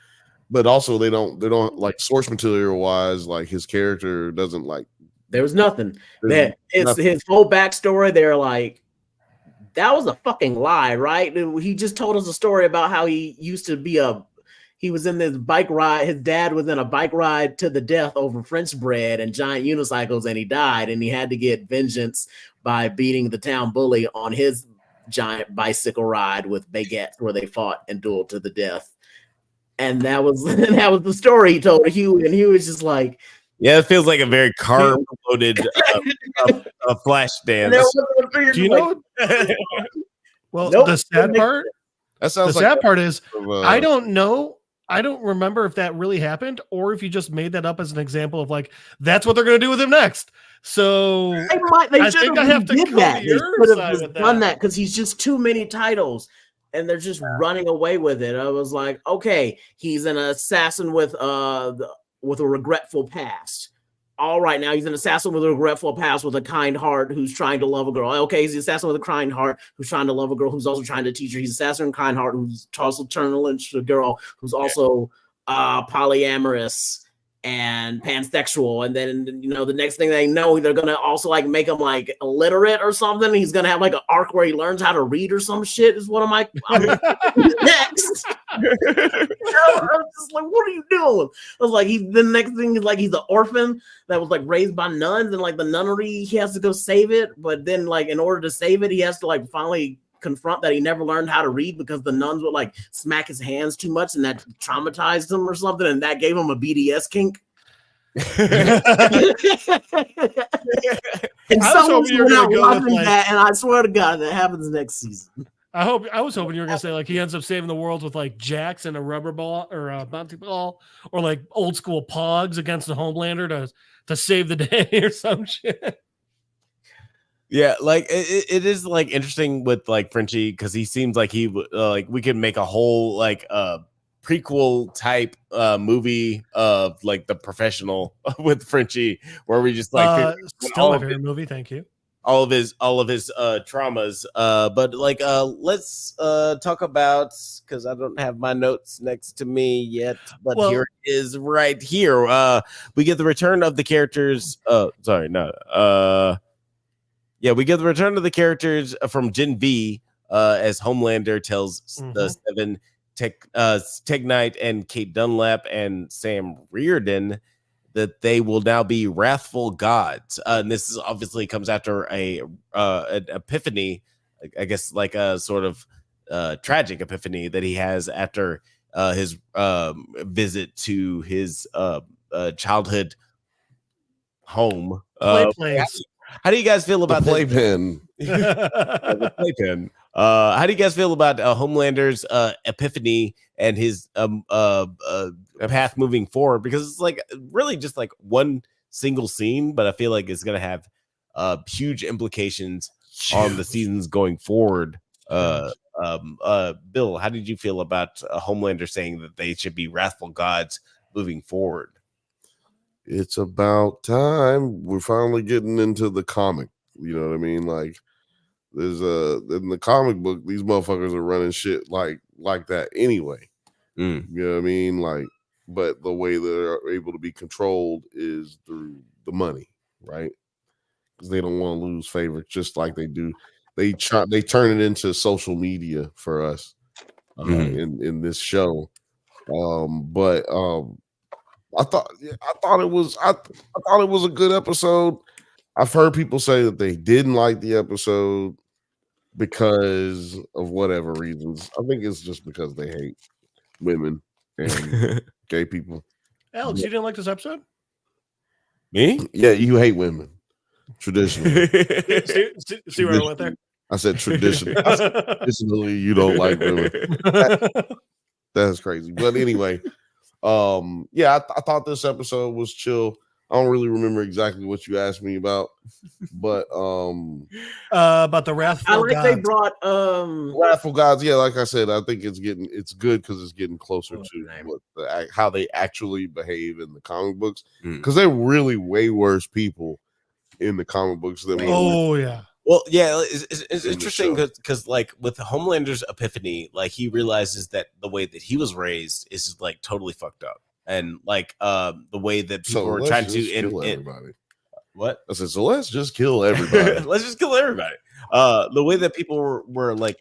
[SPEAKER 1] But also they don't like source material wise, like his character doesn't like.
[SPEAKER 5] There was nothing. His whole backstory. They're like, that was a fucking lie, right? He just told us a story about how he used to be he was in this bike ride. His dad was in a bike ride to the death over French bread and giant unicycles, and he died. And he had to get vengeance by beating the town bully on his giant bicycle ride with baguettes, where they fought and dueled to the death. And that was the story he told Hugh, and he was just like.
[SPEAKER 2] Yeah, it feels like a very carb-loaded flash dance.
[SPEAKER 4] Do you know? Well, the sad part.
[SPEAKER 1] That sounds
[SPEAKER 4] the sad part is I don't know. I don't remember if that really happened or if you just made that up as an example of like that's what they're going to do with him next. So
[SPEAKER 5] I think I have to did that. They could have just done that because he's just too many titles. And they're just running away with it. I was like, okay, he's an assassin with a regretful past. All right, now he's an assassin with a regretful past with a kind heart who's trying to love a girl. Okay, he's an assassin with a kind heart who's trying to love a girl who's also trying to teach her. He's an assassin with a kind heart who's also trying to lynch a girl who's also polyamorous. and pansexual, and then the next thing they know, they're gonna also like make him like illiterate or something. He's gonna have like an arc where he learns how to read or some shit. Is what I'm like, next. I was just like, what are you doing? I was like, the next thing is like he's an orphan that was like raised by nuns, and like the nunnery, he has to go save it, but then like in order to save it, he has to like finally confront that he never learned how to read because the nuns would like smack his hands too much, and that traumatized him or something, and that gave him a BDS kink. And
[SPEAKER 4] I was hoping you were gonna go with, like,
[SPEAKER 5] that, and I swear to God, that happens next season.
[SPEAKER 4] I was hoping you were gonna say like he ends up saving the world with like jacks and a rubber ball or a bounty ball, or like old school pogs against the Homelander to save the day or some shit.
[SPEAKER 2] Yeah, like it is like interesting with like Frenchie because he seems like he like we could make a whole like prequel type movie of like The Professional with Frenchie, where we just like
[SPEAKER 4] still my favorite movie. Thank you.
[SPEAKER 2] All of his traumas. But like let's talk about, because I don't have my notes next to me yet, but here it is right here. We get the return of the characters. We get the return of the characters from Gen V as Homelander tells the seven Tech Knight and Kate Dunlap and Sam Reardon that they will now be wrathful gods. And this is obviously comes after an epiphany, I guess, like a sort of tragic epiphany that he has after his visit to his childhood home.
[SPEAKER 4] Place.
[SPEAKER 2] How do you guys feel about
[SPEAKER 1] the playpen?
[SPEAKER 2] The playpen. How do you guys feel about Homelander's epiphany and his path moving forward? Because it's like really just like one single scene, but I feel like it's gonna have huge implications on the seasons going forward. Bill, how did you feel about Homelander saying that they should be wrathful gods moving forward?
[SPEAKER 1] It's about time we're finally getting into the comic. You know what I mean? Like, there's in the comic book, these motherfuckers are running shit like that anyway. You know what I mean? Like, but the way they're able to be controlled is through the money, right? Because they don't want to lose favorites, just like they do. They turn it into social media for us in this show. I thought it was a good episode. I've heard people say that they didn't like the episode because of whatever reasons. I think it's just because they hate women and gay people.
[SPEAKER 4] Alex, you didn't like this episode?
[SPEAKER 2] Me?
[SPEAKER 1] Yeah, you hate women. Traditionally.
[SPEAKER 4] See where I went there?
[SPEAKER 1] I said traditionally. Traditionally, you don't like women. That's crazy. But anyway, I thought this episode was chill. I don't really remember exactly what you asked me about, but
[SPEAKER 4] about the wrathful gods.
[SPEAKER 5] They brought
[SPEAKER 1] wrathful gods. Yeah, like I said, I think it's good because it's getting closer to how they actually behave in the comic books, because they're really way worse people in the comic books than
[SPEAKER 4] yeah.
[SPEAKER 2] Well, yeah, it's interesting because like with Homelander's epiphany, like he realizes that the way that he was raised is like totally fucked up, and like the way that people were trying to
[SPEAKER 1] kill everybody.
[SPEAKER 2] What?
[SPEAKER 1] I said, so let's just kill everybody.
[SPEAKER 2] Let's just kill everybody. The way that people were like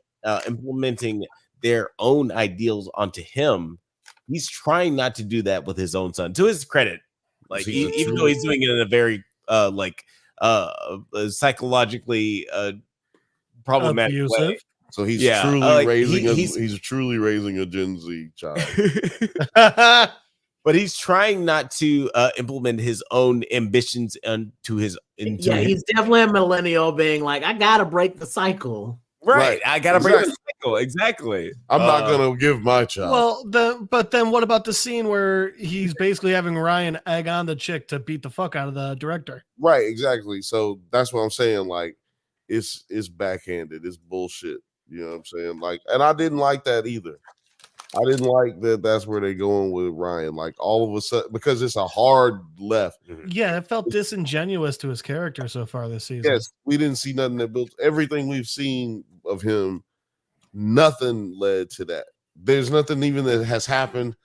[SPEAKER 2] implementing their own ideals onto him, he's trying not to do that with his own son. To his credit, like even though he's doing it in a very psychologically problematic
[SPEAKER 4] abusive
[SPEAKER 2] way.
[SPEAKER 1] So he's truly raising a Gen Z child.
[SPEAKER 2] But he's trying not to implement his own ambitions he's
[SPEAKER 5] definitely a millennial being like, I gotta break the cycle.
[SPEAKER 2] Right. I gotta break the cycle. Exactly.
[SPEAKER 1] I'm not gonna give my child.
[SPEAKER 4] Well, but then what about the scene where he's basically having Ryan egg on the chick to beat the fuck out of the director?
[SPEAKER 1] Right, exactly. So that's what I'm saying. Like, it's backhanded. It's bullshit. You know what I'm saying? Like, and I didn't like that either. I didn't like that. That's where they're going with Ryan. Like all of a sudden, because it's a hard left.
[SPEAKER 4] Yeah, it felt disingenuous to his character so far this season.
[SPEAKER 1] Yes, we didn't see nothing that built everything we've seen of him. Nothing led to that. There's nothing even that has happened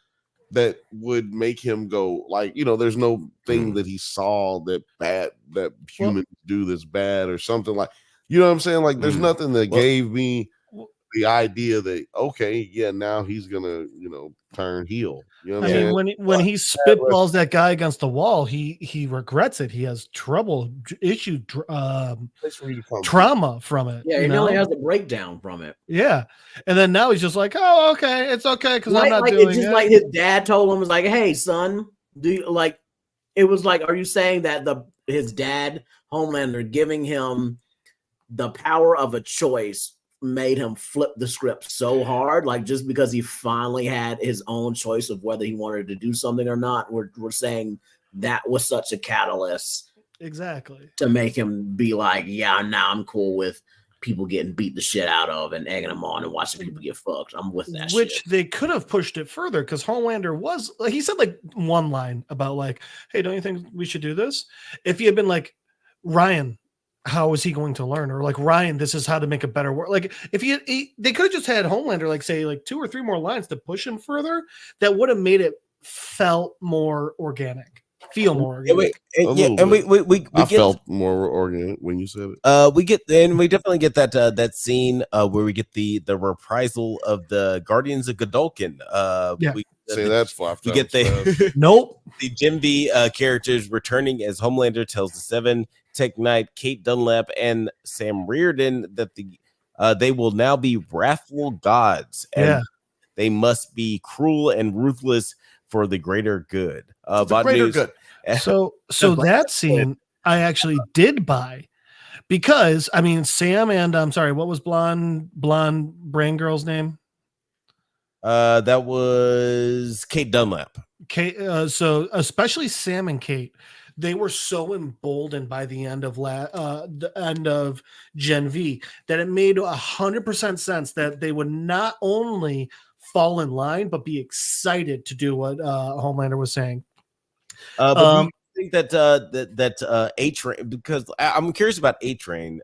[SPEAKER 1] that would make him go like, there's no thing that he saw that humans do that's bad or something like, you know what I'm saying? Like there's nothing that gave me the idea that, okay, yeah, now he's gonna, turn heel. You know what I'm saying?
[SPEAKER 4] When he spitballs that guy against the wall, he regrets it. He has trauma from it.
[SPEAKER 5] Yeah, he nearly has a breakdown from it.
[SPEAKER 4] Yeah, and then now he's just like, oh, okay, it's okay because I'm not doing it.
[SPEAKER 5] Like his dad told him, was like, hey, son, do you like? It was like, are you saying that his dad, Homelander, giving him the power of a choice made him flip the script so hard, like just because he finally had his own choice of whether he wanted to do something or not? We're saying that was such a catalyst,
[SPEAKER 4] exactly,
[SPEAKER 5] to make him be like, yeah, now I'm cool with people getting beat the shit out of and egging them on and watching people get fucked. I'm with that.
[SPEAKER 4] Which they could have pushed it further because Homelander was, like, he said like one line about like, hey, don't you think we should do this? If he had been like, Ryan, how is he going to learn? Or like, Ryan, this is how to make a better world. Like if they could have just had Homelander like say like 2 or 3 more lines to push him further, that would have made it felt more organic, feel more organic.
[SPEAKER 2] We
[SPEAKER 1] felt more organic when you said it.
[SPEAKER 2] We definitely get that scene where we get the reprisal of the Guardians of Godolkin.
[SPEAKER 1] That's fluffed.
[SPEAKER 2] We get the
[SPEAKER 4] nope.
[SPEAKER 2] The Jim V characters returning as Homelander tells the 7 Tech Knight, Kate Dunlap, and Sam Reardon that they will now be wrathful gods, and they must be cruel and ruthless for the greater good.
[SPEAKER 1] Good.
[SPEAKER 4] So that scene I actually did buy because I mean Sam and I'm sorry, what was blonde brain girl's name?
[SPEAKER 2] That was Kate Dunlap.
[SPEAKER 4] Kate. So especially Sam and Kate, they were so emboldened by the end of the end of Gen V that it made 100% sense that they would not only fall in line but be excited to do what Homelander was saying.
[SPEAKER 2] But do you think that A-Train, because I'm curious about A-Train.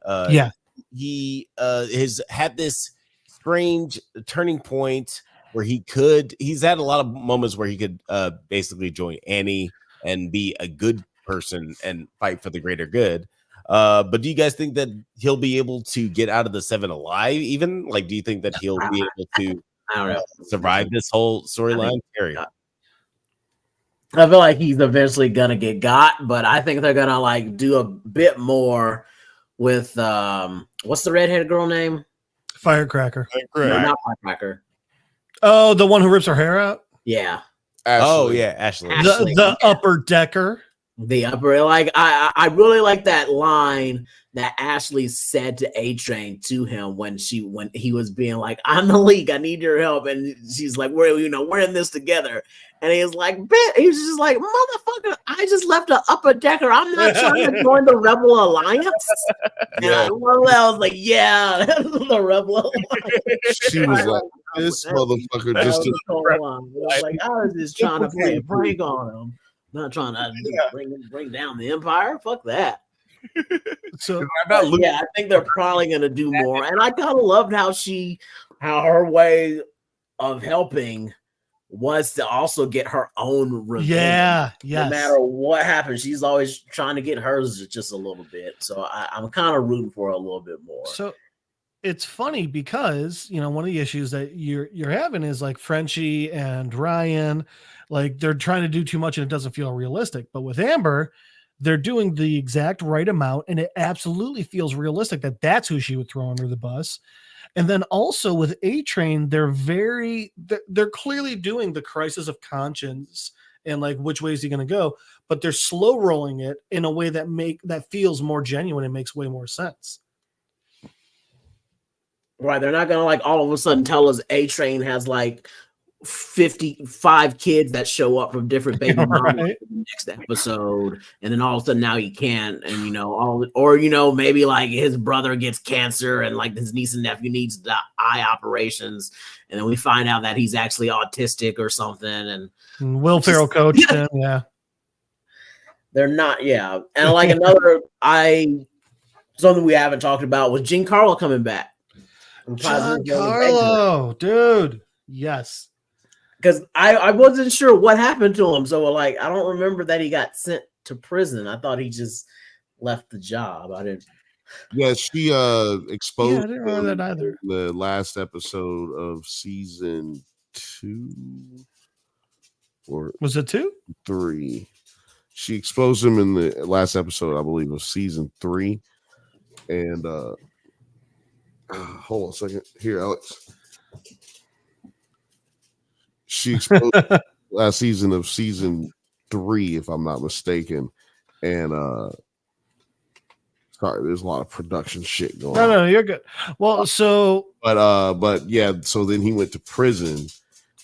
[SPEAKER 2] He has had this strange turning point where he's had a lot of moments where he could basically join Annie and be a good person and fight for the greater good. But do you guys think that he'll be able to get out of the 7 alive even? Like, do you think that he'll be able to survive this whole storyline?
[SPEAKER 5] I feel like he's eventually gonna get got, but I think they're gonna like do a bit more with what's the redheaded girl name?
[SPEAKER 4] Firecracker.
[SPEAKER 5] No, not Firecracker.
[SPEAKER 4] Oh, the one who rips her hair out?
[SPEAKER 5] Yeah.
[SPEAKER 1] Ashley.
[SPEAKER 2] Oh yeah, Ashley.
[SPEAKER 4] The upper decker.
[SPEAKER 5] The upper, like I really like that line that Ashley said to A-Train to him when he was being like, I'm the leak, I need your help, and she's like, we're in this together, and he was like, he was just like, motherfucker, I just left an upper decker, I'm not trying to join the Rebel Alliance. And I was like, yeah, the Rebel Alliance.
[SPEAKER 1] She was like, this motherfucker just
[SPEAKER 5] I was just trying to play a prank on him. Not trying to bring down the Empire. Fuck that.
[SPEAKER 4] So
[SPEAKER 5] I think they're probably gonna do more. And I kind of loved how her way of helping was to also get her own revenge.
[SPEAKER 4] Yeah, yes.
[SPEAKER 5] No matter what happens, she's always trying to get hers just a little bit. So I'm kind of rooting for her a little bit more.
[SPEAKER 4] So it's funny because one of the issues that you're having is like Frenchie and Ryan, like they're trying to do too much and it doesn't feel realistic. But with Amber, they're doing the exact right amount and it absolutely feels realistic that that's who she would throw under the bus. And then also with A-Train, they're clearly doing the crisis of conscience and like which way is he going to go, but they're slow rolling it in a way that feels more genuine and makes way more sense.
[SPEAKER 5] Right, they're not gonna like all of a sudden tell us A-Train has like 55 kids that show up from different baby mamas in the next episode, and then all of a sudden now he can't, and maybe like his brother gets cancer and like his niece and nephew needs the eye operations, and then we find out that he's actually autistic or something, and
[SPEAKER 4] Will Ferrell coached him,
[SPEAKER 5] they're not, and like another something we haven't talked about was Giancarlo coming back.
[SPEAKER 4] Giancarlo, dude, yes.
[SPEAKER 5] because I wasn't sure what happened to him. So like, I don't remember that he got sent to prison. I thought he just left the job. I didn't.
[SPEAKER 1] Yeah, she exposed
[SPEAKER 4] Yeah, I didn't remember that either.
[SPEAKER 1] the last episode of season 2 or
[SPEAKER 4] Was it 2?
[SPEAKER 1] 3. She exposed him in the last episode, I believe, of season 3. And hold on a second. Here, Alex. She exposed last season of season 3, if I'm not mistaken. And sorry, there's a lot of production shit going on.
[SPEAKER 4] No, you're good. Well, so
[SPEAKER 1] but yeah, so then he went to prison.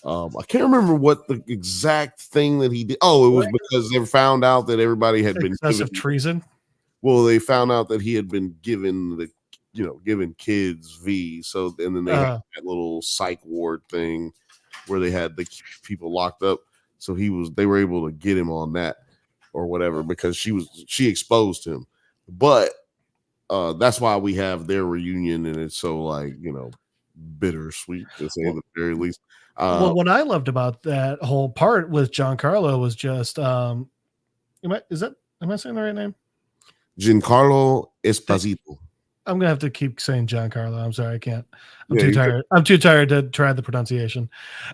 [SPEAKER 1] I can't remember what the exact thing that he did. Oh, it was because they found out that everybody had been
[SPEAKER 4] excessive treason.
[SPEAKER 1] Well, they found out that he had been given given kids V. So and then they had that little psych ward thing where they had the people locked up. So they were able to get him on that or whatever because she exposed him. But that's why we have their reunion, and it's so like bittersweet to say the very least.
[SPEAKER 4] Well, what I loved about that whole part with Giancarlo was just am I saying the right name?
[SPEAKER 1] Giancarlo Esposito.
[SPEAKER 4] I'm gonna have to keep saying Giancarlo. I'm sorry, I can't. I'm too tired. I'm too tired to try the pronunciation.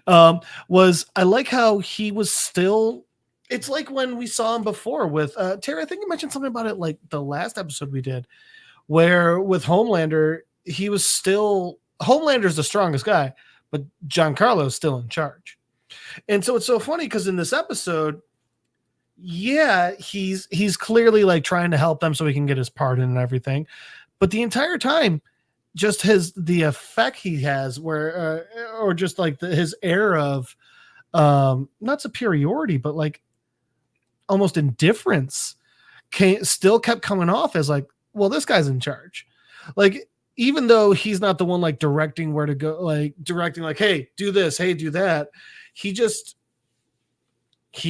[SPEAKER 4] Was I like how he was still? It's like when we saw him before with Terry. I think you mentioned something about it like the last episode we did, where with Homelander, he was still Homelander's the strongest guy, but Giancarlo is still in charge. And so it's so funny because in this episode, yeah, he's clearly like trying to help them so he can get his pardon and everything. But the entire time, just the effect he has where or just like his air of not superiority, but like almost indifference still kept coming off as like, well, this guy's in charge. Like, even though he's not the one like directing where to go, like directing like, hey, do this, hey, do that. He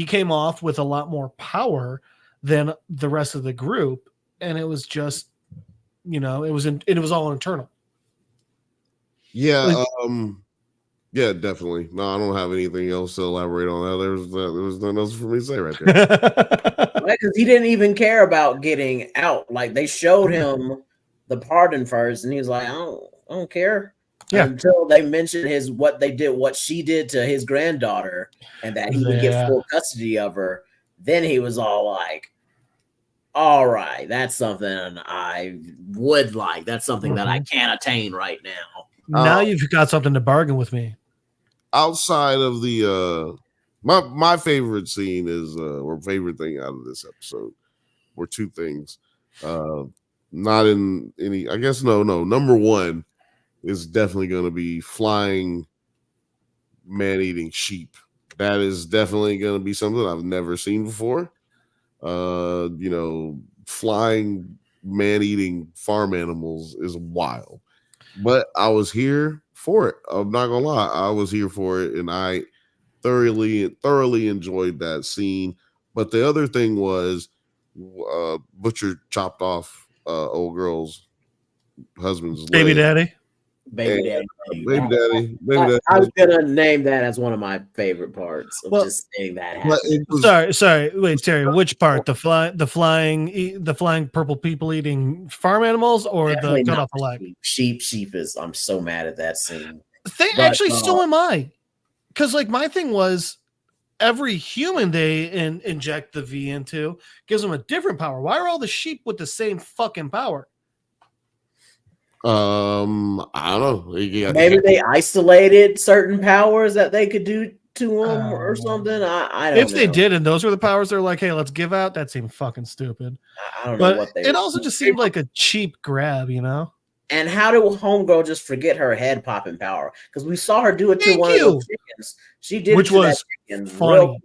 [SPEAKER 4] came off with a lot more power than the rest of the group. And it was just, it was all internal.
[SPEAKER 1] Yeah. Yeah, definitely. No, I don't have anything else to elaborate on that. There was nothing else for me to say right there.
[SPEAKER 5] Because he didn't even care about getting out. Like they showed him the pardon first, and he was like, I don't care. Yeah. Until they mentioned what she did to his granddaughter, and that he would get full custody of her. Then he was all like, all right, that's something I would like. That's something that I can't attain right now.
[SPEAKER 4] Now you've got something to bargain with me.
[SPEAKER 1] Outside of the my favorite scene is or favorite thing out of this episode were two things. Not in any, I guess no. Number one is definitely going to be flying man-eating sheep. That is definitely going to be something I've never seen before. Flying man-eating farm animals is wild. But I was here for it. I'm not gonna lie, I was here for it, and I thoroughly enjoyed that scene. But the other thing was, Butcher chopped off old girl's husband's
[SPEAKER 4] baby
[SPEAKER 1] leg.
[SPEAKER 5] Baby daddy.
[SPEAKER 1] I
[SPEAKER 5] was gonna name that as one of my favorite parts of just seeing that happen.
[SPEAKER 4] Sorry. Wait, Terry. Which part? The flying purple people eating farm animals, or
[SPEAKER 5] Definitely
[SPEAKER 4] the cut off the leg?
[SPEAKER 5] Sheep is. I'm so mad at that scene.
[SPEAKER 4] So am I. Because like my thing was, every human they inject the V into gives them a different power. Why are all the sheep with the same fucking power?
[SPEAKER 1] I don't know.
[SPEAKER 5] Maybe they isolated certain powers that they could do to them or something. I don't know.
[SPEAKER 4] If they did, and those were the powers they're like, hey, let's give out, that seemed fucking stupid.
[SPEAKER 5] I don't know what they
[SPEAKER 4] it also just seemed like a cheap grab,
[SPEAKER 5] And how did Homegirl just forget her head popping power? Because we saw her do it to one of those chickens. She did, which was funny.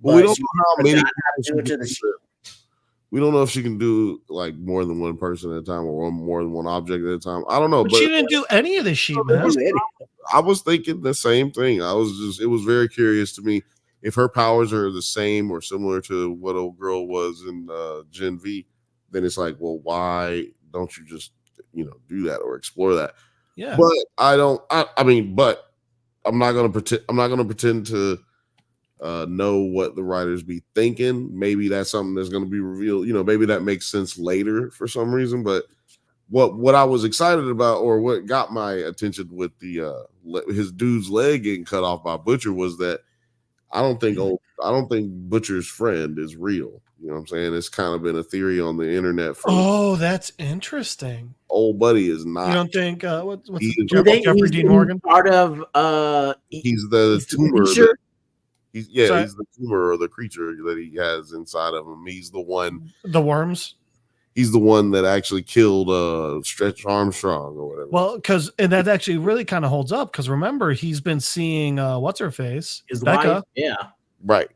[SPEAKER 1] Well, we don't know how many do it to the sheep. We don't know if she can do like more than one person at a time or more than one object at a time. I don't know.
[SPEAKER 4] But she didn't do any of the sheep, man.
[SPEAKER 1] I was thinking the same thing. It was very curious to me if her powers are the same or similar to what old girl was in Gen V. Then it's like, well, why don't you just do that or explore that?
[SPEAKER 4] Yeah.
[SPEAKER 1] But I don't. I mean, but I'm not gonna pretend to know what the writers be thinking. Maybe that's something that's gonna be revealed. Maybe that makes sense later for some reason. But what I was excited about, or what got my attention with the his dude's leg getting cut off by Butcher, was that I don't think Butcher's friend is real. You know what I'm saying? It's kind of been a theory on the internet.
[SPEAKER 4] Oh, that's interesting.
[SPEAKER 1] Old buddy is not.
[SPEAKER 4] You don't think what's
[SPEAKER 5] Jeffrey
[SPEAKER 4] Dean Morgan?
[SPEAKER 5] Part of
[SPEAKER 1] he's the tumor. He's the tumor or the creature that he has inside of him. He's the one.
[SPEAKER 4] The worms.
[SPEAKER 1] He's the one that actually killed Stretch Armstrong or whatever.
[SPEAKER 4] Well, and that actually really kind of holds up, because remember, he's been seeing what's her face,
[SPEAKER 5] his
[SPEAKER 4] Becca.
[SPEAKER 5] wife. Yeah.
[SPEAKER 1] Right.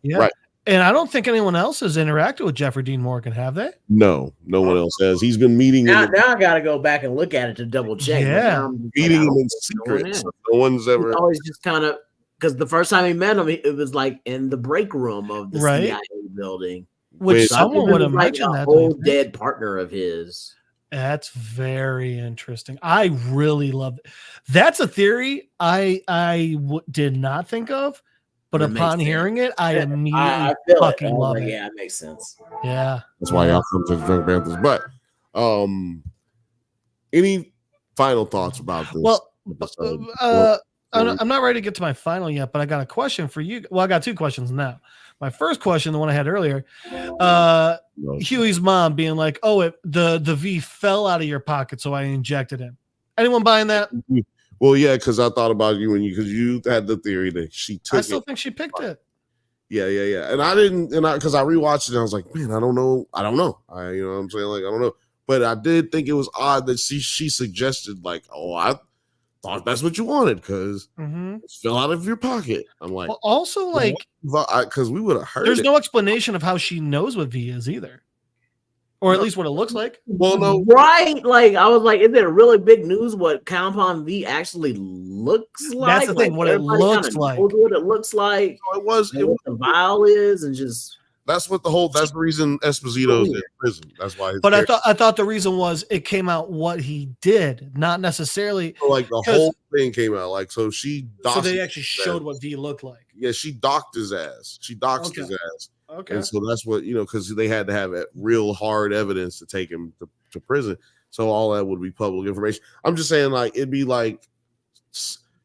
[SPEAKER 4] And I don't think anyone else has interacted with Jeffrey Dean Morgan, have they?
[SPEAKER 1] No one else has. He's been meeting
[SPEAKER 5] now
[SPEAKER 1] him.
[SPEAKER 5] Now I got to go back and look at it to double check.
[SPEAKER 4] Yeah,
[SPEAKER 1] meeting him in secret. So no one's ever.
[SPEAKER 5] He's always just kind of, because the first time he met him, it was like in the break room of the CIA building.
[SPEAKER 4] Which someone would have mentioned that.
[SPEAKER 5] Whole dead partner of his.
[SPEAKER 4] That's very interesting. I really love it. That's a theory I did not think of, but upon hearing it, I immediately fucking love it.
[SPEAKER 5] Yeah, it makes sense.
[SPEAKER 4] Yeah,
[SPEAKER 1] that's why y'all come to the Drunk Banthas. But any final thoughts about this?
[SPEAKER 4] Well, I'm not ready to get to my final yet, but I got a question for you. Well, I got two questions now. My first question, the one I had earlier, Huey's mom being like, "Oh, the V fell out of your pocket, so I injected him." Anyone buying that?
[SPEAKER 1] Well, yeah, because I thought about you because you had the theory that she took.
[SPEAKER 4] I still think she picked it.
[SPEAKER 1] Yeah, and I didn't, because I rewatched it, and I was like, man, I don't know. You know what I'm saying? Like, I don't know, but I did think it was odd that she suggested, like, oh, I thought that's what you wanted because it fell out of your pocket. I'm like,
[SPEAKER 4] well, also like,
[SPEAKER 1] because we would have heard.
[SPEAKER 4] There's no explanation of how she knows what V is either, or at least what it looks like.
[SPEAKER 1] Well, no,
[SPEAKER 5] right? Like, I was like, is it a really big news what Compound V actually looks like?
[SPEAKER 4] That's the thing. What it looks like.
[SPEAKER 5] What it looks like.
[SPEAKER 1] So what
[SPEAKER 5] the vial is, and just.
[SPEAKER 1] That's the reason Esposito's in prison. That's why.
[SPEAKER 4] But I thought the reason was it came out what he did, not necessarily.
[SPEAKER 1] So like the whole thing came out. Like, so she.
[SPEAKER 4] So they actually showed what V looked like.
[SPEAKER 1] Yeah, she docked his ass. She doxed his ass.
[SPEAKER 4] Okay.
[SPEAKER 1] And so that's what, because they had to have real hard evidence to take him to prison. So all that would be public information. I'm just saying, like, it'd be like,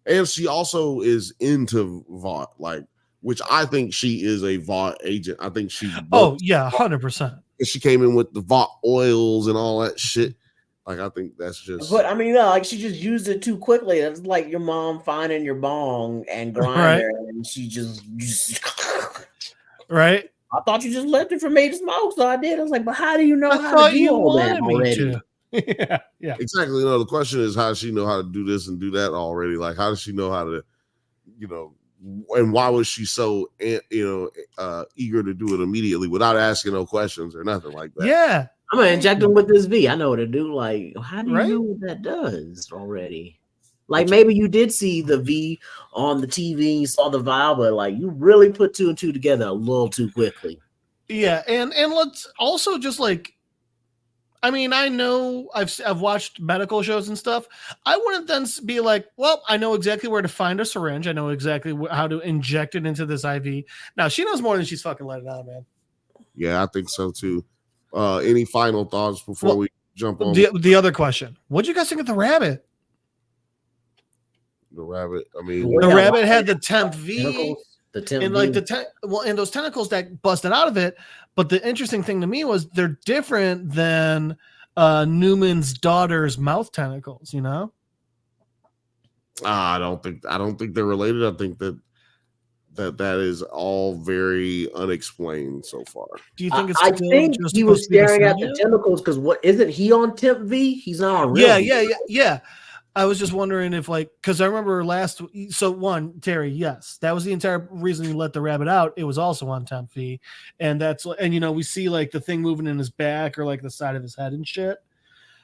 [SPEAKER 1] and she also is into Vought, like, which I think she is a Vought agent. I think she.
[SPEAKER 4] Oh yeah, 100%.
[SPEAKER 1] She came in with the Vought oils and all that shit. Like, I think that's just.
[SPEAKER 5] But I mean, like, she just used it too quickly. It's like your mom finding your bong and grinder, and she just.
[SPEAKER 4] Right.
[SPEAKER 5] I thought you just left it for me to smoke, so I did. I was like, but how do you know how to do all that already?
[SPEAKER 4] Yeah.
[SPEAKER 1] Exactly. The question is, how does she know how to do this and do that already? Like, how does she know how to, and why was she so, eager to do it immediately without asking no questions or nothing like that?
[SPEAKER 4] Yeah.
[SPEAKER 5] I'm gonna inject him with this V. I know what to do. Like, how do you know what that does already? Like, maybe you did see the V on the TV, you saw the vial, but like, you really put two and two together a little too quickly.
[SPEAKER 4] Yeah, and let's also just like, I mean, I know I've watched medical shows and stuff. I wouldn't then be like, well, I know exactly where to find a syringe. I know exactly how to inject it into this IV. Now she knows more than she's fucking letting out, man.
[SPEAKER 1] Yeah, I think so too. Any final thoughts before we jump on
[SPEAKER 4] the other question? What'd you guys think of the rabbit?
[SPEAKER 1] The rabbit. I mean,
[SPEAKER 4] the rabbit had the temp V,
[SPEAKER 5] and
[SPEAKER 4] like and those tentacles that busted out of it. But the interesting thing to me was they're different than Newman's daughter's mouth tentacles.
[SPEAKER 1] I don't think they're related. I think that is all very unexplained so far.
[SPEAKER 4] Do you think it's?
[SPEAKER 5] I think he was staring at the tentacles because what isn't he on temp V? He's not on real.
[SPEAKER 4] Yeah. I was just wondering if, like, because I remember Terry, yes, that was the entire reason he let the rabbit out. It was also on temp V, and we see like the thing moving in his back or like the side of his head and shit.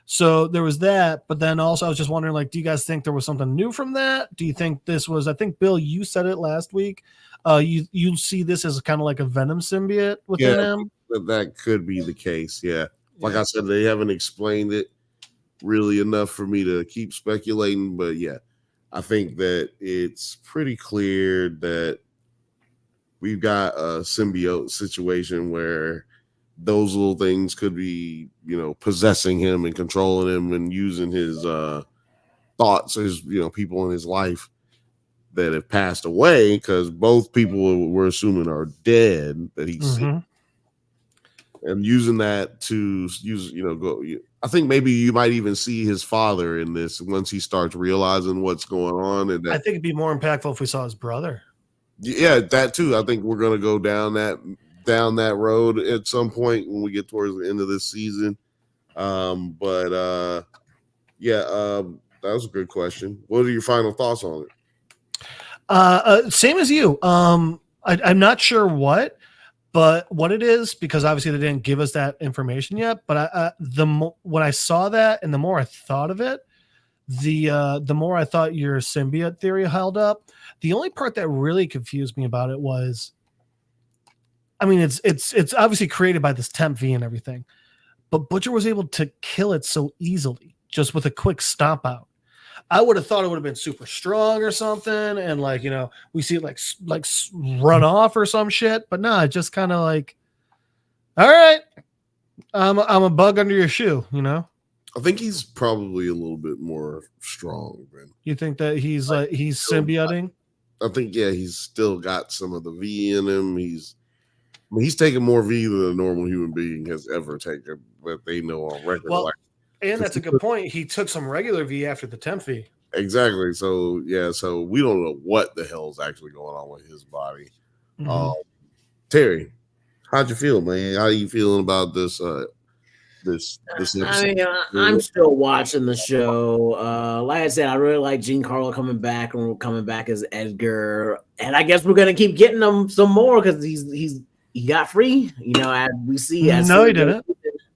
[SPEAKER 4] So there was that, but then also I was just wondering, like, do you guys think there was something new from that? Do you think this was? I think Bill, you said it last week. You see this as kind of like a Venom symbiote within him.
[SPEAKER 1] That could be the case. Yeah, like I said, they haven't explained it really enough for me to keep speculating, but yeah, I think that it's pretty clear that we've got a symbiote situation where those little things could be, possessing him and controlling him and using his thoughts, his, people in his life that have passed away, because both people we're assuming are dead that he's seen. And using that to go. I think maybe you might even see his father in this once he starts realizing what's going on. And
[SPEAKER 4] I think it'd be more impactful if we saw his brother.
[SPEAKER 1] Yeah, that too. I think we're gonna go down that road at some point when we get towards the end of this season. That was a good question. What are your final thoughts on it?
[SPEAKER 4] Same as you. I'm not sure what it is, because obviously they didn't give us that information yet. But when I saw that and the more I thought of it, the more I thought your symbiote theory held up. The only part that really confused me about it was, I mean, it's obviously created by this temp V and everything, but Butcher was able to kill it so easily just with a quick stomp out. I would have thought it would have been super strong or something, and we see it like run off or some shit. But no, it just kind of like, all right, I'm a bug under your shoe,
[SPEAKER 1] I think he's probably a little bit more strong, man.
[SPEAKER 4] You think that he's symbioting?
[SPEAKER 1] I think he's still got some of the V in him. He's taking more V than a normal human being has ever taken, that they know on record.
[SPEAKER 4] Well, and that's a good point. He took some regular V after the temp V.
[SPEAKER 1] Exactly. So so we don't know what the hell's actually going on with his body. Terry, how'd you feel, man? How are you feeling about this? This episode?
[SPEAKER 5] I mean, I'm still watching the show. Like I said, I really like Giancarlo coming back, and we're coming back as Edgar, and I guess we're gonna keep getting him some more because he got free. As we see.
[SPEAKER 4] No, he didn't.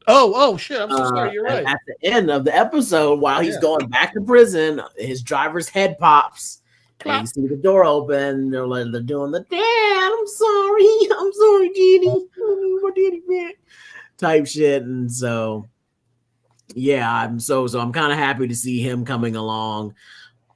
[SPEAKER 4] Oh shit! I'm so sorry. You're right.
[SPEAKER 5] At the end of the episode, while he's going back to prison, his driver's head pops. And you see the door open. They're doing the dad. I'm sorry, Genie. My daddy back. Type shit, and so I'm kind of happy to see him coming along.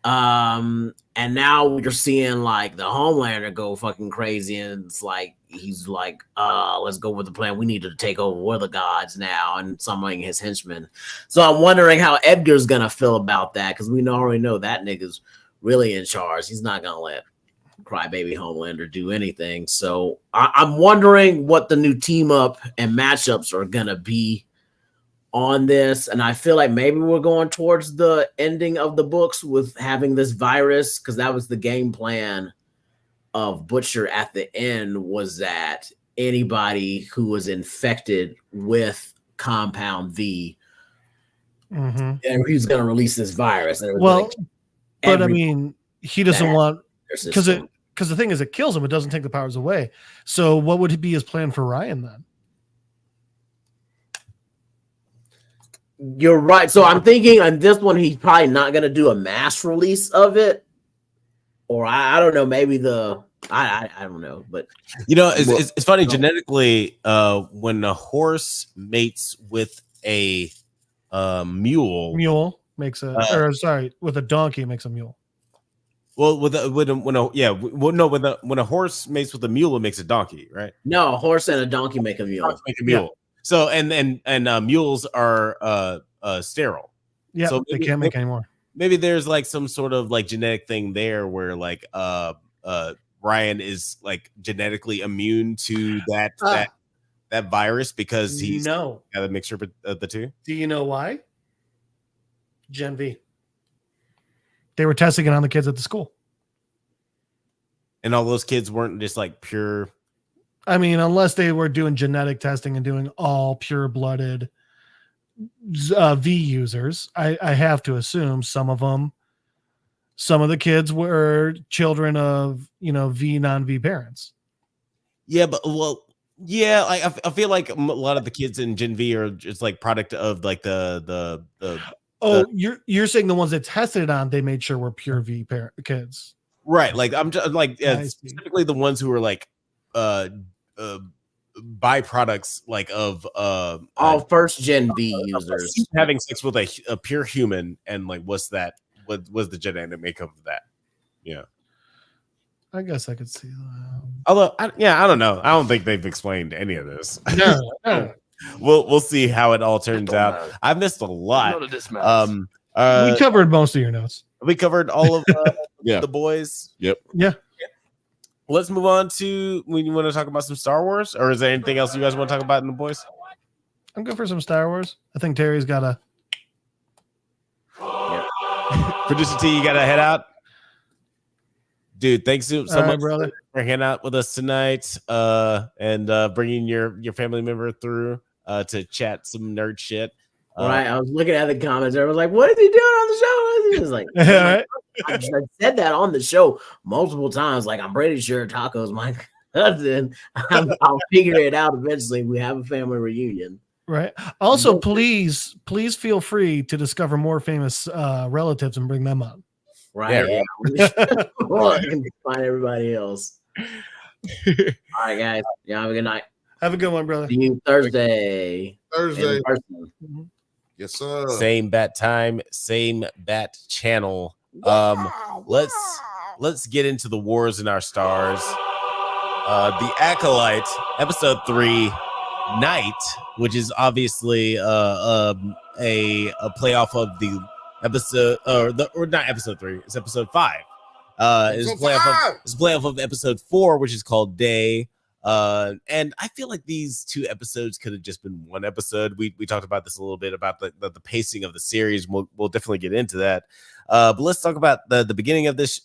[SPEAKER 5] And now we're seeing like the Homelander go fucking crazy, and it's like he's like, let's go with the plan. We need to take over. We're the gods now, and summoning his henchmen. So I'm wondering how Edgar's gonna feel about that, because we already know that nigga's really in charge. He's not gonna let crybaby Homelander do anything. So I'm wondering what the new team up and matchups are gonna be on this, and I feel like maybe we're going towards the ending of the books with having this virus, because that was the game plan of Butcher at the end, was that anybody who was infected with Compound V, and he's going to release this virus. And
[SPEAKER 4] but I mean, he doesn't want, because the thing is, it kills him. It doesn't take the powers away. So what would be his plan for Ryan then?
[SPEAKER 5] You're right. So I'm thinking on this one, he's probably not going to do a mass release of it, or I don't know. Maybe I don't know, but
[SPEAKER 2] it's funny genetically. When a horse mates with a mule
[SPEAKER 4] makes a with a donkey makes a mule.
[SPEAKER 2] Well, when a horse mates with a mule, it makes a donkey, right?
[SPEAKER 5] No, a horse and a donkey make a mule.
[SPEAKER 2] Yeah. So and mules are sterile.
[SPEAKER 4] Yeah,
[SPEAKER 2] so
[SPEAKER 4] they can't make anymore.
[SPEAKER 2] Maybe there's like some sort of like genetic thing there where like Ryan is like genetically immune to that virus because he's got a mixture of the two.
[SPEAKER 4] Do you know why? Gen V. They were testing it on the kids at the school.
[SPEAKER 2] And all those kids weren't just like pure.
[SPEAKER 4] I mean, unless they were doing genetic testing and doing all pure-blooded V users, I have to assume some of the kids were children of, V, non-V parents.
[SPEAKER 2] Yeah, but I feel like a lot of the kids in Gen V are just like product of like
[SPEAKER 4] you're saying the ones that tested it on, they made sure were pure V kids.
[SPEAKER 2] Right. Like I'm just like specifically the ones who were like byproducts like of
[SPEAKER 5] all first gen V users
[SPEAKER 2] having sex with a pure human, and like what's that was the Jedi that may come of that. Yeah.
[SPEAKER 4] I guess I could see that.
[SPEAKER 2] Although, I don't know. I don't think they've explained any of this.
[SPEAKER 4] No.
[SPEAKER 2] We'll see how it all turns out. I've missed a lot.
[SPEAKER 4] We covered most of your notes.
[SPEAKER 2] We covered all of the boys.
[SPEAKER 1] Yep.
[SPEAKER 4] Yeah.
[SPEAKER 2] Let's move on to when you want to talk about some Star Wars, or is there anything else you guys want to talk about in the boys?
[SPEAKER 4] I'm good for some Star Wars. I think Terry's got a.
[SPEAKER 2] Producer T, you got to head out. Dude, thanks so much,
[SPEAKER 4] brother,
[SPEAKER 2] for hanging out with us tonight and bringing your family member through to chat some nerd shit.
[SPEAKER 5] Right, I was looking at the comments. I was like, "What is he doing on the show?" He was like, I said that on the show multiple times. Like, I'm pretty sure Taco's my cousin. I'll figure it out eventually. We have a family reunion.
[SPEAKER 4] Right. Also, please feel free to discover more famous relatives and bring them on.
[SPEAKER 5] Right. Yeah. Well, I can find everybody else. All right, guys. Yeah, have a good night.
[SPEAKER 4] Have a good one, brother.
[SPEAKER 5] See you Thursday.
[SPEAKER 1] Yes, sir.
[SPEAKER 2] Same bat time, same bat channel. Let's get into the wars in our stars. The Acolyte, episode 3, Night, which is obviously a playoff of the episode, or not episode 3, it's episode 5. It's playoff of episode 4, which is called Day. And I feel like these 2 episodes could have just been one episode. We talked about this a little bit about the pacing of the series. We'll definitely get into that. But let's talk about the beginning of this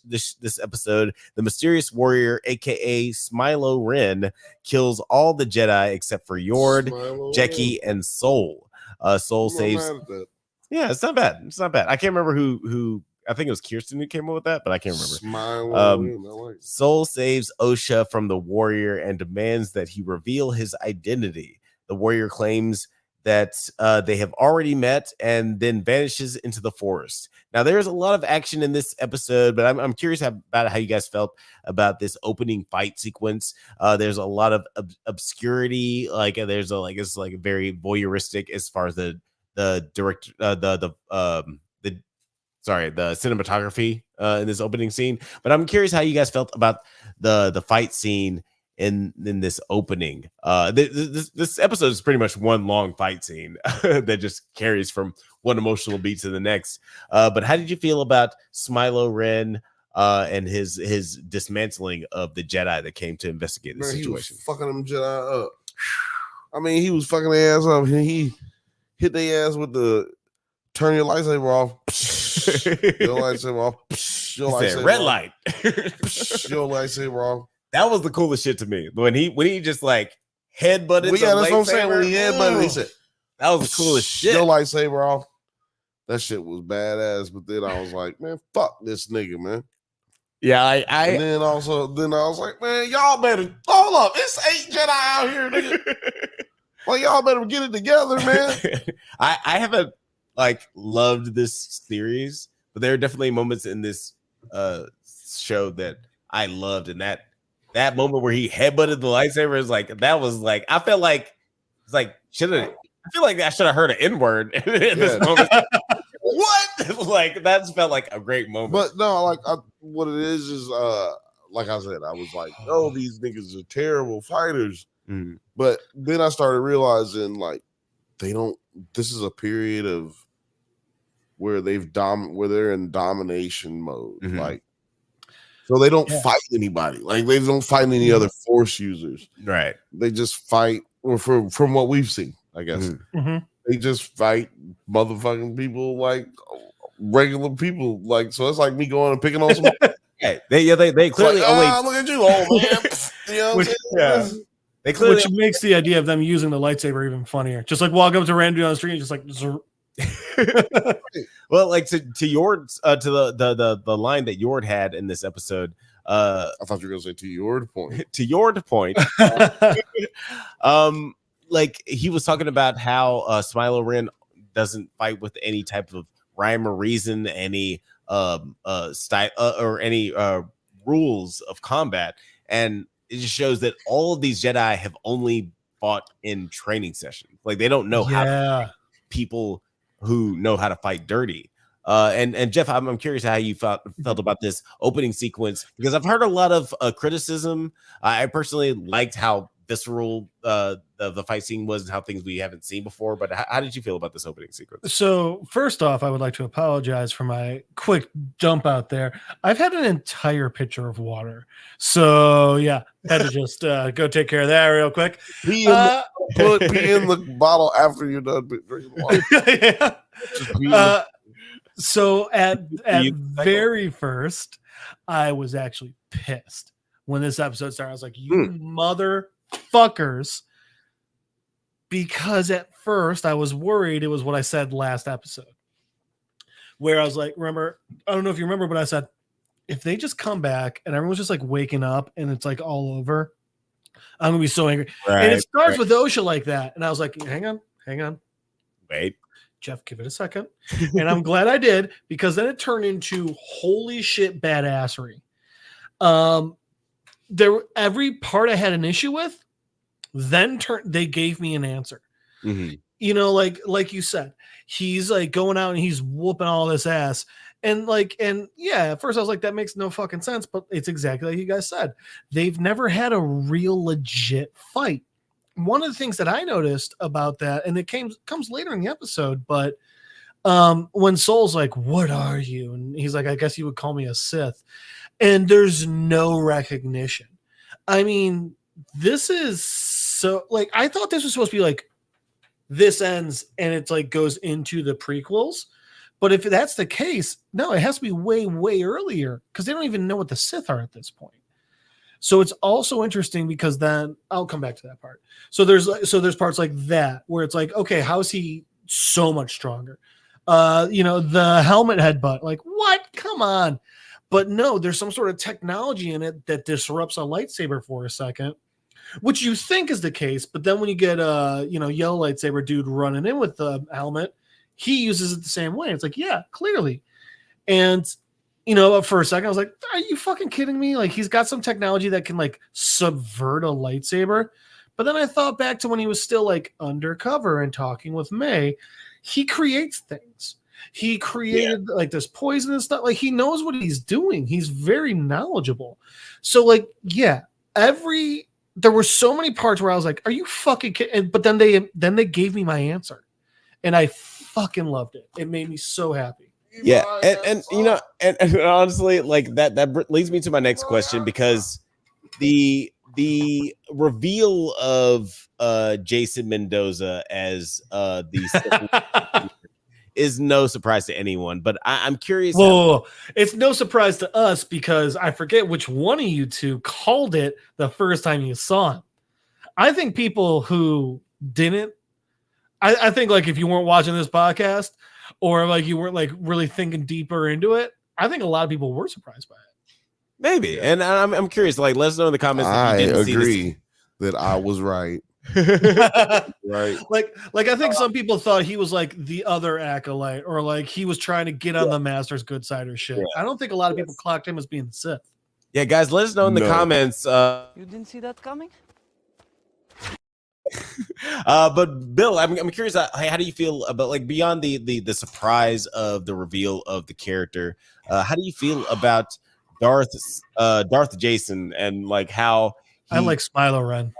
[SPEAKER 2] episode. The mysterious warrior, aka Smilo Ren, kills all the Jedi except for Yord, Jeki, and Soul. Soul saves. Yeah, it's not bad. It's not bad. I can't remember who. I think it was Kirstyn who came up with that, but I can't remember. Soul saves Osha from the warrior and demands that he reveal his identity. The warrior claims that they have already met and then vanishes into the forest. Now, there's a lot of action in this episode, but I'm curious about how you guys felt about this opening fight sequence. There's a lot of obscurity. Like it's like very voyeuristic as far as the cinematography in this opening scene. But I'm curious how you guys felt about the fight scene in this opening. This episode is pretty much one long fight scene that just carries from one emotional beat to the next. But how did you feel about Smilo Ren and his dismantling of the Jedi that came to investigate the situation?
[SPEAKER 1] He was fucking them Jedi up. I mean, he was fucking their ass up. He hit their ass with the turn your lightsaber off. Your lightsaber off. Your lightsaber
[SPEAKER 2] red
[SPEAKER 1] off.
[SPEAKER 2] light.
[SPEAKER 1] Your lightsaber off.
[SPEAKER 2] That was the coolest shit to me. When he just like headbutted.
[SPEAKER 1] Well, yeah, that's what I'm saying. When he headbutted, he said,
[SPEAKER 2] that was the coolest shit.
[SPEAKER 1] Your lightsaber off. That shit was badass. But then I was like, man, fuck this nigga, man.
[SPEAKER 2] Yeah,
[SPEAKER 1] and then I was like, man, y'all better hold up. It's 8 Jedi out here, nigga. Well, y'all better get it together, man.
[SPEAKER 2] I haven't loved this series, but there are definitely moments in this show that I loved, and that moment where he headbutted the lightsaber is like, that was like, I felt like it's like I feel like I should have heard an N-word in this moment. What? Like that felt like a great moment.
[SPEAKER 1] But no, what it is like I said, I was like, oh, these niggas are terrible fighters.
[SPEAKER 2] Mm.
[SPEAKER 1] But then I started realizing this is a period of where they're in domination mode.
[SPEAKER 2] Mm-hmm.
[SPEAKER 1] Like, so they don't fight anybody. Like they don't fight any other force users.
[SPEAKER 2] Right.
[SPEAKER 1] They just fight, or from what we've seen, I guess.
[SPEAKER 4] Mm-hmm.
[SPEAKER 1] They just fight motherfucking people like regular people. Like, so it's like me going and picking on some.
[SPEAKER 2] They clearly only
[SPEAKER 1] look at you, old man. You know what I'm saying?
[SPEAKER 2] They clearly
[SPEAKER 4] Which makes the idea of them using the lightsaber even funnier. Just like walk up to random on the street and just like
[SPEAKER 2] well, like to Yord's to the line that Yord had in this episode.
[SPEAKER 1] I thought you were gonna say to your point.
[SPEAKER 2] To Yord point. Like he was talking about how Smilo Ren doesn't fight with any type of rhyme or reason, any style or any rules of combat, and it just shows that all of these Jedi have only fought in training sessions. Like they don't know how to fight people who know how to fight dirty. And Jeff, I'm curious how you felt about this opening sequence, because I've heard a lot of criticism. I personally liked how visceral the fight scene was and how things we haven't seen before. But how did you feel about this opening sequence?
[SPEAKER 4] So first off, I would like to apologize for my quick dump out there. I've had an entire pitcher of water, so yeah, had to just go take care of that real quick.
[SPEAKER 1] Pee in the bottle after you're done drinking water.
[SPEAKER 4] Yeah.
[SPEAKER 1] Just pee in the-
[SPEAKER 4] So at very first, I was actually pissed when this episode started. I was like, you motherfuckers. Because at first I was worried it was what I said last episode, where I was like, remember, I don't know if you remember, but I said, if they just come back and everyone's just like waking up and it's like all over, I'm gonna be so angry.
[SPEAKER 2] Right,
[SPEAKER 4] and it starts with Osha like that. And I was like, hang on.
[SPEAKER 2] Wait.
[SPEAKER 4] Jeff, give it a second. And I'm glad I did, because then it turned into holy shit badassery. Every part I had an issue with, then they gave me an answer.
[SPEAKER 2] Mm-hmm.
[SPEAKER 4] You know, like you said, he's like going out and he's whooping all this ass. And yeah, at first I was like, that makes no fucking sense, but it's exactly like you guys said. They've never had a real legit fight. One of the things that I noticed about that, and it comes later in the episode, but when Soul's like, what are you? And he's like, I guess you would call me a Sith. And there's no recognition. I mean, this is so, like, I thought this was supposed to be like, this ends and it's like goes into the prequels. But if that's the case, no, it has to be way, way earlier, because they don't even know what the Sith are at this point. So it's also interesting, because then I'll come back to that part. So there's parts like that where it's like, okay, how is he so much stronger? The helmet headbutt, like, what? Come on. But no, there's some sort of technology in it that disrupts a lightsaber for a second, which you think is the case. But then when you get yellow lightsaber dude running in with the helmet, he uses it the same way. It's like, yeah, clearly. And for a second, I was like, are you fucking kidding me? Like, he's got some technology that can like subvert a lightsaber. But then I thought back to when he was still like undercover and talking with May. He creates things. He created like this poison and stuff. Like, he knows what he's doing. He's very knowledgeable. So like, yeah, there were so many parts where I was like, are you fucking kidding? But then they gave me my answer, and I fucking loved it. It made me so happy.
[SPEAKER 2] Yeah, and honestly, like that leads me to my next question, because the reveal of Jason Mendoza as the is no surprise to anyone, but I'm curious.
[SPEAKER 4] Whoa, it's no surprise to us, because I forget which one of you two called it the first time you saw him. I think people who didn't, I think like if you weren't watching this podcast, or like you weren't like really thinking deeper into it, I think a lot of people were surprised by it.
[SPEAKER 2] Maybe, and I'm curious. Like, let us know in the comments.
[SPEAKER 1] I
[SPEAKER 2] if you didn't
[SPEAKER 1] agree
[SPEAKER 2] see
[SPEAKER 1] that I was right. Right.
[SPEAKER 4] Like I think some people thought he was like the other Acolyte, or like he was trying to get on the Master's good side or shit. I don't think a lot of people clocked him as being the Sith.
[SPEAKER 2] Yeah, guys, let us know in the comments.
[SPEAKER 8] You didn't see that coming?
[SPEAKER 2] But Bill, I'm curious. How do you feel about, like, beyond the surprise of the reveal of the character? How do you feel about Darth Jason, and like how
[SPEAKER 4] I like Smilo Ren.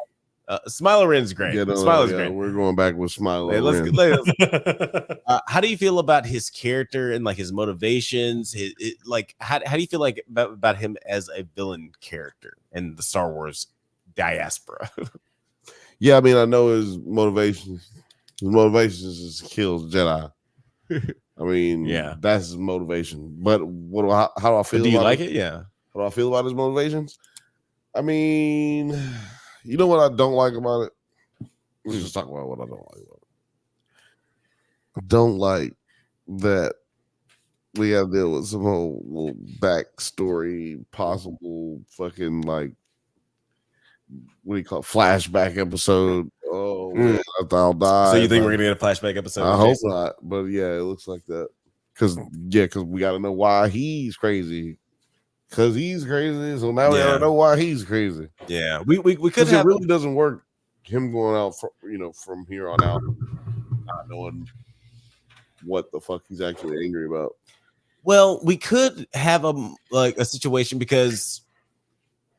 [SPEAKER 2] Smilo Ren's great. Smilo's great.
[SPEAKER 1] We're going back with Smilo.
[SPEAKER 2] Let's how do you feel about his character and like his motivations? How do you feel like about him as a villain character in the Star Wars diaspora?
[SPEAKER 1] Yeah, I mean, I know his motivations. His motivations is to kill Jedi. I mean,
[SPEAKER 2] yeah,
[SPEAKER 1] that's his motivation. But how do I feel?
[SPEAKER 2] Do you
[SPEAKER 1] about
[SPEAKER 2] like
[SPEAKER 1] it?
[SPEAKER 2] Yeah.
[SPEAKER 1] How do I feel about his motivations? I mean, you know what I don't like about it? Let's just talk about what I don't like about it. I don't like that we have to deal with some whole little backstory, possible fucking like, what do you call it, flashback episode. Oh, man, I thought I'll die.
[SPEAKER 2] So you think we're gonna get a flashback episode?
[SPEAKER 1] I hope not, but yeah, it looks like that. Because we got to know why he's crazy. Because he's crazy, so now we gotta know why he's crazy.
[SPEAKER 2] Yeah, we could
[SPEAKER 1] have. It really doesn't work. Him going out from here on out, not knowing what the fuck he's actually angry about.
[SPEAKER 2] Well, we could have a situation because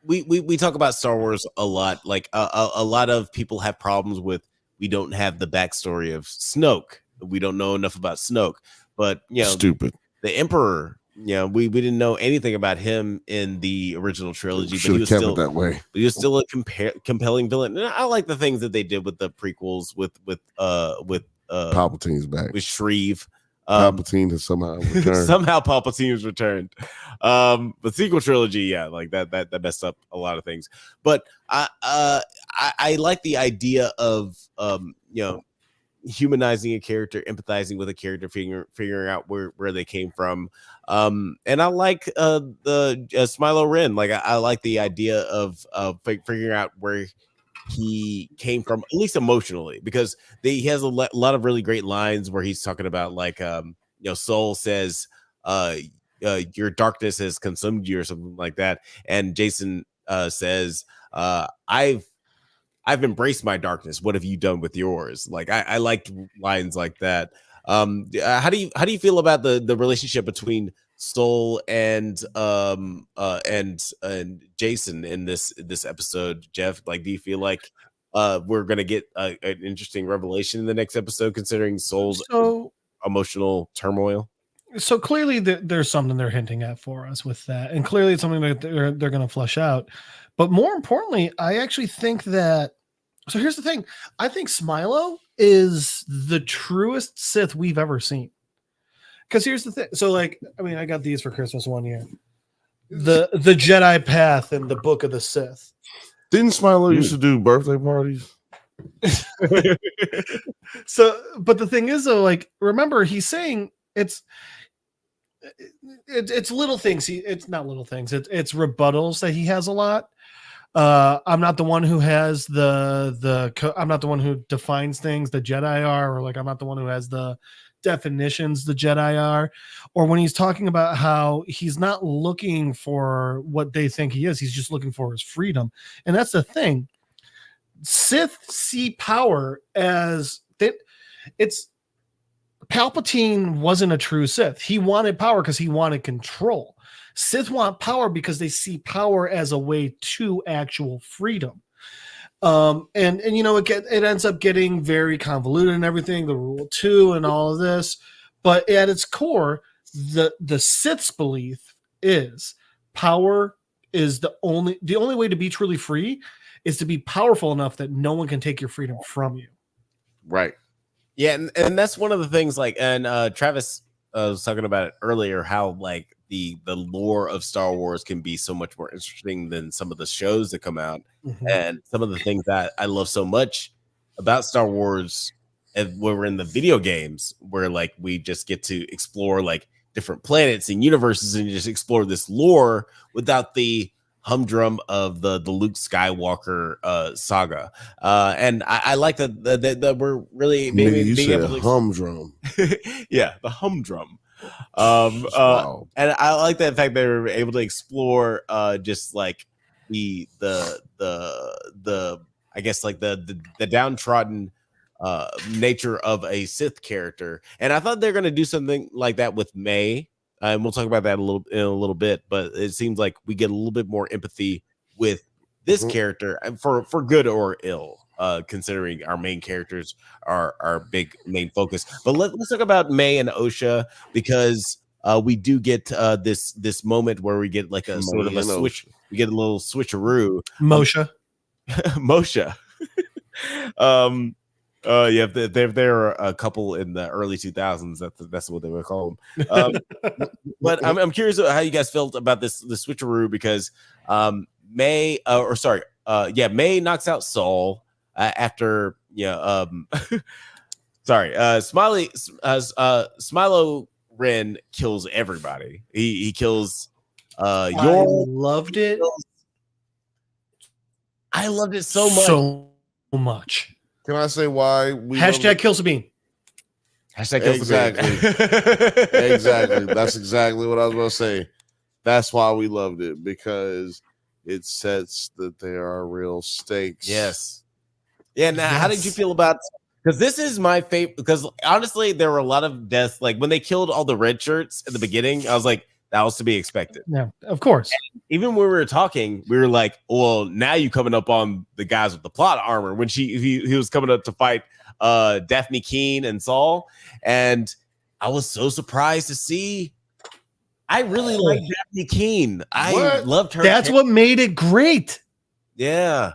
[SPEAKER 2] we talk about Star Wars a lot. Like a lot of people have problems with we don't have the backstory of Snoke. We don't know enough about Snoke. But
[SPEAKER 1] Stupid.
[SPEAKER 2] The Emperor. We didn't know anything about him in the original trilogy,
[SPEAKER 1] Should have kept it that way.
[SPEAKER 2] But he was still a compelling villain. And I like the things that they did with the prequels with
[SPEAKER 1] Palpatine's back.
[SPEAKER 2] with Shreve.
[SPEAKER 1] Palpatine has somehow returned.
[SPEAKER 2] Somehow Palpatine has returned. The sequel trilogy, yeah, like that messed up a lot of things. But I like the idea of humanizing a character, empathizing with a character, figuring out where they came from. And I like the Smilo Ren. Like I like the idea of figuring out where he came from, at least emotionally, because he has a lot of really great lines where he's talking about like Soul says your darkness has consumed you or something like that, and Jason says I've embraced my darkness, what have you done with yours? Like I like lines like that. How do you feel about the relationship between Soul and Jason in this episode, Jeff? Like, do you feel like we're gonna get an interesting revelation in the next episode, considering Soul's emotional turmoil?
[SPEAKER 4] So clearly, there's something they're hinting at for us with that, and clearly it's something that they're going to flesh out. But more importantly, I actually think that. So here's the thing: I think Smilo is the truest Sith we've ever seen. Because here's the thing. So, like, I mean, I got these for Christmas one year. The Jedi Path and the Book of the Sith.
[SPEAKER 1] Didn't Smilo used to do birthday parties?
[SPEAKER 4] So, but the thing is, though, like, remember, he's saying it's little things. It's not little things. It's rebuttals that he has a lot. I'm not the one who has I'm not the one who defines things. The Jedi are, or like, I'm not the one who has the definitions the Jedi are, or when he's talking about how he's not looking for what they think he is, he's just looking for his freedom. And that's the thing. Sith see power as that. It's Palpatine wasn't a true Sith. He wanted power because he wanted control. Sith want power because they see power as a way to actual freedom. And it ends up getting very convoluted and everything, the Rule 2 and all of this. But at its core, the Sith's belief is power is the only way to be truly free is to be powerful enough that no one can take your freedom from you.
[SPEAKER 1] Right.
[SPEAKER 2] Yeah, and that's one of the things, like, and Travis was talking about it earlier, how like the lore of Star Wars can be so much more interesting than some of the shows that come out. Mm-hmm. And some of the things that I love so much about Star Wars when we're in the video games, where like we just get to explore like different planets and universes and just explore this lore without the humdrum of the Luke Skywalker saga. And I like that we're really being able to
[SPEAKER 1] humdrum.
[SPEAKER 2] Yeah, the humdrum. Wow. And I like that fact they were able to explore just like the I guess like the downtrodden nature of a Sith character. And I thought they're going to do something like that with May. And we'll talk about that in a little bit, but it seems like we get a little bit more empathy with this character for good or ill, considering our main characters are our big main focus. But let's talk about May and Osha, because we do get this moment where we get like a sort of a switch. We get a little switcheroo.
[SPEAKER 4] Moshe.
[SPEAKER 2] Moshe. Yeah, there are a couple in the early 2000s. That's what they would call them. But I'm curious how you guys felt about the switcheroo, because May knocks out Saul after Smilo Ren kills everybody. He kills
[SPEAKER 4] I loved it.
[SPEAKER 2] I loved it so
[SPEAKER 4] much.
[SPEAKER 1] Can I say why we
[SPEAKER 4] hashtag kill Sabine?
[SPEAKER 2] Hashtag kill
[SPEAKER 1] Sabine. Exactly. That's exactly what I was going to say. That's why we loved it, because it sets that there are real stakes.
[SPEAKER 2] Yes. Yeah. Now, how did you feel about Because this is my favorite. Because honestly, there were a lot of deaths. Like when they killed all the red shirts at the beginning, I was like, that was to be expected.
[SPEAKER 4] Yeah, of course.
[SPEAKER 2] And even when we were talking, we were like, well, now you coming up on the guys with the plot armor when he was coming up to fight Daphne Keene and Saul, and I was so surprised to see. I really like Daphne Keene. I loved her.
[SPEAKER 4] That's what made it great.
[SPEAKER 2] Yeah,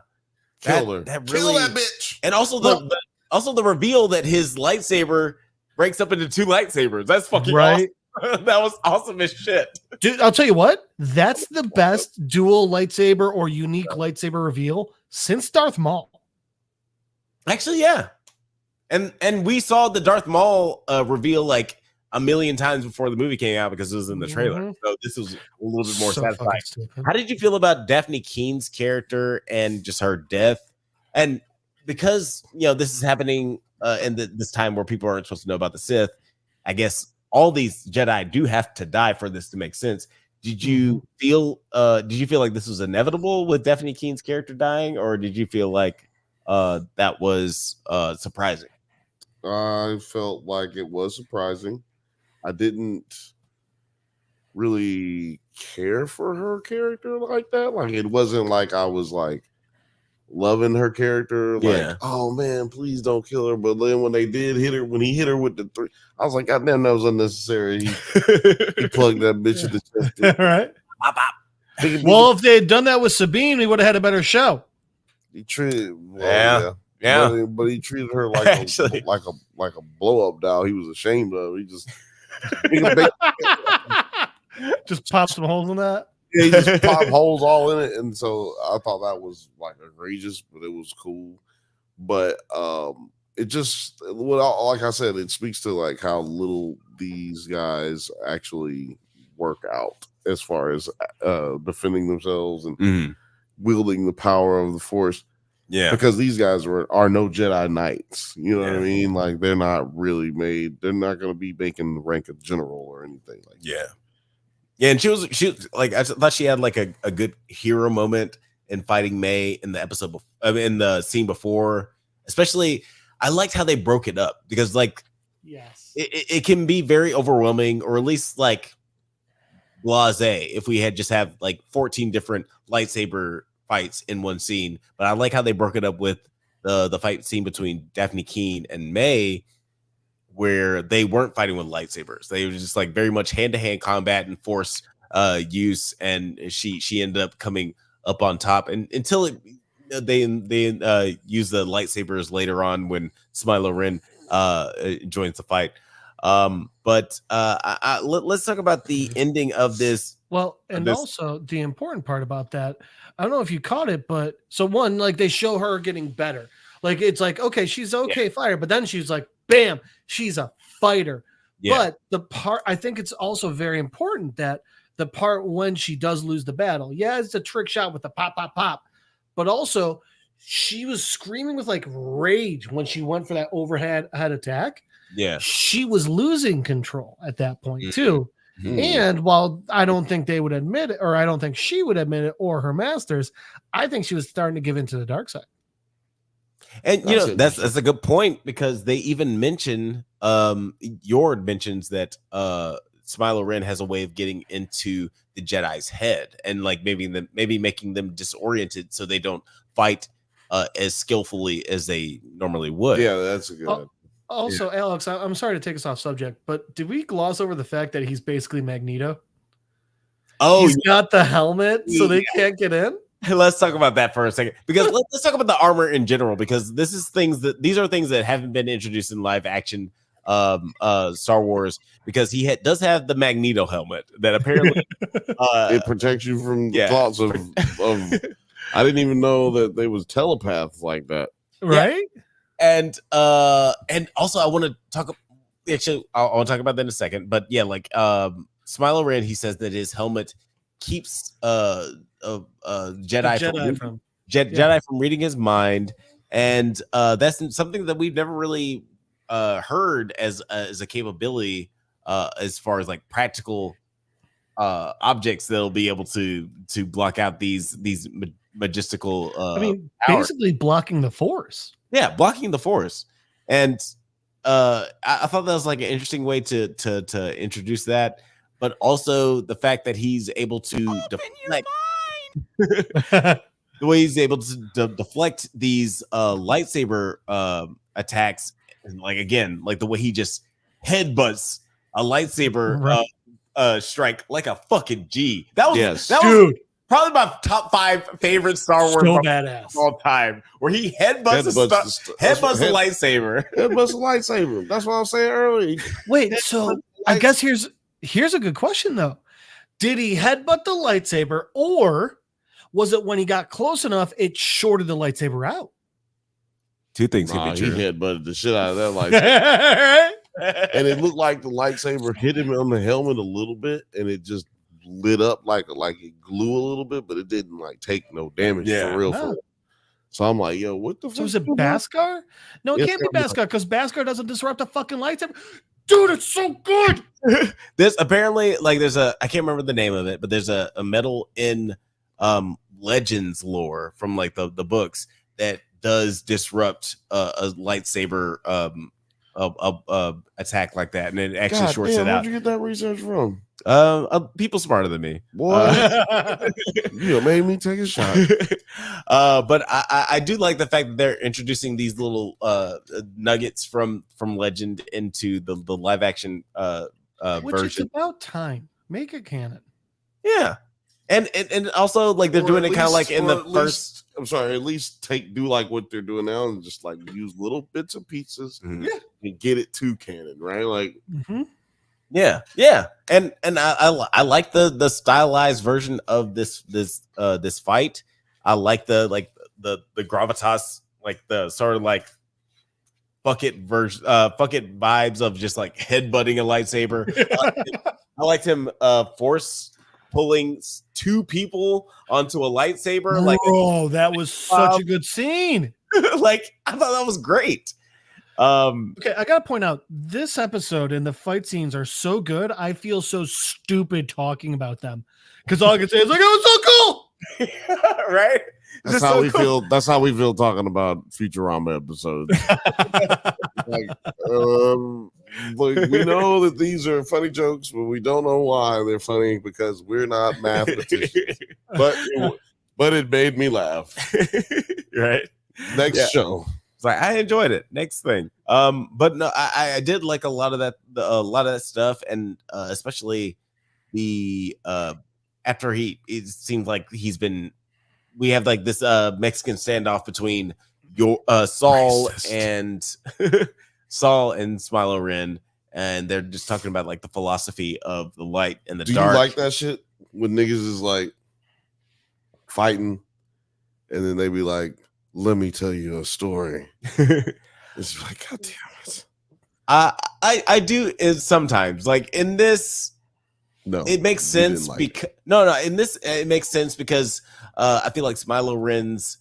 [SPEAKER 1] Kill her.
[SPEAKER 2] Kill that bitch. And also the reveal that his lightsaber breaks up into two lightsabers. That's fucking
[SPEAKER 4] right.
[SPEAKER 2] Awesome. That was awesome as shit.
[SPEAKER 4] Dude, I'll tell you what, that's the best dual lightsaber or unique lightsaber reveal since Darth Maul.
[SPEAKER 2] Actually, yeah. And we saw the Darth Maul reveal like a million times before the movie came out because it was in the trailer. So this was a little bit more satisfying. How did you feel about Daphne Keene's character and just her death? And because, this is happening in this time where people aren't supposed to know about the Sith, I guess all these Jedi do have to die for this to make sense. Did you feel like this was inevitable with Daphne Keene's character dying, or did you feel like that was surprising?
[SPEAKER 1] I felt like it was surprising. I didn't really care for her character like that. Like it wasn't like I was like loving her character. Like, oh man, please don't kill her. But then when they did hit her, when he hit her with the 3, I was like, God damn, that was unnecessary. He plugged that bitch in the chest.
[SPEAKER 4] All right. Well, if they had done that with Sabine, we would have had a better show.
[SPEAKER 1] He treated,
[SPEAKER 2] yeah.
[SPEAKER 1] But he treated her like a blow up doll. He was ashamed of. He just
[SPEAKER 4] just pop some holes in that.
[SPEAKER 1] Yeah, he just popped holes all in it, and so I thought that was like egregious, but it was cool. But it just, like I said, it speaks to like how little these guys actually work out as far as defending themselves and wielding the power of the Force.
[SPEAKER 2] Yeah,
[SPEAKER 1] because these guys are no Jedi Knights. You know what I mean? Like they're not really made. They're not going to be making the rank of general or anything like that.
[SPEAKER 2] Yeah, and she was like, I thought she had like a good hero moment in fighting May in the episode in the scene before. Especially, I liked how they broke it up because like, it can be very overwhelming, or at least like blasé if we had just have like 14 different lightsaber fights in one scene. But I like how they broke it up with the fight scene between Daphne Keene and May, where they weren't fighting with lightsabers. They were just like very much hand-to-hand combat and force use, and she ended up coming up on top, and until they use the lightsabers later on when Smiler Ren joins the fight. But let's talk about the ending of this.
[SPEAKER 4] Well, and also the important part about that, I don't know if you caught it, but so one, like they show her getting better. Like it's like, okay, she's okay fighter, but then she's like, bam, she's a fighter. But the part, I think it's also very important that the part when she does lose the battle, it's a trick shot with the pop, pop, pop. But also she was screaming with like rage when she went for that overhead attack.
[SPEAKER 2] Yeah.
[SPEAKER 4] She was losing control at that point too. And while I don't think they would admit it, or I don't think she would admit it, or her masters, I think she was starting to give into the dark side.
[SPEAKER 2] And that's a good point, because they even mention Yord mentions that Smiler Ren has a way of getting into the Jedi's head and like maybe making them disoriented so they don't fight as skillfully as they normally would.
[SPEAKER 1] Yeah, that's a good.
[SPEAKER 4] Also, Alex, I'm sorry to take us off subject, but did we gloss over the fact that he's basically Magneto?
[SPEAKER 2] Oh,
[SPEAKER 4] he's got the helmet, so they can't get in.
[SPEAKER 2] Let's talk about that for a second, because let's talk about the armor in general, because these are things that haven't been introduced in live action Star Wars, because he does have the Magneto helmet that apparently
[SPEAKER 1] it protects you from thoughts of I didn't even know that they was telepaths like that,
[SPEAKER 4] right?
[SPEAKER 2] And also I want to talk. Actually, I want to talk about that in a second. But yeah, like Smiler Ren, he says that his helmet keeps Jedi from reading his mind, and that's something that we've never really heard as a capability as far as like practical objects that'll be able to block out these majestical.
[SPEAKER 4] I mean,
[SPEAKER 2] powers.
[SPEAKER 4] basically blocking the Force.
[SPEAKER 2] Yeah, blocking the Force. And I thought that was like an interesting way to introduce that, but also the fact that he's able to deflect the way he's able to deflect these lightsaber attacks, and like again, like the way he just headbutts a lightsaber strike like a fucking G. That was
[SPEAKER 4] dude.
[SPEAKER 2] Probably my top 5 favorite Star Wars
[SPEAKER 4] badass
[SPEAKER 2] of all time, where he headbutts a lightsaber.
[SPEAKER 1] Headbutts a lightsaber. That's what I was saying earlier.
[SPEAKER 4] Wait, so I guess here's a good question though. Did he headbutt the lightsaber, or was it when he got close enough it shorted the lightsaber out?
[SPEAKER 2] Two things
[SPEAKER 1] he headbutted the shit out of that lightsaber. And it looked like the lightsaber hit him on the helmet a little bit, and it just lit up like it glue a little bit, but it didn't like take no damage for real.
[SPEAKER 4] No.
[SPEAKER 1] So I'm like, yo, what the fuck?
[SPEAKER 4] So is it Beskar? No, it can't be Beskar because Beskar doesn't disrupt the fucking lightsaber. Dude, it's so good.
[SPEAKER 2] There's apparently I can't remember the name of it, but there's a medal in Legends lore from like the books that does disrupt a lightsaber attack like that, and it actually shorts it out.
[SPEAKER 1] Where'd you get that research from?
[SPEAKER 2] People smarter than me.
[SPEAKER 1] What? You made me take a shot.
[SPEAKER 2] But I do like the fact that they're introducing these little nuggets from Legend into the live action
[SPEAKER 4] which
[SPEAKER 2] version.
[SPEAKER 4] is about time. Make it canon.
[SPEAKER 2] Yeah. And also like they're doing it kind of like in the first.
[SPEAKER 1] I'm sorry, at least do like what they're doing now and just like use little bits and pieces and get it to canon, right? Like,
[SPEAKER 2] yeah, and I like the stylized version of this fight. I like the gravitas, like the sort of like bucket version, bucket vibes of just like headbutting a lightsaber. I liked him force pulling 2 people onto a lightsaber.
[SPEAKER 4] That was such a good scene.
[SPEAKER 2] Like I thought that was great.
[SPEAKER 4] Okay, I gotta point out this episode and the fight scenes are so good. I feel so stupid talking about them because all I can say is like, "Oh, it's so
[SPEAKER 2] cool!" Right?
[SPEAKER 1] That's how we feel. That's how we feel talking about Futurama episodes. We know that these are funny jokes, but we don't know why they're funny because we're not mathematicians. but it made me laugh.
[SPEAKER 2] Right?
[SPEAKER 1] Next show.
[SPEAKER 2] It's like I enjoyed it. Next thing. But no, I did like a lot of that stuff, and especially the after it seemed like we have like this Mexican standoff between Saul and Saul and Smilo Ren, and they're just talking about like the philosophy of the light and the dark.
[SPEAKER 1] Do you like that shit when niggas is like fighting and then they be like, let me tell you a story. It's like, God damn it.
[SPEAKER 2] I do is sometimes like in this. No, it makes sense because in this it makes sense because I feel like Smilo Ren's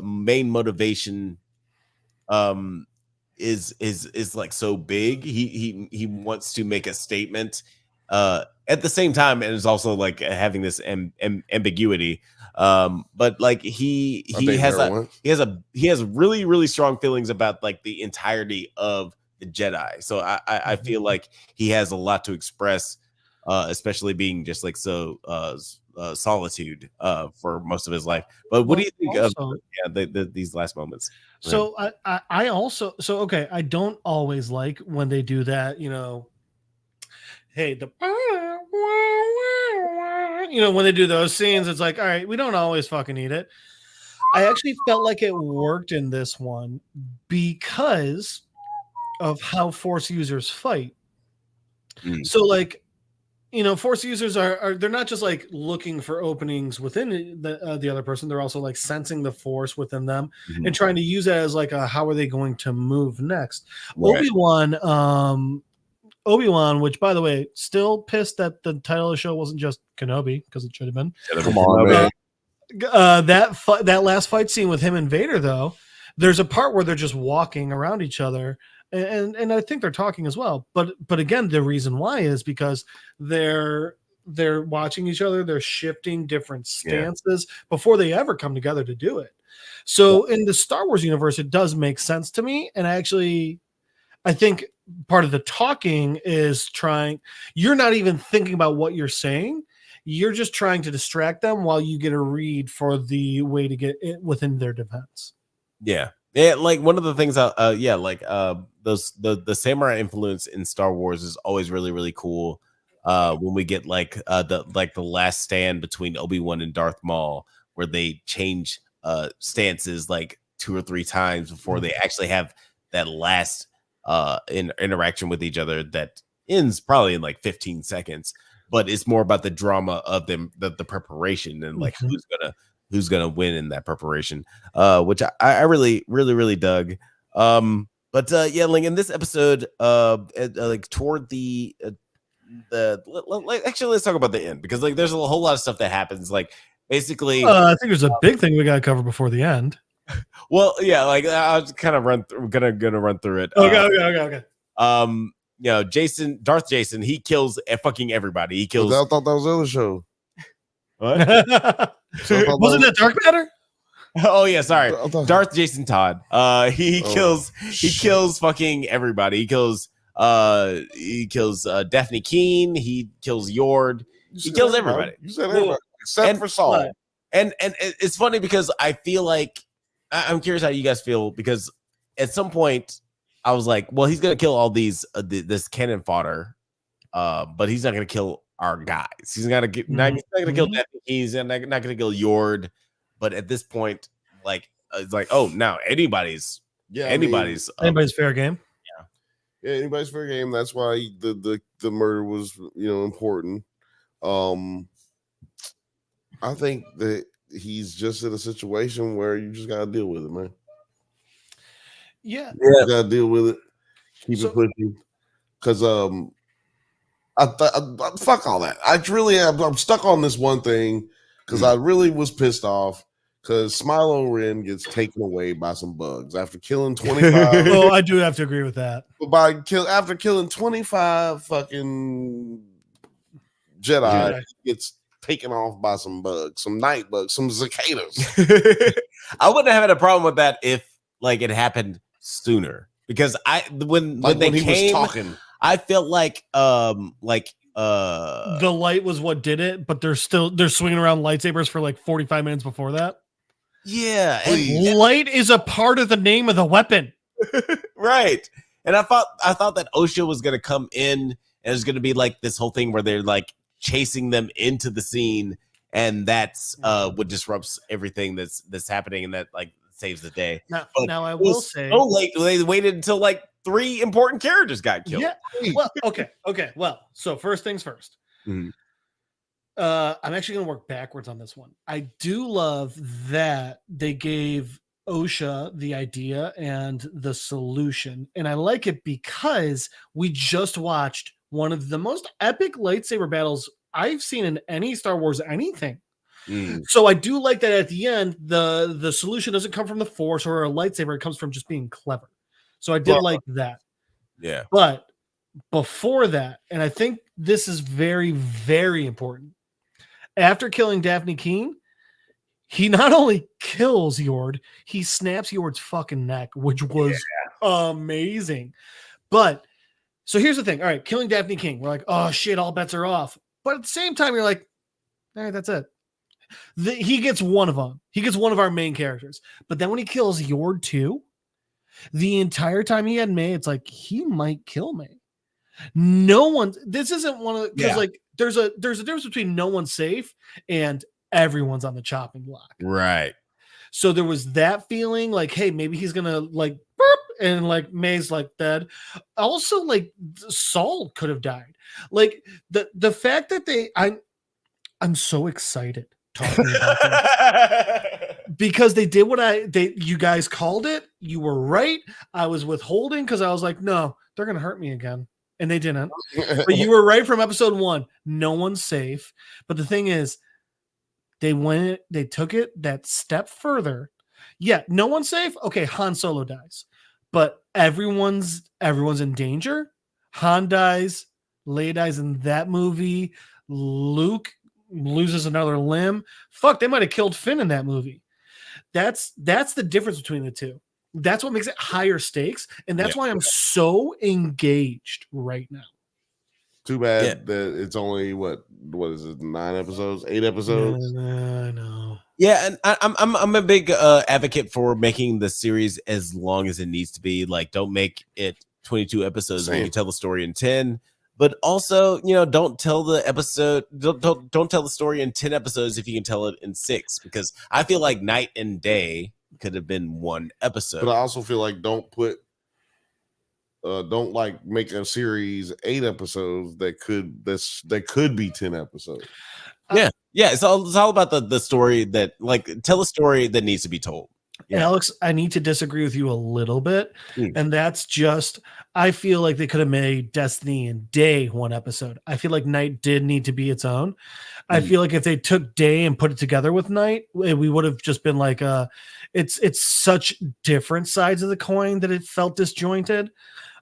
[SPEAKER 2] main motivation is like so big. He wants to make a statement at the same time, and is also like having this ambiguity. But like he has really, really strong feelings about like the entirety of the Jedi. So I feel like he has a lot to express, especially being just like so solitude for most of his life. But what do you think of these last moments?
[SPEAKER 4] So I also okay, I don't always like when they do that, hey, when they do those scenes, it's like, all right, we don't always fucking need it. I actually felt like it worked in this one because of how Force users fight. So like, Force users they're not just like looking for openings within the other person. They're also like sensing the Force within them and trying to use it as like how are they going to move next. Right. Obi-Wan, which by the way, still pissed that the title of the show wasn't just Kenobi because it should have been.
[SPEAKER 1] Come on, man.
[SPEAKER 4] That last fight scene with him and Vader, though, there's a part where they're just walking around each other, and I think they're talking as well. But again, the reason why is because they're watching each other. They're shifting different stances before they ever come together to do it. So in the Star Wars universe, it does make sense to me. And I think part of the talking is you're not even thinking about what you're saying. You're just trying to distract them while you get a read for the way to get it within their defense.
[SPEAKER 2] Yeah. Like one of the things, the samurai influence in Star Wars is always really, really cool. When we get the last stand between Obi-Wan and Darth Maul, where they change stances like 2 or 3 times before they actually have that last interaction with each other that ends probably in like 15 seconds, but it's more about the drama of them, the preparation, and like who's gonna win in that preparation, which I really, really, really dug. But like in this episode, like toward actually let's talk about the end, because like there's a whole lot of stuff that happens. Like basically,
[SPEAKER 4] I think there's a big thing we gotta cover before the end.
[SPEAKER 2] Well, yeah, like I'll just kind of gonna run through it.
[SPEAKER 4] Okay.
[SPEAKER 2] Darth Jason, he kills fucking everybody. He kills.
[SPEAKER 1] I thought that was the other show.
[SPEAKER 2] What?
[SPEAKER 4] Wasn't that Dark Matter?
[SPEAKER 2] Oh yeah, sorry. Darth Jason Todd. He kills fucking everybody. He kills Daphne Keene. He kills Yord. He kills everybody.
[SPEAKER 1] You said everybody except for Saul.
[SPEAKER 2] And it's funny because I feel like I'm curious how you guys feel, because at some point I was like, well, he's gonna kill all these this cannon fodder, but he's not gonna kill our guys. He's not gonna kill Daphne Keene. He's not gonna kill Yord. But at this point, like it's like, oh, now anybody's
[SPEAKER 4] fair game.
[SPEAKER 1] Yeah, anybody's fair game. That's why the murder was important. I think that he's just in a situation where you just gotta deal with it, man.
[SPEAKER 4] Yeah.
[SPEAKER 1] You gotta deal with it. Keep it pushing. Because I fuck all that. I really am. I'm stuck on this one thing because I really was pissed off because Smilo Ren gets taken away by some bugs after killing 25.
[SPEAKER 4] Oh, I do have to agree with that.
[SPEAKER 1] After killing 25 fucking Jedi, he gets taken off by some bugs, some night bugs, some cicadas.
[SPEAKER 2] I wouldn't have had a problem with that if like it happened sooner, because when he came, was talking, I felt like the
[SPEAKER 4] light was what did it, but they're swinging around lightsabers for like 45 minutes before that.
[SPEAKER 2] Yeah,
[SPEAKER 4] and light is a part of the name of the weapon,
[SPEAKER 2] right? And I thought that Osha was gonna come in and it's gonna be like this whole thing where they're like chasing them into the scene, and that's what disrupts everything that's happening, and that like saves the day.
[SPEAKER 4] Now I will say,
[SPEAKER 2] so late they waited until like 3 important characters got killed.
[SPEAKER 4] Yeah. Well, okay. Well, so first things first.
[SPEAKER 2] Mm-hmm.
[SPEAKER 4] I'm actually going to work backwards on this one. I do love that they gave Osha the idea and the solution, and I like it because we just watched one of the most epic lightsaber battles I've seen in any Star Wars anything. So I do like that at the end, the solution doesn't come from the Force or a lightsaber. It comes from just being clever. So I did like that.
[SPEAKER 2] Yeah.
[SPEAKER 4] But before that, and I think this is very, very important, after killing Daphne Keene, he not only kills Yord, he snaps Yord's fucking neck, which was amazing. But so here's the thing. All right, killing Daphne Keene, we're like, oh shit, all bets are off. But at the same time, you're like, all right, that's it. He gets one of them. He gets one of our main characters. But then when he kills Yord too, the entire time he had May, it's like he might kill May. No one. This isn't one of because like there's a difference between no one's safe and everyone's on the chopping block.
[SPEAKER 2] Right.
[SPEAKER 4] So there was that feeling like, hey, maybe he's gonna like burp, and like May's like dead. Also, like Saul could have died. Like the fact that I'm so excited talking about this because they did what you guys called it. You were right. I was withholding because I was like, no, they're gonna hurt me again. And they didn't. But you were right from episode 1. No one's safe. But the thing is, they took it that step further. Yeah, no one's safe. Okay, Han Solo dies. But everyone's in danger. Han dies. Leia dies in that movie. Luke loses another limb. Fuck, they might have killed Finn in that movie. That's the difference between the two. That's what makes it higher stakes, and that's why I'm so engaged right now.
[SPEAKER 1] Too bad that it's only what is it? 9 episodes, 8 episodes.
[SPEAKER 4] I know.
[SPEAKER 2] Yeah, and I'm a big advocate for making the series as long as it needs to be. Like, don't make it 22 episodes. You can tell the story in 10. But also, don't tell the episode. Don't tell the story in 10 episodes if you can tell it in 6. Because I feel like Night and Day could have been 1 episode.
[SPEAKER 1] But I also feel like don't like make a series 8 episodes that could be 10 episodes.
[SPEAKER 2] Yeah. It's all about the story that, like, tell a story that needs to be told. Yeah.
[SPEAKER 4] Alex, I need to disagree with you a little bit, and that's just I feel like they could have made Destiny and Day 1 episode. I feel like Night did need to be its own. I feel like if they took Day and put it together with Night, we would have just been like, it's such different sides of the coin that it felt disjointed.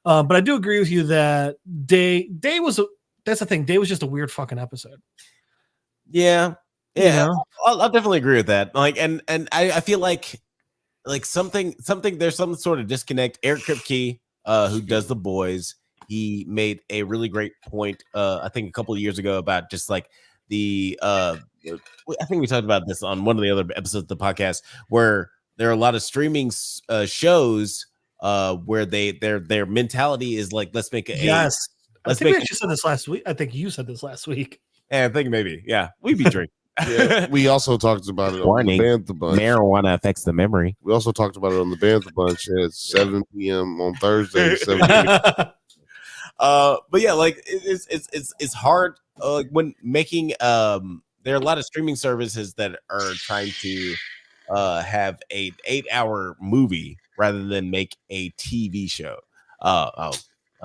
[SPEAKER 4] But I do agree with you that Day was that's the thing. Day was just a weird fucking episode.
[SPEAKER 2] Yeah. I'll definitely agree with that. Like, and I feel like something there's some sort of disconnect. Eric Kripke, who does The Boys, he made a really great point. I think a couple of years ago about just like I think we talked about this on one of the other episodes of the podcast where there are a lot of streaming shows where their mentality is like, let's make it.
[SPEAKER 4] Yes, I think we actually said this last week. I think you said this last week.
[SPEAKER 2] Yeah, I think maybe. Yeah, we'd be drinking.
[SPEAKER 1] Yeah, we also talked about it on the Bantha Bunch.
[SPEAKER 2] Marijuana affects the memory.
[SPEAKER 1] We also talked about it on the Bantha Bunch at 7 p.m. on Thursday. 7
[SPEAKER 2] but yeah, like it's hard when making there are a lot of streaming services that are trying to have a 8-hour movie rather than make a TV show.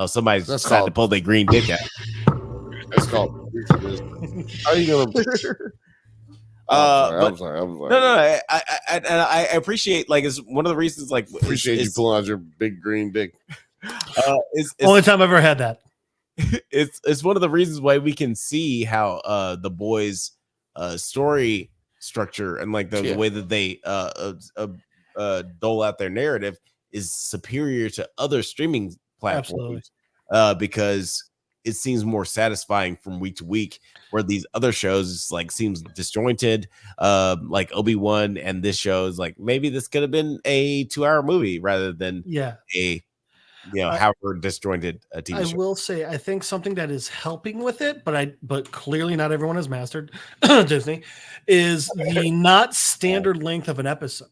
[SPEAKER 2] Somebody's decided to pull their green dick out.
[SPEAKER 1] That's called. How are you gonna? I'm sorry.
[SPEAKER 2] No. I appreciate, like, it's one of the reasons, like,
[SPEAKER 1] appreciate you pulling out your big green dick.
[SPEAKER 4] Only time I've ever had that.
[SPEAKER 2] It's one of the reasons why we can see how The Boys story structure and like the way that they dole out their narrative is superior to other streaming platforms. Because it seems more satisfying from week to week, where these other shows like seems disjointed. Like Obi-Wan and this show is like, maybe this could have been a 2-hour movie rather than a however disjointed TV show.
[SPEAKER 4] I will say, I think something that is helping with it, but clearly not everyone has mastered Disney, is the not standard length of an episode.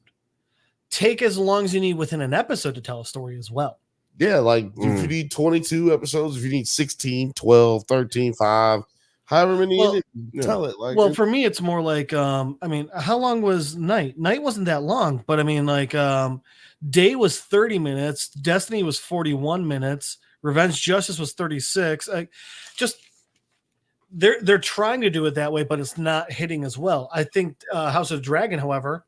[SPEAKER 4] Take as long as you need within an episode to tell a story as well.
[SPEAKER 1] Yeah, like if you need 22 episodes, if you need 16, 12, 13, 5, however many you need, tell it. Like,
[SPEAKER 4] for me, it's more like, I mean, how long was Night? Night wasn't that long, but I mean, like, Day was 30 minutes, Destiny was 41 minutes, Revenge Justice was 36. They're trying to do it that way, but it's not hitting as well. I think House of Dragon, however,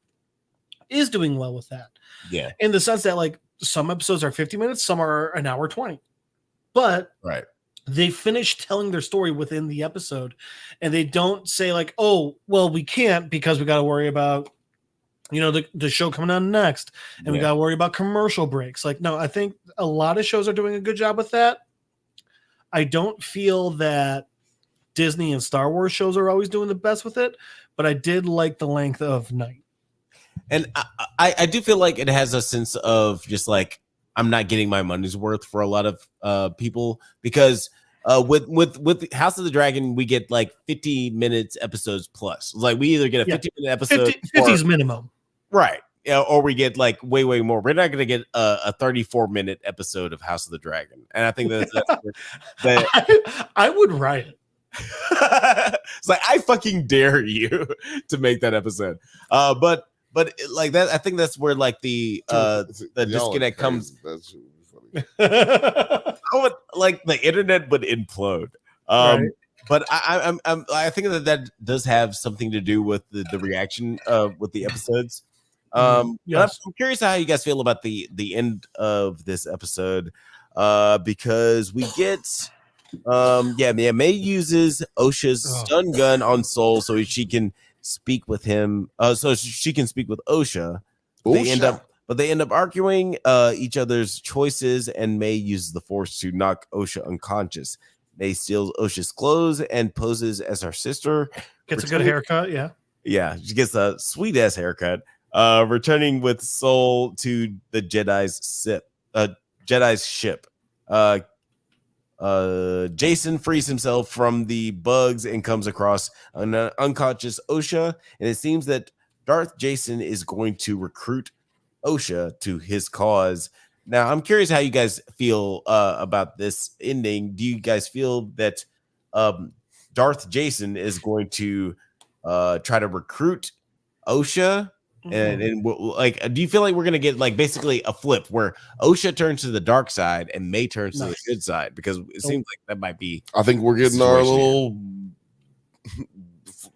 [SPEAKER 4] is doing well with that.
[SPEAKER 2] Yeah,
[SPEAKER 4] in the sense that like some episodes are 50 minutes, some are an hour 20, but they finish telling their story within the episode, and they don't say like, oh, well, we can't because we got to worry about, the show coming on next, and we got to worry about commercial breaks. Like, no, I think a lot of shows are doing a good job with that. I don't feel that Disney and Star Wars shows are always doing the best with it, but I did like the length of Night.
[SPEAKER 2] And I do feel like it has a sense of just like, I'm not getting my money's worth for a lot of people, because with House of the Dragon, we get like 50 minutes episodes plus. Like, we either get a 50-minute episode
[SPEAKER 4] 50's minimum.
[SPEAKER 2] Right. Or we get like way more. We're not going to get a 34-minute episode of House of the Dragon. And I think
[SPEAKER 4] I would write it.
[SPEAKER 2] It's like, I fucking dare you to make that episode. But like that, I think that's where like the disconnect comes.
[SPEAKER 1] That's funny.
[SPEAKER 2] Like the internet would implode. But I think that does have something to do with the reaction with the episodes. I'm curious how you guys feel about the end of this episode, because we get May uses Osha's stun gun on Soul so she can speak with him, so she can speak with Osha, They end up arguing each other's choices, and May uses the force to knock Osha unconscious. May steals Osha's clothes and poses as her sister.
[SPEAKER 4] Gets a good haircut, yeah.
[SPEAKER 2] Yeah, she gets a sweet ass haircut. Returning with Soul to the Jedi's ship. Jason frees himself from the bugs and comes across an unconscious Osha, and it seems that Darth Jason is going to recruit Osha to his cause. Now, I'm curious how you guys feel about this ending. Do you guys feel that Darth Jason is going to try to recruit Osha? And like, do you feel like we're gonna get like basically a flip where Osha turns to the dark side and May turns to the good side? Because it seems like that might be.
[SPEAKER 1] I think we're getting our little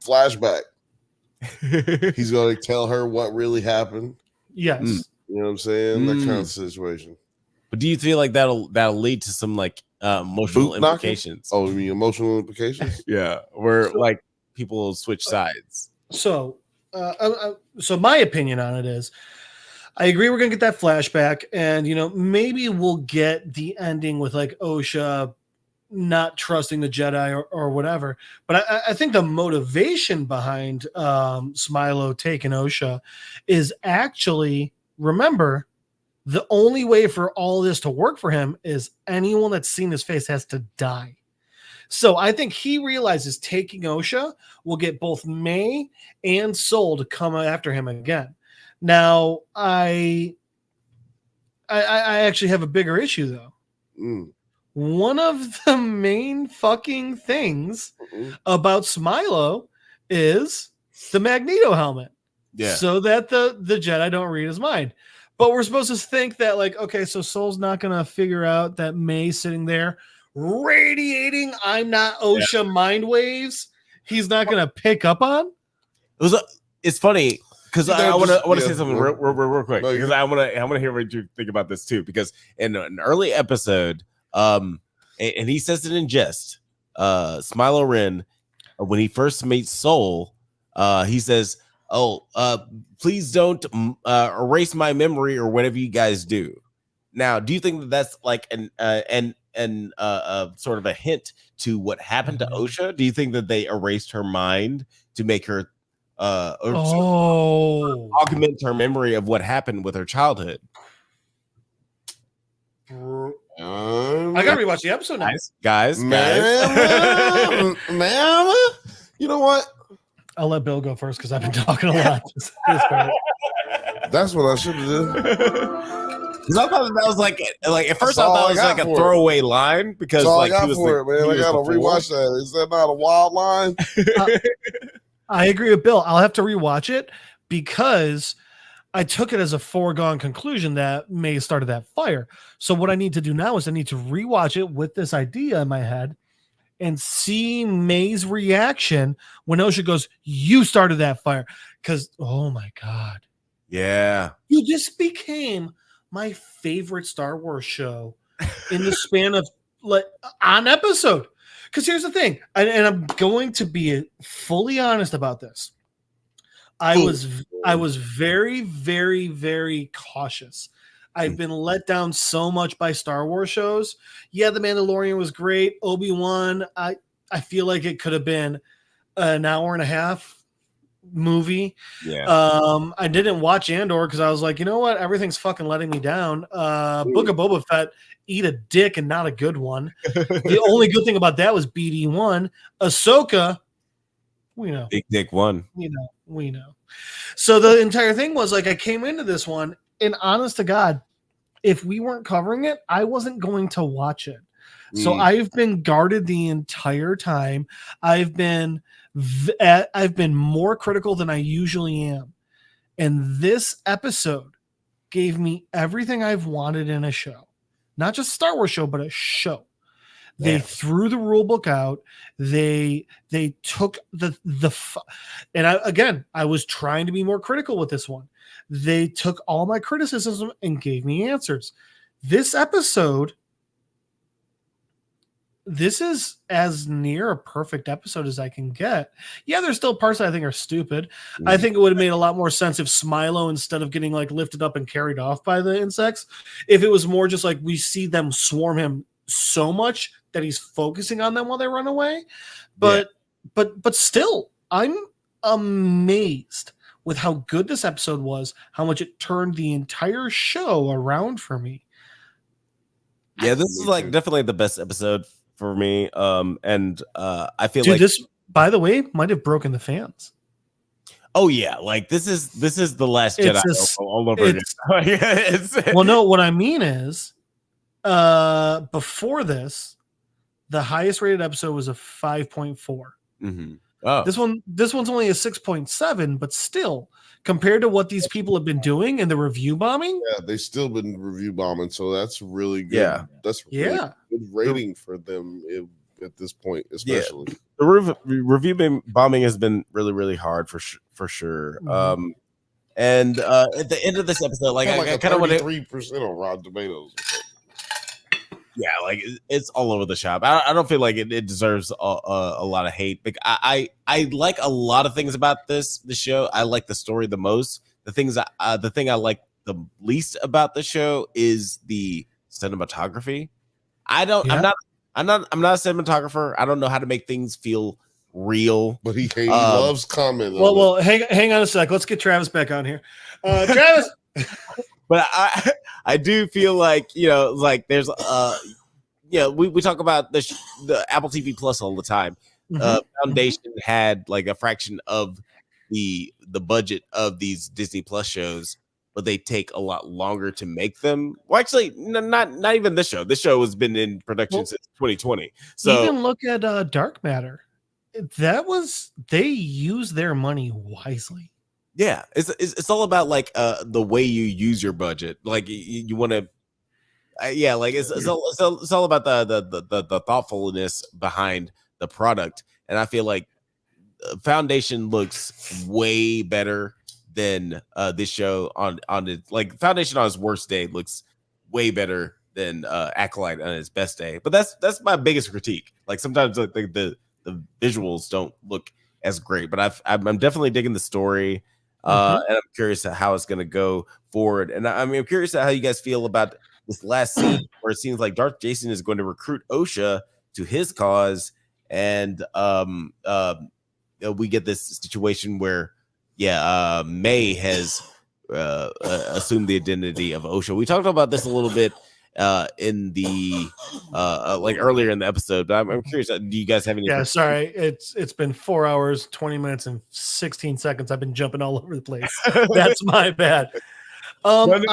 [SPEAKER 1] flashback. He's going to tell her what really happened.
[SPEAKER 4] Yes.
[SPEAKER 1] You know what I'm saying? That kind of situation.
[SPEAKER 2] But do you feel like that'll lead to some like emotional implications?
[SPEAKER 1] Oh, you mean emotional implications?
[SPEAKER 2] Yeah, where like people will switch sides.
[SPEAKER 4] So my opinion on it is, I agree we're gonna get that flashback, and maybe we'll get the ending with like Osha not trusting the Jedi or whatever. But I think the motivation behind Smilo taking Osha is actually, remember, the only way for all this to work for him is anyone that's seen his face has to die. So I think he realizes taking Osha will get both May and Soul to come after him again. Now, I actually have a bigger issue, though. One of the main fucking things about Smilo is the Magneto helmet.
[SPEAKER 2] Yeah.
[SPEAKER 4] So that the Jedi don't read his mind. But we're supposed to think that, like, okay, so Soul's not going to figure out that May's sitting there radiating I'm not Osha mind waves. He's not going to pick up on.
[SPEAKER 2] It's funny because I want to say something real quick, because I want to hear what you think about this too. Because in an early episode, and he says it in jest, Smilo Ren, when he first meets Soul, he says, please don't erase my memory or whatever you guys do. Now, do you think that that's like an sort of a hint to what happened to Osha? Do you think that they erased her mind to make her augment her memory of what happened with her childhood?
[SPEAKER 4] I gotta rewatch the episode now.
[SPEAKER 2] Guys.
[SPEAKER 1] Man, you know what?
[SPEAKER 4] I'll let Bill go first because I've been talking a lot.
[SPEAKER 1] That's what I should have done.
[SPEAKER 2] Because I thought that was like at first I thought it was like a throwaway line, because like
[SPEAKER 1] he was for it, man. I gotta rewatch that. Is that not a wild line?
[SPEAKER 4] I agree with Bill. I'll have to rewatch it because I took it as a foregone conclusion that May started that fire. So what I need to do now is I need to rewatch it with this idea in my head and see May's reaction when Osha goes, "You started that fire." Because, oh my God.
[SPEAKER 2] Yeah.
[SPEAKER 4] You just became my favorite Star Wars show in the span of on episode. Because here's the thing, and I'm going to be fully honest about this. I was very, very, very cautious. I've been let down so much by Star Wars shows. Yeah, The Mandalorian was great. Obi-Wan, I feel like it could have been an hour and a half movie.
[SPEAKER 2] Yeah.
[SPEAKER 4] I didn't watch Andor because I was like, you know what? Everything's fucking letting me down. Book of Boba Fett, eat a dick and not a good one. The only good thing about that was BD1. Ahsoka, we know.
[SPEAKER 2] Big Dick 1.
[SPEAKER 4] We know. So the entire thing was like, I came into this one, and honest to God, if we weren't covering it, I wasn't going to watch it. So I've been guarded the entire time. I've been more critical than I usually am. And this episode gave me everything I've wanted in a show. Not just a Star Wars show, but a show. Yeah. They threw the rule book out. They took I was trying to be more critical with this one. They took all my criticism and gave me answers. This episode, this is as near a perfect episode as I can get. Yeah, there's still parts that I think are stupid. I think it would have made a lot more sense if Smilo, instead of getting like lifted up and carried off by the insects, if it was more just like we see them swarm him so much that he's focusing on them while they run away. But still, I'm amazed with how good this episode was, how much it turned the entire show around for me.
[SPEAKER 2] Yeah, this is like definitely the best episode for me. And I feel
[SPEAKER 4] like this, by the way, might have broken the fans.
[SPEAKER 2] Oh yeah, like this is the Last Jedi all over again.
[SPEAKER 4] Well, no, what I mean is, before this, the highest rated episode was a 5.4.
[SPEAKER 2] Mm-hmm. Oh.
[SPEAKER 4] This one's only a 6.7, but still, compared to what these people have been doing in the review bombing,
[SPEAKER 1] they've still been review bombing, so that's really good.
[SPEAKER 2] Yeah,
[SPEAKER 1] that's really good rating for them at this point, especially.
[SPEAKER 2] The review bombing has been really, really hard for sure.
[SPEAKER 4] Mm-hmm.
[SPEAKER 2] And at the end of this episode, like I kind of want to
[SPEAKER 1] 3% on Rotten Tomatoes.
[SPEAKER 2] Yeah, like it's all over the shop. I don't feel like it deserves a lot of hate. Like I like a lot of things about the show. I like the story the most. The thing I like the least about the show is the cinematography. I'm not a cinematographer. I don't know how to make things feel real.
[SPEAKER 1] But he loves commenting.
[SPEAKER 4] Well, hang on a sec. Let's get Travis back on here. Travis.
[SPEAKER 2] But I do feel like, like there's we talk about the Apple TV Plus all the time. Foundation had like a fraction of the budget of these Disney Plus shows, but they take a lot longer to make them. Well, actually, not even this show. This show has been in production since 2020. So
[SPEAKER 4] even look at Dark Matter. They used their money wisely.
[SPEAKER 2] Yeah, it's all about like the way you use your budget. Like you want to, like it's all about the thoughtfulness behind the product. And I feel like Foundation looks way better than this show on its like Foundation on its worst day looks way better than Acolyte on its best day. But that's my biggest critique. Like sometimes like the visuals don't look as great, but I'm definitely digging the story. And I'm curious how it's going to go forward. And I'm curious how you guys feel about this last scene where it seems like Darth Jason is going to recruit Osha to his cause. And we get this situation where, May has assumed the identity of Osha. We talked about this a little bit in the like earlier in the episode, but I'm curious, do you guys have any
[SPEAKER 4] sorry, it's been 4 hours 20 minutes and 16 seconds. I've been jumping all over the place. That's my bad. I'm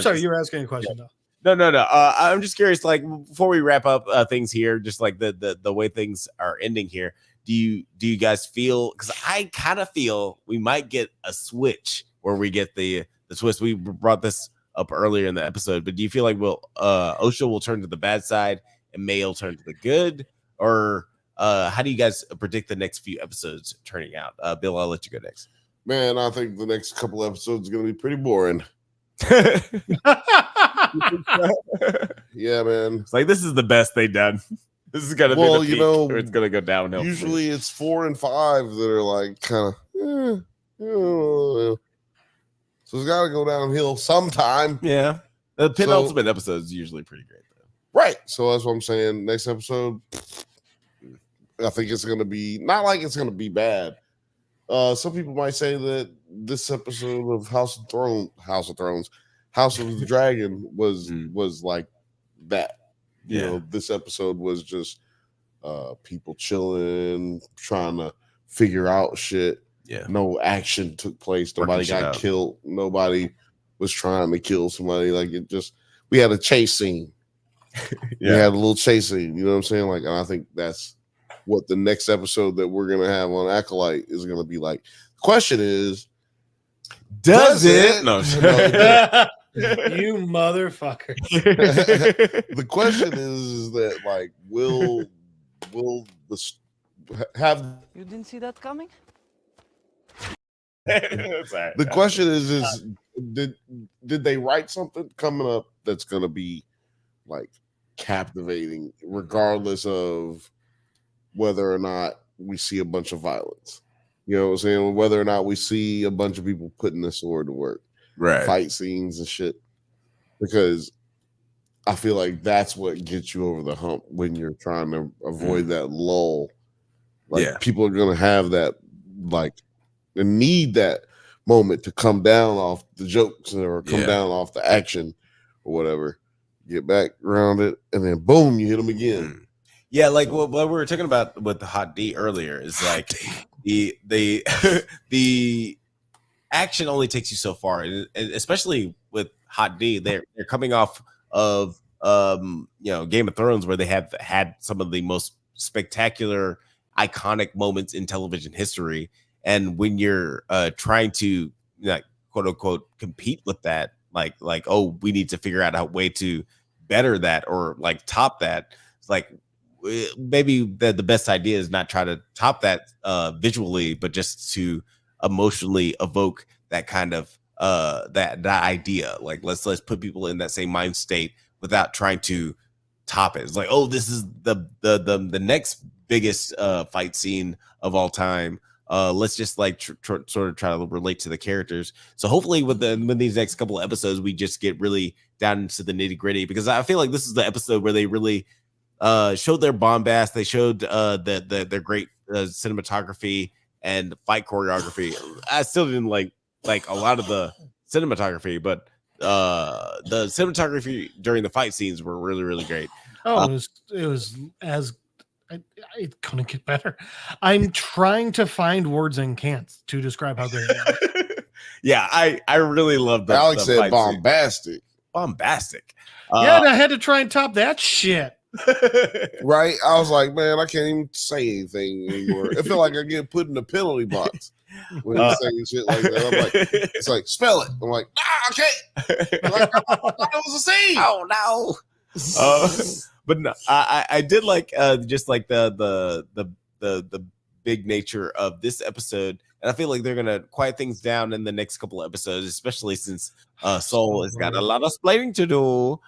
[SPEAKER 4] sorry, you were asking a question though.
[SPEAKER 2] No. I'm just curious, like before we wrap up things here, just like the way things are ending here, do you guys feel, because I kind of feel we might get a switch where we get the twist. We brought this up earlier in the episode, but do you feel like Osha will turn to the bad side and May will turn to the good, or how do you guys predict the next few episodes turning out? Bill, I'll let you go next.
[SPEAKER 1] Man, I think the next couple episodes are going to be pretty boring. Yeah, man.
[SPEAKER 2] It's like this is the best they've done. This is gonna be the peak, or it's gonna go downhill.
[SPEAKER 1] Usually, it's 4 and 5 that are like kind of. So it's got to go downhill sometime.
[SPEAKER 2] Yeah. The penultimate episode is usually pretty great, though.
[SPEAKER 1] Right. So that's what I'm saying. Next episode, I think it's going to be, not like it's going to be bad. Some people might say that this episode of House of the Dragon was like that. You know, this episode was just people chilling, trying to figure out shit.
[SPEAKER 2] Yeah.
[SPEAKER 1] No action took place. Nobody got killed. Nobody was trying to kill somebody. Like we had a chase scene. We had a little chase scene. You know what I'm saying? Like, and I think that's what the next episode that we're gonna have on Acolyte is gonna be like. The question is, does it?
[SPEAKER 2] No.
[SPEAKER 4] You motherfucker.
[SPEAKER 1] The question is that like, will this have?
[SPEAKER 8] You didn't see that coming?
[SPEAKER 1] The question is did they write something coming up that's gonna be like captivating, regardless of whether or not we see a bunch of violence. You know what I'm saying? Whether or not we see a bunch of people putting the sword to work, fight scenes and shit. Because I feel like that's what gets you over the hump when you're trying to avoid that lull. Like people are gonna have that, like, they need that moment to come down off the jokes or come down off the action or whatever. Get back around it, and then boom, you hit them again.
[SPEAKER 2] Yeah, like what we were talking about with the Hot D earlier is like the the action only takes you so far, and especially with Hot D, they're coming off of Game of Thrones, where they have had some of the most spectacular, iconic moments in television history, and when you're trying to quote unquote compete with that, like oh, we need to figure out a way to better that or like top that. It's like maybe the best idea is not try to top that visually, but just to emotionally evoke that kind of that idea. Like let's put people in that same mind state without trying to top it. It's like, oh, this is the next biggest fight scene of all time. Let's just like sort of try to relate to the characters. So hopefully with these next couple of episodes, we just get really down into the nitty gritty, because I feel like this is the episode where they really showed their bombast. They showed their great cinematography and fight choreography. I still didn't like a lot of the cinematography, but the cinematography during the fight scenes were really, really great.
[SPEAKER 4] It was as it couldn't get better. I'm trying to find words and can't to describe how great it was.
[SPEAKER 2] Yeah, I really love that.
[SPEAKER 1] Alex said bombastic.
[SPEAKER 2] Bombastic.
[SPEAKER 4] Yeah, and I had to try and top that shit.
[SPEAKER 1] Right? I was like, man, I can't even say anything anymore. I feel like I get put in the penalty box when you're saying shit like that. I'm like, it's like, spell it. I'm like, nah, I can't. I'm like, that was a scene.
[SPEAKER 2] Oh no. But no, I did like just like the big nature of this episode, and I feel like they're gonna quiet things down in the next couple of episodes, especially since Soul has got a lot of explaining to do.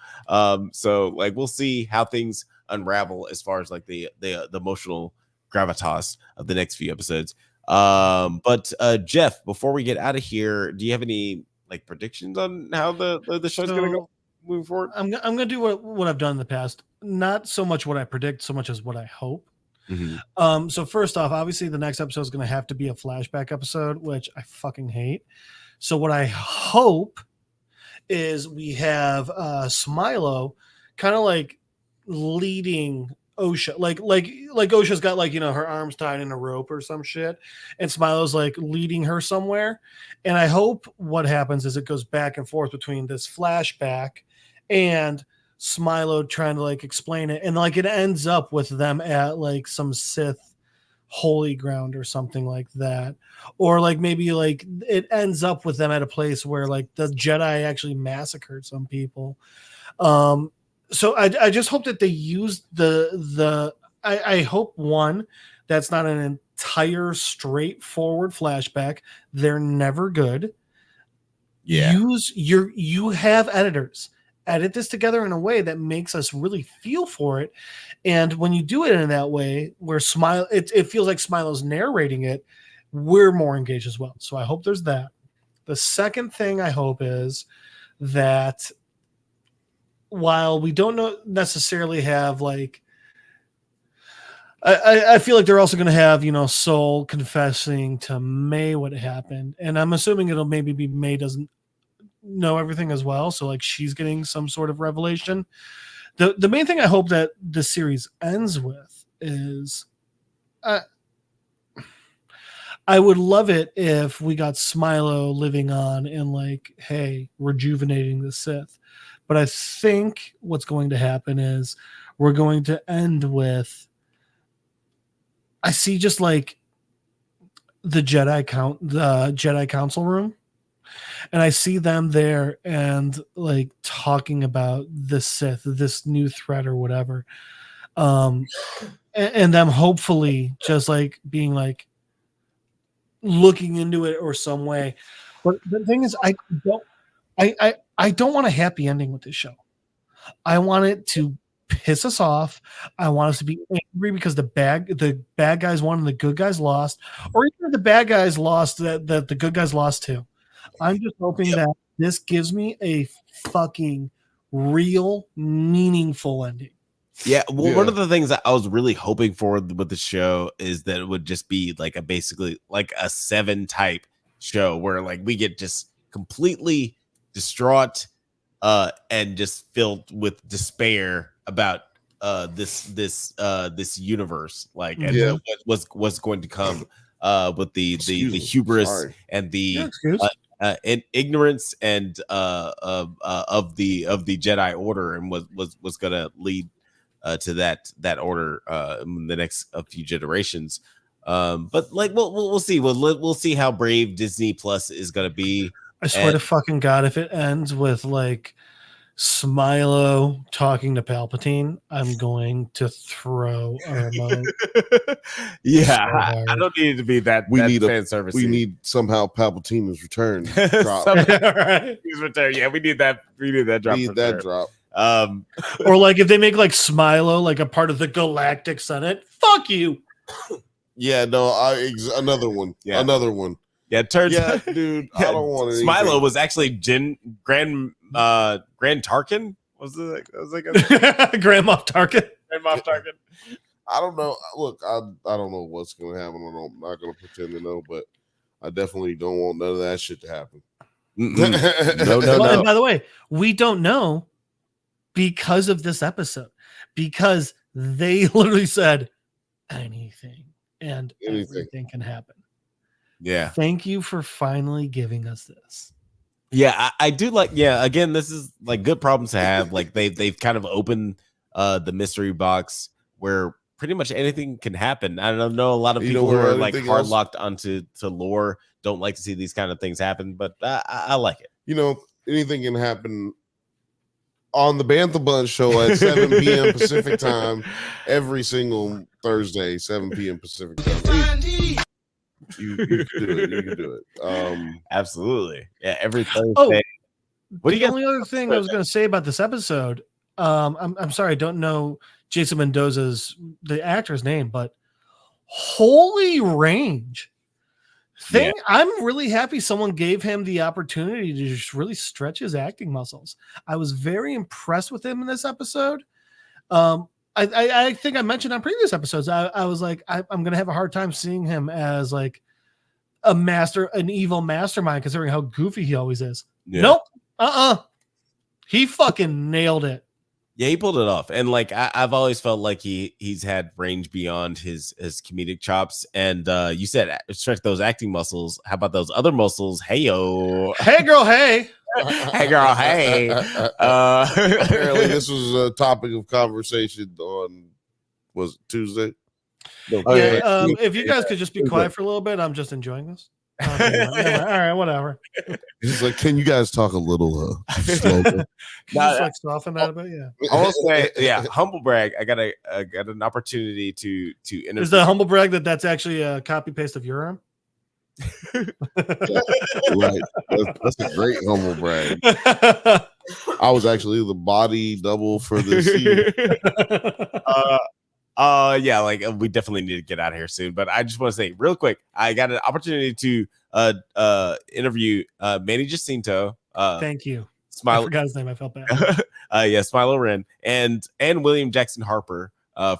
[SPEAKER 2] So like we'll see how things unravel as far as like the emotional gravitas of the next few episodes. But Jeff, before we get out of here, do you have any like predictions on how the show's gonna go moving forward?
[SPEAKER 4] I'm gonna do what I've done in the past. Not so much what I predict, so much as what I hope.
[SPEAKER 2] Mm-hmm.
[SPEAKER 4] So first off, obviously the next episode is going to have to be a flashback episode, which I fucking hate. So what I hope is we have Smilo kind of like leading Osha, like Osha's got like, her arms tied in a rope or some shit, and Smilo's like leading her somewhere. And I hope what happens is it goes back and forth between this flashback and Smilo trying to like explain it, and like it ends up with them at like some Sith holy ground or something like that, or like maybe like it ends up with them at a place where like the Jedi actually massacred some people. So I just hope that they use I hope one, that's not an entire straightforward flashback. They're never good.
[SPEAKER 2] Yeah.
[SPEAKER 4] You have editors. Edit this together in a way that makes us really feel for it. And when you do it in that way, where it feels like Smilo's narrating it, we're more engaged as well. So I hope there's that. The second thing I hope is that while we don't necessarily have like, I feel like they're also going to have, Soul confessing to May what happened. And I'm assuming it'll maybe be May doesn't know everything as well, so like she's getting some sort of revelation. The main thing I hope that the series ends with is I would love it if we got Smilo living on and like, hey, rejuvenating the Sith. But I think what's going to happen is we're going to end with, I see just like the Jedi Council room. And I see them there and like talking about the Sith, this new threat or whatever. And them hopefully just like being like looking into it or some way. But the thing is, I don't want a happy ending with this show. I want it to piss us off. I want us to be angry because the bad guys won and the good guys lost, or even if the bad guys lost that the good guys lost too. I'm just hoping that this gives me a fucking real meaningful ending.
[SPEAKER 2] Yeah, well, one of the things that I was really hoping for with the show is that it would just be like basically like a 7 type show where like we get just completely distraught and just filled with despair about this universe, like and what was going to come with the hubris and the and ignorance and of the Jedi Order, and was going to lead to that order in the next few generations. But like we'll see. We'll see how brave Disney Plus is going to be.
[SPEAKER 4] I swear to fucking God, if it ends with like Smilo talking to Palpatine, I'm going to throw a remote.
[SPEAKER 2] I don't need it to be that.
[SPEAKER 1] We need
[SPEAKER 2] fan service.
[SPEAKER 1] We need somehow Palpatine's return. Drop.
[SPEAKER 4] Right.
[SPEAKER 2] His return. Yeah, we need that. We need that drop.
[SPEAKER 1] We need that drop.
[SPEAKER 4] Or like if they make like Smilo like a part of the Galactic Senate, fuck you.
[SPEAKER 1] Yeah, no, another one. Yeah, another one.
[SPEAKER 2] Yeah, it turns
[SPEAKER 1] dude, I don't want anything.
[SPEAKER 2] Smilo was actually Grand Tarkin. Was it like
[SPEAKER 4] Grand Moff Tarkin?
[SPEAKER 2] Grand Moff Tarkin.
[SPEAKER 1] I don't know. Look, I don't know what's gonna happen. I'm not gonna pretend to know, but I definitely don't want none of that shit to happen.
[SPEAKER 2] No.
[SPEAKER 4] And by the way, we don't know because of this episode, because they literally said anything and everything can happen.
[SPEAKER 2] Yeah.
[SPEAKER 4] Thank you for finally giving us this.
[SPEAKER 2] Yeah, I do like. Yeah, again, this is like good problems to have. Like they've kind of opened the mystery box where pretty much anything can happen. I don't know. A lot of people who are like hard locked onto lore don't like to see these kind of things happen, but I like it.
[SPEAKER 1] You know, anything can happen on the Bantha Bunch show at 7 p.m. Pacific time every single Thursday, 7 p.m. Pacific time. You can do it. You can do it.
[SPEAKER 2] Absolutely. Yeah, every Thursday.
[SPEAKER 4] Oh,
[SPEAKER 2] what do you
[SPEAKER 4] the only other thing I was going to say about this episode, I'm sorry, I don't know Jason Mendoza's the actor's name, but holy range. I'm really happy someone gave him the opportunity to just really stretch his acting muscles. I was very impressed with him in this episode. I think I mentioned on previous episodes, I was like, I'm going to have a hard time seeing him as like an evil mastermind, considering how goofy he always is. Yeah. Nope. He fucking nailed it.
[SPEAKER 2] Yeah, he pulled it off. And like, I've always felt like he's had range beyond his comedic chops. And you said stretch those acting muscles. How about those other muscles? Hey-o.
[SPEAKER 4] Hey, girl, hey.
[SPEAKER 2] Hey, girl, hey.
[SPEAKER 1] Apparently, this was a topic of conversation on, was it Tuesday?
[SPEAKER 4] No, if you guys could just be quiet for a little bit, I'm just enjoying this. All right, whatever.
[SPEAKER 1] He's like, can you guys talk a little slower?
[SPEAKER 4] Just like soften that a bit, yeah.
[SPEAKER 2] I will say, yeah, humble brag. I got an opportunity to interview.
[SPEAKER 4] Is the humble brag that's actually a copy paste of your arm?
[SPEAKER 1] Right, that's a great humble brag. I was actually the body double for the scene.
[SPEAKER 2] Yeah, like we definitely need to get out of here soon. But I just want to say real quick, I got an opportunity to interview Manny Jacinto.
[SPEAKER 4] Thank you. I forgot his name. I felt bad.
[SPEAKER 2] Yeah, Smilo Ren and William Jackson Harper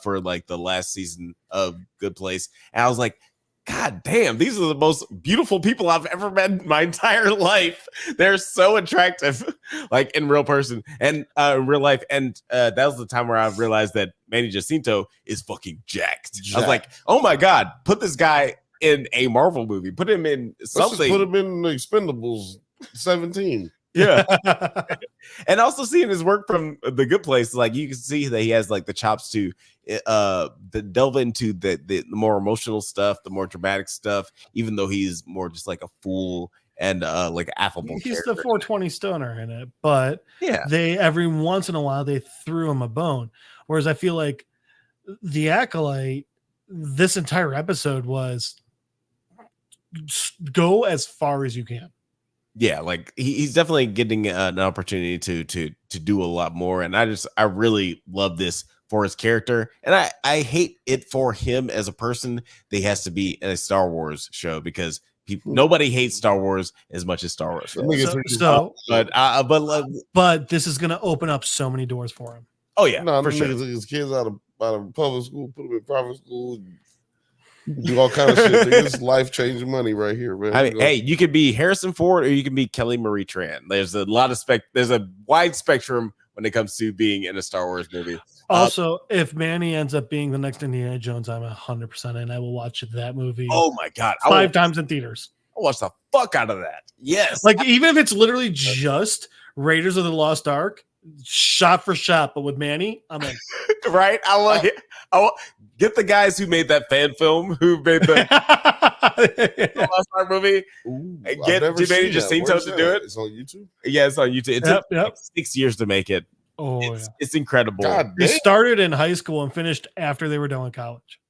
[SPEAKER 2] for like the last season of Good Place. And I was like, God damn, these are the most beautiful people I've ever met in my entire life. They're so attractive, like in real person and in real life. And that was the time where I realized that Manny Jacinto is fucking jacked. I was like, oh my God, put this guy in a Marvel movie. Put him in something.
[SPEAKER 1] Put him in the Expendables 17.
[SPEAKER 2] Yeah. And also seeing his work from The Good Place, like you can see that he has like the chops to delve into the more emotional stuff, the more dramatic stuff, even though he's more just like a fool and like affable.
[SPEAKER 4] He's
[SPEAKER 2] character.
[SPEAKER 4] the 420 stoner in it, but
[SPEAKER 2] yeah,
[SPEAKER 4] they every once in a while they threw him a bone. Whereas I feel like the Acolyte, this entire episode was go as far as you can.
[SPEAKER 2] Yeah, like he's definitely getting an opportunity to do a lot more, and I really love this for his character, and I hate it for him as a person that he has to be in a Star Wars show because nobody hates Star Wars as much as Star Wars.
[SPEAKER 4] But this is gonna open up so many doors for him.
[SPEAKER 2] Oh yeah,
[SPEAKER 1] no,
[SPEAKER 2] for sure.
[SPEAKER 1] Niggas take his kids out of public school, put them in private school. Do all kind of shit. It's life-changing money right here, man.
[SPEAKER 2] I mean, hey, you could be Harrison Ford or you can be Kelly Marie Tran. There's a lot of there's a wide spectrum when it comes to being in a Star Wars movie.
[SPEAKER 4] Also, if Manny ends up being the next Indiana Jones, I'm 100% in. I will watch that movie.
[SPEAKER 2] Oh my god,
[SPEAKER 4] 5 times in theaters.
[SPEAKER 2] I'll watch the fuck out of that. Yes,
[SPEAKER 4] like even if it's literally just Raiders of the Lost Ark, shot for shot, but with Manny, I'm in.
[SPEAKER 2] Right? I want get the guys who made that fan film, who made the Lost Ark movie, and get Manny Jacinto to do it.
[SPEAKER 1] It's on YouTube.
[SPEAKER 2] Yeah, it's on YouTube. It took like 6 years to make it.
[SPEAKER 4] Oh,
[SPEAKER 2] it's incredible.
[SPEAKER 4] They started in high school and finished after they were done with college.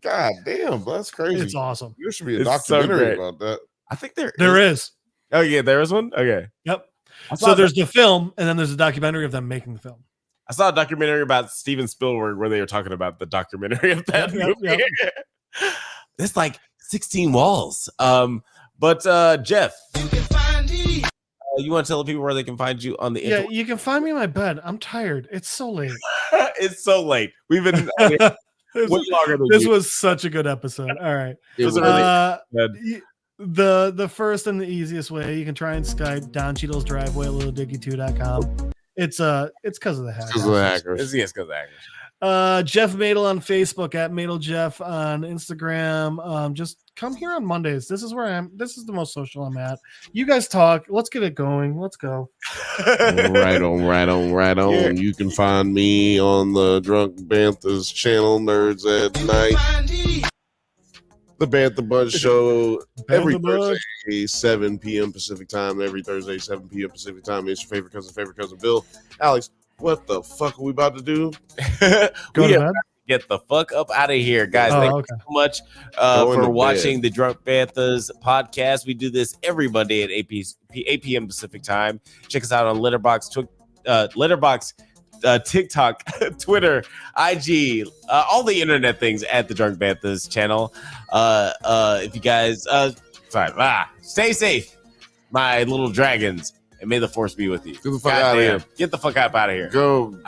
[SPEAKER 1] God damn, that's crazy.
[SPEAKER 4] It's awesome.
[SPEAKER 1] There should be a documentary about that.
[SPEAKER 2] I think there
[SPEAKER 4] is.
[SPEAKER 2] Oh yeah, there is one. Okay.
[SPEAKER 4] Yep. So there's the film, and then there's a documentary of them making the film.
[SPEAKER 2] I saw a documentary about Steven Spielberg where they were talking about the documentary of that movie. Yep. It's like 16 walls. But Jeff, you want to tell the people where they can find you on the internet?
[SPEAKER 4] Yeah, you can find me in my bed. I'm tired. It's so late.
[SPEAKER 2] It's so late. We've been way longer than
[SPEAKER 4] this
[SPEAKER 2] you.
[SPEAKER 4] was such a good episode. All right.
[SPEAKER 2] It was really good.
[SPEAKER 4] The first and the easiest way, you can try and Skype Don Cheadle's driveway at littlediggy2.com. It's because of the hackers.
[SPEAKER 2] Because of the hackers. Yes, because of the hackers.
[SPEAKER 4] Jeff Madel on Facebook, at Madel Jeff on Instagram. Just come here on Mondays. This is where this is the most social I'm at. You guys talk. Let's get it going. Let's go.
[SPEAKER 1] Right on. Yeah. You can find me on the Drunk Banthas channel, NerdsatNite. The Bantha Bunch show every Thursday, 7 p.m. Pacific time. Every Thursday, 7 p.m. Pacific time. It's your favorite cousin Bill. Alex, what the fuck are we about to do?
[SPEAKER 4] Go to bed?
[SPEAKER 2] Get the fuck up out of here, guys. Thank you so much for watching the Drunk Banthas podcast. We do this every Monday at 8 p.m. Pacific time. Check us out on Letterboxd, TikTok, Twitter, IG, all the internet things at the Drunk Banthas channel. If you guys, stay safe, my little dragons, and may the force be with you.
[SPEAKER 1] Get the fuck out of here.
[SPEAKER 2] Get the fuck out of here.
[SPEAKER 1] Go